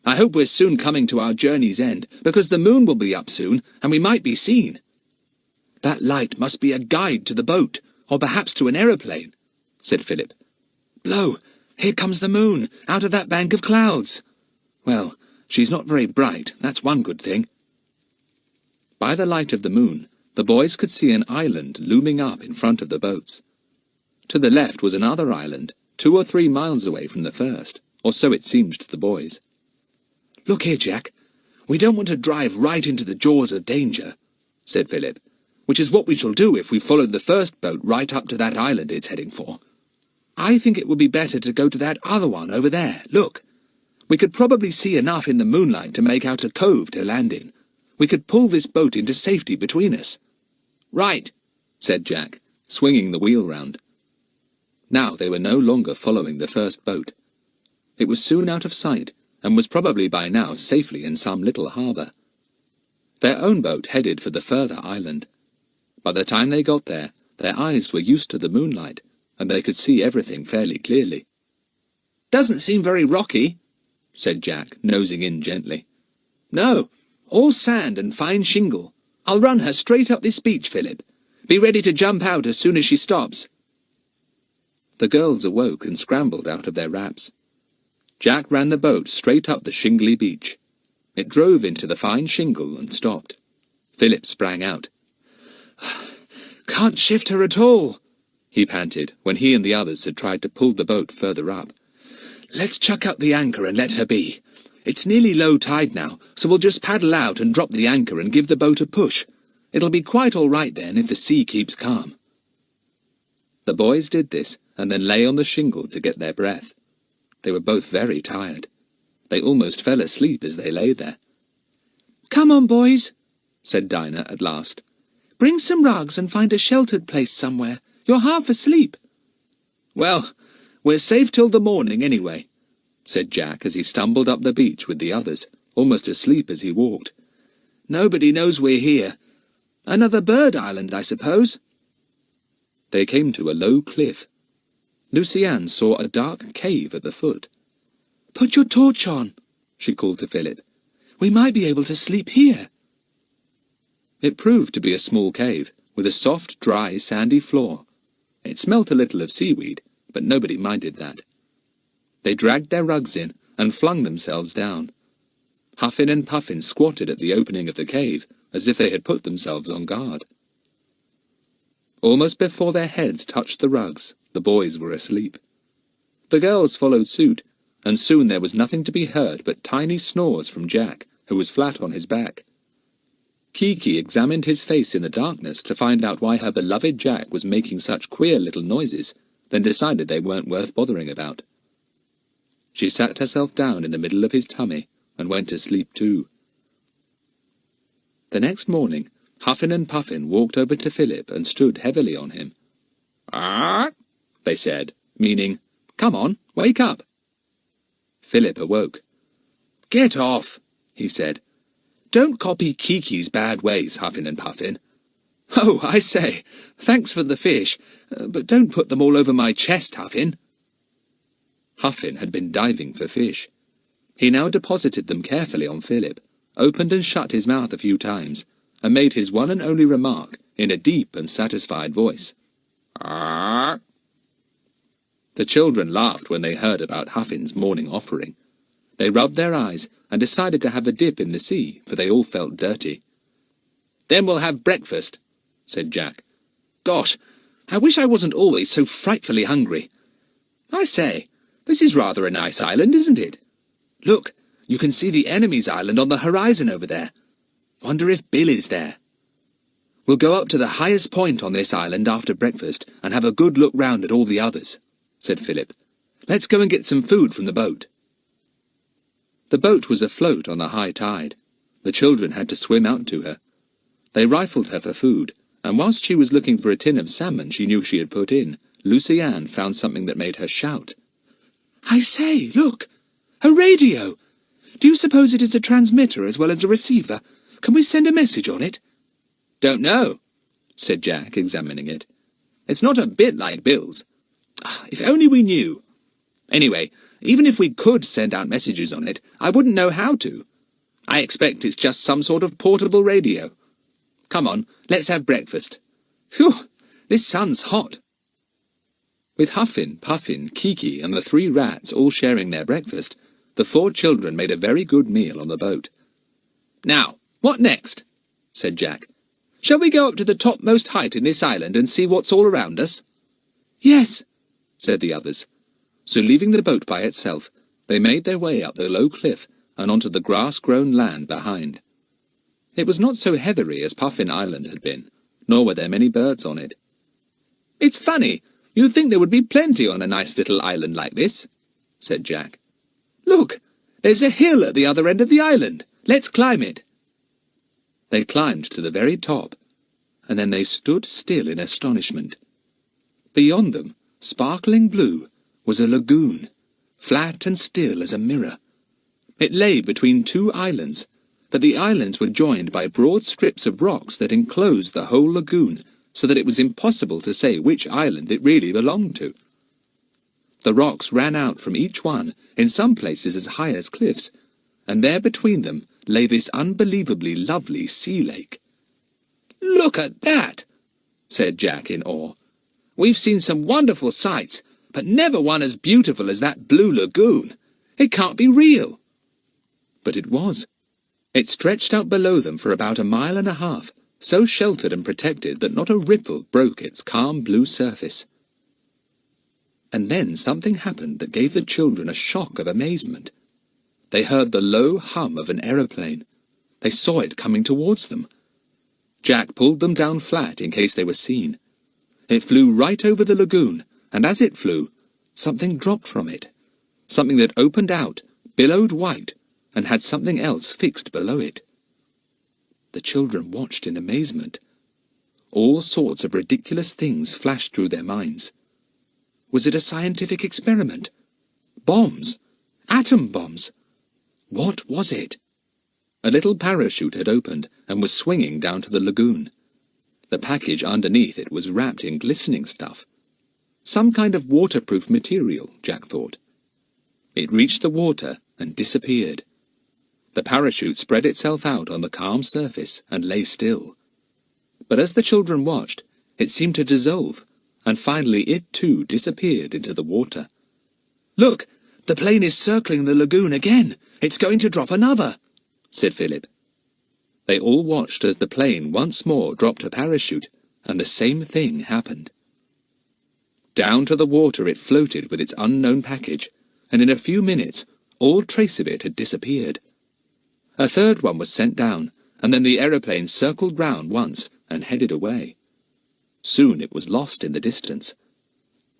I hope we're soon coming to our journey's end, because the moon will be up soon, and we might be seen. That light must be a guide to the boat, or perhaps to an aeroplane," said Philip. "Blow! Here comes the moon, out of that bank of clouds. Well, she's not very bright, that's one good thing." By the light of the moon, the boys could see an island looming up in front of the boats. To the left was another island, 2 or 3 miles away from the first, or so it seemed to the boys. "Look here, Jack. We don't want to drive right into the jaws of danger," said Philip, "which is what we shall do if we follow the first boat right up to that island it's heading for. I think it would be better to go to that other one over there. Look. We could probably see enough in the moonlight to make out a cove to land in. We could pull this boat into safety between us." "Right," said Jack, swinging the wheel round. Now they were no longer following the first boat. It was soon out of sight, and was probably by now safely in some little harbour. Their own boat headed for the further island. By the time they got there, their eyes were used to the moonlight, and they could see everything fairly clearly. "Doesn't seem very rocky," said Jack, nosing in gently. "No, all sand and fine shingle. I'll run her straight up this beach, Philip. Be ready to jump out as soon as she stops." The girls awoke and scrambled out of their wraps. Jack ran the boat straight up the shingly beach. It drove into the fine shingle and stopped. Philip sprang out. Can't shift her at all," he panted, when he and the others had tried to pull the boat further up. "Let's chuck up the anchor and let her be. It's nearly low tide now, so we'll just paddle out and drop the anchor and give the boat a push. It'll be quite all right then if the sea keeps calm." The boys did this, and then lay on the shingle to get their breath. They were both very tired. They almost fell asleep as they lay there. "Come on, boys," said Dinah at last. "Bring some rugs and find a sheltered place somewhere. You're half asleep." "Well, we're safe till the morning anyway," said Jack as he stumbled up the beach with the others, almost asleep as he walked. "Nobody knows we're here. Another bird island, I suppose." They came to a low cliff. Lucy-Anne saw a dark cave at the foot. "Put your torch on," she called to Philip. "We might be able to sleep here." It proved to be a small cave, with a soft, dry, sandy floor. It smelt a little of seaweed, but nobody minded that. They dragged their rugs in and flung themselves down. Huffin and Puffin squatted at the opening of the cave, as if they had put themselves on guard. Almost before their heads touched the rugs, the boys were asleep. The girls followed suit, and soon there was nothing to be heard but tiny snores from Jack, who was flat on his back. Kiki examined his face in the darkness to find out why her beloved Jack was making such queer little noises, then decided they weren't worth bothering about. She sat herself down in the middle of his tummy and went to sleep too. The next morning, Huffin and Puffin walked over to Philip and stood heavily on him. "Ah," they said, meaning, "Come on, wake up." Philip awoke. "Get off," he said. "Don't copy Kiki's bad ways, Huffin and Puffin. Oh, I say, thanks for the fish, but don't put them all over my chest, Huffin." Huffin had been diving for fish. He now deposited them carefully on Philip, opened and shut his mouth a few times, and made his one and only remark in a deep and satisfied voice. "Ah." The children laughed when they heard about Huffin's morning offering. They rubbed their eyes and decided to have a dip in the sea, for they all felt dirty. "Then we'll have breakfast," said Jack. "Gosh, I wish I wasn't always so frightfully hungry. I say, this is rather a nice island, isn't it? Look, you can see the enemy's island on the horizon over there. Wonder if Bill is there. We'll go up to the highest point on this island after breakfast and have a good look round at all the others," said Philip. "Let's go and get some food from the boat." The boat was afloat on the high tide. The children had to swim out to her. They rifled her for food, and whilst she was looking for a tin of salmon she knew she had put in, Lucy-Anne found something that made her shout. "I say, look! A radio! Do you suppose it is a transmitter as well as a receiver? Can we send a message on it?" "Don't know," said Jack, examining it. "It's not a bit like Bill's. If only we knew. Anyway, even if we could send out messages on it, I wouldn't know how to. I expect it's just some sort of portable radio. Come on, let's have breakfast. Phew, this sun's hot." With Huffin, Puffin, Kiki, and the 3 rats all sharing their breakfast, the 4 children made a very good meal on the boat. "Now, what next?" said Jack. "Shall we go up to the topmost height in this island and see what's all around us?" "Yes," said the others. So leaving the boat by itself, they made their way up the low cliff and onto the grass-grown land behind. It was not so heathery as Puffin Island had been, nor were there many birds on it. "It's funny. You'd think there would be plenty on a nice little island like this," said Jack. "Look, there's a hill at the other end of the island. Let's climb it." They climbed to the very top, and then they stood still in astonishment. Beyond them, sparkling blue, was a lagoon, flat and still as a mirror. It lay between 2 islands, but the islands were joined by broad strips of rocks that enclosed the whole lagoon, so that it was impossible to say which island it really belonged to. The rocks ran out from each one, in some places as high as cliffs, and there between them lay this unbelievably lovely sea lake. "Look at that!" said Jack in awe. "We've seen some wonderful sights, but never one as beautiful as that blue lagoon. It can't be real." But it was. It stretched out below them for about 1.5 miles, so sheltered and protected that not a ripple broke its calm blue surface. And then something happened that gave the children a shock of amazement. They heard the low hum of an aeroplane. They saw it coming towards them. Jack pulled them down flat in case they were seen. It flew right over the lagoon, and as it flew, something dropped from it. Something that opened out, billowed white, and had something else fixed below it. The children watched in amazement. All sorts of ridiculous things flashed through their minds. Was it a scientific experiment? Bombs? Atom bombs? What was it? A little parachute had opened and was swinging down to the lagoon. The package underneath it was wrapped in glistening stuff. Some kind of waterproof material, Jack thought. It reached the water and disappeared. The parachute spread itself out on the calm surface and lay still. But as the children watched, it seemed to dissolve, and finally it too disappeared into the water. "Look, the plane is circling the lagoon again. It's going to drop another," said Philip. They all watched as the plane once more dropped a parachute, and the same thing happened. Down to the water it floated with its unknown package, and in a few minutes all trace of it had disappeared. A third one was sent down, and then the aeroplane circled round once and headed away. Soon it was lost in the distance.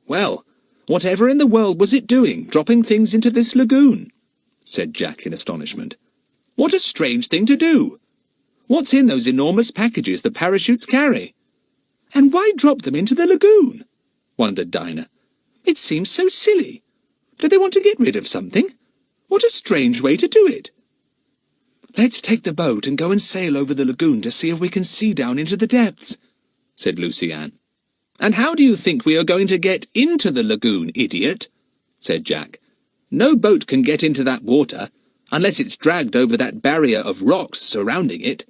"Well, whatever in the world was it doing, dropping things into this lagoon?" said Jack in astonishment. "What a strange thing to do! What's in those enormous packages the parachutes carry? And why drop them into the lagoon?" wondered Dinah. "It seems so silly. Do they want to get rid of something? What a strange way to do it!" "Let's take the boat and go and sail over the lagoon to see if we can see down into the depths," said Lucy-Ann. "And how do you think we are going to get into the lagoon, idiot?" said Jack. "No boat can get into that water, unless it's dragged over that barrier of rocks surrounding it."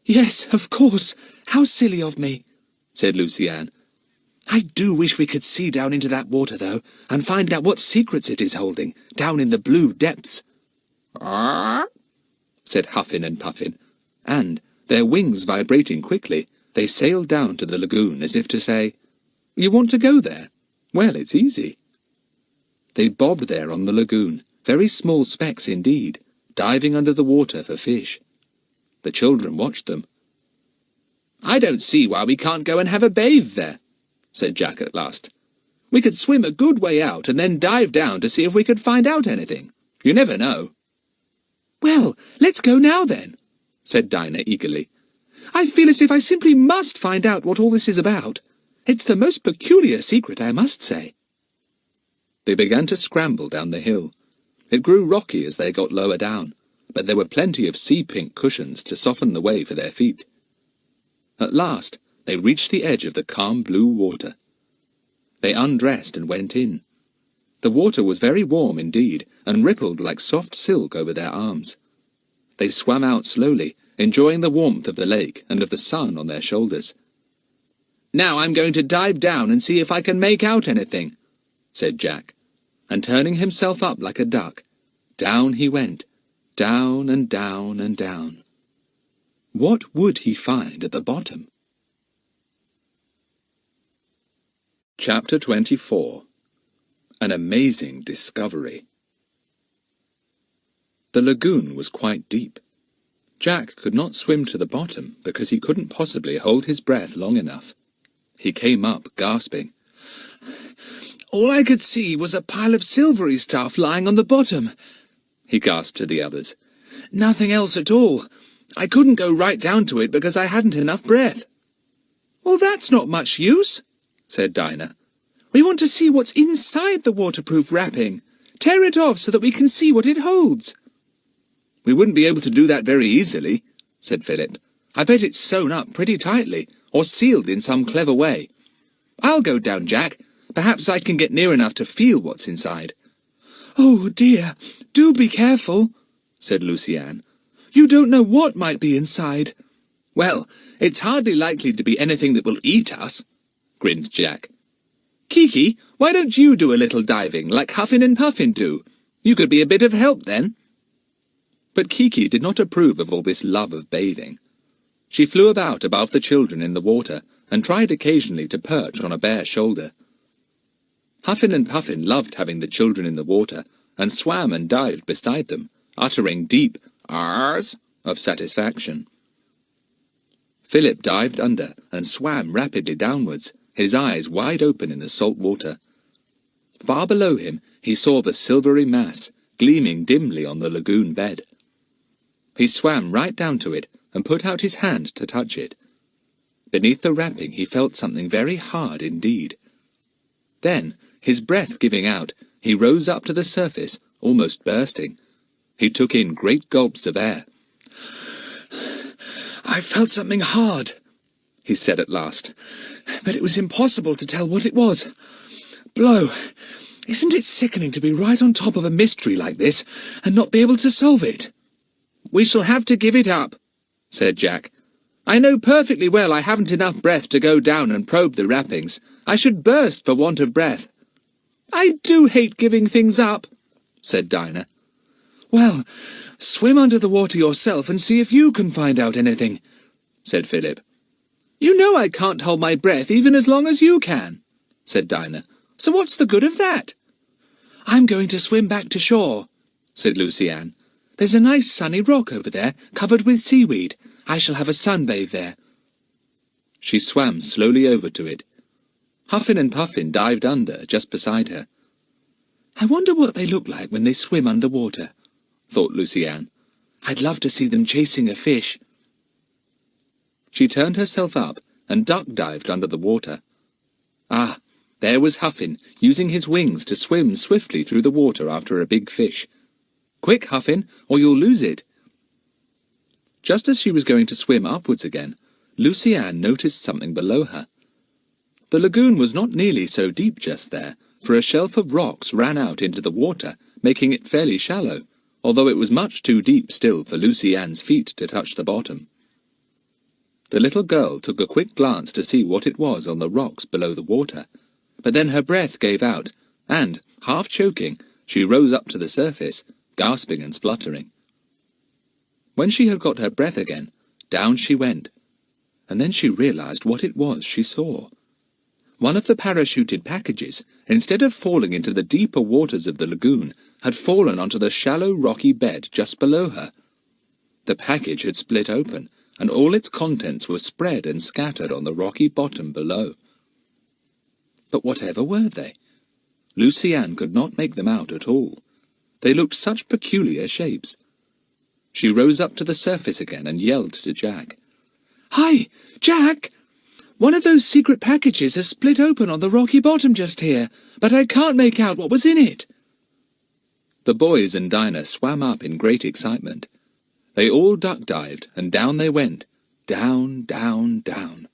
"Yes, of course. How silly of me," said Lucy-Ann. "I do wish we could see down into that water, though, and find out what secrets it is holding, down in the blue depths." "Ah," said Huffin and Puffin, and, their wings vibrating quickly, they sailed down to the lagoon as if to say, "You want to go there? Well, it's easy." They bobbed there on the lagoon, very small specks indeed, diving under the water for fish. The children watched them. "I don't see why we can't go and have a bathe there," said Jack at last. "We could swim a good way out and then dive down to see if we could find out anything. You never know." "Well, let's go now then," said Dinah eagerly. "I feel as if I simply must find out what all this is about. It's the most peculiar secret, I must say." They began to scramble down the hill. It grew rocky as they got lower down, but there were plenty of sea-pink cushions to soften the way for their feet. At last, they reached the edge of the calm blue water. They undressed and went in. The water was very warm indeed, and rippled like soft silk over their arms. They swam out slowly, enjoying the warmth of the lake and of the sun on their shoulders. "Now I'm going to dive down and see if I can make out anything," said Jack, and turning himself up like a duck, down he went, down and down and down. What would he find at the bottom? Chapter 24. An Amazing Discovery. The lagoon was quite deep. Jack could not swim to the bottom because he couldn't possibly hold his breath long enough. He came up gasping. "All I could see was a pile of silvery stuff lying on the bottom," he gasped to the others. "Nothing else at all. I couldn't go right down to it because I hadn't enough breath." "Well, that's not much use," said Dinah. "We want to see what's inside the waterproof wrapping. Tear it off so that we can see what it holds." "We wouldn't be able to do that very easily," said Philip. "I bet it's sewn up pretty tightly, or sealed in some clever way. I'll go down, Jack. Perhaps I can get near enough to feel what's inside." "Oh, dear, do be careful," said Lucy-Ann. "You don't know what might be inside." "Well, it's hardly likely to be anything that will eat us," grinned Jack. "Kiki, why don't you do a little diving, like Huffin and Puffin do? You could be a bit of help then." But Kiki did not approve of all this love of bathing. She flew about above the children in the water, and tried occasionally to perch on a bare shoulder. Huffin and Puffin loved having the children in the water, and swam and dived beside them, uttering deep "ahs" of satisfaction. Philip dived under and swam rapidly downwards, his eyes wide open in the salt water. Far below him he saw the silvery mass, gleaming dimly on the lagoon bed. He swam right down to it, and put out his hand to touch it. Beneath the wrapping he felt something very hard indeed. Then, his breath giving out, he rose up to the surface, almost bursting. He took in great gulps of air. "I felt something hard," he said at last, "but it was impossible to tell what it was. Blow, isn't it sickening to be right on top of a mystery like this, and not be able to solve it?" "We shall have to give it up," said Jack. "I know perfectly well I haven't enough breath to go down and probe the wrappings. I should burst for want of breath." "I do hate giving things up," said Dinah. "Well, swim under the water yourself and see if you can find out anything," said Philip. "You know I can't hold my breath even as long as you can," said Dinah. "So what's the good of that?" "I'm going to swim back to shore," said Lucy Ann. "There's a nice sunny rock over there, covered with seaweed. I shall have a sunbathe there." She swam slowly over to it. Huffin and Puffin dived under, just beside her. "I wonder what they look like when they swim under water," thought Lucy Ann. "I'd love to see them chasing a fish." She turned herself up and duck-dived under the water. Ah, there was Huffin, using his wings to swim swiftly through the water after a big fish. "Quick, Huffin, or you'll lose it." Just as she was going to swim upwards again, Lucy Ann noticed something below her. The lagoon was not nearly so deep just there, for a shelf of rocks ran out into the water, making it fairly shallow, although it was much too deep still for Lucy Ann's feet to touch the bottom. The little girl took a quick glance to see what it was on the rocks below the water, but then her breath gave out, and, half choking, she rose up to the surface, gasping and spluttering. When she had got her breath again, down she went, and then she realized what it was she saw. One of the parachuted packages, instead of falling into the deeper waters of the lagoon, had fallen onto the shallow rocky bed just below her. The package had split open, and all its contents were spread and scattered on the rocky bottom below. But whatever were they? Lucy Ann could not make them out at all. They looked such peculiar shapes. She rose up to the surface again and yelled to Jack. "Hi, Jack! One of those secret packages has split open on the rocky bottom just here, but I can't make out what was in it." The boys and Dinah swam up in great excitement. They all duck-dived, and down they went, down, down, down.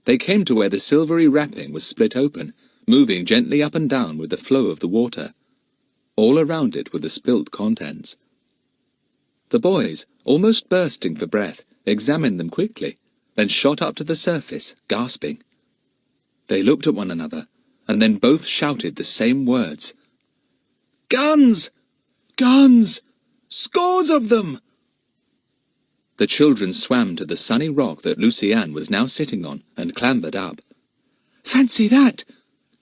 They came to where the silvery wrapping was split open, moving gently up and down with the flow of the water. All around it were the spilt contents. The boys, almost bursting for breath, examined them quickly, then shot up to the surface, gasping. They looked at one another, and then both shouted the same words. "Guns! Guns! Scores of them!" The children swam to the sunny rock that Lucy Ann was now sitting on, and clambered up. "Fancy that!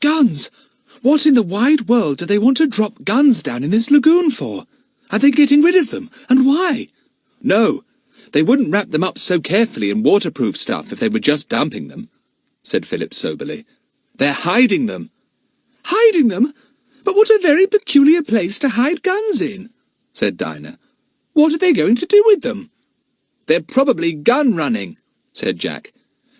Guns! What in the wide world do they want to drop guns down in this lagoon for? Are they getting rid of them, and why?" "No, they wouldn't wrap them up so carefully in waterproof stuff if they were just dumping them," said Philip soberly. "They're hiding them." "Hiding them? But what a very peculiar place to hide guns in," said Dinah. "What are they going to do with them?" "They're probably gun-running," said Jack.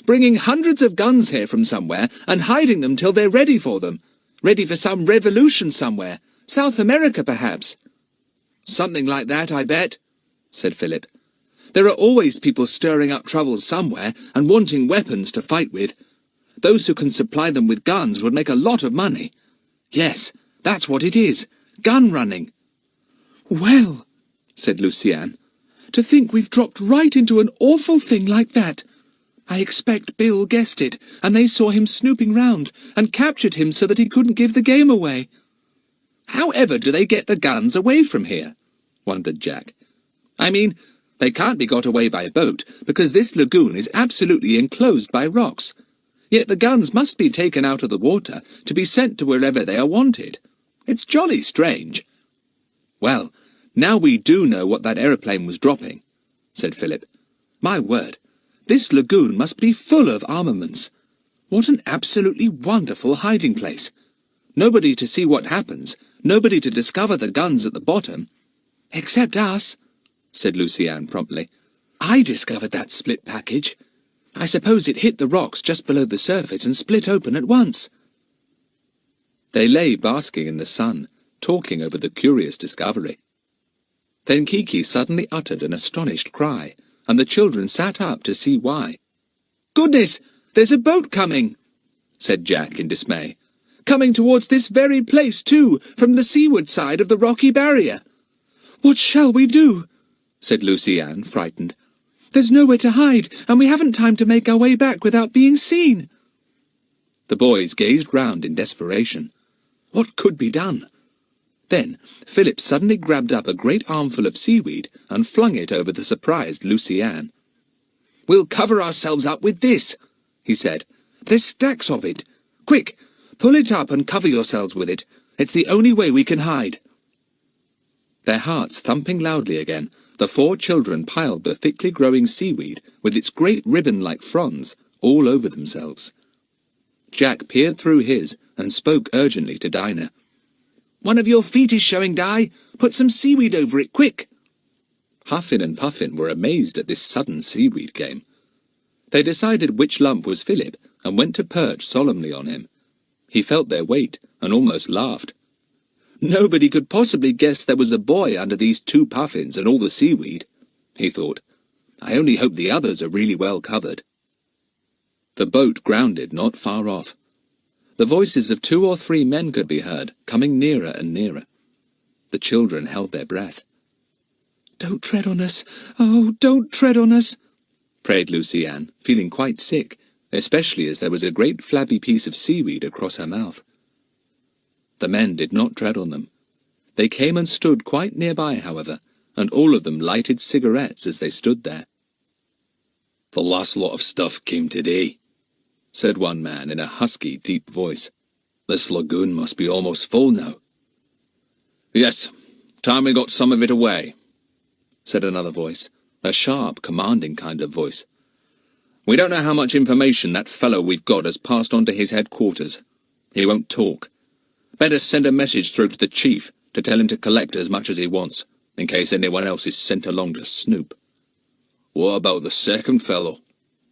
"Bringing hundreds of guns here from somewhere and hiding them till they're ready for them. Ready for some revolution somewhere. South America, perhaps." "Something like that, I bet," said Philip. "There are always people stirring up trouble somewhere and wanting weapons to fight with. Those who can supply them with guns would make a lot of money. Yes, that's what it is. Gun-running." "Well," said Lucy Ann, "to think we've dropped right into an awful thing like that. I expect Bill guessed it, and they saw him snooping round, and captured him so that he couldn't give the game away." "However do they get the guns away from here?" wondered Jack. "I mean, They can't be got away by boat, because this lagoon is absolutely enclosed by rocks. Yet the guns must be taken out of the water to be sent to wherever they are wanted. It's jolly strange." "Well, now we do know what that aeroplane was dropping," said Philip. "My word, this lagoon must be full of armaments. What an absolutely wonderful hiding place. Nobody to see what happens, nobody to discover the guns at the bottom." "Except us," said Lucy-Anne promptly. "I discovered that split package. I suppose it hit the rocks just below the surface and split open at once." They lay basking in the sun, talking over the curious discovery. Then Kiki suddenly uttered an astonished cry, and the children sat up to see why. "Goodness, there's a boat coming," said Jack in dismay. "Coming towards this very place, too, from the seaward side of the rocky barrier." "What shall we do?" said Lucy-Anne, frightened. "There's nowhere to hide, and we haven't time to make our way back without being seen." The boys gazed round in desperation. What could be done? Then Philip suddenly grabbed up a great armful of seaweed and flung it over the surprised Lucy-Anne. "We'll cover ourselves up with this," he said. "There's stacks of it. Quick, pull it up and cover yourselves with it. It's the only way we can hide." Their hearts thumping loudly again, the 4 children piled the thickly growing seaweed, with its great ribbon-like fronds, all over themselves. Jack peered through his and spoke urgently to Dinah. "One of your feet is showing, Di. Put some seaweed over it, quick." Huffin and Puffin were amazed at this sudden seaweed game. They decided which lump was Philip and went to perch solemnly on him. He felt their weight and almost laughed. "Nobody could possibly guess there was a boy under these 2 puffins and all the seaweed," he thought. "I only hope the others are really well covered." The boat grounded not far off. The voices of 2 or 3 men could be heard, coming nearer and nearer. The children held their breath. "Don't tread on us! Oh, don't tread on us!" prayed Lucy-Anne, feeling quite sick, especially as there was a great flabby piece of seaweed across her mouth. The men did not tread on them. They came and stood quite nearby, however, and all of them lighted cigarettes as they stood there. "The last lot of stuff came today," said one man in a husky, deep voice. "This lagoon must be almost full now." "Yes, time we got some of it away," said another voice, a sharp, commanding kind of voice. "We don't know how much information that fellow we've got has passed on to his headquarters. He won't talk. Better send a message through to the chief to tell him to collect as much as he wants, in case anyone else is sent along to snoop." "What about the second fellow?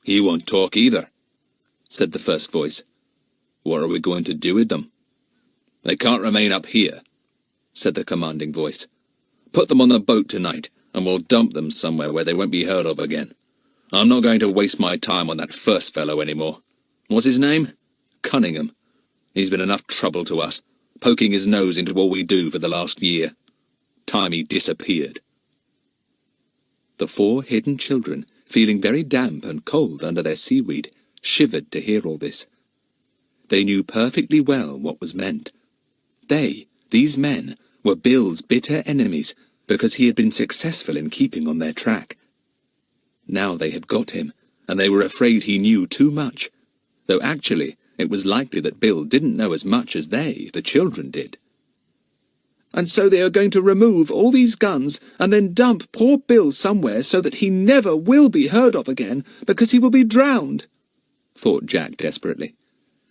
He won't talk either," said the first voice. "What are we going to do with them?" "They can't remain up here," said the commanding voice. "Put them on the boat tonight, and we'll dump them somewhere where they won't be heard of again. I'm not going to waste my time on that first fellow any more. What's his name? Cunningham. He's been enough trouble to us, poking his nose into what we do for the last year. Time he disappeared." The 4 hidden children, feeling very damp and cold under their seaweed, shivered to hear all this. They knew perfectly well what was meant. They, these men, were Bill's bitter enemies, because he had been successful in keeping on their track. Now they had got him, and they were afraid he knew too much, though actually it was likely that Bill didn't know as much as they, the children, did. "And so they are going to remove all these guns and then dump poor Bill somewhere so that he never will be heard of again, because he will be drowned," thought Jack desperately.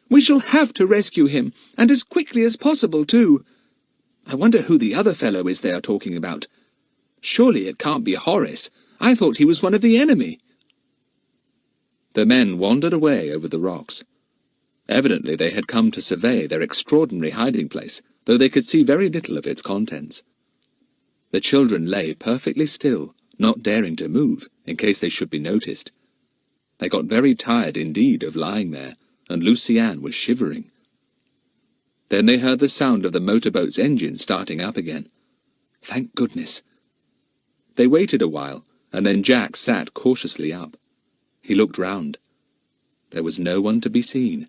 "We shall have to rescue him, and as quickly as possible, too. I wonder who the other fellow is they are talking about. Surely it can't be Horace. I thought he was one of the enemy." The men wandered away over the rocks. Evidently they had come to survey their extraordinary hiding place, though they could see very little of its contents. The children lay perfectly still, not daring to move, in case they should be noticed. They got very tired indeed of lying there, and Lucy-Anne was shivering. Then they heard the sound of the motorboat's engine starting up again. Thank goodness. They waited a while, and then Jack sat cautiously up. He looked round. There was no one to be seen.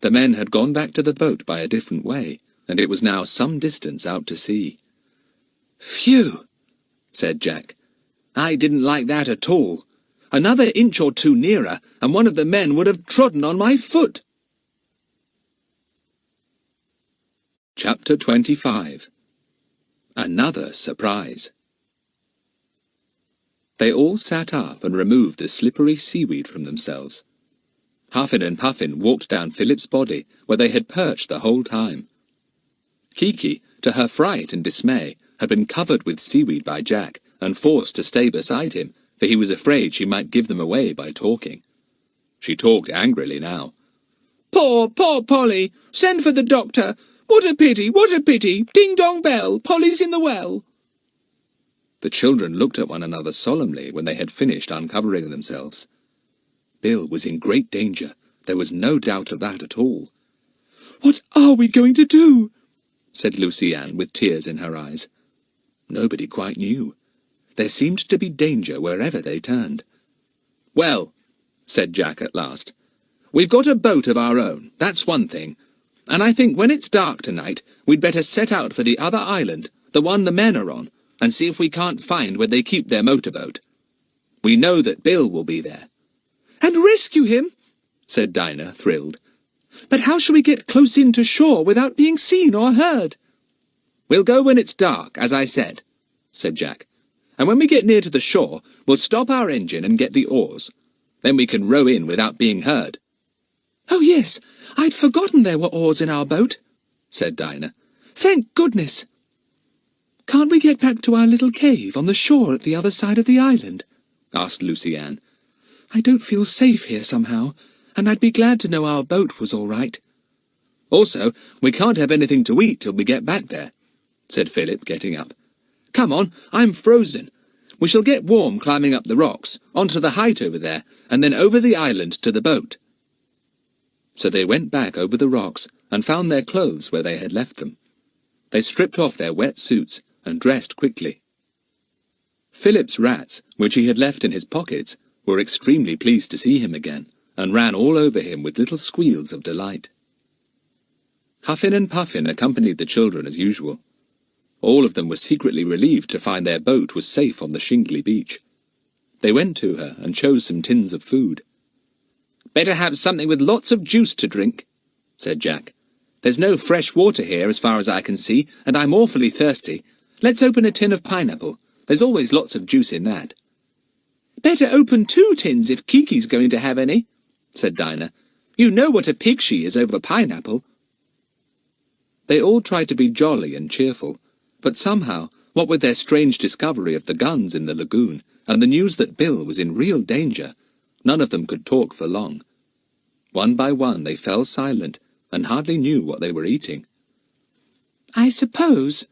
The men had gone back to the boat by a different way, and it was now some distance out to sea. "Phew!" said Jack. I didn't like that at all. Another inch or two nearer, and one of the men would have trodden on my foot. Chapter 25. Another surprise. They all sat up and removed the slippery seaweed from themselves. Huffin and Puffin walked down Philip's body, where they had perched the whole time. Kiki, to her fright and dismay, had been covered with seaweed by Jack, and forced to stay beside him, for he was afraid she might give them away by talking. She talked angrily now. Poor Polly! Send for the doctor! What a pity! What a pity! Ding-dong bell! Polly's in the well! The children looked at one another solemnly when they had finished uncovering themselves. Bill was in great danger. There was no doubt of that at all. "What are we going to do?" said Lucy Ann with tears in her eyes. Nobody quite knew. There seemed to be danger wherever they turned. "Well," said Jack at last, "we've got a boat of our own, that's one thing. And I think when it's dark tonight, we'd better set out for the other island, the one the men are on, and see if we can't find where they keep their motorboat. We know that Bill will be there." "And rescue him," said Dinah, thrilled. "But how shall we get close in to shore without being seen or heard?" "We'll go when it's dark, as I said," said Jack. "And when we get near to the shore, we'll stop our engine and get the oars. Then we can row in without being heard." "Oh, yes, I'd forgotten there were oars in our boat," said Dinah. "Thank goodness." "Can't we get back to our little cave on the shore at the other side of the island?" asked Lucy Ann. "I don't feel safe here somehow, and I'd be glad to know our boat was all right." "Also, we can't have anything to eat till we get back there," said Philip, getting up. "Come on, I'm frozen. We shall get warm climbing up the rocks, onto the height over there, and then over the island to the boat." So they went back over the rocks and found their clothes where they had left them. They stripped off their wet suits and dressed quickly. Philip's rats, which he had left in his pockets, were extremely pleased to see him again, and ran all over him with little squeals of delight. Huffin and Puffin accompanied the children as usual. All of them were secretly relieved to find their boat was safe on the shingly beach. They went to her and chose some tins of food. "Better have something with lots of juice to drink," said Jack. "There's no fresh water here as far as I can see, and I'm awfully thirsty. Let's open a tin of pineapple. There's always lots of juice in that." "Better open 2 tins if Kiki's going to have any," said Dinah. "You know what a pig she is over pineapple." They all tried to be jolly and cheerful, but somehow, what with their strange discovery of the guns in the lagoon, and the news that Bill was in real danger, none of them could talk for long. One by one they fell silent, and hardly knew what they were eating. "I suppose,"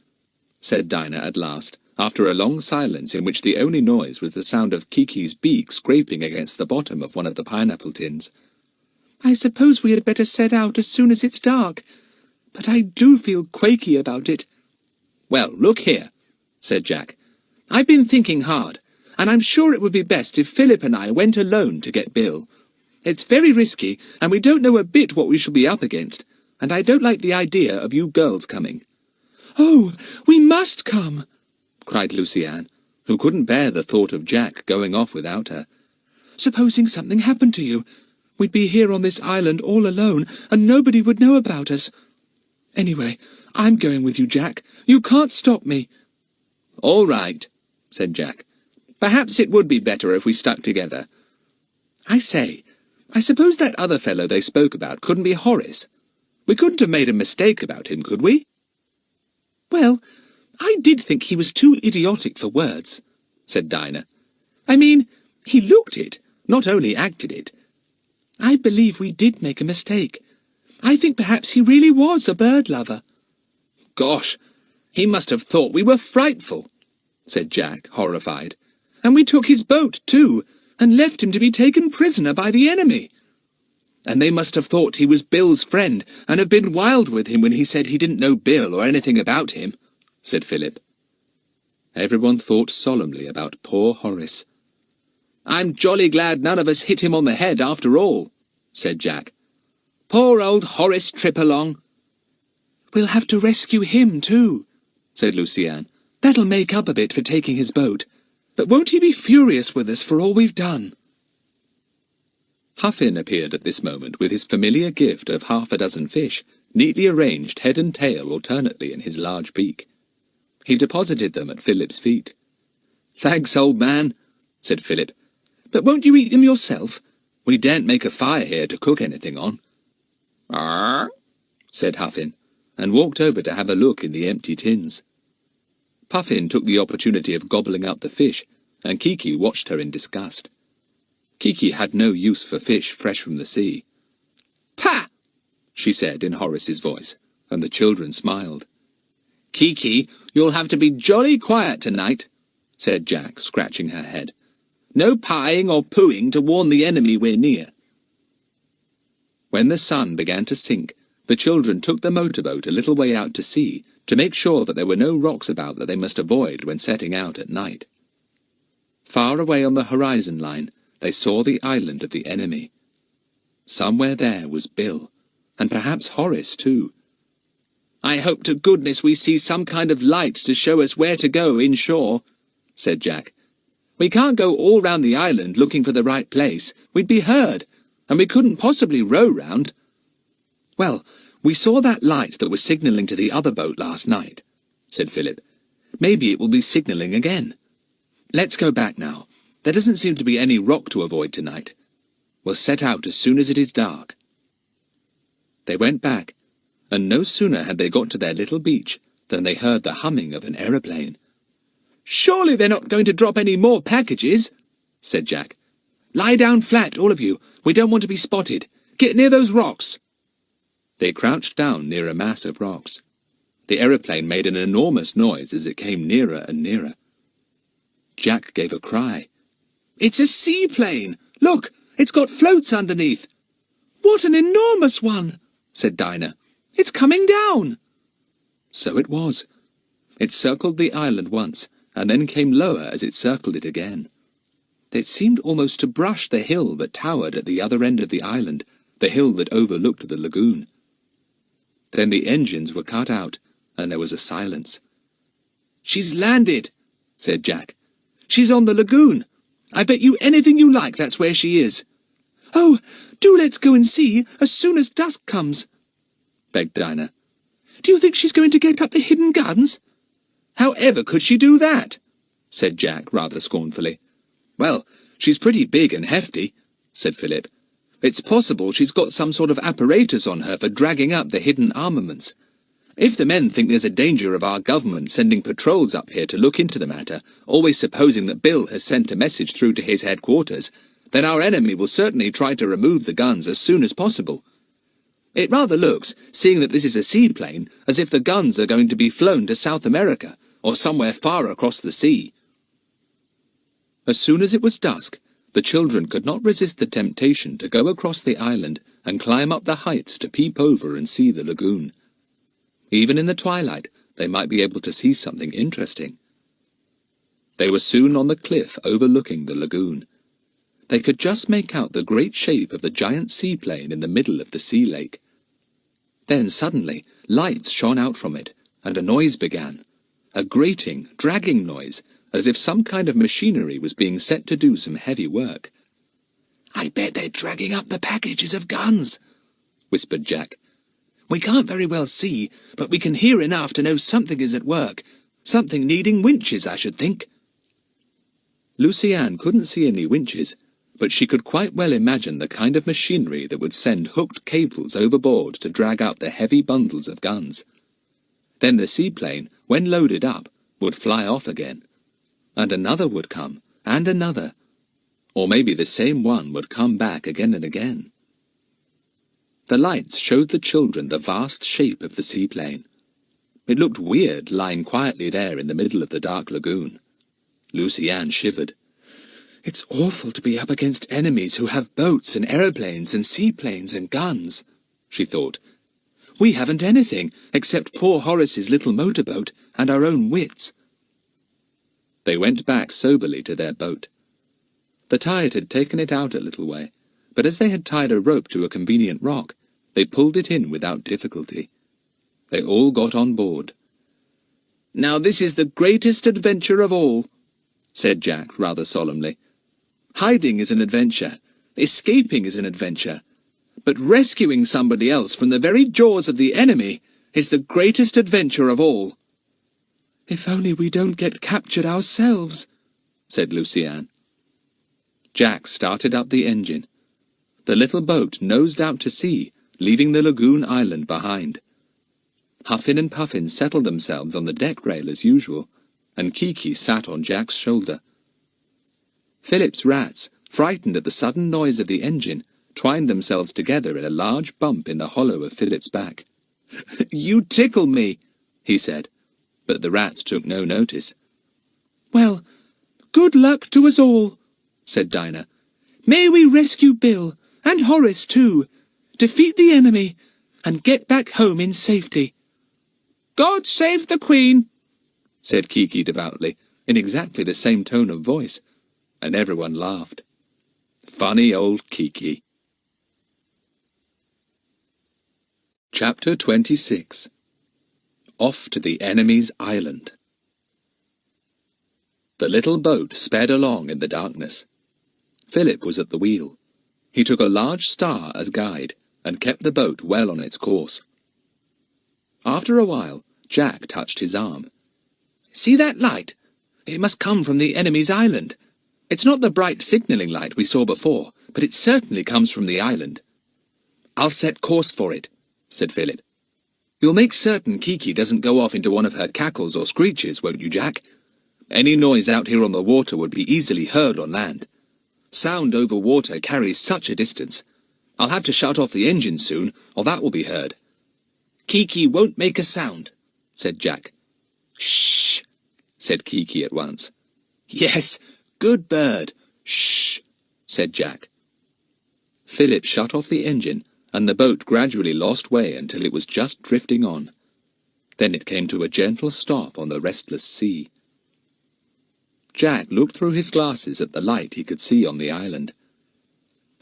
said Dinah at last, after a long silence in which the only noise was the sound of Kiki's beak scraping against the bottom of one of the pineapple tins. "I suppose we had better set out as soon as it's dark. But I do feel quaky about it." "Well, look here," said Jack. "I've been thinking hard, and I'm sure it would be best if Philip and I went alone to get Bill. It's very risky, and we don't know a bit what we shall be up against, and I don't like the idea of you girls coming." "Oh, we must come!" cried Lucy Ann, who couldn't bear the thought of Jack going off without her. "Supposing something happened to you? We'd be here on this island all alone, and nobody would know about us. Anyway, I'm going with you, Jack. You can't stop me." "All right," said Jack. "Perhaps it would be better if we stuck together. I say, I suppose that other fellow they spoke about couldn't be Horace. We couldn't have made a mistake about him, could we?" "Well, I did think he was too idiotic for words," said Dinah. "I mean, he looked it, not only acted it. I believe we did make a mistake. I think perhaps he really was a bird-lover." "Gosh, he must have thought we were frightful," said Jack, horrified. "And we took his boat, too, and left him to be taken prisoner by the enemy. And they must have thought he was Bill's friend, and have been wild with him when he said he didn't know Bill or anything about him," said Philip. Everyone thought solemnly about poor Horace. "I'm jolly glad none of us hit him on the head after all," said Jack. "Poor old Horace Trip-along." "We'll have to rescue him too," said Lucy Ann. "That'll make up a bit for taking his boat. But won't he be furious with us for all we've done? Huffin appeared at this moment with his familiar gift of 6 fish, neatly arranged head and tail alternately in his large beak. He deposited them at Philip's feet. "Thanks, old man," said Philip. "But won't you eat them yourself? "We daren't make a fire here to cook anything on." "Ah?" said Huffin, and walked over to have a look in the empty tins. Puffin took the opportunity of gobbling up the fish, and Kiki watched her in disgust. Kiki had no use for fish fresh from the sea. "Pah!" she said in Horace's voice, and the children smiled. "Kiki, you'll have to be jolly quiet tonight," said Jack, scratching her head. "No pieing or pooing to warn the enemy we're near." When the sun began to sink, the children took the motorboat a little way out to sea to make sure that there were no rocks about that they must avoid when setting out at night. Far away on the horizon line, they saw the island of the enemy. Somewhere there was Bill, and perhaps Horace too. "I hope to goodness we see some kind of light to show us where to go inshore," said Jack. "We can't go all round the island looking for the right place. We'd be heard, and we couldn't possibly row round." "Well, we saw that light that was signalling to the other boat last night," said Philip. "Maybe it will be signalling again. Let's go back now. There doesn't seem to be any rock to avoid tonight. We'll set out as soon as it is dark." They went back, and no sooner had they got to their little beach than they heard the humming of an aeroplane. "Surely they're not going to drop any more packages," said Jack. "Lie down flat, all of you. We don't want to be spotted. Get near those rocks." They crouched down near a mass of rocks. The aeroplane made an enormous noise as it came nearer and nearer. Jack gave a cry. "It's a seaplane! Look, it's got floats underneath." "What an enormous one!" said Dinah. "It's coming down." So it was. It circled the island once, and then came lower as it circled it again. It seemed almost to brush the hill that towered at the other end of the island, the hill that overlooked the lagoon. Then the engines were cut out, and there was a silence. "She's landed," said Jack. "She's on the lagoon. I bet you anything you like that's where she is." "Oh, do let's go and see as soon as dusk comes," begged Dinah. "Do you think she's going to get up the hidden guns?" "However could she do that?" said Jack rather scornfully. "Well, she's pretty big and hefty," said Philip. "It's possible she's got some sort of apparatus on her for dragging up the hidden armaments. If the men think there's a danger of our government sending patrols up here to look into the matter, always supposing that Bill has sent a message through to his headquarters, then our enemy will certainly try to remove the guns as soon as possible. It rather looks, seeing that this is a seaplane, as if the guns are going to be flown to South America, or somewhere far across the sea." As soon as it was dusk, the children could not resist the temptation to go across the island and climb up the heights to peep over and see the lagoon. Even in the twilight, they might be able to see something interesting. They were soon on the cliff overlooking the lagoon. They could just make out the great shape of the giant seaplane in the middle of the sea lake. Then suddenly, lights shone out from it, and a noise began. A grating, dragging noise, as if some kind of machinery was being set to do some heavy work. "I bet they're dragging up the packages of guns," whispered Jack. "We can't very well see, but we can hear enough to know something is at work. Something needing winches, I should think." Lucy Ann couldn't see any winches, but she could quite well imagine the kind of machinery that would send hooked cables overboard to drag up the heavy bundles of guns. Then the seaplane, when loaded up, would fly off again. And another would come, and another. Or maybe the same one would come back again and again. The lights showed the children the vast shape of the seaplane. It looked weird lying quietly there in the middle of the dark lagoon. Lucy Ann shivered. "It's awful to be up against enemies who have boats and aeroplanes and seaplanes and guns," she thought. "We haven't anything except poor Horace's little motorboat and our own wits." They went back soberly to their boat. The tide had taken it out a little way, but as they had tied a rope to a convenient rock, they pulled it in without difficulty. They all got on board. "Now this is the greatest adventure of all," said Jack rather solemnly. "Hiding is an adventure. Escaping is an adventure. But rescuing somebody else from the very jaws of the enemy is the greatest adventure of all." "If only we don't get captured ourselves," said Lucy-Anne. Jack started up the engine. The little boat nosed out to sea, leaving the lagoon island behind. Huffin and Puffin settled themselves on the deck rail as usual, and Kiki sat on Jack's shoulder. Philip's rats, frightened at the sudden noise of the engine, twined themselves together in a large bump in the hollow of Philip's back. "You tickle me," he said, but the rats took no notice. "Well, good luck to us all," said Dinah. "May we rescue Bill, and Horace too, defeat the enemy, and get back home in safety." "God save the Queen," said Kiki devoutly, in exactly the same tone of voice, and everyone laughed. Funny old Kiki. Chapter 26. Off to the enemy's island. The little boat sped along in the darkness. Philip was at the wheel. He took a large star as guide, and kept the boat well on its course. After a while, Jack touched his arm. "See that light? It must come from the enemy's island. It's not the bright signalling light we saw before, but it certainly comes from the island." "I'll set course for it," said Philip. "You'll make certain Kiki doesn't go off into one of her cackles or screeches, won't you, Jack? Any noise out here on the water would be easily heard on land. Sound over water carries such a distance. I'll have to shut off the engine soon, or that will be heard." "Kiki won't make a sound," said Jack. "Shh," said Kiki at once. "Yes, good bird. Shh," said Jack. Philip shut off the engine, and the boat gradually lost way until it was just drifting on. Then it came to a gentle stop on the restless sea. Jack looked through his glasses at the light he could see on the island.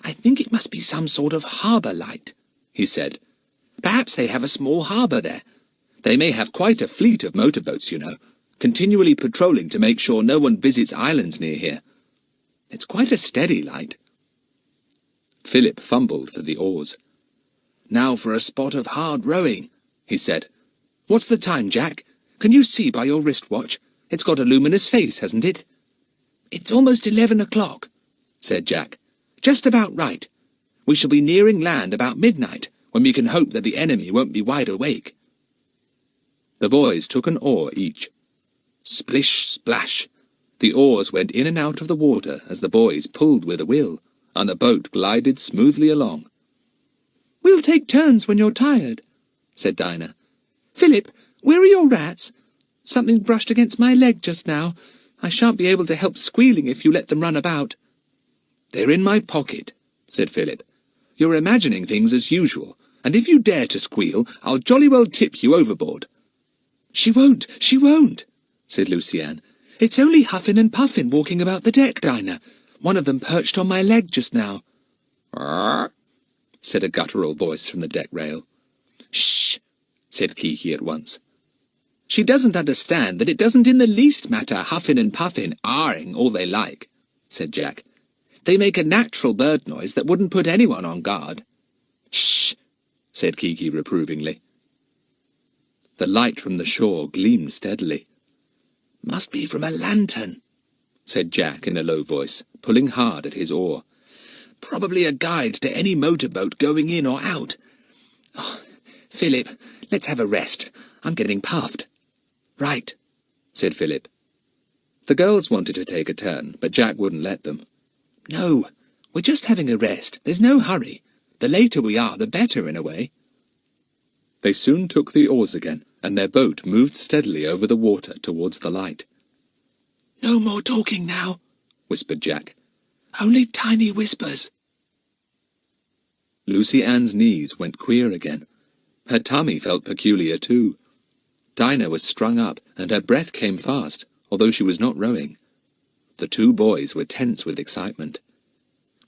"I think it must be some sort of harbour light," he said. "Perhaps they have a small harbour there. They may have quite a fleet of motorboats, you know, continually patrolling to make sure no one visits islands near here. It's quite a steady light." Philip fumbled for the oars. "Now for a spot of hard rowing," he said. "What's the time, Jack? Can you see by your wristwatch? It's got a luminous face, hasn't it?" "It's almost 11 o'clock," said Jack. "Just about right. We shall be nearing land about midnight, when we can hope that the enemy won't be wide awake." The boys took an oar each. Splish, splash! The oars went in and out of the water as the boys pulled with a will, and the boat glided smoothly along. "We'll take turns when you're tired," said Dinah. "Philip, where are your rats? Something brushed against my leg just now. I shan't be able to help squealing if you let them run about." "They're in my pocket," said Philip. "You're imagining things as usual, and if you dare to squeal, I'll jolly well tip you overboard." She won't, said Lucy-Anne. "It's only Huffin and Puffin walking about the deck, Dinah. One of them perched on my leg just now." "Arr," said a guttural voice from the deck rail. "Shh," said Kiki at once. "She doesn't understand that it doesn't in the least matter Huffin and Puffin arring all they like," said Jack. "They make a natural bird noise that wouldn't put anyone on guard." "Shh," said Kiki reprovingly. The light from the shore gleamed steadily. "Must be from a lantern," said Jack in a low voice, pulling hard at his oar. "Probably a guide to any motorboat going in or out. Oh, Philip, let's have a rest. I'm getting puffed." "Right," said Philip. The girls wanted to take a turn, but Jack wouldn't let them. "No, we're just having a rest. There's no hurry. The later we are, the better, in a way." They soon took the oars again, and their boat moved steadily over the water towards the light. "No more talking now," whispered Jack. "Only tiny whispers." Lucy-Anne's knees went queer again. Her tummy felt peculiar too. Dinah was strung up, and her breath came fast, although she was not rowing. The two boys were tense with excitement.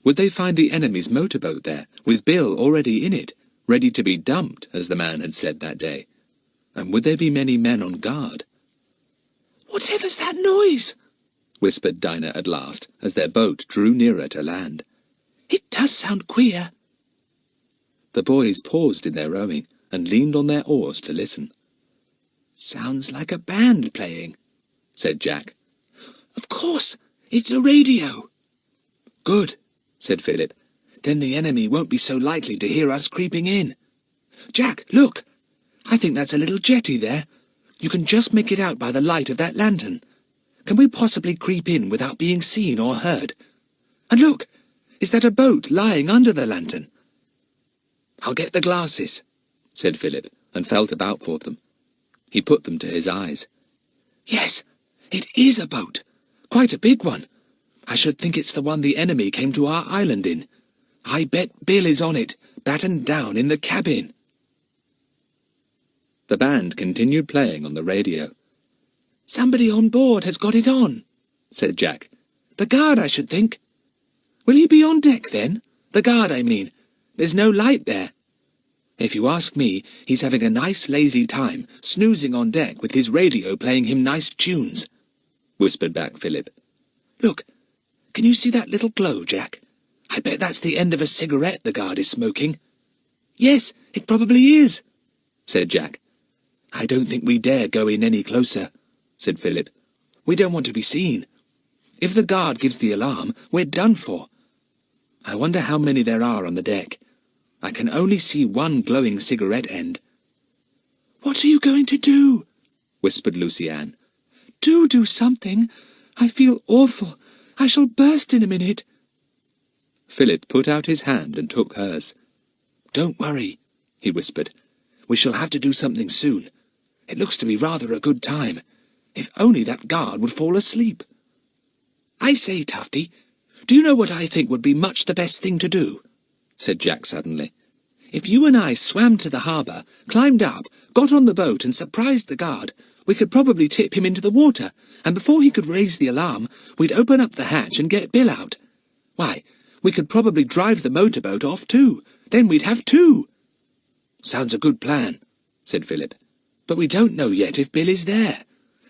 Would they find the enemy's motorboat there, with Bill already in it, ready to be dumped, as the man had said that day? And would there be many men on guard? "Whatever's that noise?" whispered Dinah at last, as their boat drew nearer to land. "It does sound queer." The boys paused in their rowing and leaned on their oars to listen. "Sounds like a band playing," said Jack. "Of course, it's a radio." "Good," said Philip. "Then the enemy won't be so likely to hear us creeping in. Jack, look! I think that's a little jetty there. You can just make it out by the light of that lantern. Can we possibly creep in without being seen or heard? And look! Is that a boat lying under the lantern?" "I'll get the glasses," said Philip, and felt about for them. He put them to his eyes. "Yes, it is a boat. Quite a big one. I should think it's the one the enemy came to our island in. I bet Bill is on it, battened down in the cabin." The band continued playing on the radio. "Somebody on board has got it on," said Jack. "The guard, I should think. Will he be on deck, then? The guard, I mean. There's no light there. If you ask me, he's having a nice lazy time, snoozing on deck with his radio playing him nice tunes," whispered back Philip. "Look, can you see that little glow, Jack? I bet that's the end of a cigarette the guard is smoking." "Yes, it probably is," said Jack. "I don't think we dare go in any closer," said Philip. "We don't want to be seen. If the guard gives the alarm, we're done for. I wonder how many there are on the deck. I can only see one glowing cigarette end." "What are you going to do?" whispered Lucy-Anne. Do something. I feel awful. I shall burst in a minute." Philip put out his hand and took hers. "Don't worry," he whispered. "We shall have to do something soon. It looks to be rather a good time. If only that guard would fall asleep. I say, Tufty, do you know what I think would be much the best thing to do?" said Jack suddenly. "If you and I swam to the harbour, climbed up, got on the boat and surprised the guard, we could probably tip him into the water, and before he could raise the alarm, we'd open up the hatch and get Bill out. Why, we could probably drive the motorboat off too. Then we'd have two." "Sounds a good plan," said Philip. "But we don't know yet if Bill is there,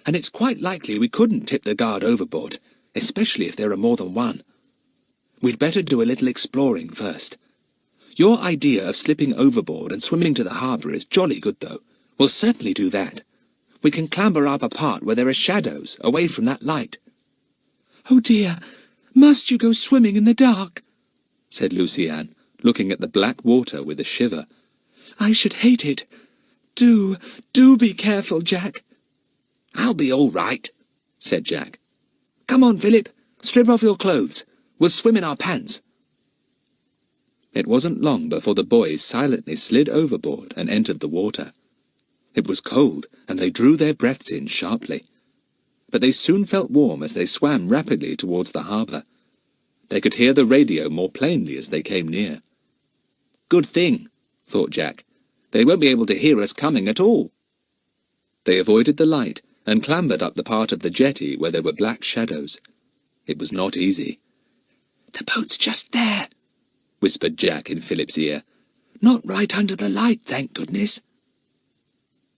and it's quite likely we couldn't tip the guard overboard, especially if there are more than one. We'd better do a little exploring first. Your idea of slipping overboard and swimming to the harbour is jolly good, though. We'll certainly do that. We can clamber up a part where there are shadows, away from that light." "Oh dear, must you go swimming in the dark?" said Lucy-Anne, looking at the black water with a shiver. "I should hate it. Do be careful, Jack." "I'll be all right," said Jack. "Come on, Philip, strip off your clothes. We'll swim in our pants." It wasn't long before the boys silently slid overboard and entered the water. It was cold, and they drew their breaths in sharply. But they soon felt warm as they swam rapidly towards the harbour. They could hear the radio more plainly as they came near. "Good thing," thought Jack. "They won't be able to hear us coming at all." They avoided the light and clambered up the part of the jetty where there were black shadows. It was not easy. "The boat's just there," whispered Jack in Philip's ear. "Not right under the light, thank goodness."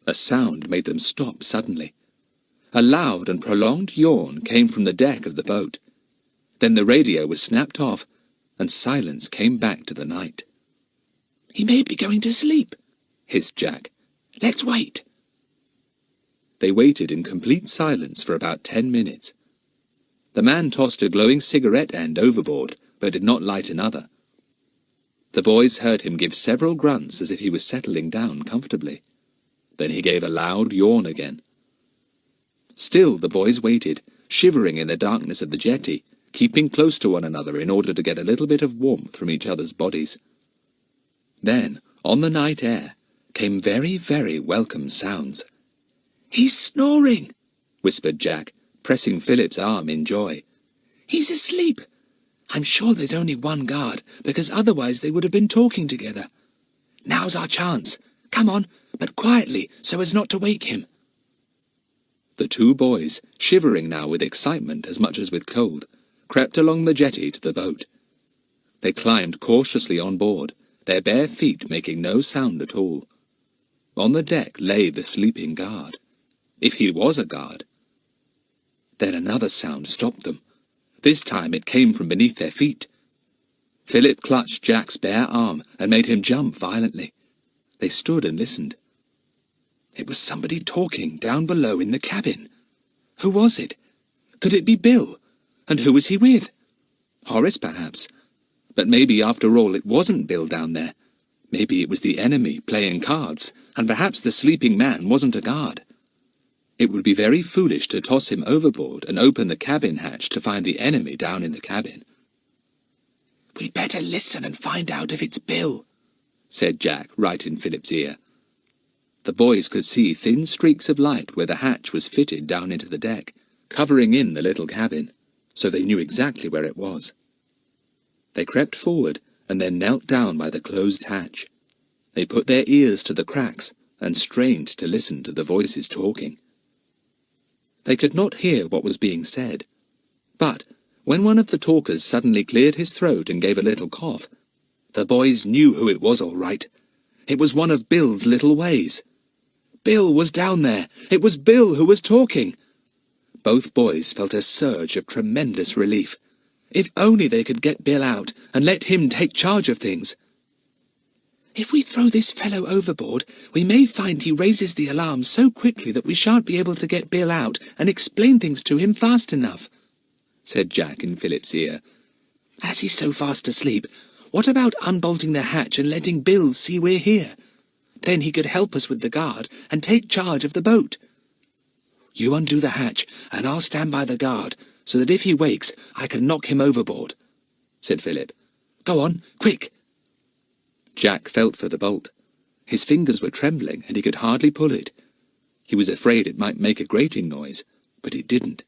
A sound made them stop suddenly. A loud and prolonged yawn came from the deck of the boat. Then the radio was snapped off, and silence came back to the night. "He may be going to sleep," hissed Jack. "Let's wait." They waited in complete silence for about 10 minutes. The man tossed a glowing cigarette end overboard, but did not light another. The boys heard him give several grunts as if he was settling down comfortably. Then he gave a loud yawn again. Still the boys waited, shivering in the darkness of the jetty, keeping close to one another in order to get a little bit of warmth from each other's bodies. Then, on the night air, came very, very welcome sounds. "He's snoring," whispered Jack, pressing Philip's arm in joy. "He's asleep. I'm sure there's only one guard, because otherwise they would have been talking together. Now's our chance. Come on, but quietly, so as not to wake him." The two boys, shivering now with excitement as much as with cold, crept along the jetty to the boat. They climbed cautiously on board, their bare feet making no sound at all. On the deck lay the sleeping guard, if he was a guard. Then another sound stopped them. This time it came from beneath their feet. Philip clutched Jack's bare arm and made him jump violently. They stood and listened. It was somebody talking down below in the cabin. Who was it? Could it be Bill? And who was he with? Horace, perhaps. But maybe after all it wasn't Bill down there. Maybe it was the enemy playing cards, and perhaps the sleeping man wasn't a guard. It would be very foolish to toss him overboard and open the cabin hatch to find the enemy down in the cabin. "We'd better listen and find out if it's Bill," said Jack right in Philip's ear. The boys could see thin streaks of light where the hatch was fitted down into the deck, covering in the little cabin, so they knew exactly where it was. They crept forward and then knelt down by the closed hatch. They put their ears to the cracks and strained to listen to the voices talking. They could not hear what was being said, but when one of the talkers suddenly cleared his throat and gave a little cough, the boys knew who it was all right. It was one of Bill's little ways. Bill was down there. It was Bill who was talking. Both boys felt a surge of tremendous relief. If only they could get Bill out and let him take charge of things. "If we throw this fellow overboard, we may find he raises the alarm so quickly that we shan't be able to get Bill out and explain things to him fast enough," said Jack in Philip's ear. "As he's so fast asleep, what about unbolting the hatch and letting Bill see we're here? Then he could help us with the guard and take charge of the boat. You undo the hatch, and I'll stand by the guard, so that if he wakes, I can knock him overboard," said Philip. "Go on, quick!" Jack felt for the bolt. His fingers were trembling, and he could hardly pull it. He was afraid it might make a grating noise, but it didn't.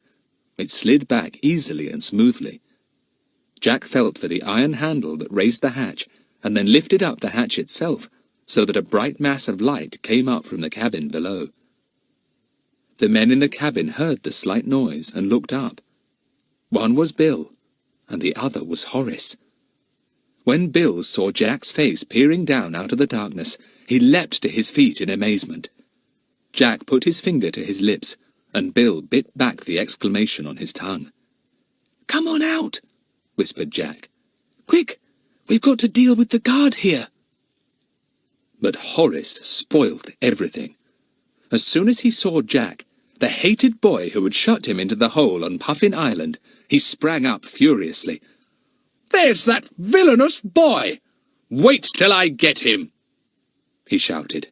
It slid back easily and smoothly. Jack felt for the iron handle that raised the hatch, and then lifted up the hatch itself, so that a bright mass of light came up from the cabin below. The men in the cabin heard the slight noise and looked up. One was Bill, and the other was Horace. When Bill saw Jack's face peering down out of the darkness, he leapt to his feet in amazement. Jack put his finger to his lips, and Bill bit back the exclamation on his tongue. "Come on out," whispered Jack. "Quick, we've got to deal with the guard here." But Horace spoilt everything. As soon as he saw Jack, the hated boy who had shut him into the hole on Puffin Island, he sprang up furiously. "There's that villainous boy! Wait till I get him!" he shouted.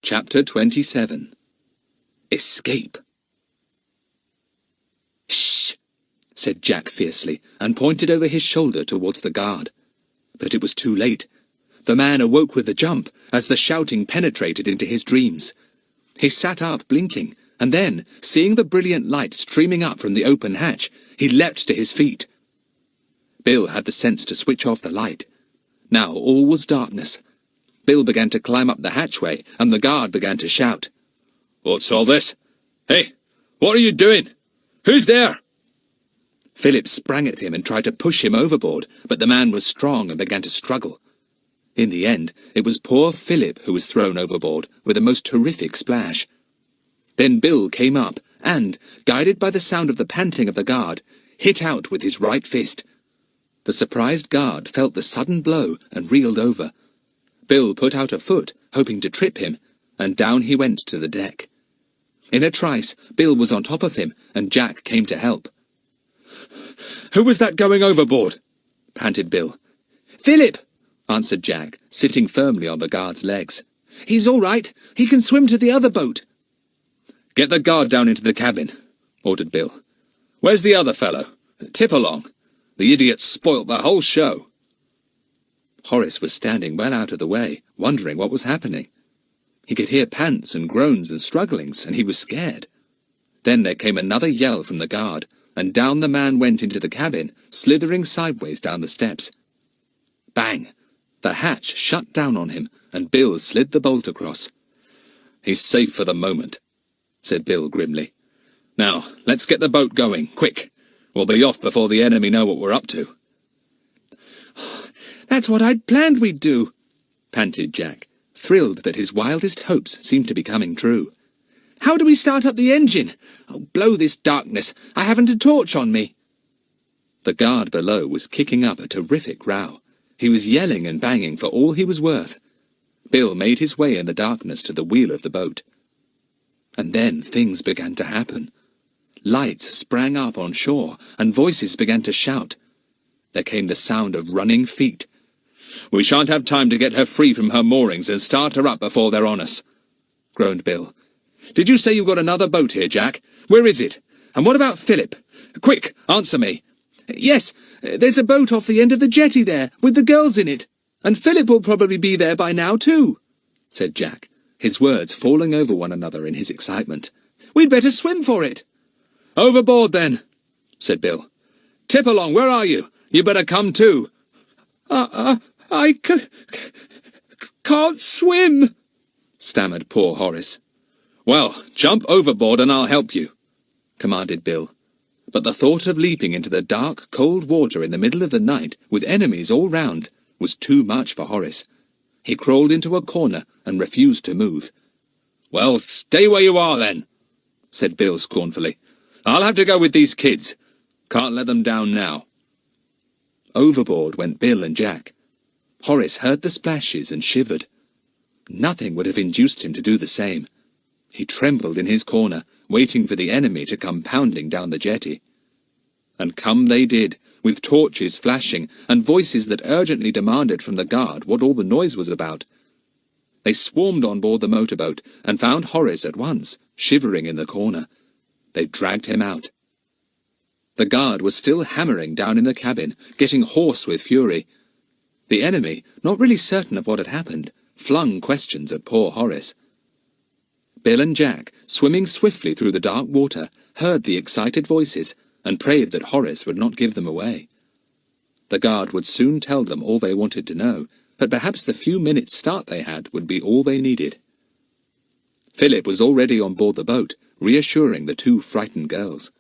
Chapter 27. Escape. "Shh!" said Jack fiercely, and pointed over his shoulder towards the guard. But it was too late. The man awoke with a jump, as the shouting penetrated into his dreams. He sat up, blinking, and then, seeing the brilliant light streaming up from the open hatch, he leapt to his feet. Bill had the sense to switch off the light. Now all was darkness. Bill began to climb up the hatchway, and the guard began to shout. "What's all this? Hey, what are you doing? Who's there?" Philip sprang at him and tried to push him overboard, but the man was strong and began to struggle. In the end, it was poor Philip who was thrown overboard, with a most terrific splash. Then Bill came up, and, guided by the sound of the panting of the guard, hit out with his right fist. The surprised guard felt the sudden blow and reeled over. Bill put out a foot, hoping to trip him, and down he went to the deck. In a trice, Bill was on top of him, and Jack came to help. "Who was that going overboard?" panted Bill. "Philip," answered Jack, sitting firmly on the guard's legs. "He's all right. He can swim to the other boat." "Get the guard down into the cabin," ordered Bill. "Where's the other fellow? Tip along. The idiot spoilt the whole show." Horace was standing well out of the way, wondering what was happening. He could hear pants and groans and strugglings, and he was scared. Then there came another yell from the guard, and down the man went into the cabin, slithering sideways down the steps. Bang! The hatch shut down on him, and Bill slid the bolt across. "He's safe for the moment," said Bill grimly. "Now, let's get the boat going, quick. We'll be off before the enemy know what we're up to." "That's what I'd planned we'd do," panted Jack, thrilled that his wildest hopes seemed to be coming true. How do we start up the engine? Oh, blow this darkness. I haven't a torch on me. The guard below was kicking up a terrific row. He was yelling and banging for all he was worth. Bill made his way in the darkness to the wheel of the boat. And then things began to happen. Lights sprang up on shore, and voices began to shout. There came the sound of running feet. "We shan't have time to get her free from her moorings and start her up before they're on us," groaned Bill. "Did you say you've got another boat here, Jack? Where is it? And what about Philip? Quick, answer me." Yes, there's a boat off the end of the jetty there, with the girls in it. And Philip will probably be there by now, too," said Jack, his words falling over one another in his excitement. "We'd better swim for it." "Overboard, then," said Bill. "Tip along, where are you? You better come too." I can't swim," stammered poor Horace. "Well, jump overboard and I'll help you," commanded Bill. But the thought of leaping into the dark, cold water in the middle of the night, with enemies all round, was too much for Horace. He crawled into a corner and refused to move. "Well, stay where you are, then," said Bill scornfully. "I'll have to go with these kids. Can't let them down now." Overboard went Bill and Jack. Horace heard the splashes and shivered. Nothing would have induced him to do the same. He trembled in his corner, waiting for the enemy to come pounding down the jetty. And come they did, with torches flashing, and voices that urgently demanded from the guard what all the noise was about. They swarmed on board the motorboat, and found Horace at once, shivering in the corner. They dragged him out. The guard was still hammering down in the cabin, getting hoarse with fury. The enemy, not really certain of what had happened, flung questions at poor Horace. Bill and Jack, swimming swiftly through the dark water, heard the excited voices, and prayed that Horace would not give them away. The guard would soon tell them all they wanted to know, but perhaps the few minutes' start they had would be all they needed. Philip was already on board the boat, reassuring the two frightened girls.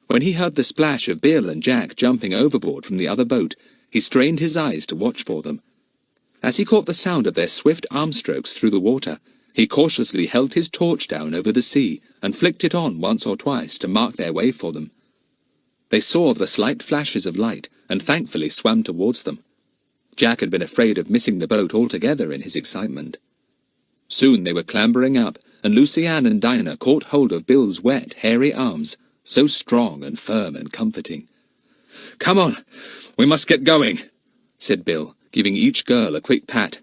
When he heard the splash of Bill and Jack jumping overboard from the other boat, he strained his eyes to watch for them. As he caught the sound of their swift arm strokes through the water, he cautiously held his torch down over the sea and flicked it on once or twice to mark their way for them. They saw the slight flashes of light and thankfully swam towards them. Jack had been afraid of missing the boat altogether in his excitement. Soon they were clambering up, and Lucy Ann and Dinah caught hold of Bill's wet, hairy arms, so strong and firm and comforting. "Come on, we must get going," said Bill, giving each girl a quick pat.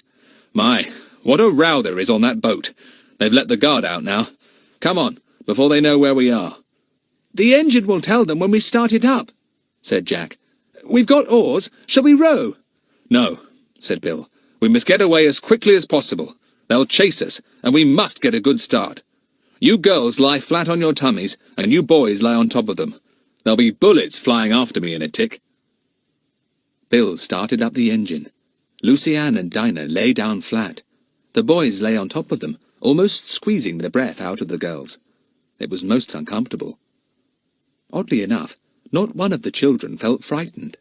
"My, what a row there is on that boat. They've let the guard out now. Come on, before they know where we are." "The engine will tell them when we start it up," said Jack. "We've got oars. Shall we row?" "No," said Bill. "We must get away as quickly as possible. They'll chase us, and we must get a good start. You girls lie flat on your tummies, and you boys lie on top of them. There'll be bullets flying after me in a tick." Bill started up the engine. Lucy Ann and Dinah lay down flat. The boys lay on top of them, almost squeezing the breath out of the girls. It was most uncomfortable. Oddly enough, not one of the children felt frightened.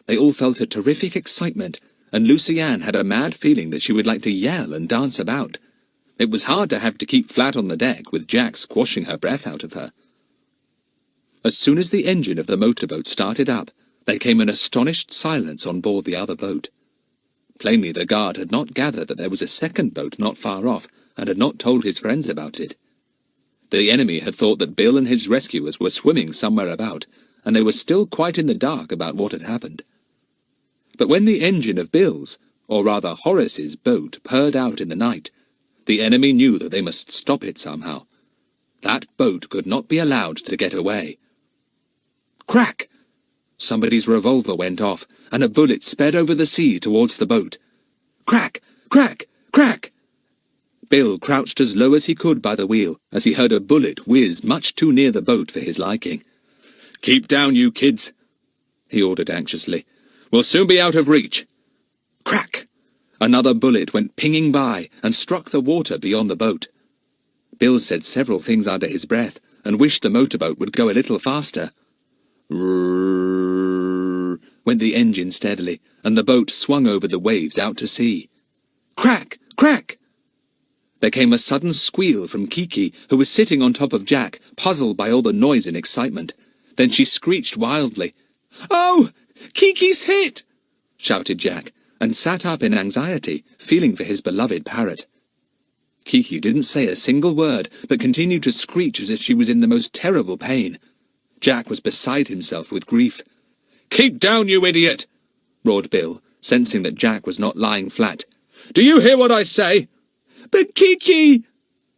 They all felt a terrific excitement, and Lucy Ann had a mad feeling that she would like to yell and dance about. It was hard to have to keep flat on the deck with Jack squashing her breath out of her. As soon as the engine of the motorboat started up, there came an astonished silence on board the other boat. Plainly the guard had not gathered that there was a second boat not far off, and had not told his friends about it. The enemy had thought that Bill and his rescuers were swimming somewhere about, and they were still quite in the dark about what had happened. But when the engine of Bill's, or rather Horace's, boat purred out in the night, the enemy knew that they must stop it somehow. That boat could not be allowed to get away. Crack! Somebody's revolver went off, and a bullet sped over the sea towards the boat. Crack! Crack! Crack! Bill crouched as low as he could by the wheel, as he heard a bullet whiz much too near the boat for his liking. "Keep down, you kids," he ordered anxiously. "We'll soon be out of reach." Crack! Another bullet went pinging by and struck the water beyond the boat. Bill said several things under his breath and wished the motorboat would go a little faster. Rrrr, went the engine steadily, and the boat swung over the waves out to sea. Crack! Crack! There came a sudden squeal from Kiki, who was sitting on top of Jack, puzzled by all the noise and excitement. Then she screeched wildly. "Oh, Kiki's hit!" shouted Jack, and sat up in anxiety, feeling for his beloved parrot. Kiki didn't say a single word, but continued to screech as if she was in the most terrible pain. Jack was beside himself with grief. "Keep down, you idiot!" roared Bill, sensing that Jack was not lying flat. "Do you hear what I say?" "But Kiki—"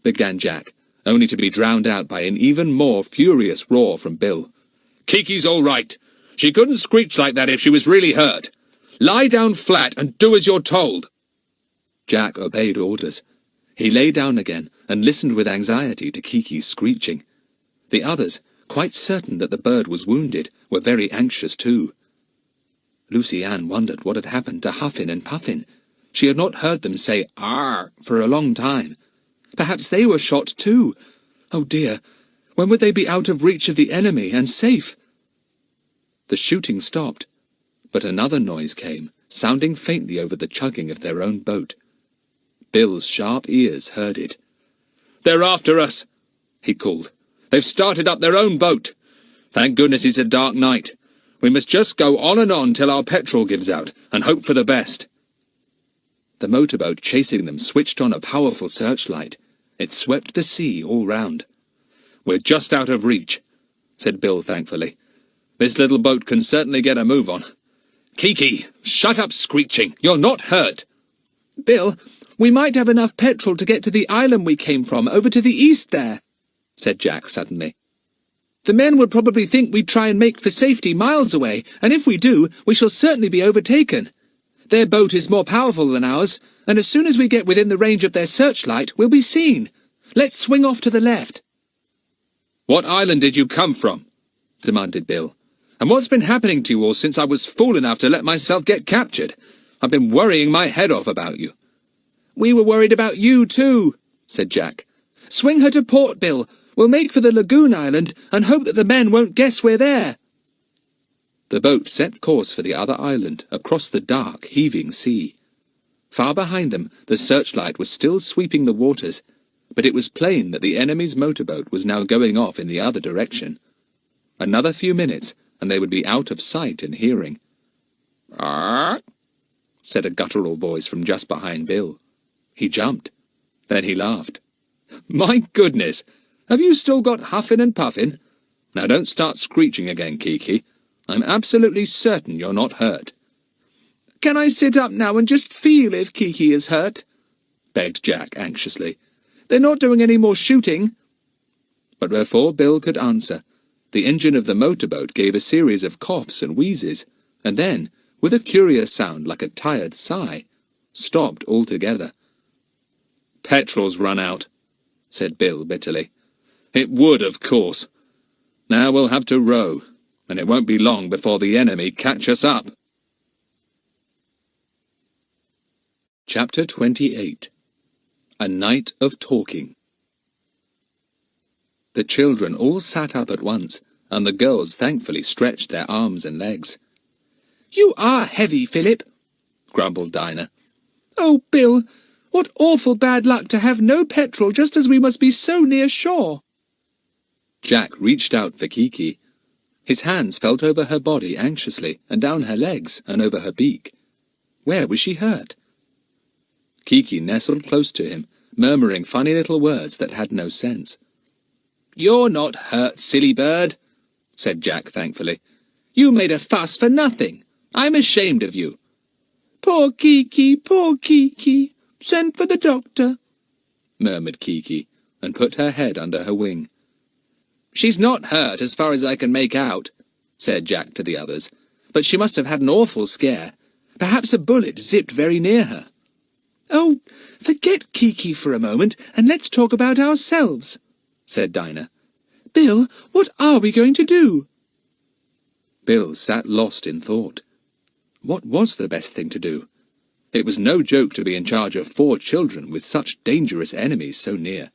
began Jack, only to be drowned out by an even more furious roar from Bill. "Kiki's all right. She couldn't screech like that if she was really hurt. Lie down flat and do as you're told." Jack obeyed orders. He lay down again and listened with anxiety to Kiki's screeching. The others, quite certain that the bird was wounded, were very anxious too. Lucy Ann wondered what had happened to Huffin and Puffin. She had not heard them say "Arr" for a long time. Perhaps they were shot too. Oh dear, when would they be out of reach of the enemy and safe? The shooting stopped, but another noise came, sounding faintly over the chugging of their own boat. Bill's sharp ears heard it. "They're after us," he called. "They've started up their own boat. Thank goodness it's a dark night. We must just go on and on till our petrol gives out, and hope for the best." The motorboat chasing them switched on a powerful searchlight. It swept the sea all round. "We're just out of reach," said Bill thankfully. "This little boat can certainly get a move on. Kiki, shut up screeching. You're not hurt." "Bill, we might have enough petrol to get to the island we came from, over to the east there," said Jack suddenly. "The men would probably think we'd try and make for safety miles away, and if we do, we shall certainly be overtaken. Their boat is more powerful than ours, and as soon as we get within the range of their searchlight, we'll be seen. Let's swing off to the left." "What island did you come from?" demanded Bill. "And what's been happening to you all since I was fool enough to let myself get captured? I've been worrying my head off about you." "We were worried about you too," said Jack. "Swing her to port, Bill. We'll make for the lagoon island and hope that the men won't guess we're there." The boat set course for the other island, across the dark, heaving sea. Far behind them, the searchlight was still sweeping the waters, but it was plain that the enemy's motorboat was now going off in the other direction. Another few minutes, and they would be out of sight and hearing. "Arr!" said a guttural voice from just behind Bill. He jumped. Then he laughed. "My goodness! Have you still got Huffin and Puffin? Now don't start screeching again, Kiki. I'm absolutely certain you're not hurt." "Can I sit up now and just feel if Kiki is hurt?" begged Jack anxiously. "They're not doing any more shooting." But before Bill could answer, the engine of the motorboat gave a series of coughs and wheezes, and then, with a curious sound like a tired sigh, stopped altogether. "Petrol's run out," said Bill bitterly. "It would, of course. Now we'll have to row, and it won't be long before the enemy catch us up." Chapter 28. A Night of Talking. The children all sat up at once, and the girls thankfully stretched their arms and legs. "You are heavy, Philip," grumbled Dinah. "Oh, Bill, what awful bad luck to have no petrol just as we must be so near shore." Jack reached out for Kiki. His hands felt over her body anxiously, and down her legs, and over her beak. Where was she hurt? Kiki nestled close to him, murmuring funny little words that had no sense. "You're not hurt, silly bird," said Jack thankfully. "You made a fuss for nothing. I'm ashamed of you." Poor Kiki, send for the doctor," murmured Kiki, and put her head under her wing. "She's not hurt, as far as I can make out," said Jack to the others, "but she must have had an awful scare. Perhaps a bullet zipped very near her." "Oh, forget Kiki for a moment, and let's talk about ourselves," said Dinah. "Bill, what are we going to do?" Bill sat lost in thought. What was the best thing to do? It was no joke to be in charge of 4 children with such dangerous enemies so near.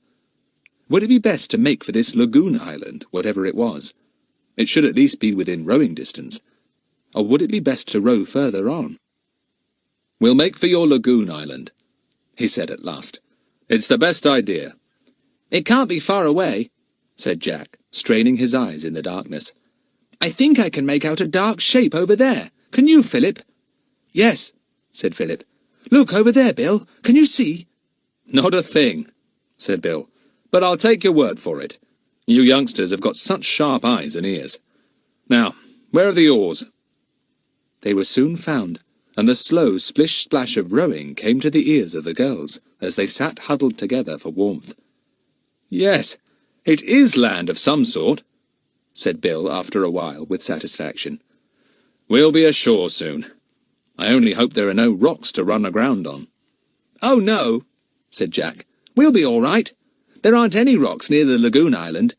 Would it be best to make for this lagoon island, whatever it was? It should at least be within rowing distance. Or would it be best to row further on? "We'll make for your lagoon island," he said at last. It's the best idea. It can't be far away, said Jack, straining his eyes in the darkness. I think I can make out a dark shape over there. Can you, Philip? Yes, said Philip. Look, over there, Bill. Can you see? Not a thing, said Bill, but I'll take your word for it. You youngsters have got such sharp eyes and ears. Now, where are the oars? They were soon found, and the slow splish-splash of rowing came to the ears of the girls as they sat huddled together for warmth. Yes, it is land of some sort, said Bill after a while with satisfaction. We'll be ashore soon. I only hope there are no rocks to run aground on. Oh, no, said Jack. We'll be all right. There aren't any rocks near the lagoon island.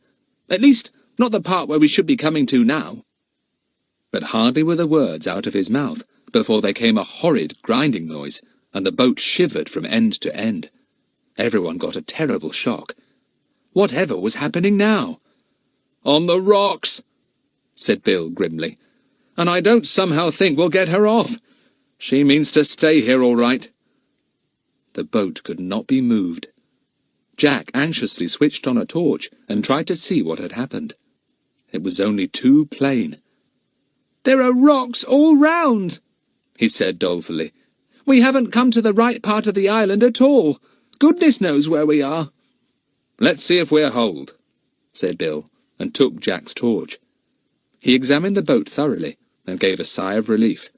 At least, not the part where we should be coming to now. But hardly were the words out of his mouth before there came a horrid grinding noise, and the boat shivered from end to end. Everyone got a terrible shock. Whatever was happening now? On the rocks, said Bill grimly. And I don't somehow think we'll get her off. She means to stay here all right. The boat could not be moved. Jack anxiously switched on a torch and tried to see what had happened. It was only too plain. There are rocks all round, he said dolefully. We haven't come to the right part of the island at all. Goodness knows where we are. Let's see if we're holed, said Bill, and took Jack's torch. He examined the boat thoroughly and gave a sigh of relief.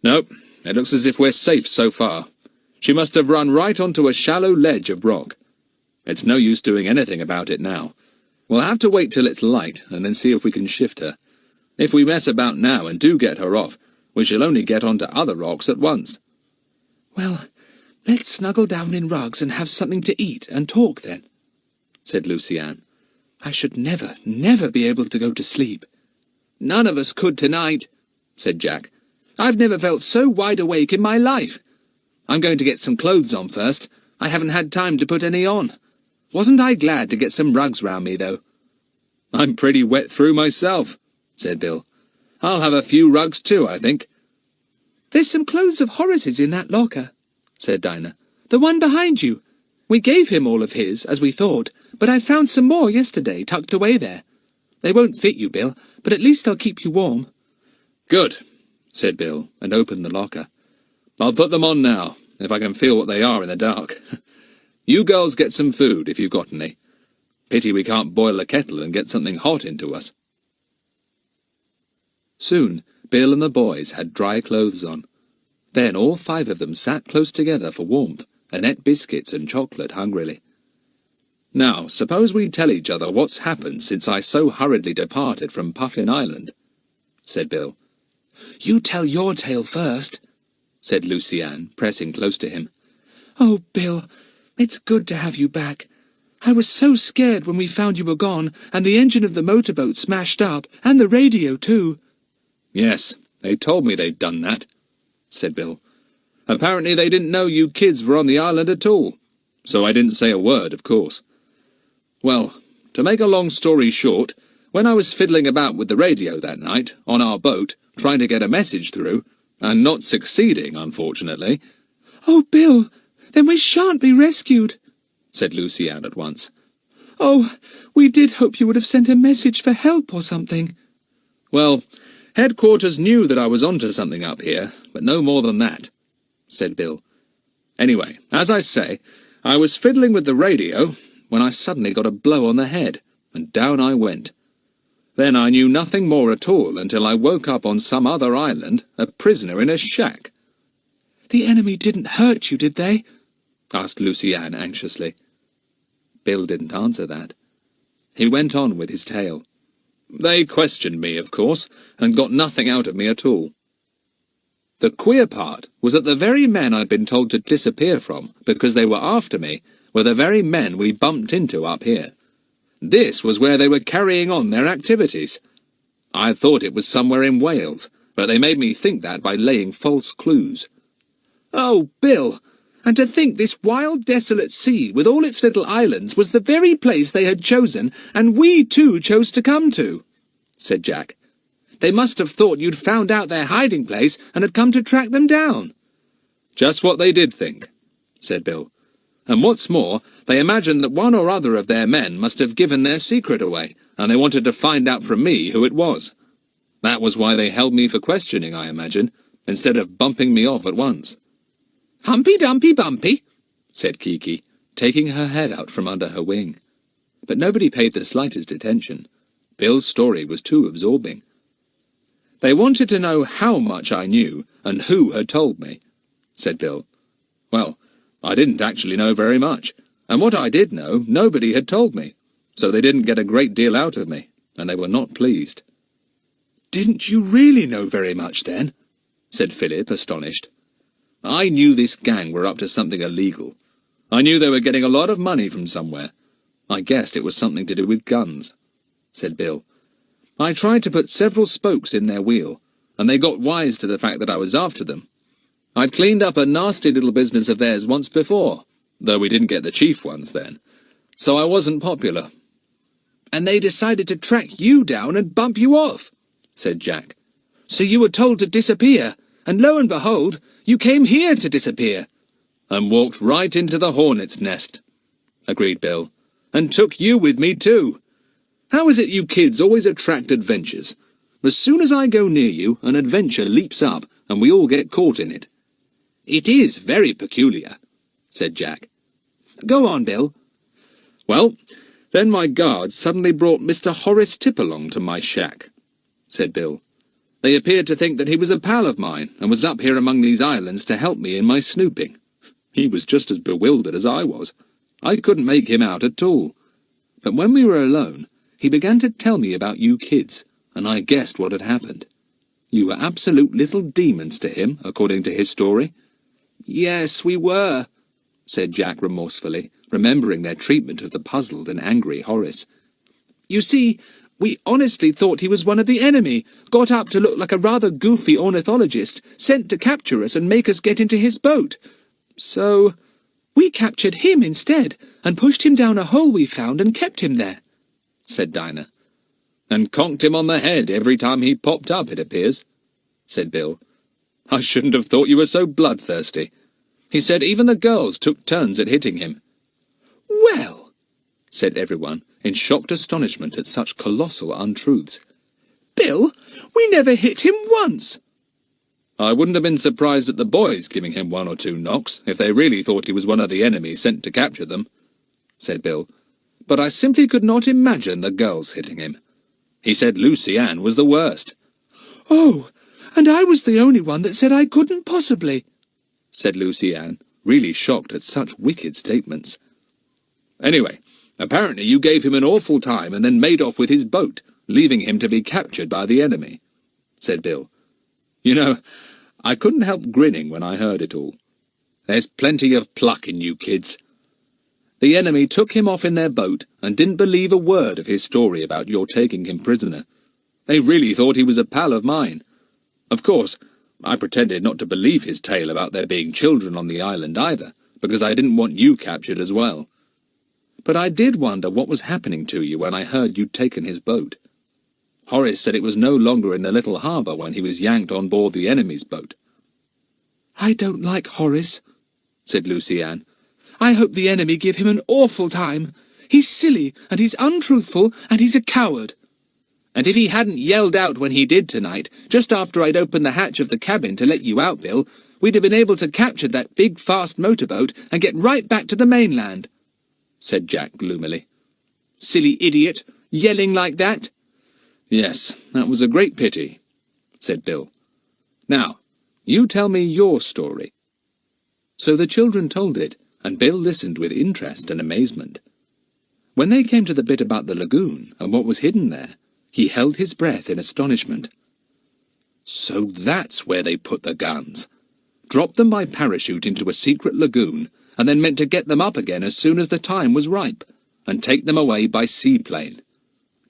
Nope, it looks as if we're safe so far. She must have run right onto a shallow ledge of rock. It's no use doing anything about it now. We'll have to wait till it's light and then see if we can shift her. If we mess about now and do get her off, we shall only get onto other rocks at once. Well, let's snuggle down in rugs and have something to eat and talk then, said Luciane. I should never be able to go to sleep. None of us could tonight, said Jack. I've never felt so wide awake in my life. I'm going to get some clothes on first. I haven't had time to put any on. Wasn't I glad to get some rugs round me, though? I'm pretty wet through myself, said Bill. I'll have a few rugs too, I think. There's some clothes of Horace's in that locker, said Dinah. The one behind you. We gave him all of his, as we thought, but I found some more yesterday tucked away there. They won't fit you, Bill, but at least they'll keep you warm. Good, said Bill, and opened the locker. I'll put them on now, if I can feel what they are in the dark. You girls get some food, if you've got any. Pity we can't boil a kettle and get something hot into us. Soon, Bill and the boys had dry clothes on. Then all 5 of them sat close together for warmth and ate biscuits and chocolate hungrily. Now, suppose we tell each other what's happened since I so hurriedly departed from Puffin Island, said Bill. You tell your tale first, said Luciane, pressing close to him. Oh, Bill, it's good to have you back. I was so scared when we found you were gone, and the engine of the motorboat smashed up, and the radio too. Yes, they told me they'd done that, said Bill. Apparently they didn't know you kids were on the island at all, so I didn't say a word, of course. Well, to make a long story short, when I was fiddling about with the radio that night, on our boat, trying to get a message through, and not succeeding, unfortunately— Oh, Bill, then we shan't be rescued, said Luciane at once. Oh, we did hope you would have sent a message for help or something. Well, headquarters knew that I was onto something up here, but no more than that, said Bill. Anyway, as I say, I was fiddling with the radio when I suddenly got a blow on the head, and down I went. Then I knew nothing more at all until I woke up on some other island, a prisoner in a shack. The enemy didn't hurt you, did they? asked Luciane anxiously. Bill didn't answer that. He went on with his tale. They questioned me, of course, and got nothing out of me at all. The queer part was that the very men I'd been told to disappear from, because they were after me, were the very men we bumped into up here. This was where they were carrying on their activities. I thought it was somewhere in Wales, but they made me think that by laying false clues. Oh, Bill! And to think this wild, desolate sea, with all its little islands, was the very place they had chosen, and we too chose to come to, said Jack. They must have thought you'd found out their hiding place and had come to track them down. Just what they did think, said Bill. And what's more, they imagined that one or other of their men must have given their secret away, and they wanted to find out from me who it was. That was why they held me for questioning, I imagine, instead of bumping me off at once." "Humpy Dumpy Bumpy," said Kiki, taking her head out from under her wing. But nobody paid the slightest attention. Bill's story was too absorbing. "They wanted to know how much I knew, and who had told me," said Bill. "Well, I didn't actually know very much, and what I did know, nobody had told me, so they didn't get a great deal out of me, and they were not pleased." "Didn't you really know very much, then?" said Philip, astonished. "I knew this gang were up to something illegal. I knew they were getting a lot of money from somewhere. I guessed it was something to do with guns," said Bill. "I tried to put several spokes in their wheel, and they got wise to the fact that I was after them. I'd cleaned up a nasty little business of theirs once before, though we didn't get the chief ones then, so I wasn't popular." "And they decided to track you down and bump you off," said Jack. "So you were told to disappear, and lo and behold, you came here to disappear." "And walked right into the hornet's nest," agreed Bill. "And took you with me too. How is it you kids always attract adventures? As soon as I go near you, an adventure leaps up, and we all get caught in it." "It is very peculiar," said Jack. "Go on, Bill." "Well, then my guards suddenly brought Mr. Horace Tip along to my shack," said Bill. "They appeared to think that he was a pal of mine, and was up here among these islands to help me in my snooping. He was just as bewildered as I was. I couldn't make him out at all. But when we were alone, he began to tell me about you kids, and I guessed what had happened. You were absolute little demons to him, according to his story." "Yes, we were," said Jack remorsefully, remembering their treatment of the puzzled and angry Horace. "You see, we honestly thought he was one of the enemy, got up to look like a rather goofy ornithologist, sent to capture us and make us get into his boat. So we captured him instead, and pushed him down a hole we found and kept him there," said Dinah. "And conked him on the head every time he popped up, it appears," said Bill. "I shouldn't have thought you were so bloodthirsty. He said even the girls took turns at hitting him." "Well," said everyone, in shocked astonishment at such colossal untruths. "Bill, we never hit him once." "I wouldn't have been surprised at the boys giving him 1 or 2 knocks, if they really thought he was one of the enemy sent to capture them," said Bill. "But I simply could not imagine the girls hitting him. He said Lucy Ann was the worst." "Oh, and I was the only one that said I couldn't possibly," said Lucy Ann, really shocked at such wicked statements. "Anyway, apparently you gave him an awful time and then made off with his boat, leaving him to be captured by the enemy," said Bill. "You know, I couldn't help grinning when I heard it all. There's plenty of pluck in you kids. The enemy took him off in their boat and didn't believe a word of his story about your taking him prisoner. They really thought he was a pal of mine. Of course, I pretended not to believe his tale about there being children on the island either, because I didn't want you captured as well. But I did wonder what was happening to you when I heard you'd taken his boat. Horace said it was no longer in the little harbour when he was yanked on board the enemy's boat." "I don't like Horace," said Lucy Ann. "I hope the enemy give him an awful time. He's silly, and he's untruthful, and he's a coward. And if he hadn't yelled out when he did tonight, just after I'd opened the hatch of the cabin to let you out, Bill, we'd have been able to capture that big, fast motorboat and get right back to the mainland," said Jack gloomily. "Silly idiot, yelling like that." "Yes, that was a great pity," said Bill. "Now, you tell me your story." So the children told it, and Bill listened with interest and amazement. When they came to the bit about the lagoon and what was hidden there, he held his breath in astonishment. So that's where they put the guns. Dropped them by parachute into a secret lagoon, and then meant to get them up again as soon as the time was ripe, and take them away by seaplane.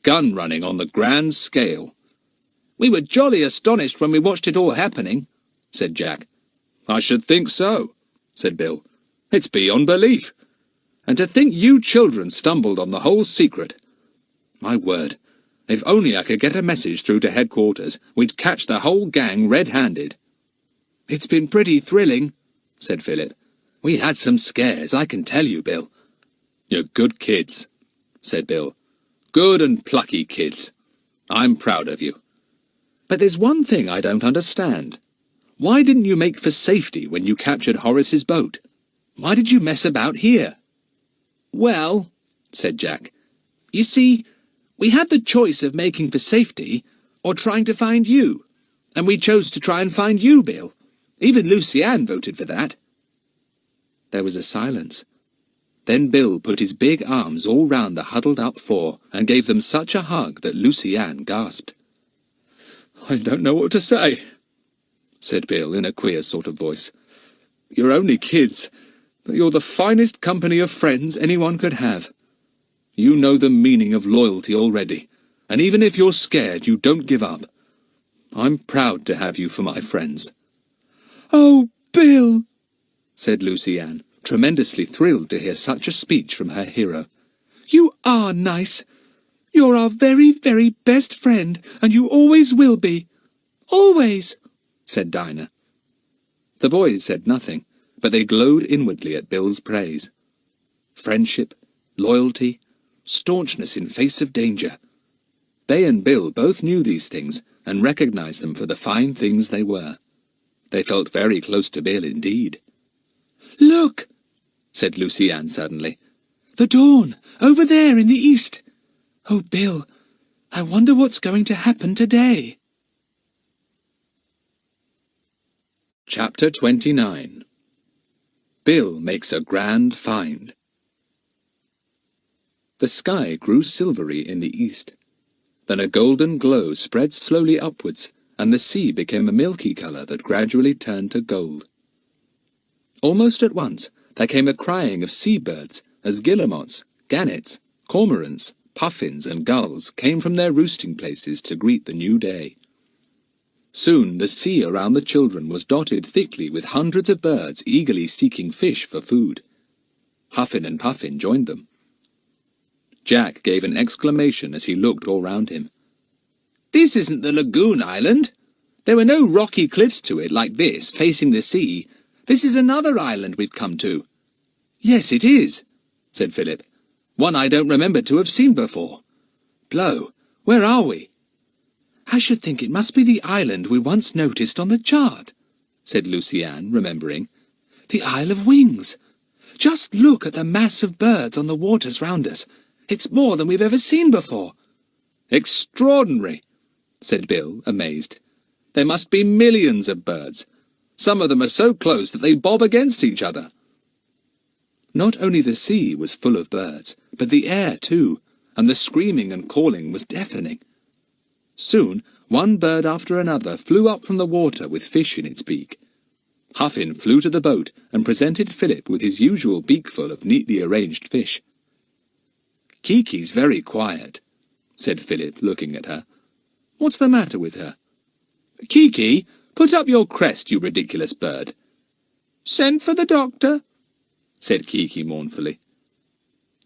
Gun running on the grand scale. "We were jolly astonished when we watched it all happening," said Jack. "I should think so," said Bill. "It's beyond belief. And to think you children stumbled on the whole secret. My word, if only I could get a message through to headquarters, we'd catch the whole gang red-handed." "It's been pretty thrilling," said Philip. We had some scares, I can tell you, Bill. You're good kids, said Bill. Good and plucky kids. I'm proud of you. But there's one thing I don't understand. Why didn't you make for safety when you captured Horace's boat? Why did you mess about here? Well, said Jack, you see, we had the choice of making for safety or trying to find you, and we chose to try and find you, Bill. Even Lucy Ann voted for that. There was a silence. Then Bill put his big arms all round the huddled-up four and gave them such a hug that Lucy Ann gasped. "I don't know what to say," said Bill in a queer sort of voice. "You're only kids, but you're the finest company of friends anyone could have. You know the meaning of loyalty already, and even if you're scared, you don't give up. I'm proud to have you for my friends." "Oh, Bill!" said Lucy Ann, tremendously thrilled to hear such a speech from her hero. "You are nice. You're our very, very best friend, and you always will be. Always," said Dinah. The boys said nothing, but they glowed inwardly at Bill's praise. Friendship, loyalty, staunchness in face of danger. They and Bill both knew these things and recognized them for the fine things they were. They felt very close to Bill indeed. "Look," said Lucy Ann suddenly. "The dawn, over there in the east. Oh, Bill, I wonder what's going to happen today." Chapter 29. Bill makes a grand find. The sky grew silvery in the east. Then a golden glow spread slowly upwards, and the sea became a milky colour that gradually turned to gold. Almost at once there came a crying of sea-birds as guillemots, gannets, cormorants, puffins and gulls came from their roosting places to greet the new day. Soon the sea around the children was dotted thickly with hundreds of birds eagerly seeking fish for food. Huffin and Puffin joined them. Jack gave an exclamation as he looked all round him. "This isn't the lagoon island. There were no rocky cliffs to it like this, facing the sea. This is another island we've come to." "Yes, it is," said Philip. "One I don't remember to have seen before. Blow, where are we?" "I should think it must be the island we once noticed on the chart," said Lucy Ann, remembering. "The Isle of Wings. Just look at the mass of birds on the waters round us. It's more than we've ever seen before." "Extraordinary," said Bill, amazed. "There must be millions of birds. Some of them are so close that they bob against each other." Not only the sea was full of birds, but the air too, and the screaming and calling was deafening. Soon one bird after another flew up from the water with fish in its beak. Huffin flew to the boat and presented Philip with his usual beakful of neatly arranged fish. "Kiki's very quiet," said Philip, looking at her. "What's the matter with her? Kiki, put up your crest, you ridiculous bird." "Send for the doctor," said Kiki mournfully.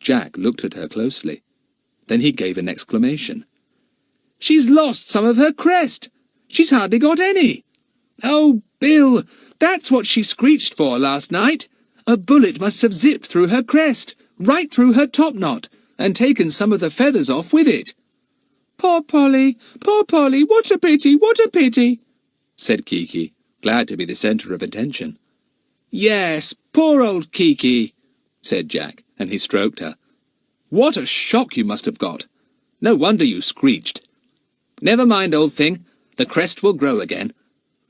Jack looked at her closely. Then he gave an exclamation. "She's lost some of her crest. She's hardly got any. Oh, Bill, that's what she screeched for last night. A bullet must have zipped through her crest, right through her topknot, and taken some of the feathers off with it." Poor Polly, what a pity, what a pity," said Kiki, glad to be the centre of attention. "Yes, poor old Kiki," said Jack, and he stroked her. "What a shock you must have got. No wonder you screeched. Never mind, old thing, the crest will grow again.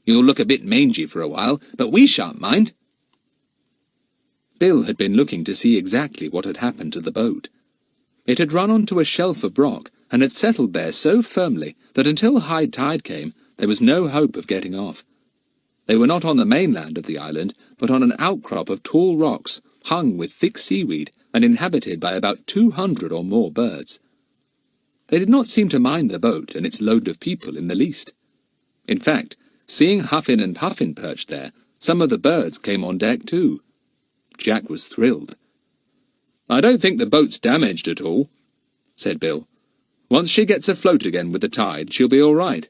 You'll look a bit mangy for a while, but we shan't mind." Bill had been looking to see exactly what had happened to the boat. It had run onto a shelf of rock, and had settled there so firmly that until high tide came, there was no hope of getting off. They were not on the mainland of the island, but on an outcrop of tall rocks, hung with thick seaweed, and inhabited by about 200 or more birds. They did not seem to mind the boat and its load of people in the least. In fact, seeing Huffin and Puffin perched there, some of the birds came on deck too. Jack was thrilled. "I don't think the boat's damaged at all," said Bill. "Once she gets afloat again with the tide, she'll be all right.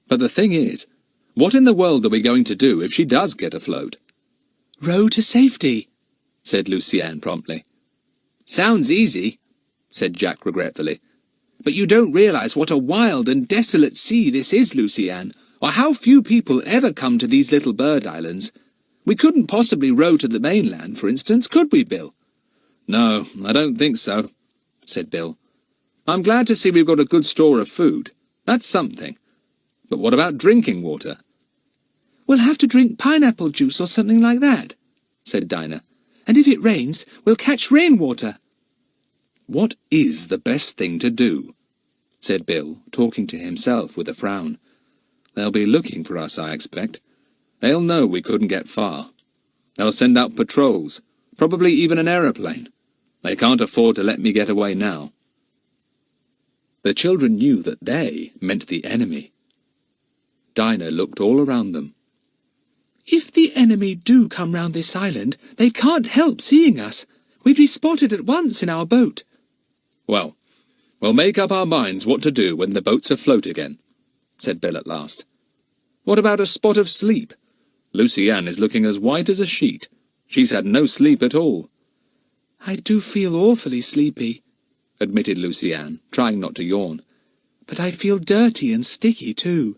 But the thing is, what in the world are we going to do if she does get afloat?" Row to safety, said Lucienne promptly. Sounds easy, said Jack regretfully. But you don't realise what a wild and desolate sea this is, Lucienne, or how few people ever come to these little bird islands. We couldn't possibly row to the mainland, for instance, could we, Bill? No, I don't think so, said Bill. I'm glad to see we've got a good store of food. That's something. But what about drinking water? We'll have to drink pineapple juice or something like that, said Dinah. And if it rains, we'll catch rainwater. What is the best thing to do? Said Bill, talking to himself with a frown. They'll be looking for us, I expect. They'll know we couldn't get far. They'll send out patrols, probably even an aeroplane. They can't afford to let me get away now. The children knew that they meant the enemy. Dinah looked all around them. If the enemy do come round this island, they can't help seeing us. We'd be spotted at once in our boat. Well, we'll make up our minds what to do when the boat's afloat again, said Bill at last. What about a spot of sleep? Lucienne is looking as white as a sheet. She's had no sleep at all. I do feel awfully sleepy, admitted Lucienne, trying not to yawn. But I feel dirty and sticky too.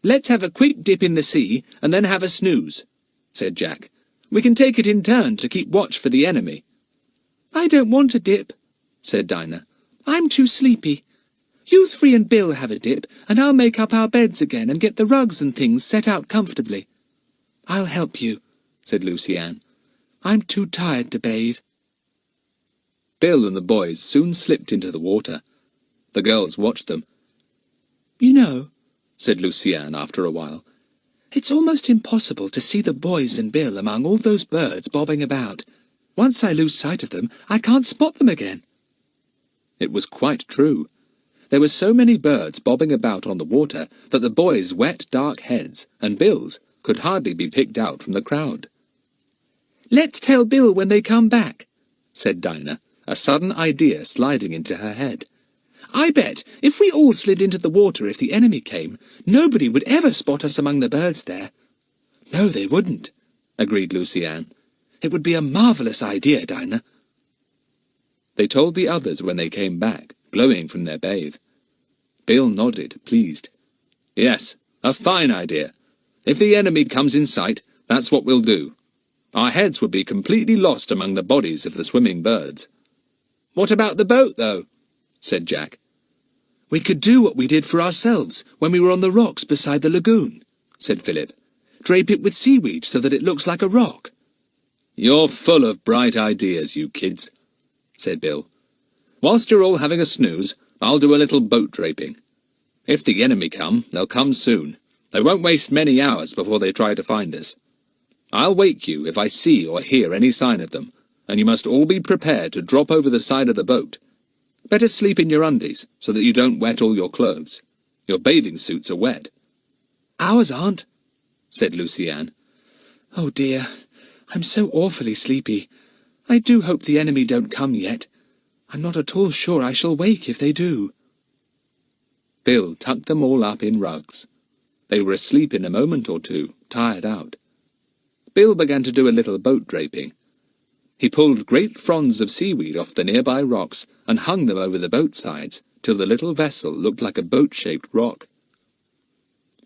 Let's have a quick dip in the sea, and then have a snooze, said Jack. We can take it in turn to keep watch for the enemy. I don't want a dip, said Dinah. I'm too sleepy. You three and Bill have a dip, and I'll make up our beds again and get the rugs and things set out comfortably. I'll help you, said Lucienne. I'm too tired to bathe. Bill and the boys soon slipped into the water. The girls watched them. You know, said Lucienne after a while, it's almost impossible to see the boys and Bill among all those birds bobbing about. Once I lose sight of them, I can't spot them again. It was quite true. There were so many birds bobbing about on the water that the boys' wet, dark heads and Bill's could hardly be picked out from the crowd. Let's tell Bill when they come back, said Dinah, a sudden idea sliding into her head. I bet if we all slid into the water if the enemy came, nobody would ever spot us among the birds there. No, they wouldn't, agreed Lucienne. It would be a marvellous idea, Dinah. They told the others when they came back, glowing from their bathe. Bill nodded, pleased. Yes, a fine idea. If the enemy comes in sight, that's what we'll do. Our heads would be completely lost among the bodies of the swimming birds. What about the boat, though? Said Jack. We could do what we did for ourselves when we were on the rocks beside the lagoon, said Philip. Drape it with seaweed so that it looks like a rock. You're full of bright ideas, you kids, said Bill. Whilst you're all having a snooze, I'll do a little boat draping. If the enemy come, they'll come soon. They won't waste many hours before they try to find us. I'll wake you if I see or hear any sign of them, and you must all be prepared to drop over the side of the boat. Better sleep in your undies, so that you don't wet all your clothes. Your bathing suits are wet. Ours aren't, said Lucienne. Oh dear, I'm so awfully sleepy. I do hope the enemy don't come yet. I'm not at all sure I shall wake if they do. Bill tucked them all up in rugs. They were asleep in a moment or two, tired out. Bill began to do a little boat draping. He pulled great fronds of seaweed off the nearby rocks and hung them over the boat sides till the little vessel looked like a boat-shaped rock.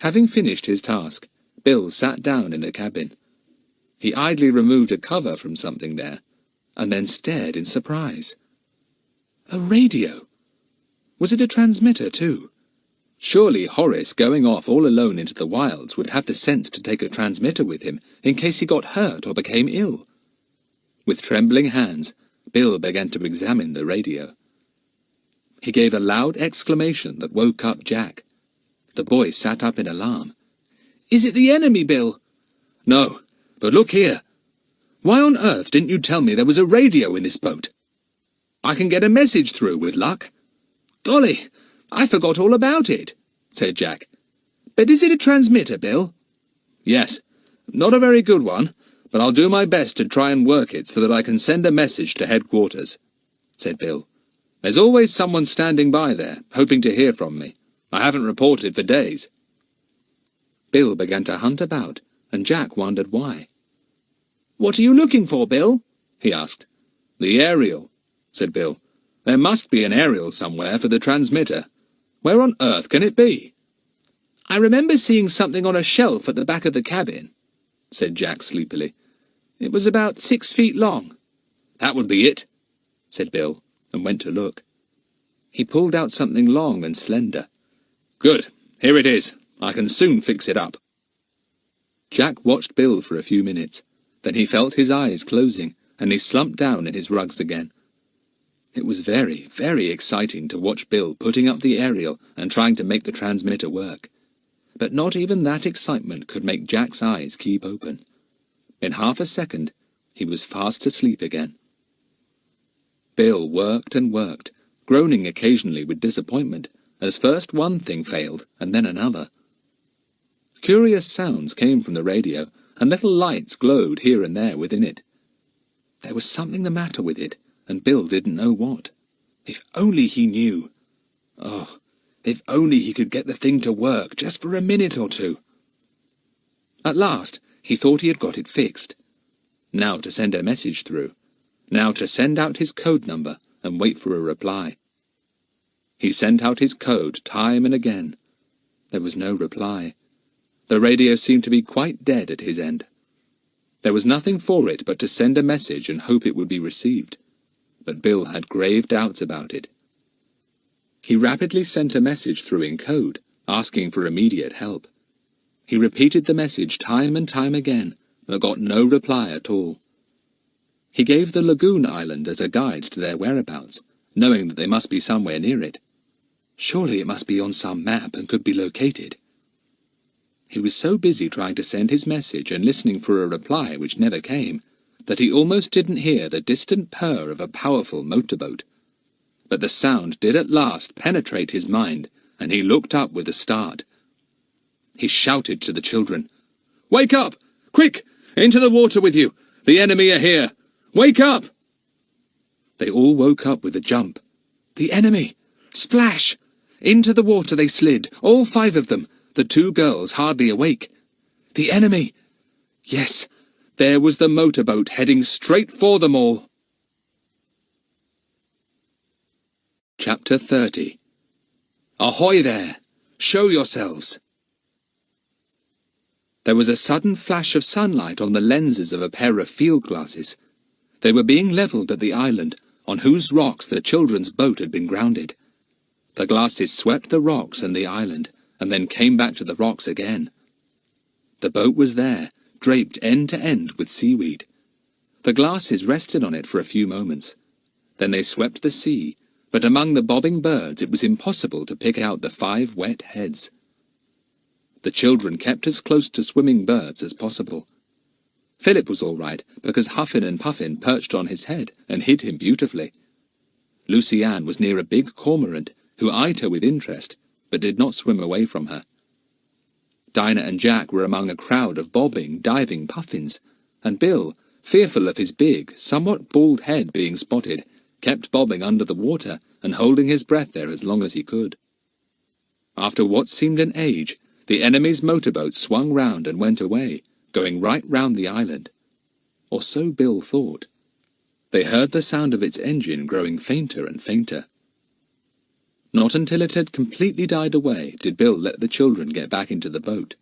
Having finished his task, Bill sat down in the cabin. He idly removed a cover from something there, and then stared in surprise. A radio! Was it a transmitter, too? Surely Horace, going off all alone into the wilds, would have the sense to take a transmitter with him in case he got hurt or became ill. With trembling hands, Bill began to examine the radio. He gave a loud exclamation that woke up Jack. The boy sat up in alarm. Is it the enemy, Bill? No, but look here. Why on earth didn't you tell me there was a radio in this boat? I can get a message through with luck. Golly, I forgot all about it, said Jack. But is it a transmitter, Bill? Yes, not a very good one, but I'll do my best to try and work it so that I can send a message to headquarters, said Bill. There's always someone standing by there, hoping to hear from me. I haven't reported for days. Bill began to hunt about, and Jack wondered why. "What are you looking for, Bill?" he asked. "The aerial," said Bill. "There must be an aerial somewhere for the transmitter. Where on earth can it be?" "I remember seeing something on a shelf at the back of the cabin," said Jack sleepily. "It was about 6 feet long." "That would be it," said Bill, and went to look. He pulled out something long and slender. "Good, here it is. I can soon fix it up." Jack watched Bill for a few minutes. Then he felt his eyes closing, and he slumped down in his rugs again. It was very, very exciting to watch Bill putting up the aerial and trying to make the transmitter work. But not even that excitement could make Jack's eyes keep open. In half a second, he was fast asleep again. Bill worked and worked, groaning occasionally with disappointment, as first one thing failed and then another. Curious sounds came from the radio, and little lights glowed here and there within it. There was something the matter with it, and Bill didn't know what. If only he knew! Oh, if only he could get the thing to work, just for a minute or two! At last, he thought he had got it fixed. Now to send a message through. Now to send out his code number and wait for a reply. He sent out his code time and again. There was no reply. The radio seemed to be quite dead at his end. There was nothing for it but to send a message and hope it would be received. But Bill had grave doubts about it. He rapidly sent a message through in code, asking for immediate help. He repeated the message time and time again, but got no reply at all. He gave the lagoon island as a guide to their whereabouts, knowing that they must be somewhere near it. Surely it must be on some map and could be located. He was so busy trying to send his message and listening for a reply which never came, that he almost didn't hear the distant purr of a powerful motorboat. But the sound did at last penetrate his mind, and he looked up with a start. He shouted to the children, "Wake up! Quick! Into the water with you! The enemy are here! Wake up!" They all woke up with a jump. The enemy! Splash! Into the water they slid, all 5 of them, the 2 girls hardly awake. The enemy! Yes, there was the motorboat heading straight for them all. Chapter 30. Ahoy there! Show yourselves! There was a sudden flash of sunlight on the lenses of a pair of field glasses. They were being levelled at the island, on whose rocks the children's boat had been grounded. The glasses swept the rocks and the island, and then came back to the rocks again. The boat was there, draped end to end with seaweed. The glasses rested on it for a few moments. Then they swept the sea, but among the bobbing birds it was impossible to pick out the 5 wet heads. The children kept as close to swimming birds as possible. Philip was all right, because Huffin and Puffin perched on his head and hid him beautifully. Lucy Ann was near a big cormorant, who eyed her with interest, but did not swim away from her. Dinah and Jack were among a crowd of bobbing, diving puffins, and Bill, fearful of his big, somewhat bald head being spotted, kept bobbing under the water and holding his breath there as long as he could. After what seemed an age, the enemy's motorboat swung round and went away, going right round the island. Or so Bill thought. They heard the sound of its engine growing fainter and fainter. Not until it had completely died away did Bill let the children get back into the boat.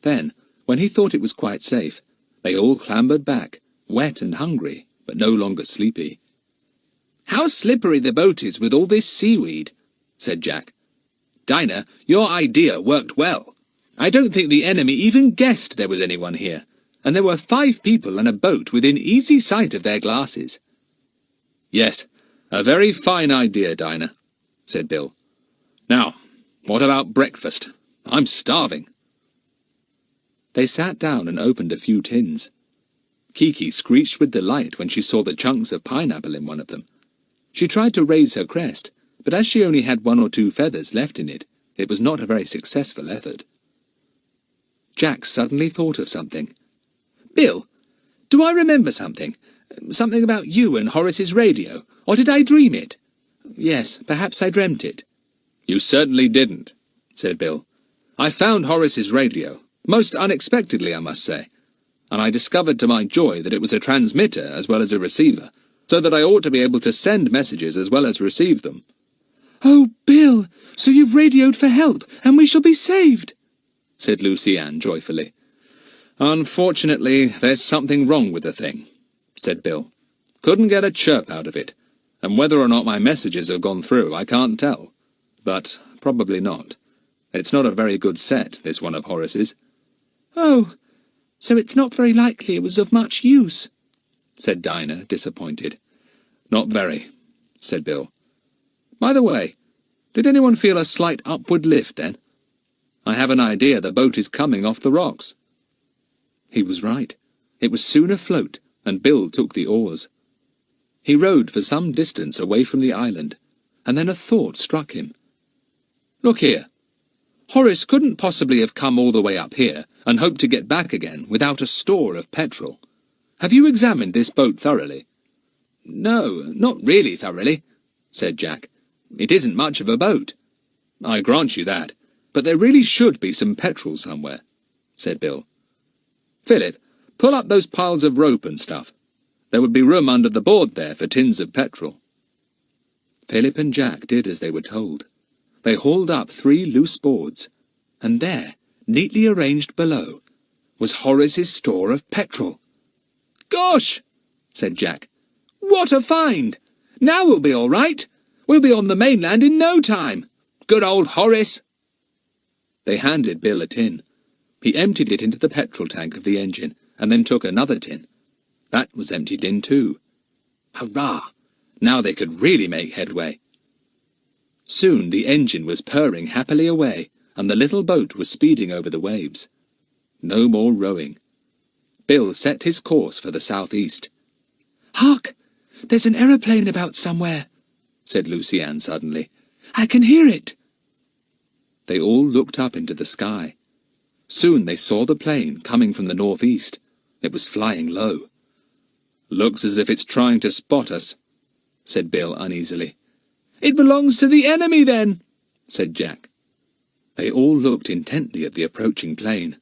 Then, when he thought it was quite safe, they all clambered back, wet and hungry, but no longer sleepy. "How slippery the boat is with all this seaweed," said Jack. "Dinah, your idea worked well. I don't think the enemy even guessed there was anyone here, and there were 5 people and a boat within easy sight of their glasses." "Yes, a very fine idea, Dinah," said Bill. "Now, what about breakfast? I'm starving." They sat down and opened a few tins. Kiki screeched with delight when she saw the chunks of pineapple in one of them. She tried to raise her crest, but as she only had 1 or 2 feathers left in it, it was not a very successful effort. Jack suddenly thought of something. "Bill, do I remember something? Something about you and Horace's radio, or did I dream it?" "Yes, perhaps I dreamt it." "You certainly didn't," said Bill. "I found Horace's radio, most unexpectedly, I must say. and I discovered to my joy that it was a transmitter as well as a receiver, so that I ought to be able to send messages as well as receive them. "Oh, Bill, so you've radioed for help, and we shall be saved," said Lucy Ann joyfully. Unfortunately, there's something wrong with the thing, said Bill. Couldn't get a chirp out of it, and whether or not my messages have gone through I can't tell. But probably not. It's not a very good set, this one of Horace's. "Oh, so it's not very likely it was of much use," said Dinah, disappointed. Not very, said Bill. By the way, did anyone feel a slight upward lift then? I have an idea the boat is coming off the rocks. He was right. It was soon afloat, and Bill took the oars. He rowed for some distance away from the island, and then a thought struck him. Look here. Horace couldn't possibly have come all the way up here and hoped to get back again without a store of petrol. Have you examined this boat thoroughly? No, not really thoroughly, said Jack. It isn't much of a boat. I grant you that, but there really should be some petrol somewhere, said Bill. Philip, pull up those piles of rope and stuff. There would be room under the board there for tins of petrol. Philip and Jack did as they were told. They hauled up 3 loose boards, and there, neatly arranged below, was Horace's store of petrol. Gosh, said Jack. What a find! Now we'll be all right. We'll be on the mainland in no time. Good old Horace. They handed Bill a tin. He emptied it into the petrol tank of the engine, and then took another tin. That was emptied in too. Hurrah! Now they could really make headway. Soon the engine was purring happily away, and the little boat was speeding over the waves. No more rowing. Bill set his course for the southeast. "Hark! There's an aeroplane about somewhere," said Lucy Ann suddenly. "I can hear it." They all looked up into the sky. Soon they saw the plane coming from the northeast. It was flying low. Looks as if it's trying to spot us, said Bill uneasily. It belongs to the enemy, then, said Jack. They all looked intently at the approaching plane.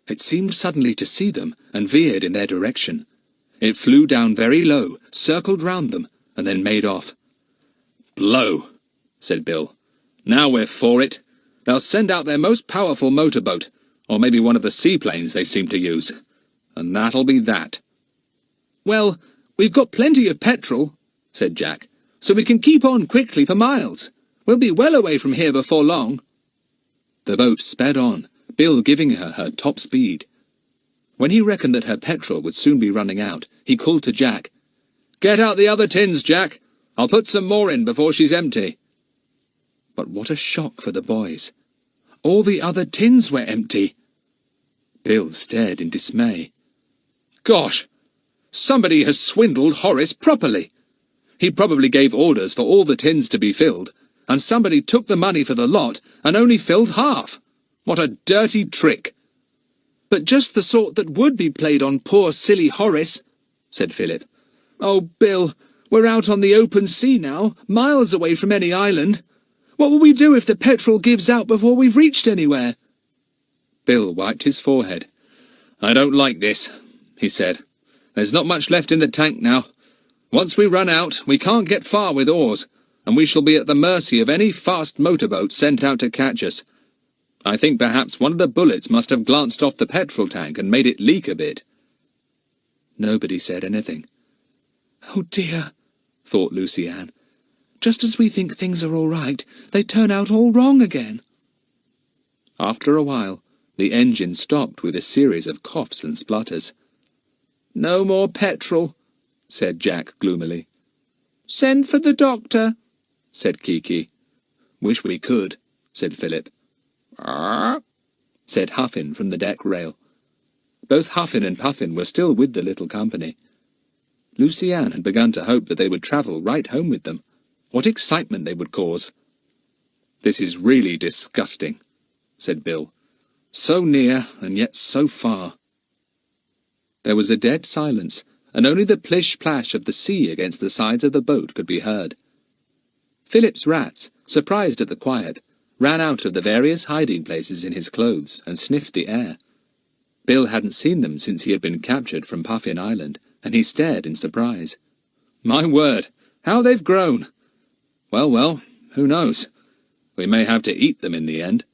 It seemed suddenly to see them and veered in their direction. It flew down very low, circled round them, and then made off. Blow, said Bill. Now we're for it. They'll send out their most powerful motorboat, or maybe one of the seaplanes they seem to use. And that'll be that. Well, we've got plenty of petrol, said Jack, so we can keep on quickly for miles. We'll be well away from here before long. The boat sped on, Bill giving her top speed. When he reckoned that her petrol would soon be running out, he called to Jack. Get out the other tins, Jack. I'll put some more in before she's empty. But what a shock for the boys. All the other tins were empty. Bill stared in dismay. Gosh! Somebody has swindled Horace properly. He probably gave orders for all the tins to be filled, and somebody took the money for the lot and only filled half. What a dirty trick! But just the sort that would be played on poor silly Horace, said Philip. Oh, Bill, we're out on the open sea now, miles away from any island. What will we do if the petrol gives out before we've reached anywhere? Bill wiped his forehead. I don't like this, he said. There's not much left in the tank now. Once we run out, we can't get far with oars, and we shall be at the mercy of any fast motorboat sent out to catch us. I think perhaps one of the bullets must have glanced off the petrol tank and made it leak a bit. Nobody said anything. Oh dear, thought Lucy Ann. Just as we think things are all right, they turn out all wrong again. After a while, the engine stopped with a series of coughs and splutters. No more petrol, said Jack gloomily. Send for the doctor, said Kiki. Wish we could, said Philip. Said Huffin from the deck rail. Both Huffin and Puffin were still with the little company. Lucy Ann had begun to hope that they would travel right home with them. What excitement they would cause. This is really disgusting, said Bill. So near, and yet so far. There was a dead silence, and only the plish-plash of the sea against the sides of the boat could be heard. Philip's rats, surprised at the quiet, ran out of the various hiding places in his clothes and sniffed the air. Bill hadn't seen them since he had been captured from Puffin Island, and he stared in surprise. "My word, how they've grown! Well, who knows? We may have to eat them in the end."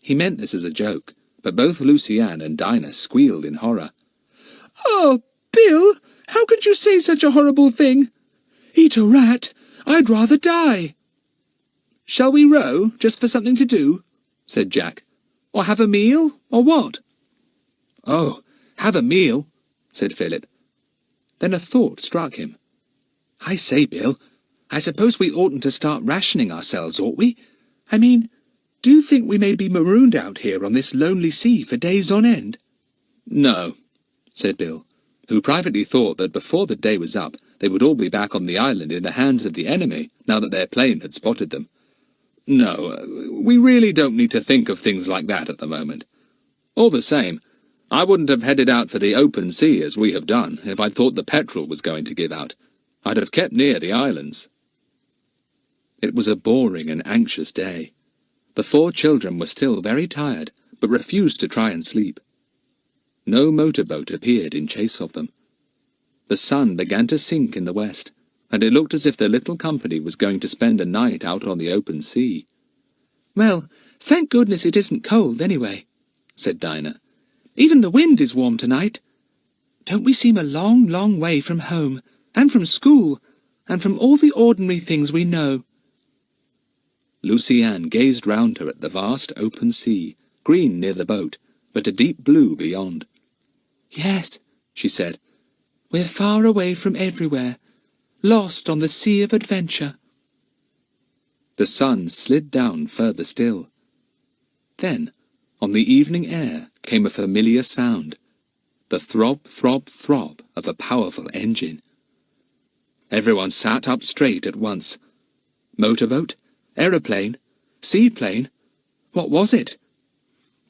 He meant this as a joke, but both Lucy Ann and Dinah squealed in horror. "Oh, Bill, how could you say such a horrible thing? Eat a rat? I'd rather die." "Shall we row, just for something to do?" said Jack. "Or have a meal, or what?" "Oh, have a meal," said Philip. Then a thought struck him. "I say, Bill, I suppose we oughtn't to start rationing ourselves, ought we? I mean, do you think we may be marooned out here on this lonely sea for days on end?" "No," said Bill, who privately thought that before the day was up, they would all be back on the island in the hands of the enemy, now that their plane had spotted them. "No, we really don't need to think of things like that at the moment. All the same, I wouldn't have headed out for the open sea as we have done if I'd thought the petrol was going to give out. I'd have kept near the islands." It was a boring and anxious day. The 4 children were still very tired, but refused to try and sleep. No motorboat appeared in chase of them. The sun began to sink in the west, and it looked as if the little company was going to spend a night out on the open sea. "Well, thank goodness it isn't cold, anyway," said Dinah. "Even the wind is warm tonight. Don't we seem a long, long way from home, and from school, and from all the ordinary things we know?" Lucy Ann gazed round her at the vast open sea, green near the boat, but a deep blue beyond. "Yes," she said, "we're far away from everywhere, lost on the sea of adventure." The sun slid down further still. Then, on the evening air, came a familiar sound, the throb, throb, throb of a powerful engine. Everyone sat up straight at once. Motorboat? Aeroplane? Seaplane? What was it?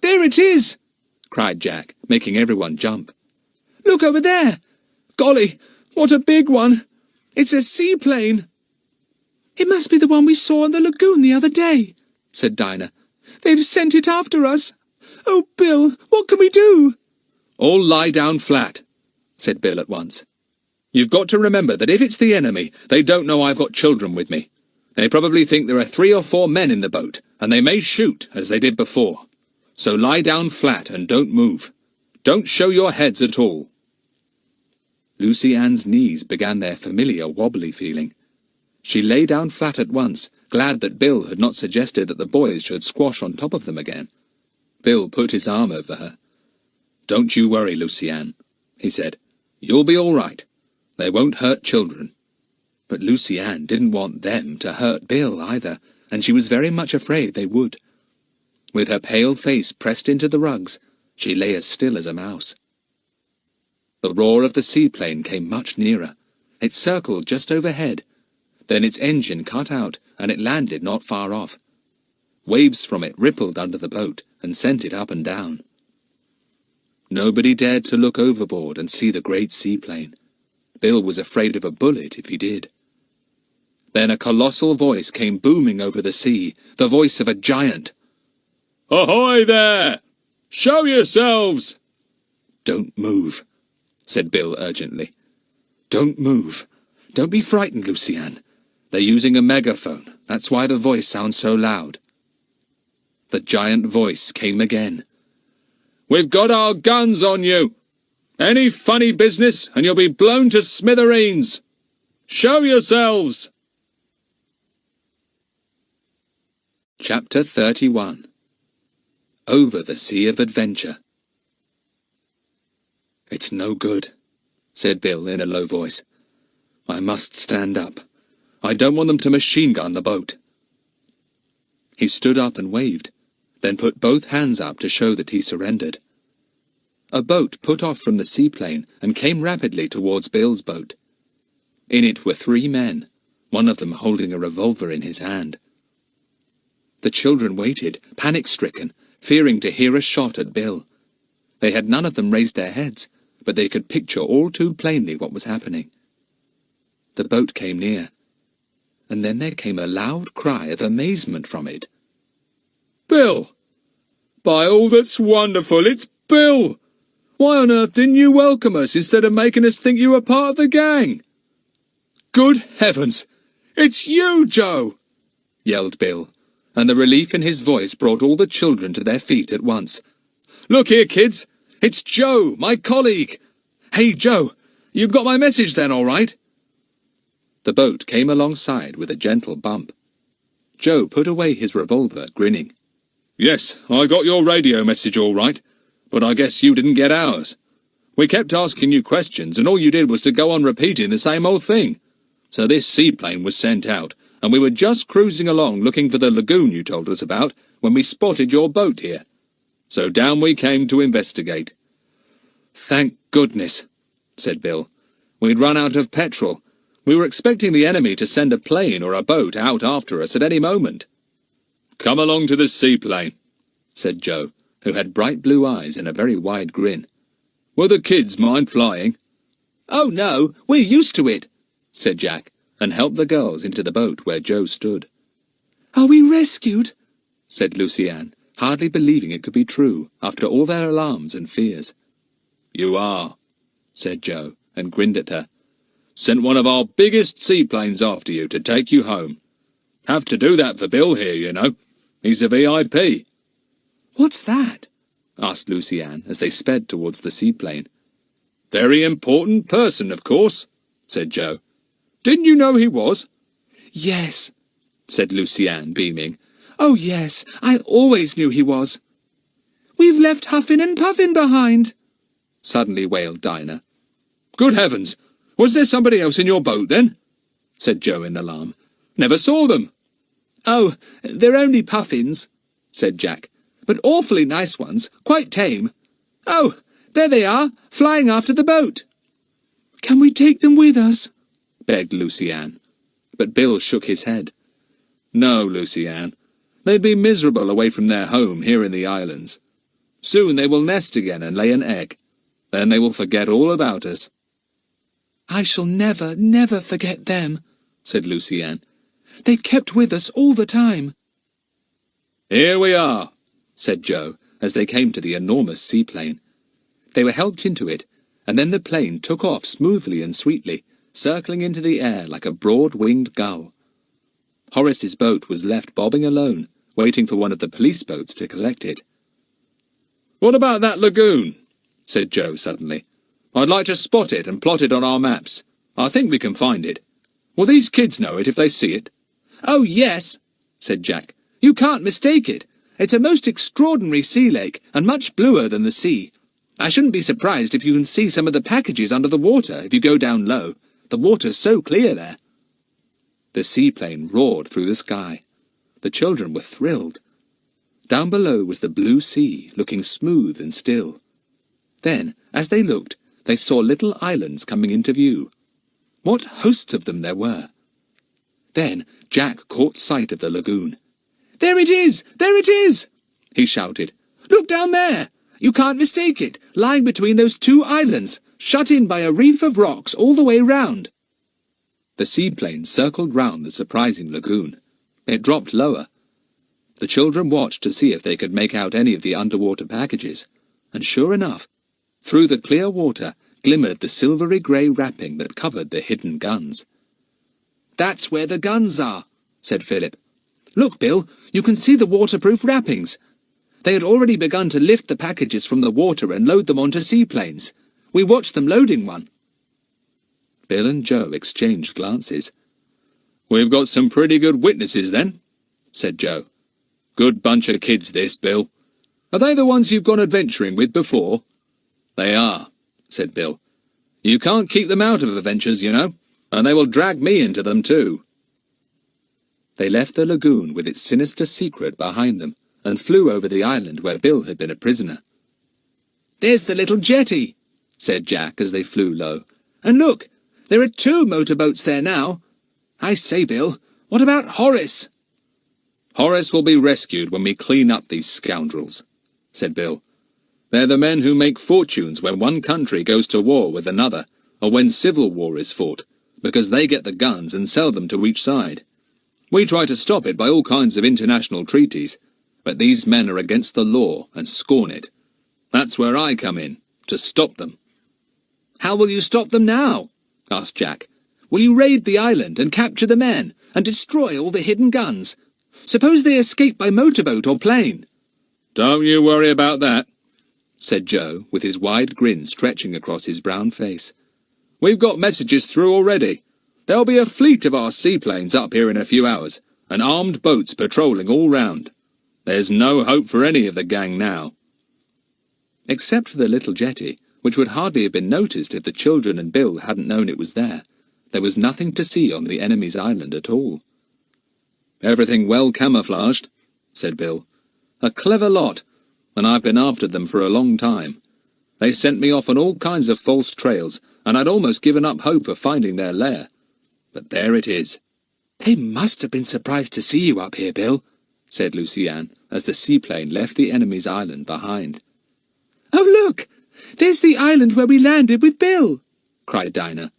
"There it is!" cried Jack, making everyone jump. "Look over there! Golly, what a big one! It's a seaplane!" "It must be the one we saw in the lagoon the other day," said Dinah. "They've sent it after us. Oh, Bill, what can we do?" "All lie down flat," said Bill at once. "You've got to remember that if it's the enemy, they don't know I've got children with me. They probably think there are 3 or 4 men in the boat, and they may shoot, as they did before. So lie down flat and don't move. Don't show your heads at all." Lucy Ann's knees began their familiar wobbly feeling. She lay down flat at once, glad that Bill had not suggested that the boys should squash on top of them again. Bill put his arm over her. "Don't you worry, Lucy Ann," he said. "You'll be all right. They won't hurt children." But Lucy Ann didn't want them to hurt Bill either, and she was very much afraid they would. With her pale face pressed into the rugs, she lay as still as a mouse. The roar of the seaplane came much nearer. It circled just overhead. Then its engine cut out, and it landed not far off. Waves from it rippled under the boat and sent it up and down. Nobody dared to look overboard and see the great seaplane. Bill was afraid of a bullet if he did. Then a colossal voice came booming over the sea, the voice of a giant. "Ahoy there! Show yourselves!" "Don't move," said Bill urgently. "Don't move. Don't be frightened, Lucy Ann. They're using a megaphone. That's why the voice sounds so loud." The giant voice came again. "We've got our guns on you. Any funny business and you'll be blown to smithereens. Show yourselves!" Chapter 31. Over the Sea of Adventure. "It's no good," said Bill in a low voice. "I must stand up. I don't want them to machine gun the boat." He stood up and waved, then put both hands up to show that he surrendered. A boat put off from the seaplane and came rapidly towards Bill's boat. In it were 3 men, one of them holding a revolver in his hand. The children waited, panic-stricken, fearing to hear a shot at Bill. They had none of them raised their heads, but they could picture all too plainly what was happening. The boat came near, and then there came a loud cry of amazement from it. "Bill! By all that's wonderful, it's Bill! Why on earth didn't you welcome us instead of making us think you were part of the gang? Good heavens! It's you, Joe! Yelled Bill, and the relief in his voice brought all the children to their feet at once. Look here, kids! It's Joe, my colleague! Hey, Joe, you got my message then, all right? The boat came alongside with a gentle bump. Joe put away his revolver, grinning. Yes, I got your radio message all right, but I guess you didn't get ours. We kept asking you questions, and all you did was to go on repeating the same old thing. So this seaplane was sent out, and we were just cruising along looking for the lagoon you told us about when we spotted your boat here. So down we came to investigate. Thank goodness, said Bill. We'd run out of petrol. We were expecting the enemy to send a plane or a boat out after us at any moment. Come along to the seaplane, said Joe, who had bright blue eyes and a very wide grin. Will the kids mind flying? Oh, no, we're used to it, said Jack, and helped the girls into the boat where Joe stood. Are we rescued? Said Lucy-Anne, hardly believing it could be true after all their alarms and fears. You are, said Joe, and grinned at her. Sent one of our biggest seaplanes after you to take you home. Have to do that for Bill here, you know. He's a VIP. What's that? Asked Lucy-Anne as they sped towards the seaplane. Very important person, of course, said Joe. Didn't you know he was? Yes, said Lucy-Anne, beaming. Oh, yes, I always knew he was. We've left Huffin' and Puffin' behind, suddenly wailed Dinah. Good heavens! Was there somebody else in your boat, then? Said Joe in alarm. Never saw them. Oh, they're only puffins, said Jack, but awfully nice ones, quite tame. Oh, there they are, flying after the boat. Can we take them with us? Begged Lucy-Anne. But Bill shook his head. No, Lucy-Anne. They'd be miserable away from their home here in the islands. Soon they will nest again and lay an egg. Then they will forget all about us. I shall never, never forget them, said Lucy-Anne. They kept with us all the time. Here we are, said Joe, as they came to the enormous seaplane. They were helped into it, and then the plane took off smoothly and sweetly, circling into the air like a broad-winged gull. Horace's boat was left bobbing alone, waiting for one of the police boats to collect it. What about that lagoon? Said Joe suddenly. I'd like to spot it and plot it on our maps. I think we can find it. Will these kids know it if they see it? Oh, yes, said Jack. You can't mistake it. It's a most extraordinary sea lake, and much bluer than the sea. I shouldn't be surprised if you can see some of the packages under the water if you go down low. The water's so clear there. The seaplane roared through the sky. The children were thrilled. Down below was the blue sea, looking smooth and still. Then, as they looked, they saw little islands coming into view. What hosts of them there were! Then Jack caught sight of the lagoon. There it is! There it is! He shouted. Look down there! You can't mistake it, lying between those two islands, shut in by a reef of rocks all the way round. The seaplane circled round the surprising lagoon. It dropped lower. The children watched to see if they could make out any of the underwater packages, and sure enough, through the clear water glimmered the silvery grey wrapping that covered the hidden guns. That's where the guns are, said Philip. Look, Bill, you can see the waterproof wrappings. They had already begun to lift the packages from the water and load them onto seaplanes. We watched them loading one. Bill and Joe exchanged glances. We've got some pretty good witnesses, then, said Joe. Good bunch of kids, this, Bill. Are they the ones you've gone adventuring with before? They are, said Bill. You can't keep them out of adventures, you know, and they will drag me into them too. They left the lagoon with its sinister secret behind them, and flew over the island where Bill had been a prisoner. There's the little jetty, said Jack as they flew low. And look, there are 2 motorboats there now. I say, Bill, what about Horace? Horace will be rescued when we clean up these scoundrels, said Bill. They're the men who make fortunes when one country goes to war with another, or when civil war is fought, because they get the guns and sell them to each side. We try to stop it by all kinds of international treaties, but these men are against the law and scorn it. That's where I come in, to stop them." "How will you stop them now?" asked Jack. "Will you raid the island and capture the men, and destroy all the hidden guns? Suppose they escape by motorboat or plane?" "Don't you worry about that," said Joe, with his wide grin stretching across his brown face. "We've got messages through already. There'll be a fleet of our seaplanes up here in a few hours, and armed boats patrolling all round. There's no hope for any of the gang now." Except for the little jetty, which would hardly have been noticed if the children and Bill hadn't known it was there was nothing to see on the enemy's island at all. "Everything well camouflaged," said Bill. "A clever lot, and I've been after them for a long time. They sent me off on all kinds of false trails, and I'd almost given up hope of finding their lair. But there it is." "They must have been surprised to see you up here, Bill," said Luciane, as the seaplane left the enemy's island behind. "Oh, look! There's the island where we landed with Bill!" cried Dinah.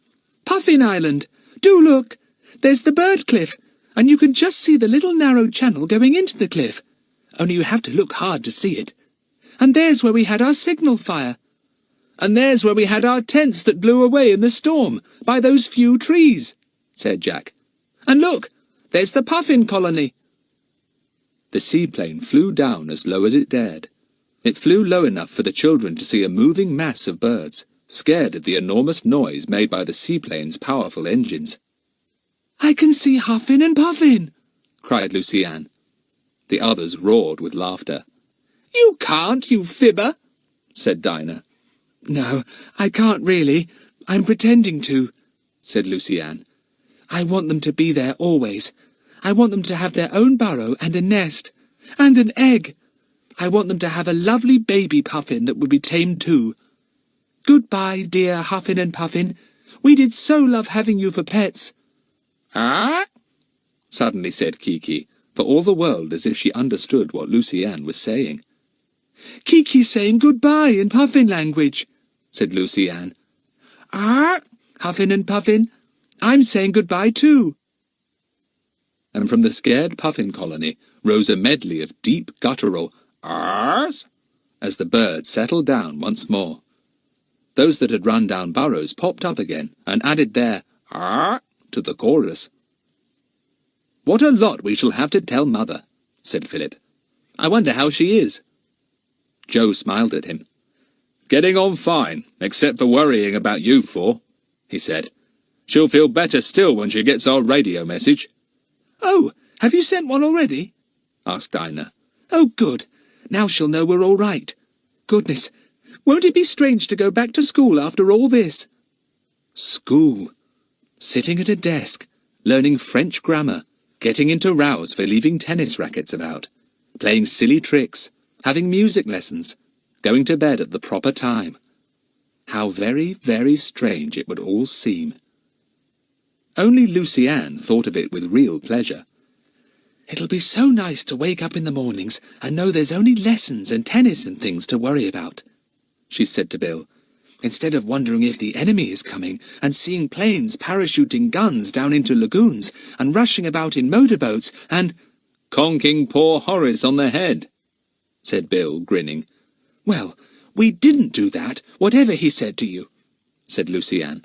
"Puffin Island! Do look! There's the bird cliff, and you can just see the little narrow channel going into the cliff. Only you have to look hard to see it. And there's where we had our signal fire. "And there's where we had our tents that blew away in the storm, by those few trees," said Jack. "And look! There's the Puffin colony." The seaplane flew down as low as it dared. It flew low enough for the children to see a moving mass of birds, scared at the enormous noise made by the seaplane's powerful engines. "I can see Huffin and Puffin!" cried Luciane. The others roared with laughter. "You can't, you fibber," said Dinah. "No, I can't really. I'm pretending to," said Luciane. "I want them to be there always. I want them to have their own burrow and a nest. And an egg. I want them to have a lovely baby Puffin that would be tamed too. Goodbye, dear Huffin and Puffin. We did so love having you for pets." "Ah?" suddenly said Kiki, for all the world as if she understood what Luciane was saying. "Kiki's saying goodbye in Puffin language," said Luciane. "Ah, Huffin and Puffin, I'm saying goodbye too." And from the scared Puffin colony rose a medley of deep guttural "ahs" as the birds settled down once more. Those that had run down burrows popped up again and added their "ah" to the chorus. "What a lot we shall have to tell Mother," said Philip. "I wonder how she is." Joe smiled at him. "Getting on fine, except for worrying about you four," he said. "She'll feel better still when she gets our radio message." "Oh, have you sent one already?" asked Dinah. "Oh, good. Now she'll know we're all right. Goodness, won't it be strange to go back to school after all this?" School. Sitting at a desk, learning French grammar, getting into rows for leaving tennis rackets about, playing silly tricks, having music lessons, going to bed at the proper time. How very, very strange it would all seem. Only Luciane thought of it with real pleasure. "It'll be so nice to wake up in the mornings and know there's only lessons and tennis and things to worry about," she said to Bill, "instead of wondering if the enemy is coming and seeing planes parachuting guns down into lagoons and rushing about in motorboats and—" "Conking poor Horace on the head," said Bill, grinning. "Well, we didn't do that, whatever he said to you," said Luciane.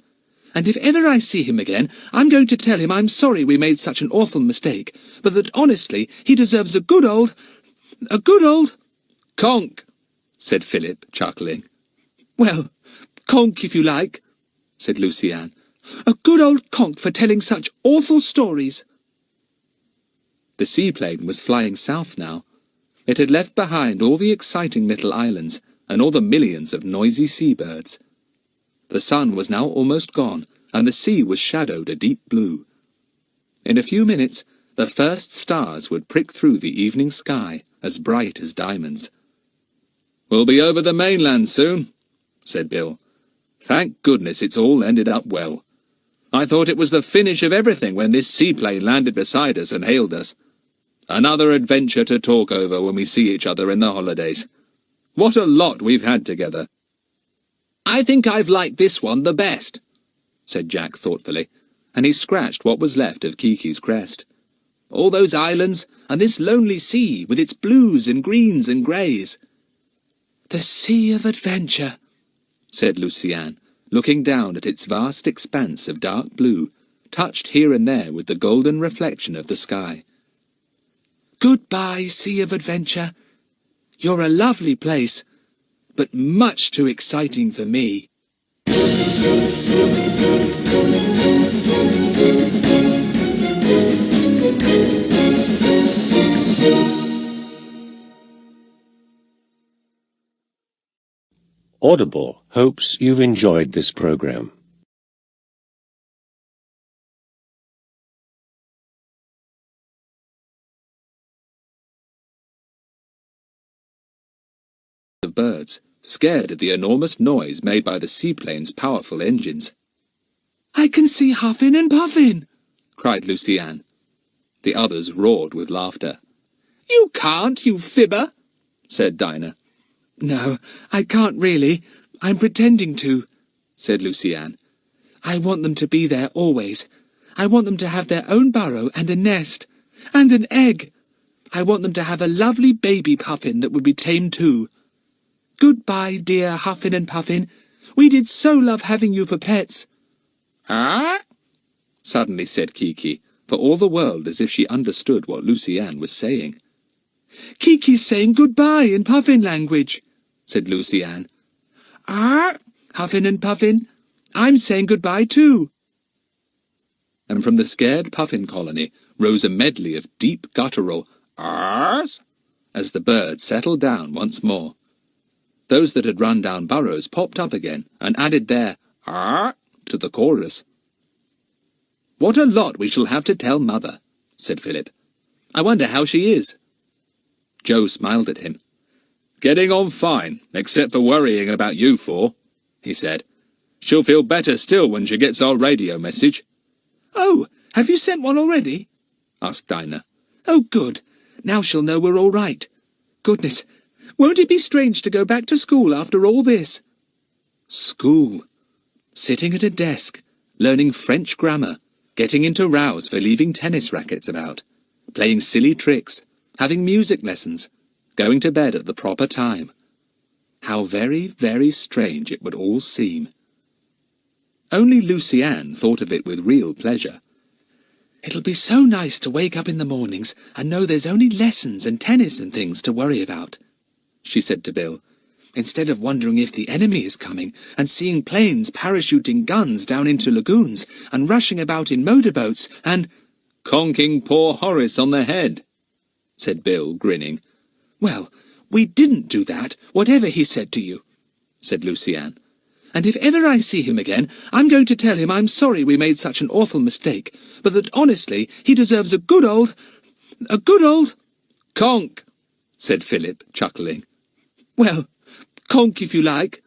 "And if ever I see him again, I'm going to tell him I'm sorry we made such an awful mistake, but that honestly he deserves a good old... "Conk," said Philip, chuckling. "Well, conk if you like," said Luciane. "A good old conk for telling such awful stories." The seaplane was flying south now. It had left behind all the exciting little islands and all the millions of noisy seabirds. The sun was now almost gone, and the sea was shadowed a deep blue. In a few minutes, the first stars would prick through the evening sky, as bright as diamonds. "We'll be over the mainland soon," said Bill. "Thank goodness it's all ended up well. I thought it was the finish of everything when this seaplane landed beside us and hailed us. Another adventure to talk over when we see each other in the holidays. What a lot we've had together." "I think I've liked this one the best," said Jack thoughtfully, and he scratched what was left of Kiki's crest. "All those islands, and this lonely sea, with its blues and greens and greys." "The sea of adventure," said Luciane, looking down at its vast expanse of dark blue, touched here and there with the golden reflection of the sky. "Goodbye, sea of adventure. You're a lovely place, but much too exciting for me." Audible hopes you've enjoyed this program. Of birds, scared at the enormous noise made by the seaplane's powerful engines. "I can see Huffin and Puffin!" cried Luciane. The others roared with laughter. "You can't, you fibber!" said Dinah. "No, I can't really. I'm pretending to," said Luciane. "I want them to be there always. I want them to have their own burrow and a nest. And an egg. I want them to have a lovely baby puffin that would be tamed too. Goodbye, dear Huffin and Puffin. We did so love having you for pets." "Ah?" suddenly said Kiki, for all the world as if she understood what Luciane was saying. "Kiki's saying goodbye in Puffin language," said Luciane. "Ah?" "Huffin and Puffin, I'm saying goodbye too." And from the scared Puffin colony rose a medley of deep guttural "ahs" as the birds settled down once more. Those that had run down burrows popped up again and added their "ah" to the chorus. "What a lot we shall have to tell Mother," said Philip. "I wonder how she is." Joe smiled at him. "Getting on fine, except for worrying about you four," he said. "She'll feel better still when she gets our radio message." "Oh, have you sent one already?" asked Dinah. "Oh, good. Now she'll know we're all right. Goodness, won't it be strange to go back to school after all this?" School. Sitting at a desk, learning French grammar, getting into rows for leaving tennis rackets about, playing silly tricks, having music lessons, going to bed at the proper time. How very, very strange it would all seem. Only Luciane thought of it with real pleasure. "It'll be so nice to wake up in the mornings and know there's only lessons and tennis and things to worry about," she said to Bill, "instead of wondering if the enemy is coming and seeing planes parachuting guns down into lagoons and rushing about in motorboats and—" "Conking poor Horace on the head," said Bill, grinning. "Well, we didn't do that, whatever he said to you," said Luciane. "And if ever I see him again, I'm going to tell him I'm sorry we made such an awful mistake, but that honestly he deserves a good old... "Conk," said Philip, chuckling. "Well, conk if you like,"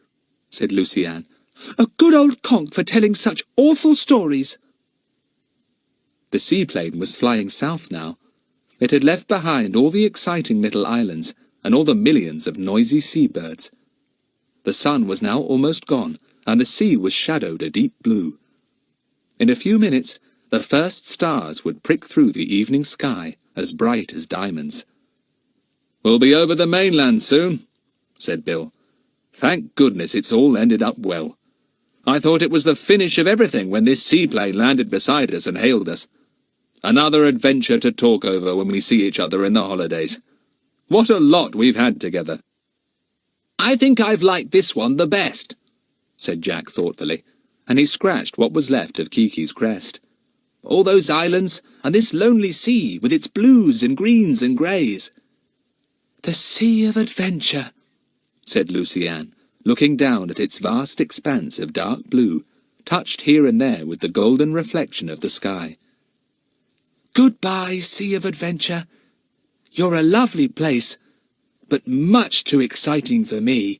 said Luciane. "A good old conk for telling such awful stories." The seaplane was flying south now. It had left behind all the exciting little islands and all the millions of noisy seabirds. The sun was now almost gone, and the sea was shadowed a deep blue. In a few minutes, the first stars would prick through the evening sky, as bright as diamonds. "We'll be over the mainland soon," said Bill. "Thank goodness it's all ended up well. I thought it was the finish of everything when this seaplane landed beside us and hailed us. Another adventure to talk over when we see each other in the holidays. What a lot we've had together." "I think I've liked this one the best," said Jack thoughtfully, and he scratched what was left of Kiki's crest. "All those islands, and this lonely sea with its blues and greens and greys." "The sea of adventure," said Luciane, looking down at its vast expanse of dark blue, touched here and there with the golden reflection of the sky. "Goodbye, sea of adventure. You're a lovely place, but much too exciting for me."